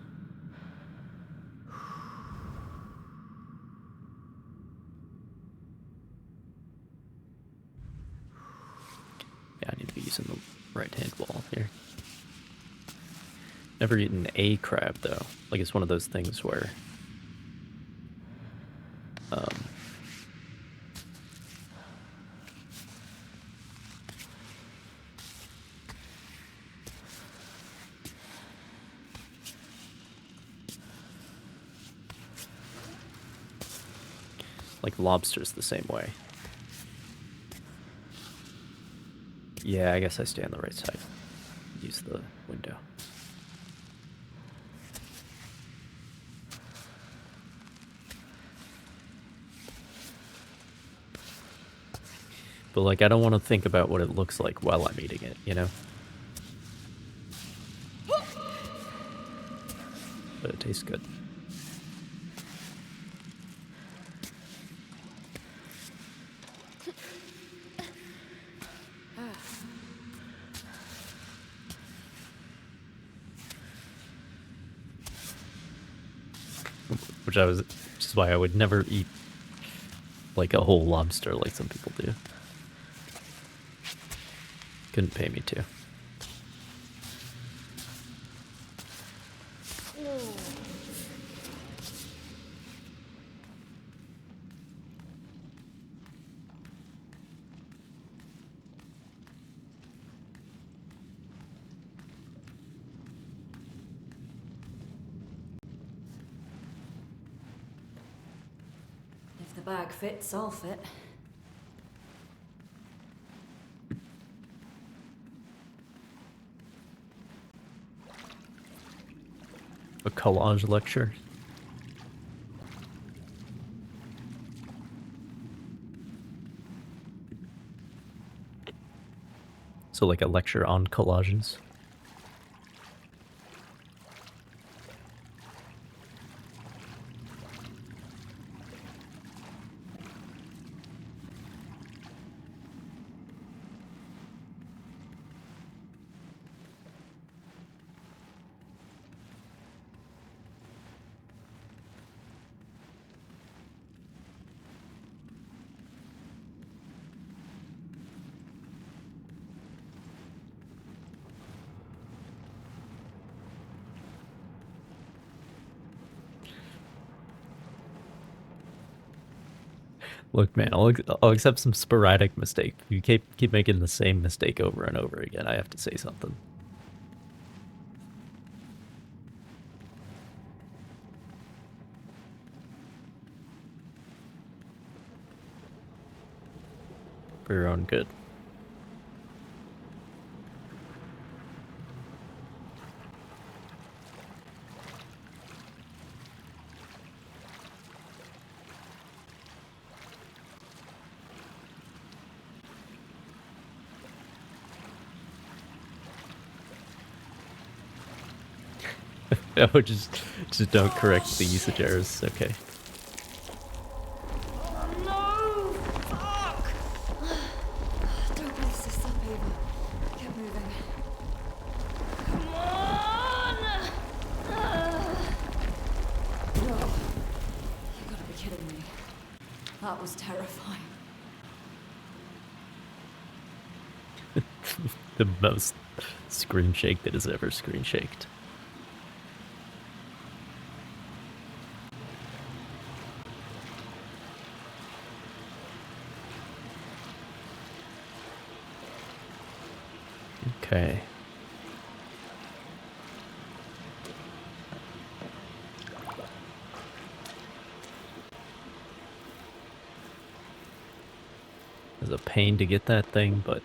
Yeah, I need to be using the right-hand wall here. Never eaten a crab, though. Like, it's one of those things where... like, lobster's the same way. Yeah, I guess I stay on the right side. Use the window. But, like, I don't want to think about what it looks like while I'm eating it, you know? But it tastes good. Which is why I would never eat like a whole lobster like some people do. Couldn't pay me to. If the bag fits, I'll fit. A collage lecture. So like a lecture on collages. Look, man, I'll accept some sporadic mistake. You keep making the same mistake over and over again. I have to say something. For your own good. No, just don't correct the usage errors. Okay. No! Fuck! Don't mess this up, Ava. Get moving. Come on! Oh, you gotta be kidding me. That was terrifying. The most screen shake that has ever screen shaked. Okay. It was a pain to get that thing, but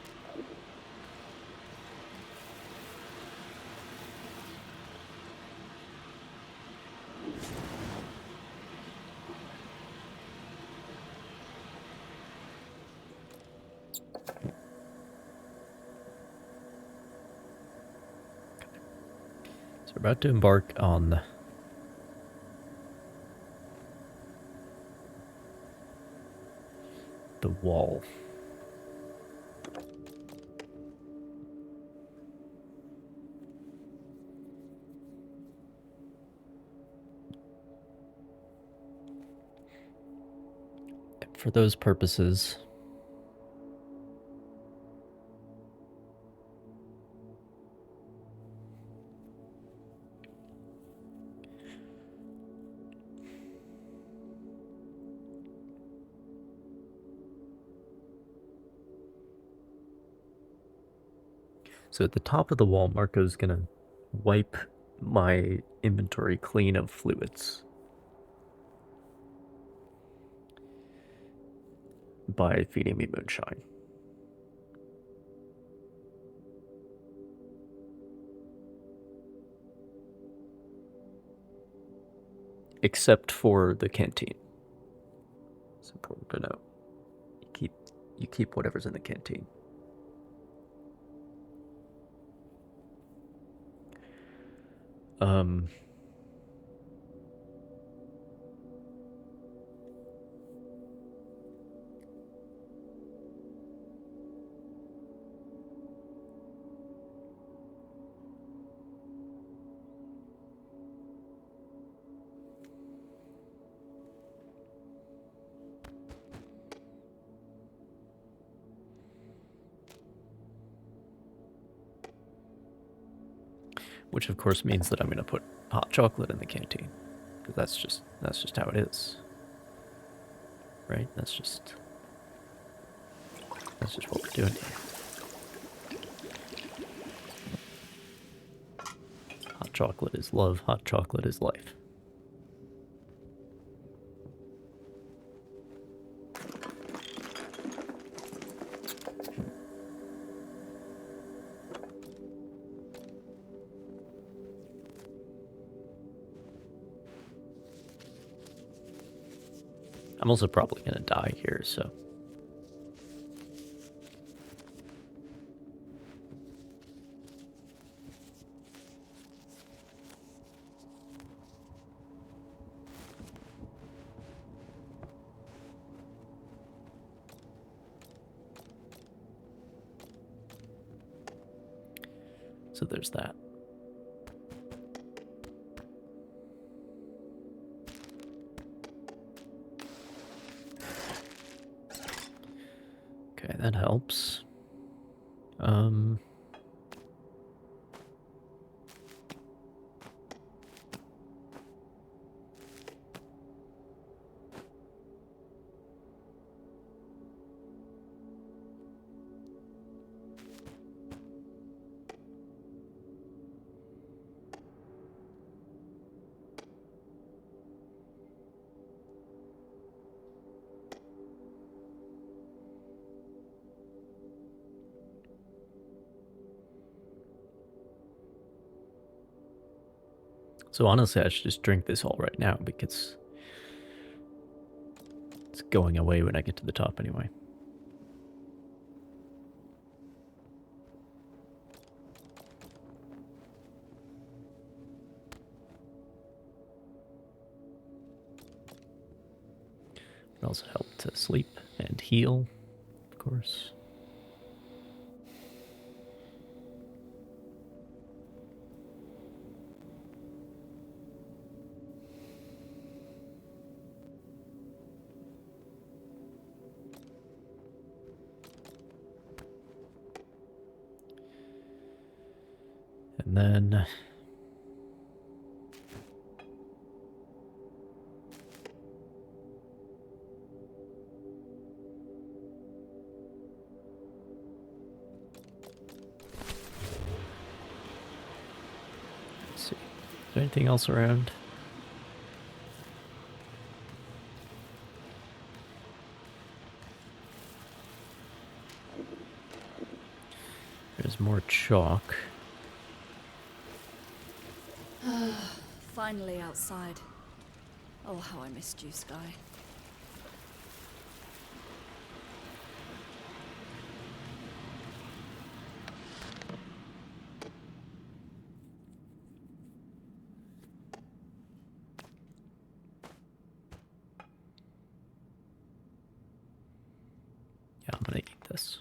so we're about to embark on the wall. For those purposes, so at the top of the wall, Marco's gonna wipe my inventory clean of fluids by feeding me moonshine. Except for the canteen. It's important to know. You keep whatever's in the canteen. Which of course means that I'm going to put hot chocolate in the canteen, because that's just how it is, right? That's just what we're doing here. Hot chocolate is love. Hot chocolate is life. I'm also probably going to die here, so. So there's that. Okay, that helps. So honestly, I should just drink this all right now because it's going away when I get to the top anyway. It also help to sleep and heal, of course. And then let's see. Is there anything else around? There's more chalk. Finally outside. Oh, how I missed you, Sky. Yeah, I'm gonna eat this.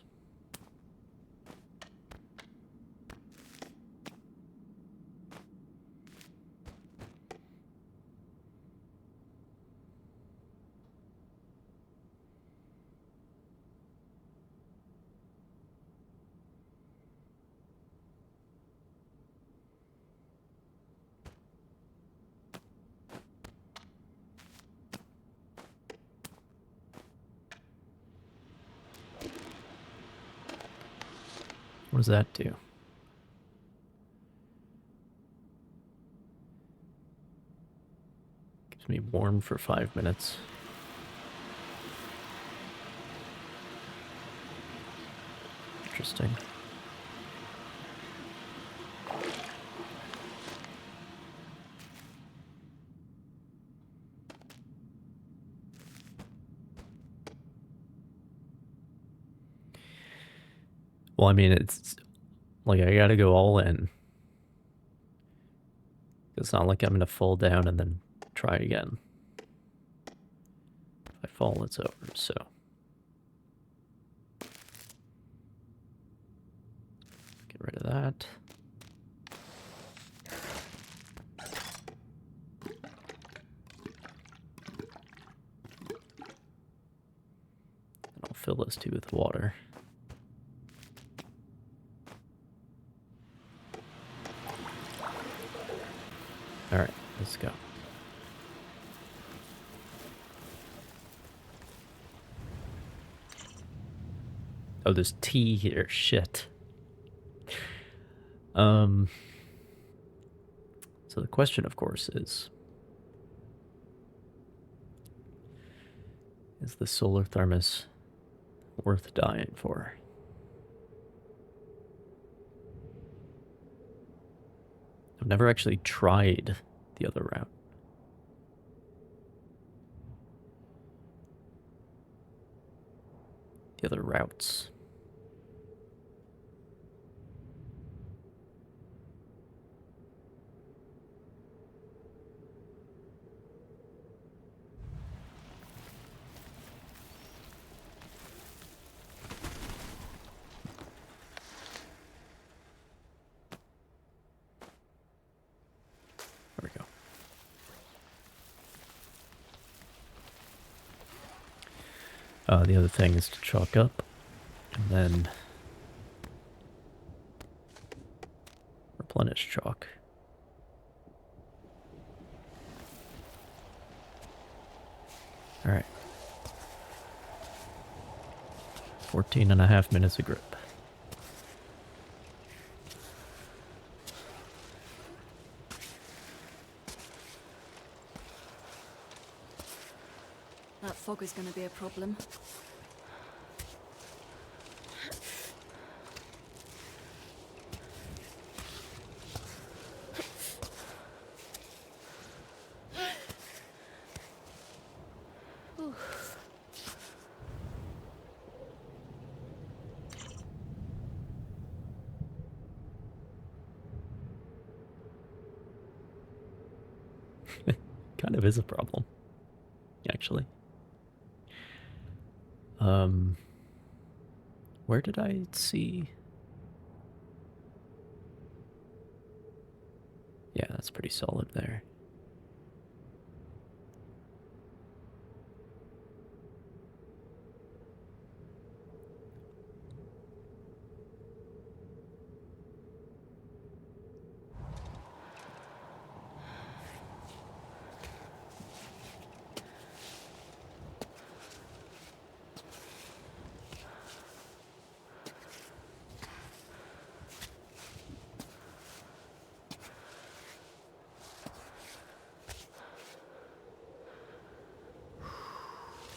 What does that do? Keeps me warm for 5 minutes. Interesting. Well, I mean, it's like I gotta go all in. It's not like I'm gonna fall down and then try again. If I fall, it's over, so. Get rid of that. And I'll fill those two with water. Alright, let's go. Oh, there's tea here. Shit. So the question, of course, is the solar thermos worth dying for? I've never actually tried the other route. The other routes. There we go. The other thing is to chalk up and then replenish chalk. All right. 14.5 minutes of grip. That fog is going to be a problem. Kind of is a problem, actually. Where did I see? Yeah, that's pretty solid there.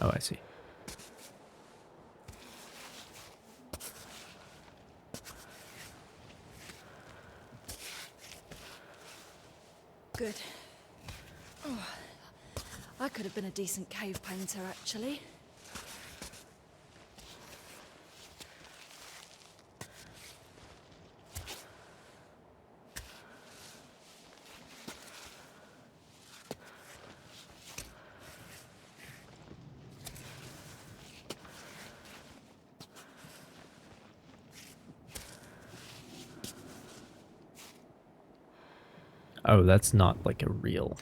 Oh, I see. Good. Oh, I could have been a decent cave painter, actually. Oh, that's not like a real.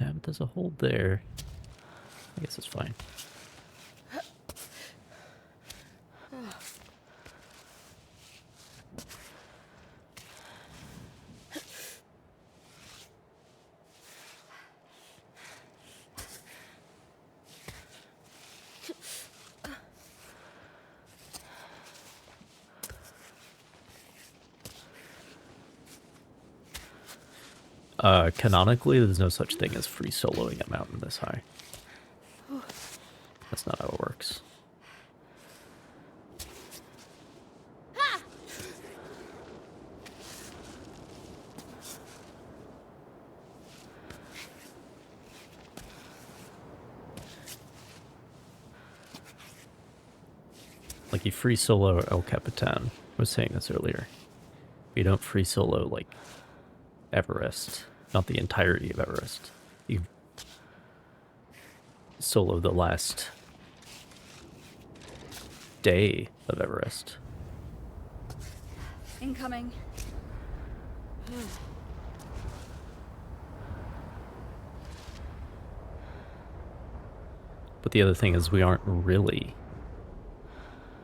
Yeah, but there's a hole there. I guess it's fine. Canonically, there's no such thing as free soloing a mountain this high. That's not how it works. Like, you free solo El Capitan. I was saying this earlier. You don't free solo, like, Everest. Not the entirety of Everest. You solo the last day of Everest. Incoming. But the other thing is we aren't really...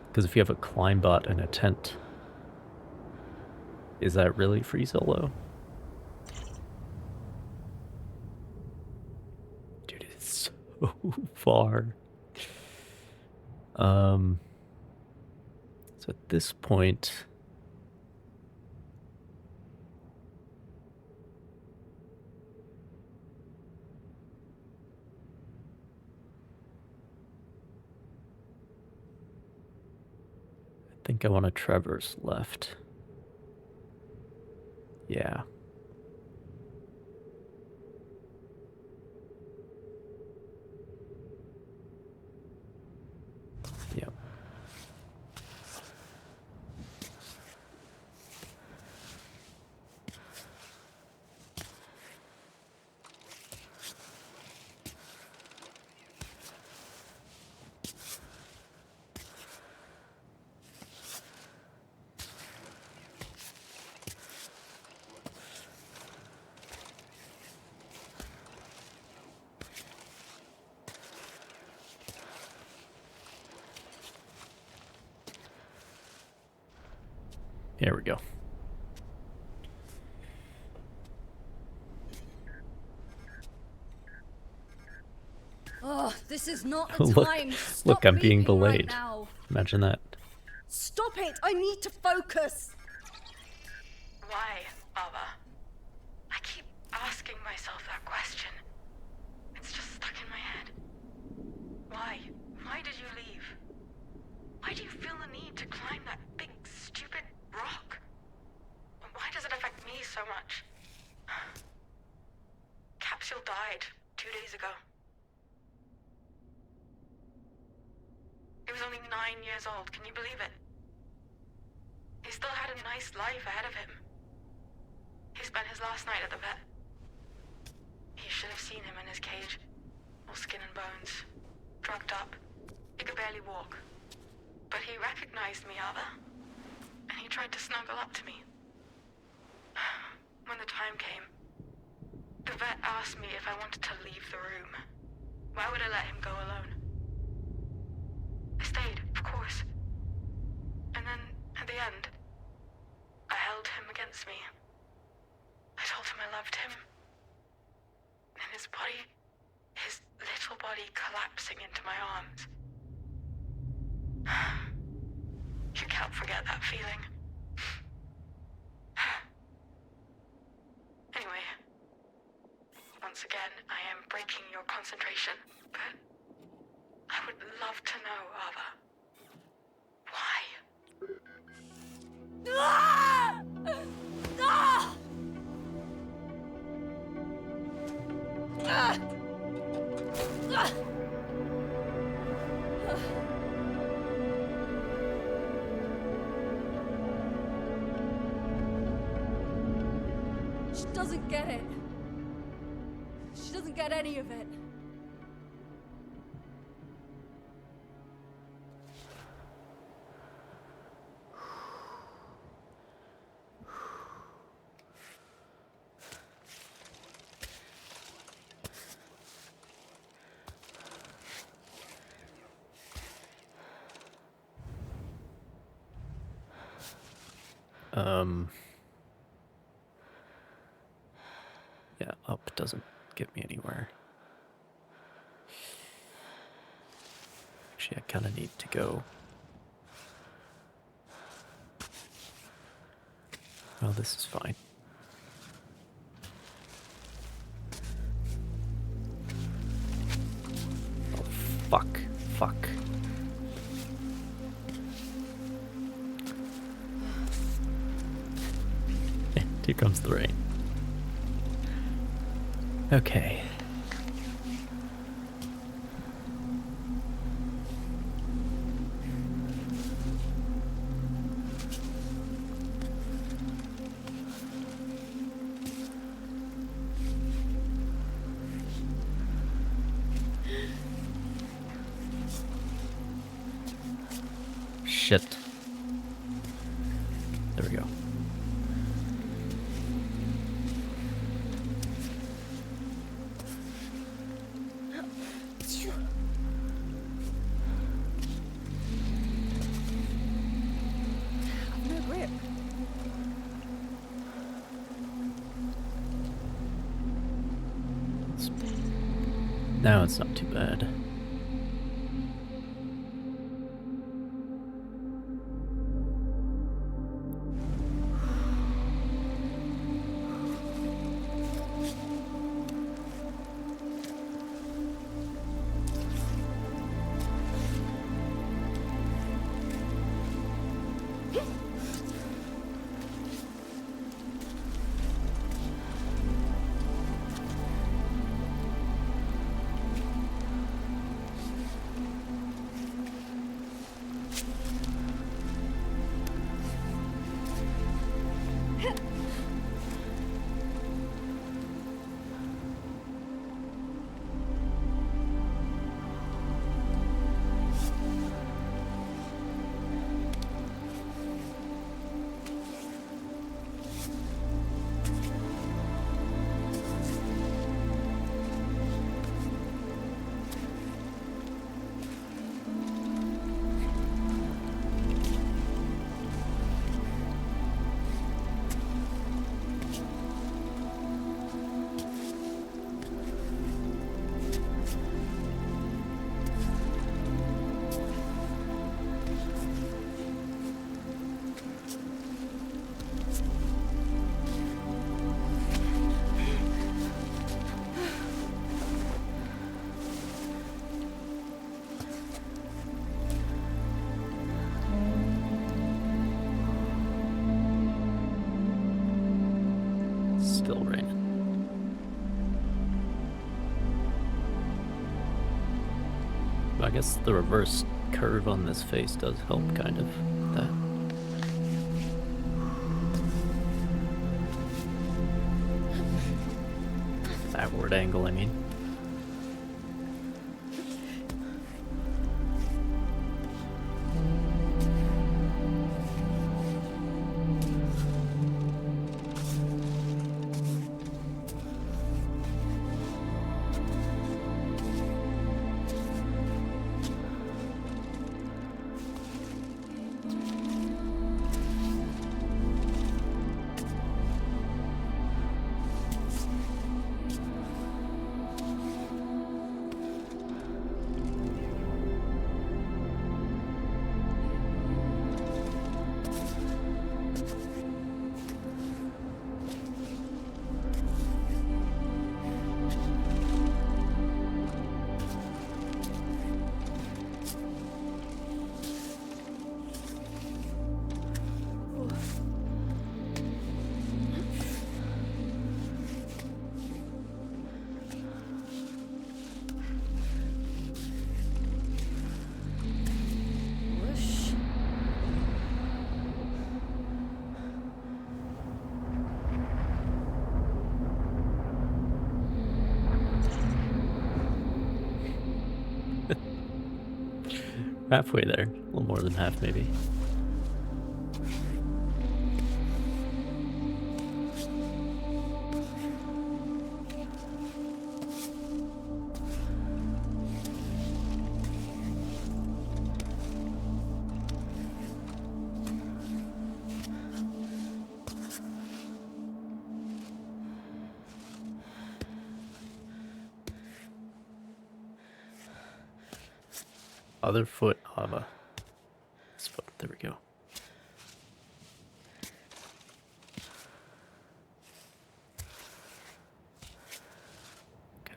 Because if you have a climb bot and a tent, is that really free solo? Dude, it's so far. So at this point... I think I want to traverse left. Yeah. Yep. Here we go. Oh, this is not the Look, time. Stop look, I'm being weeping right belayed. now. Imagine that. Stop it! I need to focus. Why, Ava? I keep asking myself that question. It's just stuck in my head. Why? Why did you leave? Why do you feel the need to climb that big, stupid rock? Why does it affect me so much? died 2 days ago. He was only 9 years old, can you believe it? He still had a nice life ahead of him. He spent his last night at the vet. You should have seen him in his cage. All skin and bones. Drugged up. He could barely walk. But he recognized me, Arthur. And he tried to snuggle up to me. When the time came, the vet asked me if I wanted to leave the room. Why would I let him go alone? I stayed, of course. And then, at the end, I held him against me. I told him I loved him. And his body, his little body collapsing into my arms. You can't forget that feeling. Anyway, once again, I am breaking your concentration, but I would love to know, Ava, why? Ah! Ah! Ah! Ah! She doesn't get it. She doesn't get any of it. Yeah, up doesn't get me anywhere. Actually, I kind of need to go. Well, this is fine. Oh, fuck. Fuck. Here comes the rain. Okay. Shit. There we go. No grip. Now it's not too bad. Still raining. I guess the reverse curve on this face does help, kind of. That. Backward angle, I mean. Whoosh. Halfway there. A little more than half, maybe. Other foot of a... This foot. There we go. Okay.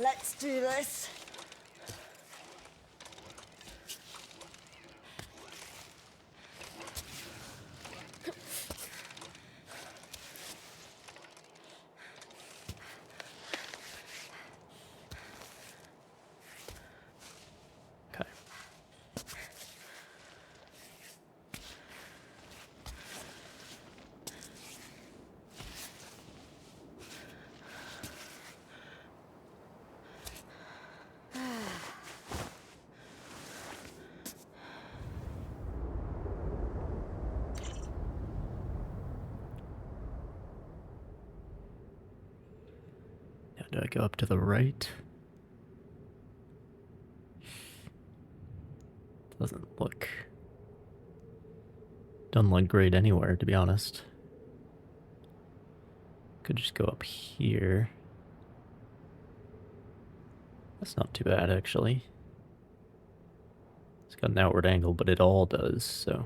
Let's do this. Okay. Now, do I go up to the right? Doesn't look great anywhere, to be honest. Could just go up here. That's not too bad, actually. It's got an outward angle, but it all does, so...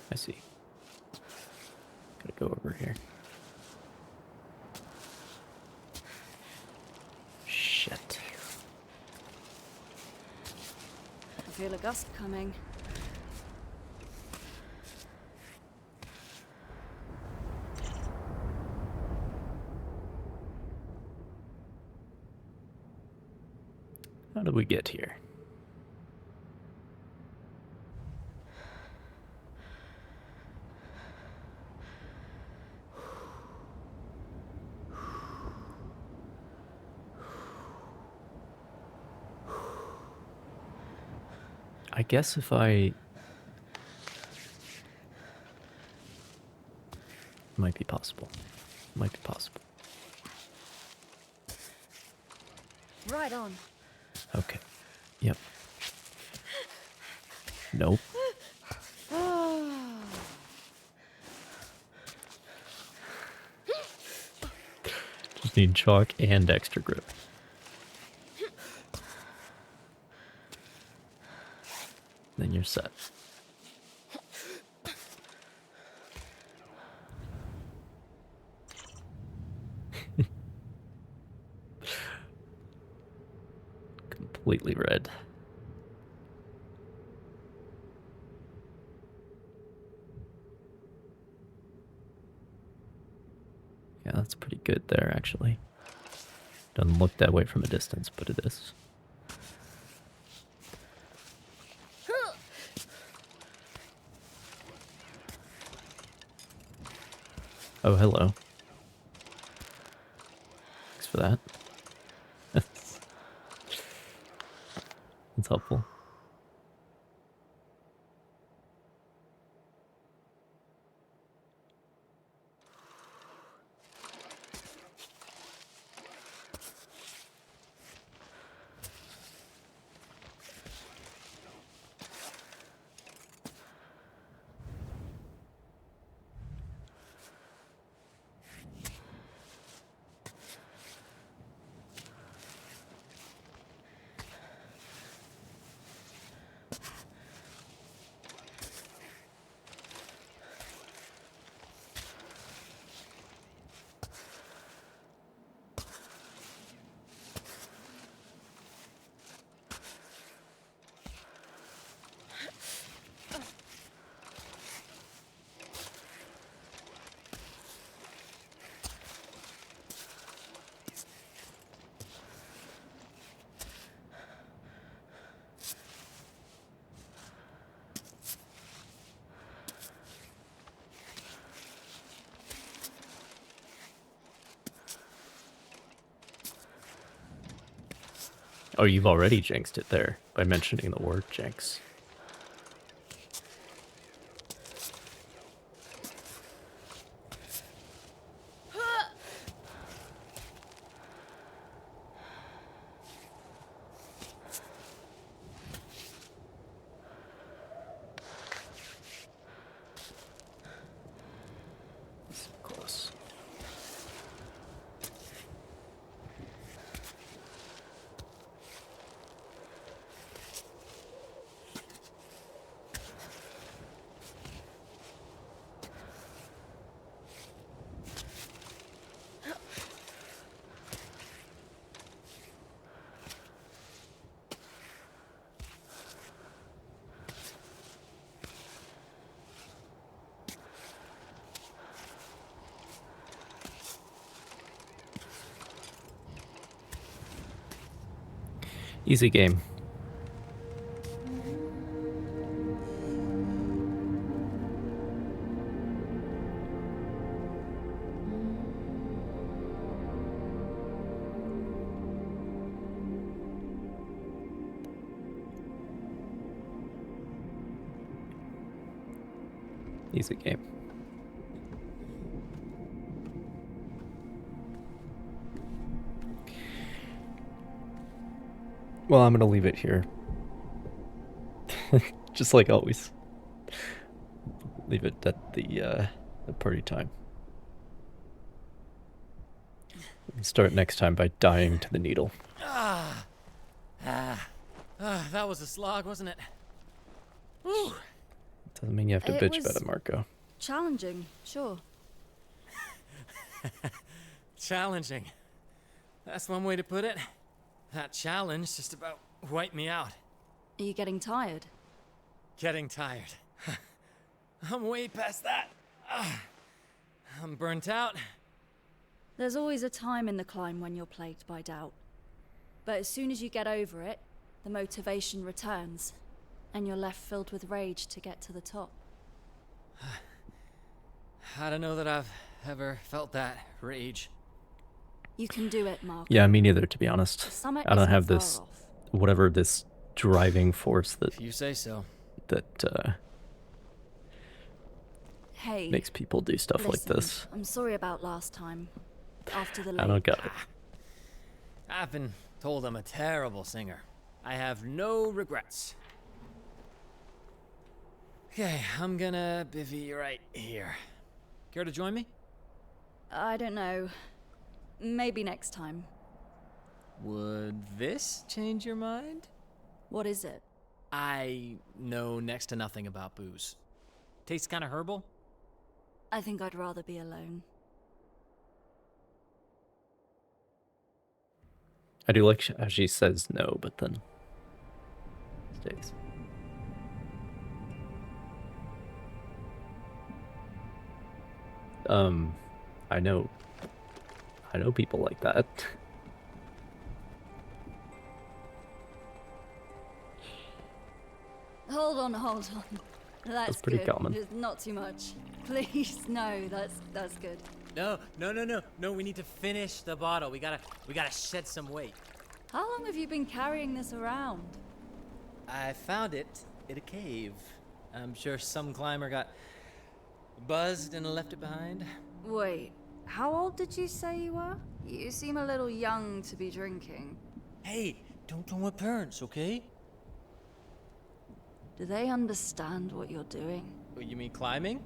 I see. Gotta go over here. Shit. I feel a gust coming. How did we get here? I guess if I... Might be possible. Might be possible. Right on. Okay. Yep. Nope. Need chalk and extra grip. Then you're set. Completely red. Yeah, that's pretty good there, actually. Doesn't look that way from a distance, but it is. Oh, hello. Thanks for that. That's helpful. Oh, you've already jinxed it there by mentioning the word jinx. So close. Easy game. Easy game. Well, I'm gonna leave it here. Just like always. Leave it at the party time. Start next time by dying to the needle. That was a slog, wasn't it? Whew. Doesn't mean you have to It bitch about was it, Marco. challenging, sure. Challenging. That's one way to put it. That challenge just about wiped me out. Are you getting tired? Getting tired. I'm way past that. I'm burnt out. There's always a time in the climb when you're plagued by doubt. But as soon as you get over it, the motivation returns, and you're left filled with rage to get to the top. I don't know that I've ever felt that rage. You can do it, Mark. Yeah, me neither, to be honest. The summit I don't isn't have far this, off. whatever this driving force that If you say so. Hey, makes people do stuff like listen, this. I'm sorry about last time. After the lake. I don't get it. I've been told I'm a terrible singer. I have no regrets. Okay, I'm gonna bivvy right here. Care to join me? I don't know. maybe next time. Would this change your mind? What is it? I know next to nothing about booze. Tastes kind of herbal. I think I'd rather be alone. I do like how she says no, but then stays. I know people like that. Hold on. That's pretty good. common. Just not too much. Please, no, that's good. No, we need to finish the bottle. We gotta shed some weight. How long have you been carrying this around? I found it in a cave. I'm sure some climber got buzzed and left it behind. Wait, how old did you say you were? You seem a little young to be drinking. Hey, don't throw my parents, okay? Do they understand what you're doing? Oh, you mean climbing?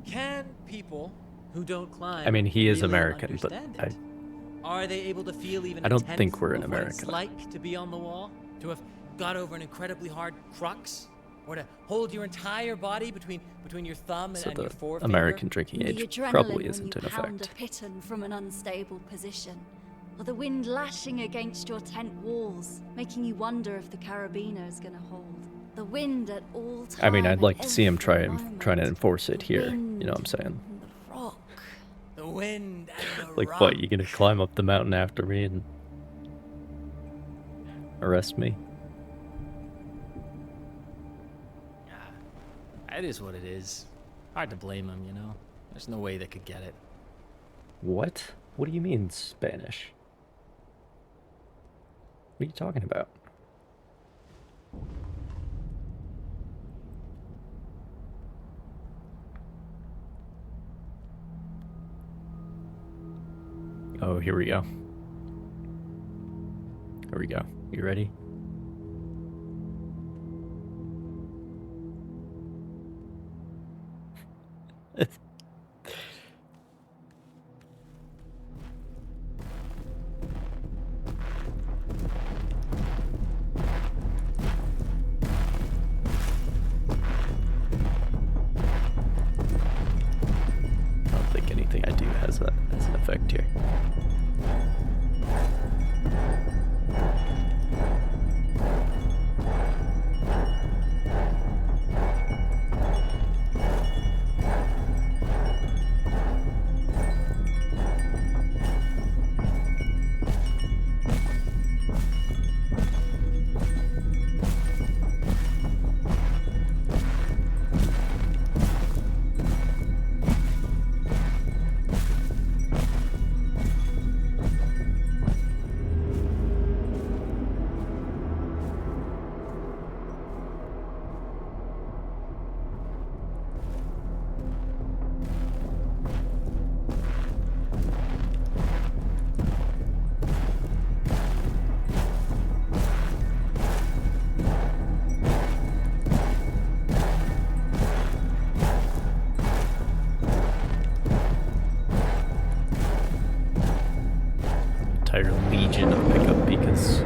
Can people who don't climb I mean, he is really American, but understand it? Are they able to feel even I a don't tenth think we're in of what America. it's like to be on the wall? To have got over an incredibly hard crux? Or to hold your entire body between your thumb so and your the forefinger? American drinking The age adrenaline probably when isn't you in pound effect. a piton from an unstable position, or the wind lashing against your tent walls, making you wonder if the carabiner is gonna hold. The wind at all times. I mean, I'd like to see him trying to moment. enforce it The here. wind You know what I'm saying? and the rock. The wind and the Like, rock. what? You gonna climb up the mountain after me and arrest me? It is what it is. Hard to blame them, you know? There's no way they could get it. What? What do you mean Spanish? What are you talking about? Oh, here we go. Here we go. You ready? I don't think anything I do has an effect here. Entire legion of pickup beacons.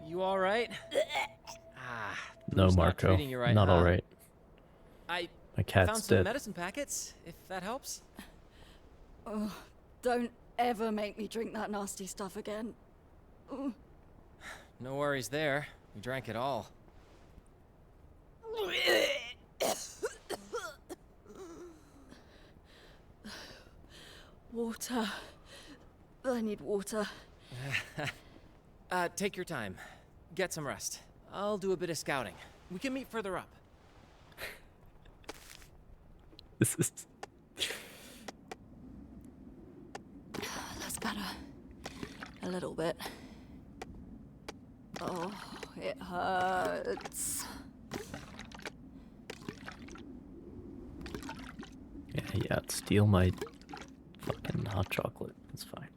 You all right? No, Boo's not Marco. treating you right, Not huh? all right. I My found cat's some dead. medicine packets, if that helps. Oh, don't ever make me drink that nasty stuff again. No worries there. We drank it all. Water. I need water. Take your time. Get some rest. I'll do a bit of scouting. We can meet further up. This is... That's better. A little bit. It hurts. Yeah, steal my fucking hot chocolate. It's fine.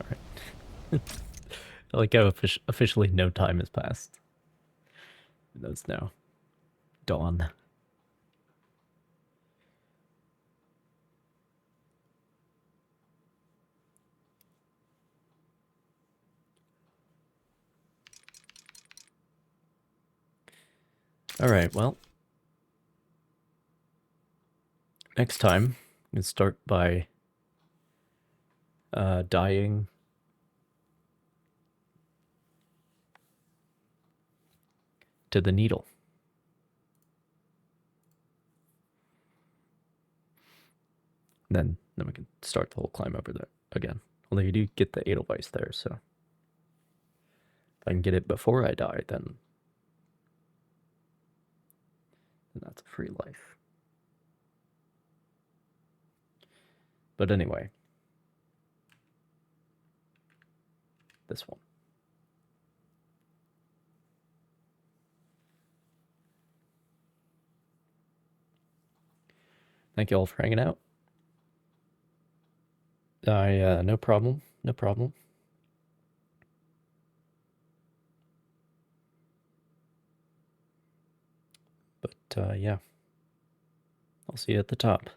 Alright. I like how officially no time has passed. It's now dawn. Alright, well. Next time, we can start by dying to the needle. Then we can start the whole climb over there again. Although you do get the Edelweiss there, so if I can get it before I die, then that's a free life. But anyway, this one. Thank you all for hanging out. No problem. No problem. But, yeah. I'll see you at the top.